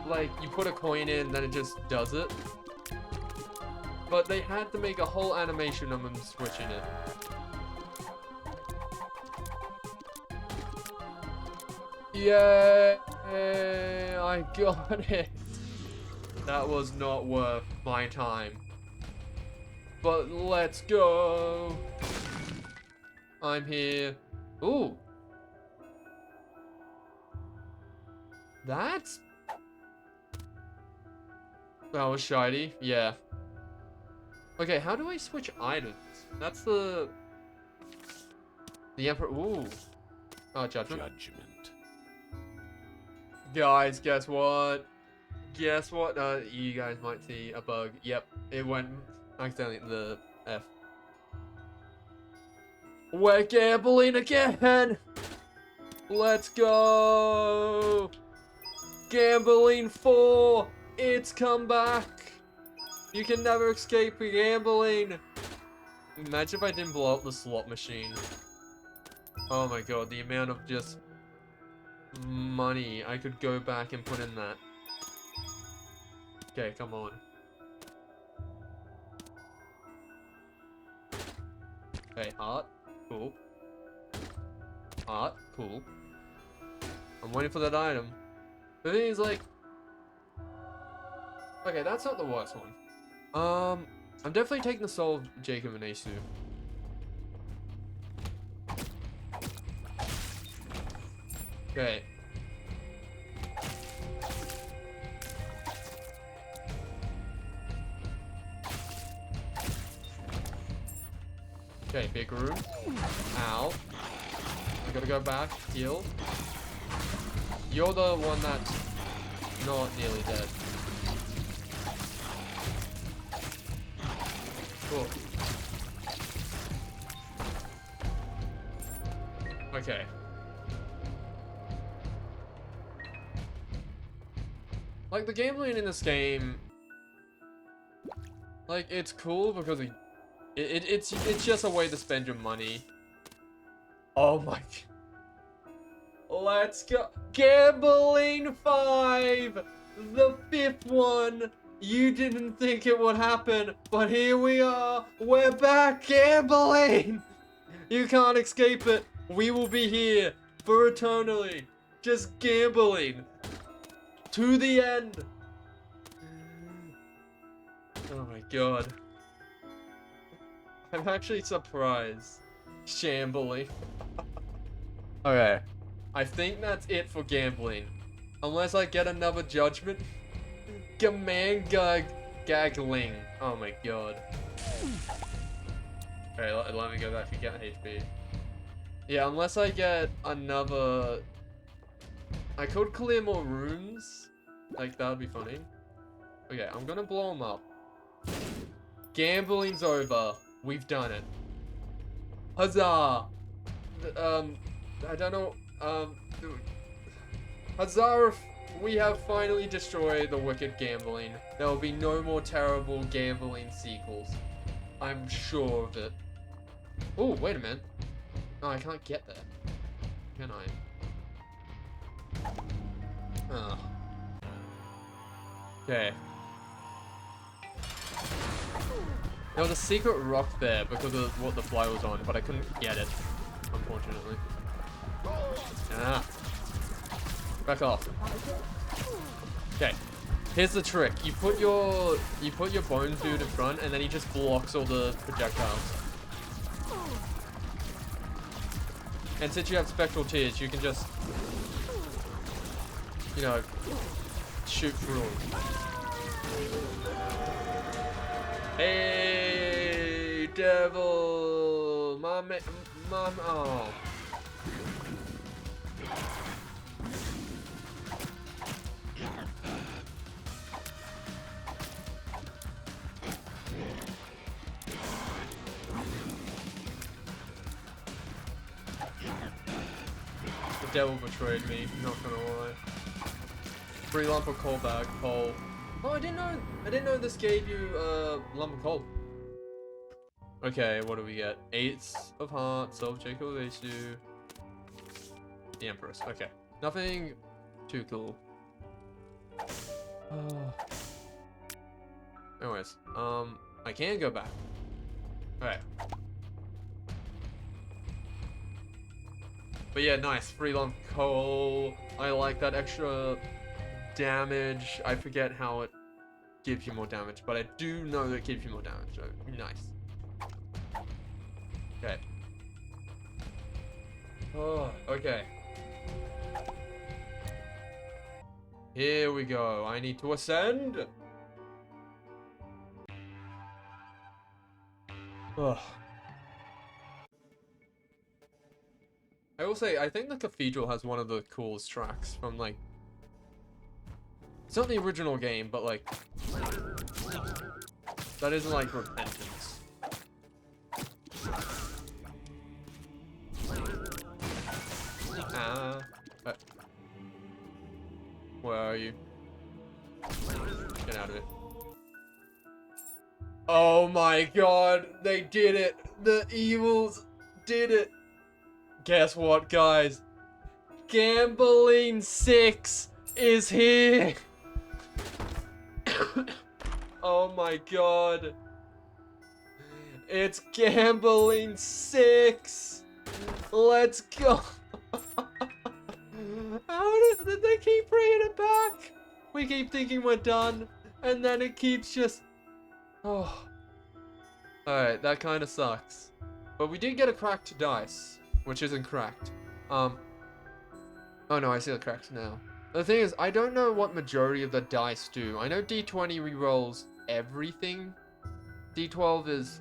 like, you put a coin in, then it just does it. But they had to make a whole animation of them switching it. Yay! I got it! That was not worth my time. But let's go! I'm here. Ooh! That was shiny. Yeah. Okay, how do I switch items? That's the Emperor. Ooh. Oh, Judgment. Judgment. Guys, guess what? Guess what? You guys might see a bug. Yep, it went accidentally the F. We're gambling again! Let's go! Gambling 4! It's come back! You can never escape gambling! Imagine if I didn't blow up the slot machine. Oh my god, the amount of just money I could go back and put in that. Okay, come on. Okay, heart. Cool. Heart. Cool. I'm waiting for that item. The thing is, like... Okay, that's not the worst one. I'm definitely taking the soul of Jacob and Asu. Okay. Okay, big room. Ow. I gotta go back, heal. You're the one that's not nearly dead. Cool. Okay. Like, the gambling in this game, like, it's cool because it's just a way to spend your money. Oh my... Let's go. Gambling 5! The 5th one! You didn't think it would happen, but here we are! We're back gambling! You can't escape it. We will be here for eternally. Just gambling. To the end. Oh my god. I'm actually surprised. Shambling. Okay. I think that's it for gambling. Unless I get another judgment. Gaggling. Oh my god. Okay, let me go back and get HP. Yeah, unless I get another... I could clear more rooms. Like, that would be funny. Okay, I'm gonna blow them up. Gambling's over. We've done it. Huzzah! I don't know, Huzzah! We have finally destroyed the wicked gambling. There will be no more terrible gambling sequels. I'm sure of it. Oh, wait a minute. No, I can't get there. Can I? Oh. Okay. There was a secret rock there because of what the fly was on, but I couldn't get it, unfortunately. Ah. Back off. Okay. Here's the trick. You put your bones dude in front, and then he just blocks all the projectiles. And since you have spectral tears, you can just, you know, shoot through them. Hey, devil, mom, oh. The devil betrayed me, not gonna lie. Free lump of coal bag, coal. Oh, I didn't know this gave you, lump of coal. Okay, what do we get? Eights of hearts, of Jacob Esu. The Empress, okay. Nothing too cool. Anyways, I can go back. Okay. But yeah, nice. Free lump coal. I like that extra damage. I forget how it gives you more damage, but I do know that it gives you more damage, so nice. Okay. Oh, okay. Here we go. I need to ascend. Ugh. I will say, I think the cathedral has one of the coolest tracks from, like... It's not the original game, but, like... That isn't, like, Repentance. Where are you? Get out of it. Oh my god, they did it! The evils did it! Guess what, guys? Gambling 6 is here! Oh my god. It's Gambling 6! Let's go! How did they keep bringing it back? We keep thinking we're done, and then it keeps just... Oh. Alright, that kind of sucks. But we did get a cracked dice, which isn't cracked. Oh no, I see the cracks now. The thing is, I don't know what majority of the dice do. I know D20 rerolls everything. D12 is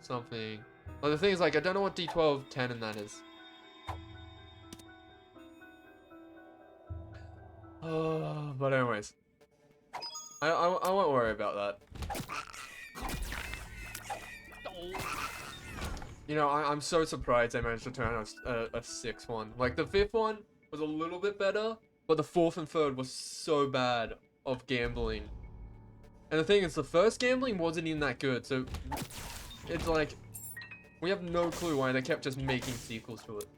something. But the thing is, like, I don't know what D12, 10, and that is. Oh, but anyways. I won't worry about that. You know, I'm so surprised I managed to turn out a 6th one. Like, the 5th one was a little bit better, but the 4th and 3rd was so bad of gambling. And the thing is, the first gambling wasn't even that good, so it's like, we have no clue why they kept just making sequels to it.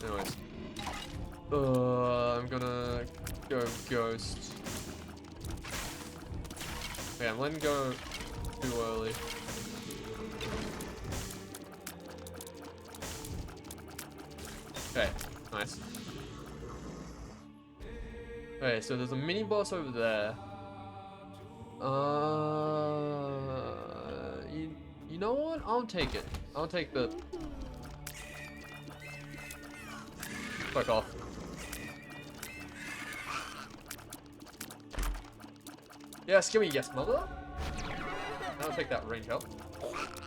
Anyways. I'm gonna go Ghost. Okay, I'm letting go too early. Okay, nice. Okay, so there's a mini boss over there. You know what? I'll take it. I'll take the... Fuck off. Yes, give me yes, mother. I'll take that range up.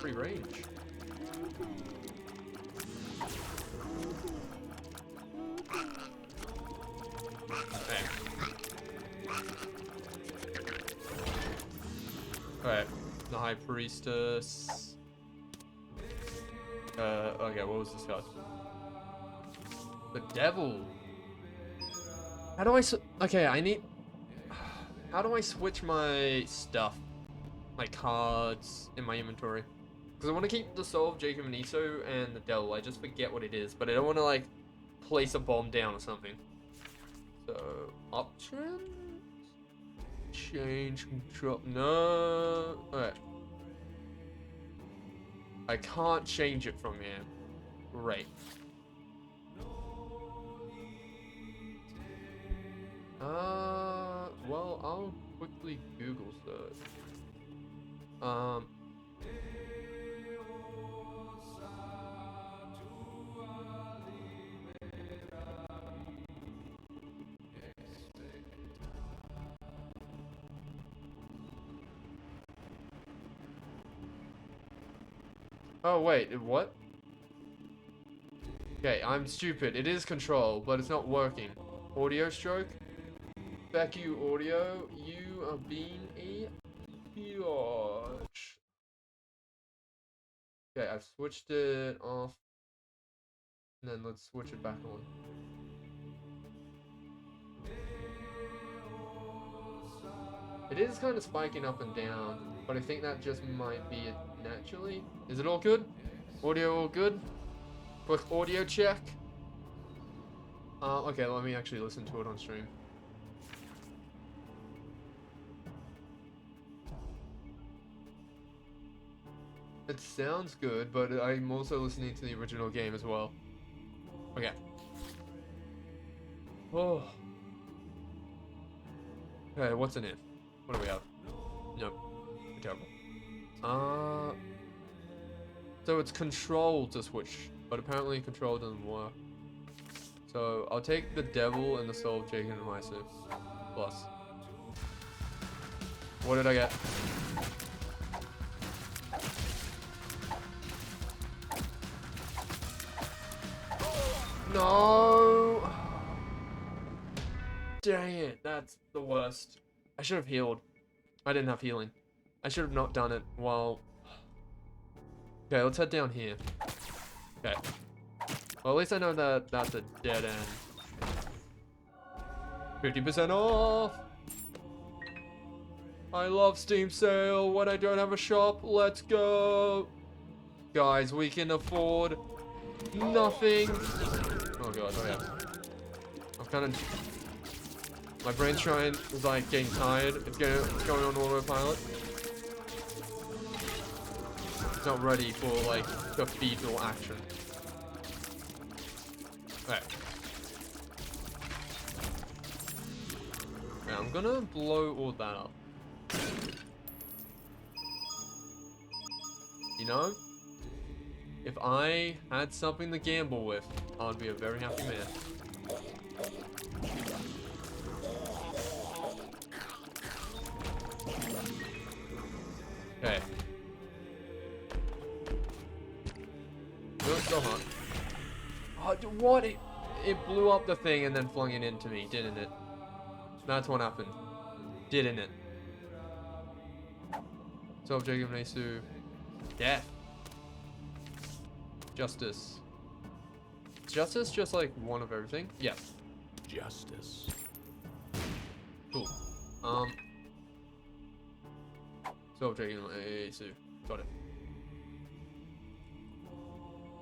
Free range. Okay. Alright. The High Priestess. Okay, what was this card? The Devil. How do I okay, I need... How do I switch my stuff? My cards in my inventory? Because I want to keep the Soul of Jacob and Iso and the Devil. I just forget what it is, but I don't want to, like, place a bomb down or something. So, options? Change control. No. Alright. I can't change it from here. Great. Well, I'll quickly Google search. Oh, wait, what? Okay, I'm stupid. It is control, but it's not working. Audio stroke? Back you, audio. You are being a biatch. Okay, I've switched it off. And then let's switch it back on. It is kind of spiking up and down, but I think that just might be it naturally. Is it all good? Audio all good? Quick audio check. Okay, let me actually listen to it on stream. It sounds good, but I'm also listening to the original game as well. Okay. Oh. Okay, what's in it? What do we have? Nope. Terrible. So it's control to switch, but apparently control doesn't work. So I'll take the Devil and the Soul of Jacob and Iso. Plus. What did I get? No! Dang it, that's the worst. I should have healed. I didn't have healing. I should have not done it while... Okay, let's head down here. Okay. Well, at least I know that that's a dead end. 50% off! I love Steam sale when I don't have a shop. Let's go! Guys, we can afford nothing. Oh god, okay. I'm kind of... My brain's trying, is like getting tired. It's going on autopilot. It's not ready for like cathedral action. Alright. Yeah, I'm gonna blow all that up. You know? If I had something to gamble with, I'd be a very happy man. Okay. Go on. Oh, what? It blew up the thing and then flung it into me, didn't it? That's what happened. Didn't it? So, Jacob Nesu. Death. Justice. Is justice just like one of everything? Yes. Justice. Cool. So, Jacob Nesu. Got it.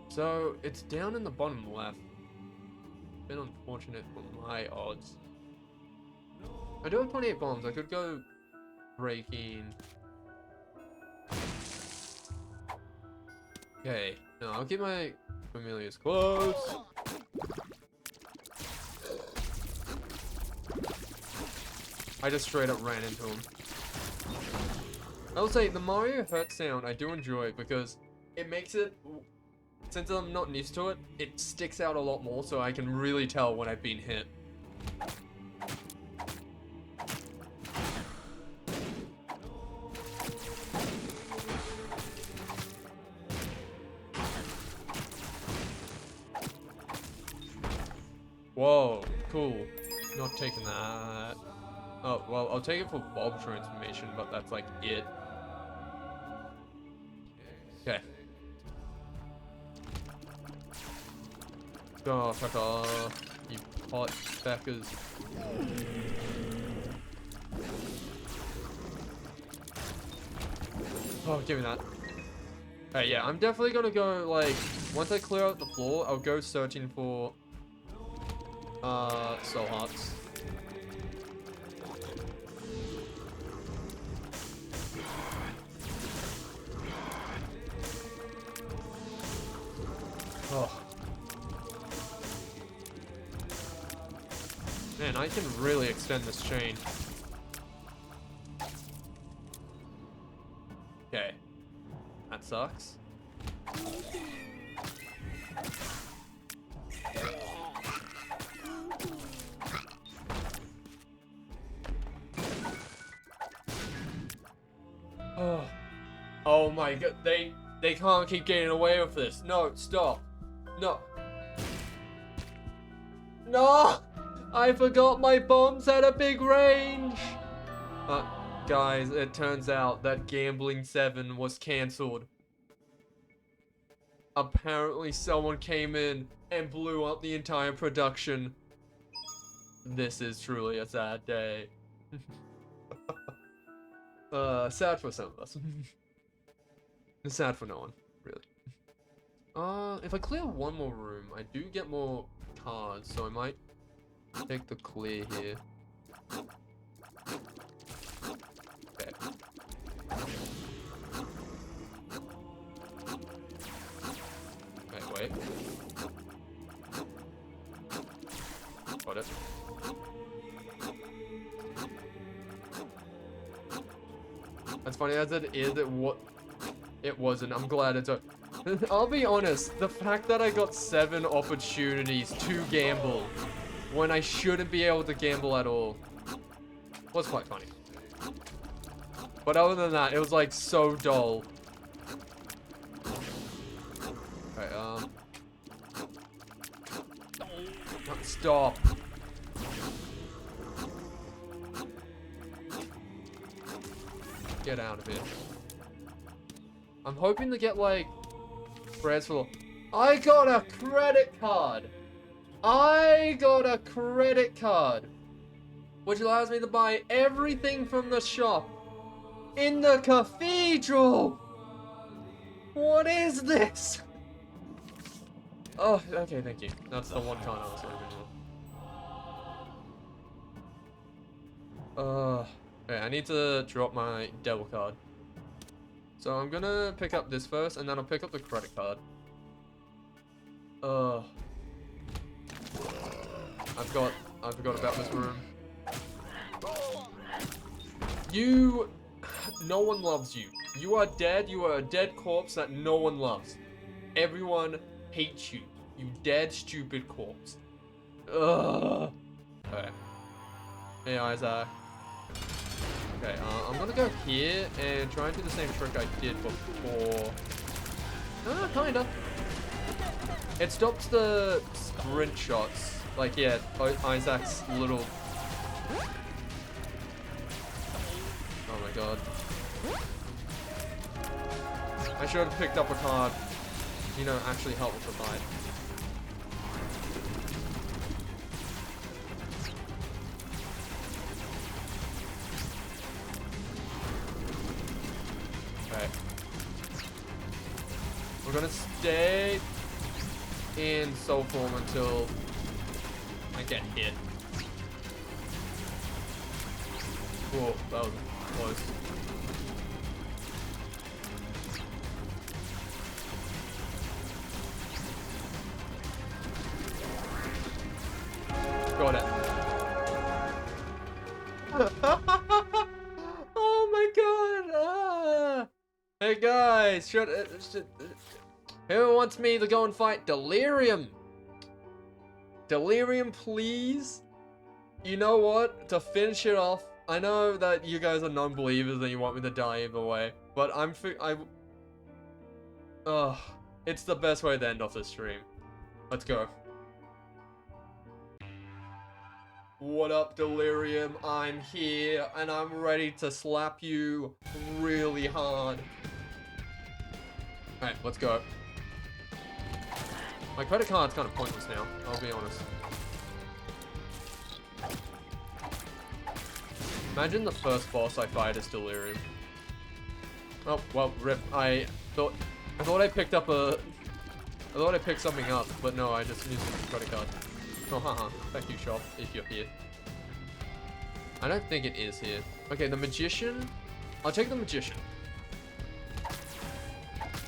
So, it's down in the bottom left. Been unfortunate for my odds. I do have 28 bombs. I could go breaking. Okay. No, I'll keep my familiars close. I just straight up ran into him. I will say, the Mario Hurt sound, I do enjoy it because it makes it since I'm not used to it, it sticks out a lot more, so I can really tell when I've been hit. Whoa, cool. Not taking that. Oh, well, I'll take it for Bob transformation, but that's like it. Okay. Oh, fuck off, you pot feckers. Oh, give me that. Alright, yeah, I'm definitely gonna go, like, once I clear out the floor, I'll go searching for, soul hearts. Oh. Man, I can really extend this chain. Okay. That sucks. Oh. Oh my god, they can't keep getting away with this. No, stop. No. No! I forgot my bombs had a big range! Guys, it turns out that Gambling 7 was cancelled. Apparently someone came in and blew up the entire production. This is truly a sad day. Sad for some of us. Sad for no one, really. If I clear one more room, I do get more cards, so I might take the clear here. Okay. Wait. Got it. As funny as it is, it wasn't. I'm glad it's a. I'll be honest, the fact that I got 7 opportunities to gamble when I shouldn't be able to gamble at all was quite funny. But other than that, it was like so dull. Okay, stop. Get out of here. I'm hoping to get like prayers for. I got a credit card. Which allows me to buy everything from the shop in the cathedral. What is this? Oh, okay, thank you. That's the one card I was hoping for. Okay, I need to drop my devil card. So I'm gonna pick up this first, and then I'll pick up the credit card. I forgot about this room. No one loves you. You are dead. You are a dead corpse that no one loves. Everyone hates you. You dead, stupid corpse. Ugh. Okay. Hey, Isaac. Okay, I'm gonna go here and try and do the same trick I did before. Kinda. It stops the sprint shots. Like, yeah, Isaac's little... Oh my god. I should have picked up a card. You know, actually help with the fight. Okay. We're gonna stay in soul form until I get hit. Whoa, that was close. Got it. Oh my god! Hey guys, Who wants me to go and fight Delirium? Delirium, please? You know what? To finish it off, I know that you guys are non-believers and you want me to die either way, but it's the best way to end off this stream. Let's go. What up, Delirium? I'm here, and I'm ready to slap you really hard. Alright, let's go. My credit card's kind of pointless now, I'll be honest. Imagine the first boss I fight is Delirium. Oh, well, rip. I thought I picked up I thought I picked something up, but no, I just used the credit card. Oh, haha. Thank you, shop, if you're here. I don't think it is here. Okay, the Magician. I'll take the Magician.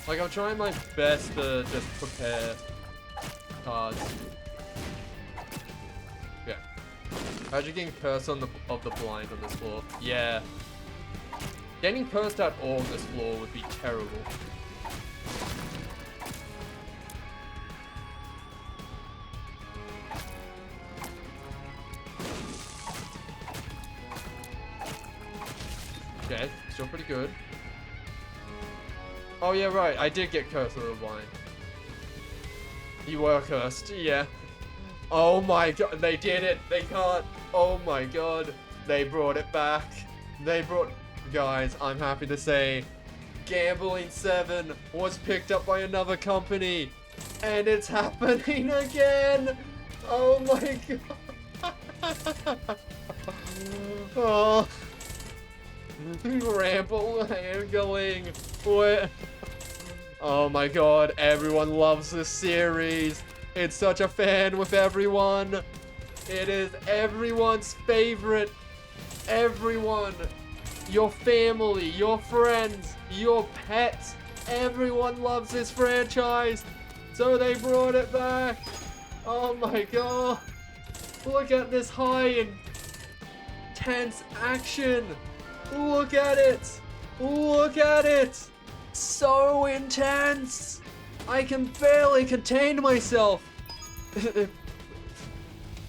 Like, I'm trying my best to just prepare cards. Yeah. Imagine getting Curse of the Blind on this floor. Yeah. Getting cursed at all on this floor would be terrible. Okay, still pretty good. Oh yeah, right, I did get Curse of the Blind. You were cursed, yeah. Oh my god, they did it, they can't. Oh my god, they brought it back. Guys, I'm happy to say, Gambling 7 was picked up by another company. And it's happening again. Oh my god. Oh. Gambling. What? Oh my god, everyone loves this series. It's such a fan with everyone. It is everyone's favorite. Everyone. Your family, your friends, your pets. Everyone loves this franchise. So they brought it back. Oh my god. Look at this high intense action. Look at it! Look at it! So intense! I can barely contain myself!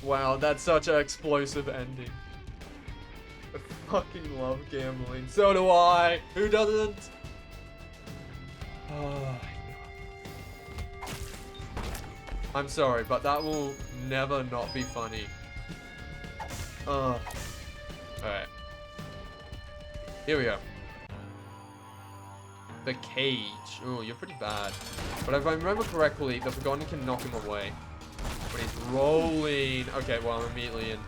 Wow, that's such an explosive ending. I fucking love gambling. So do I! Who doesn't? Oh, I'm sorry, but that will never not be funny. Alright. Here we go. The cage. Oh, you're pretty bad. But if I remember correctly, the Forgotten can knock him away. When he's rolling. Okay, well, I'm immediately in.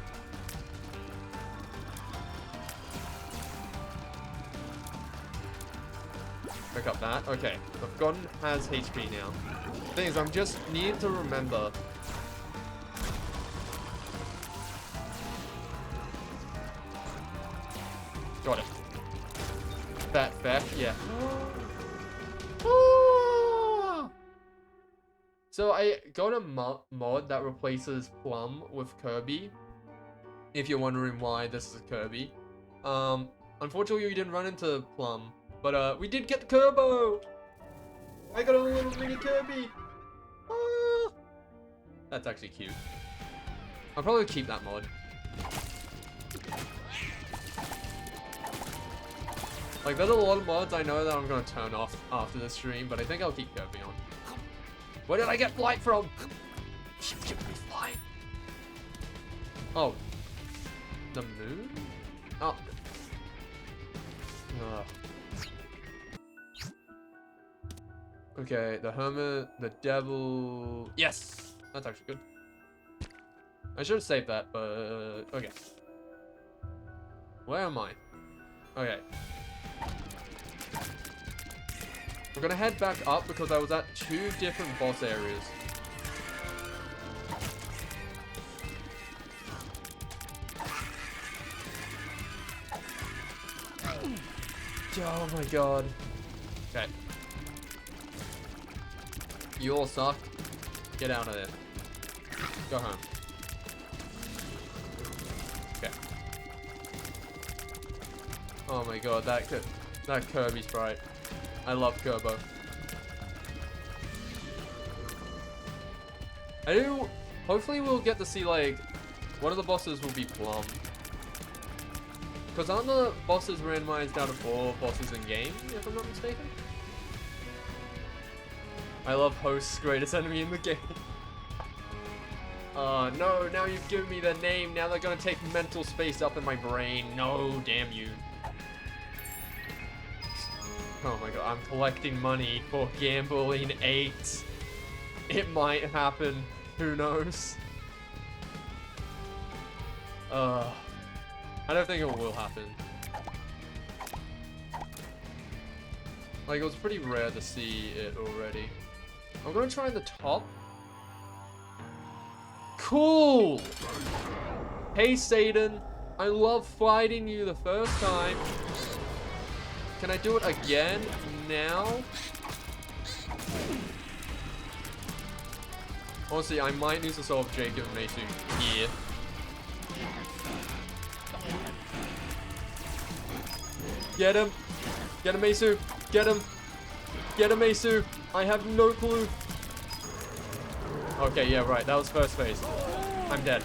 Pick up that. Okay, the Forgotten has HP now. The thing is, I'm just needing to remember. Got it. That Feck, yeah. So I got a mod that replaces Plum with Kirby. If you're wondering why this is Kirby. Unfortunately we didn't run into Plum. But we did get the Turbo! I got a little mini Kirby! Ah. That's actually cute. I'll probably keep that mod. Like, there's a lot of mods I know that I'm gonna turn off after the stream, but I think I'll keep Kirby on. Where did I get flight from? She give me flight. Oh. The moon? Oh. Okay, the Hermit, the Devil. Yes! That's actually good. I should have saved that, but okay. Where am I? Okay. We're gonna head back up because I was at 2 different boss areas. Oh my god. Okay. You all suck. Get out of there. Go home. Okay. Oh my god, that Kirby sprite. I love Kerbo. I do. Hopefully, we'll get to see like one of the bosses will be Plum. Because aren't the bosses randomized out of 4 bosses in game, if I'm not mistaken? I love Host's greatest enemy in the game. No, now you've given me their name. Now they're gonna take mental space up in my brain. No, damn you. Oh my god, I'm collecting money for Gambling 8. It might happen. Who knows? I don't think it will happen. Like, it was pretty rare to see it already. I'm gonna try the top. Cool! Hey, Satan. I love fighting you the first time. Can I do it again? Now? Honestly, I might need to solve Jacob and Mason here. Get him! Get him, Mesu! Get him! Get him, Mesu! I have no clue. Okay, yeah, right. That was first phase. I'm dead.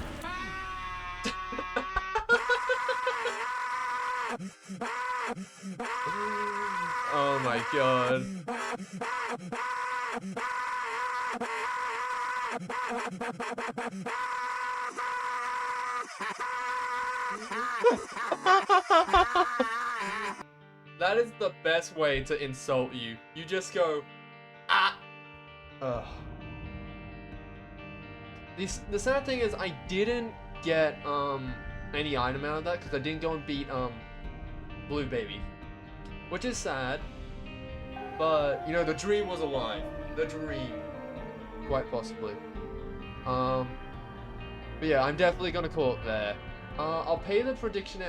Oh my god. That is the best way to insult you. You just go, ah. Ugh. The sad thing is I didn't get any item out of that because I didn't go and beat Blue Baby, which is sad. But you know, the dream was alive. The dream, quite possibly. But yeah, I'm definitely gonna call it there. I'll pay the prediction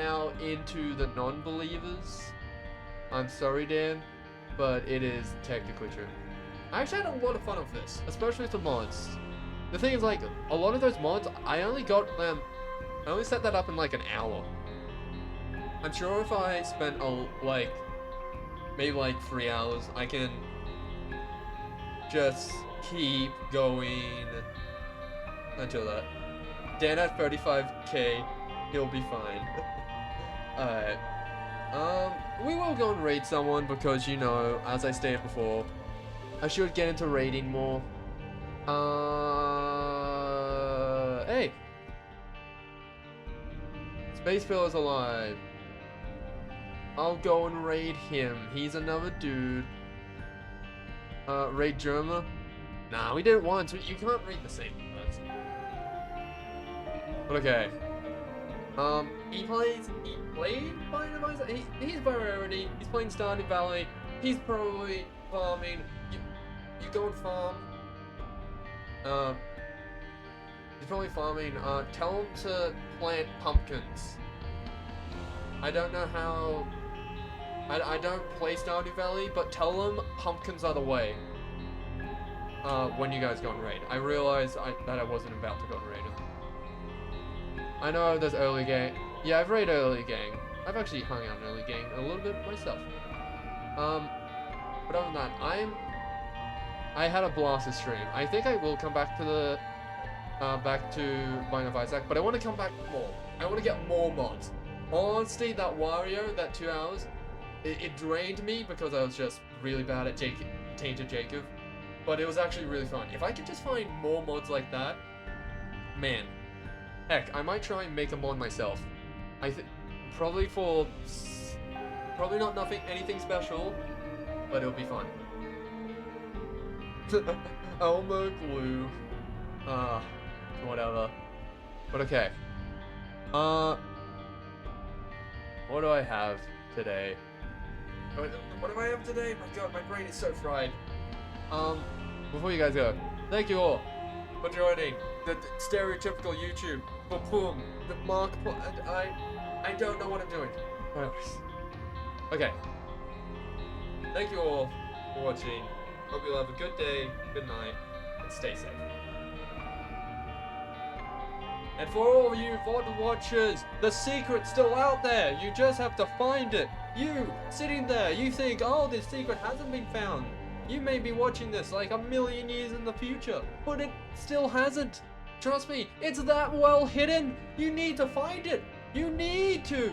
out into the non-believers. I'm sorry, Dan, but it is technically true. I actually had a lot of fun with this, especially with the mods. The thing is, like, a lot of those mods, I only set that up in like an hour. I'm sure if I spent maybe like 3 hours, I can just keep going until that. Dan at 35k, he'll be fine. Alright. We will go and raid someone because, you know, as I stated before, I should get into raiding more. Hey! Space Pillar's alive. I'll go and raid him. He's another dude. Raid Germa? Nah, we did it once. You can't raid the same person. But okay. He played Binding of Isaac. He's priority. He's playing Stardew Valley. He's probably farming. You go and farm. He's probably farming. Tell him to plant pumpkins. I don't know how. I don't play Stardew Valley, but tell him pumpkins are the way. When you guys go and raid. I realized that I wasn't about to go and raid him. I know there's early gang. Yeah, I've raided early gang. I've actually hung out in early gang a little bit myself. But other than that, I had a blast this stream. I think I will come back to the back to Binding of Isaac, but I want to come back more. I want to get more mods. Honestly, that Wario, that 2 hours, it drained me because I was just really bad at Tainted Jacob. But it was actually really fun. If I could just find more mods like that, man. Heck, I might try and make a mod myself. Probably not anything special, but it'll be fun. Elmo glue. Whatever. But okay. What do I have today? What do I have today? My god, my brain is so fried. Before you guys go, thank you all for joining the stereotypical YouTube. Boom, the Mark. I don't know what I'm doing. Okay. Thank you all for watching. Hope you'll have a good day, good night, and stay safe. And for all of you VOD watchers, the secret's still out there. You just have to find it. You, sitting there, you think, oh, this secret hasn't been found. You may be watching this like a million years in the future, but it still hasn't. Trust me, it's that well hidden. You need to find it. You need to.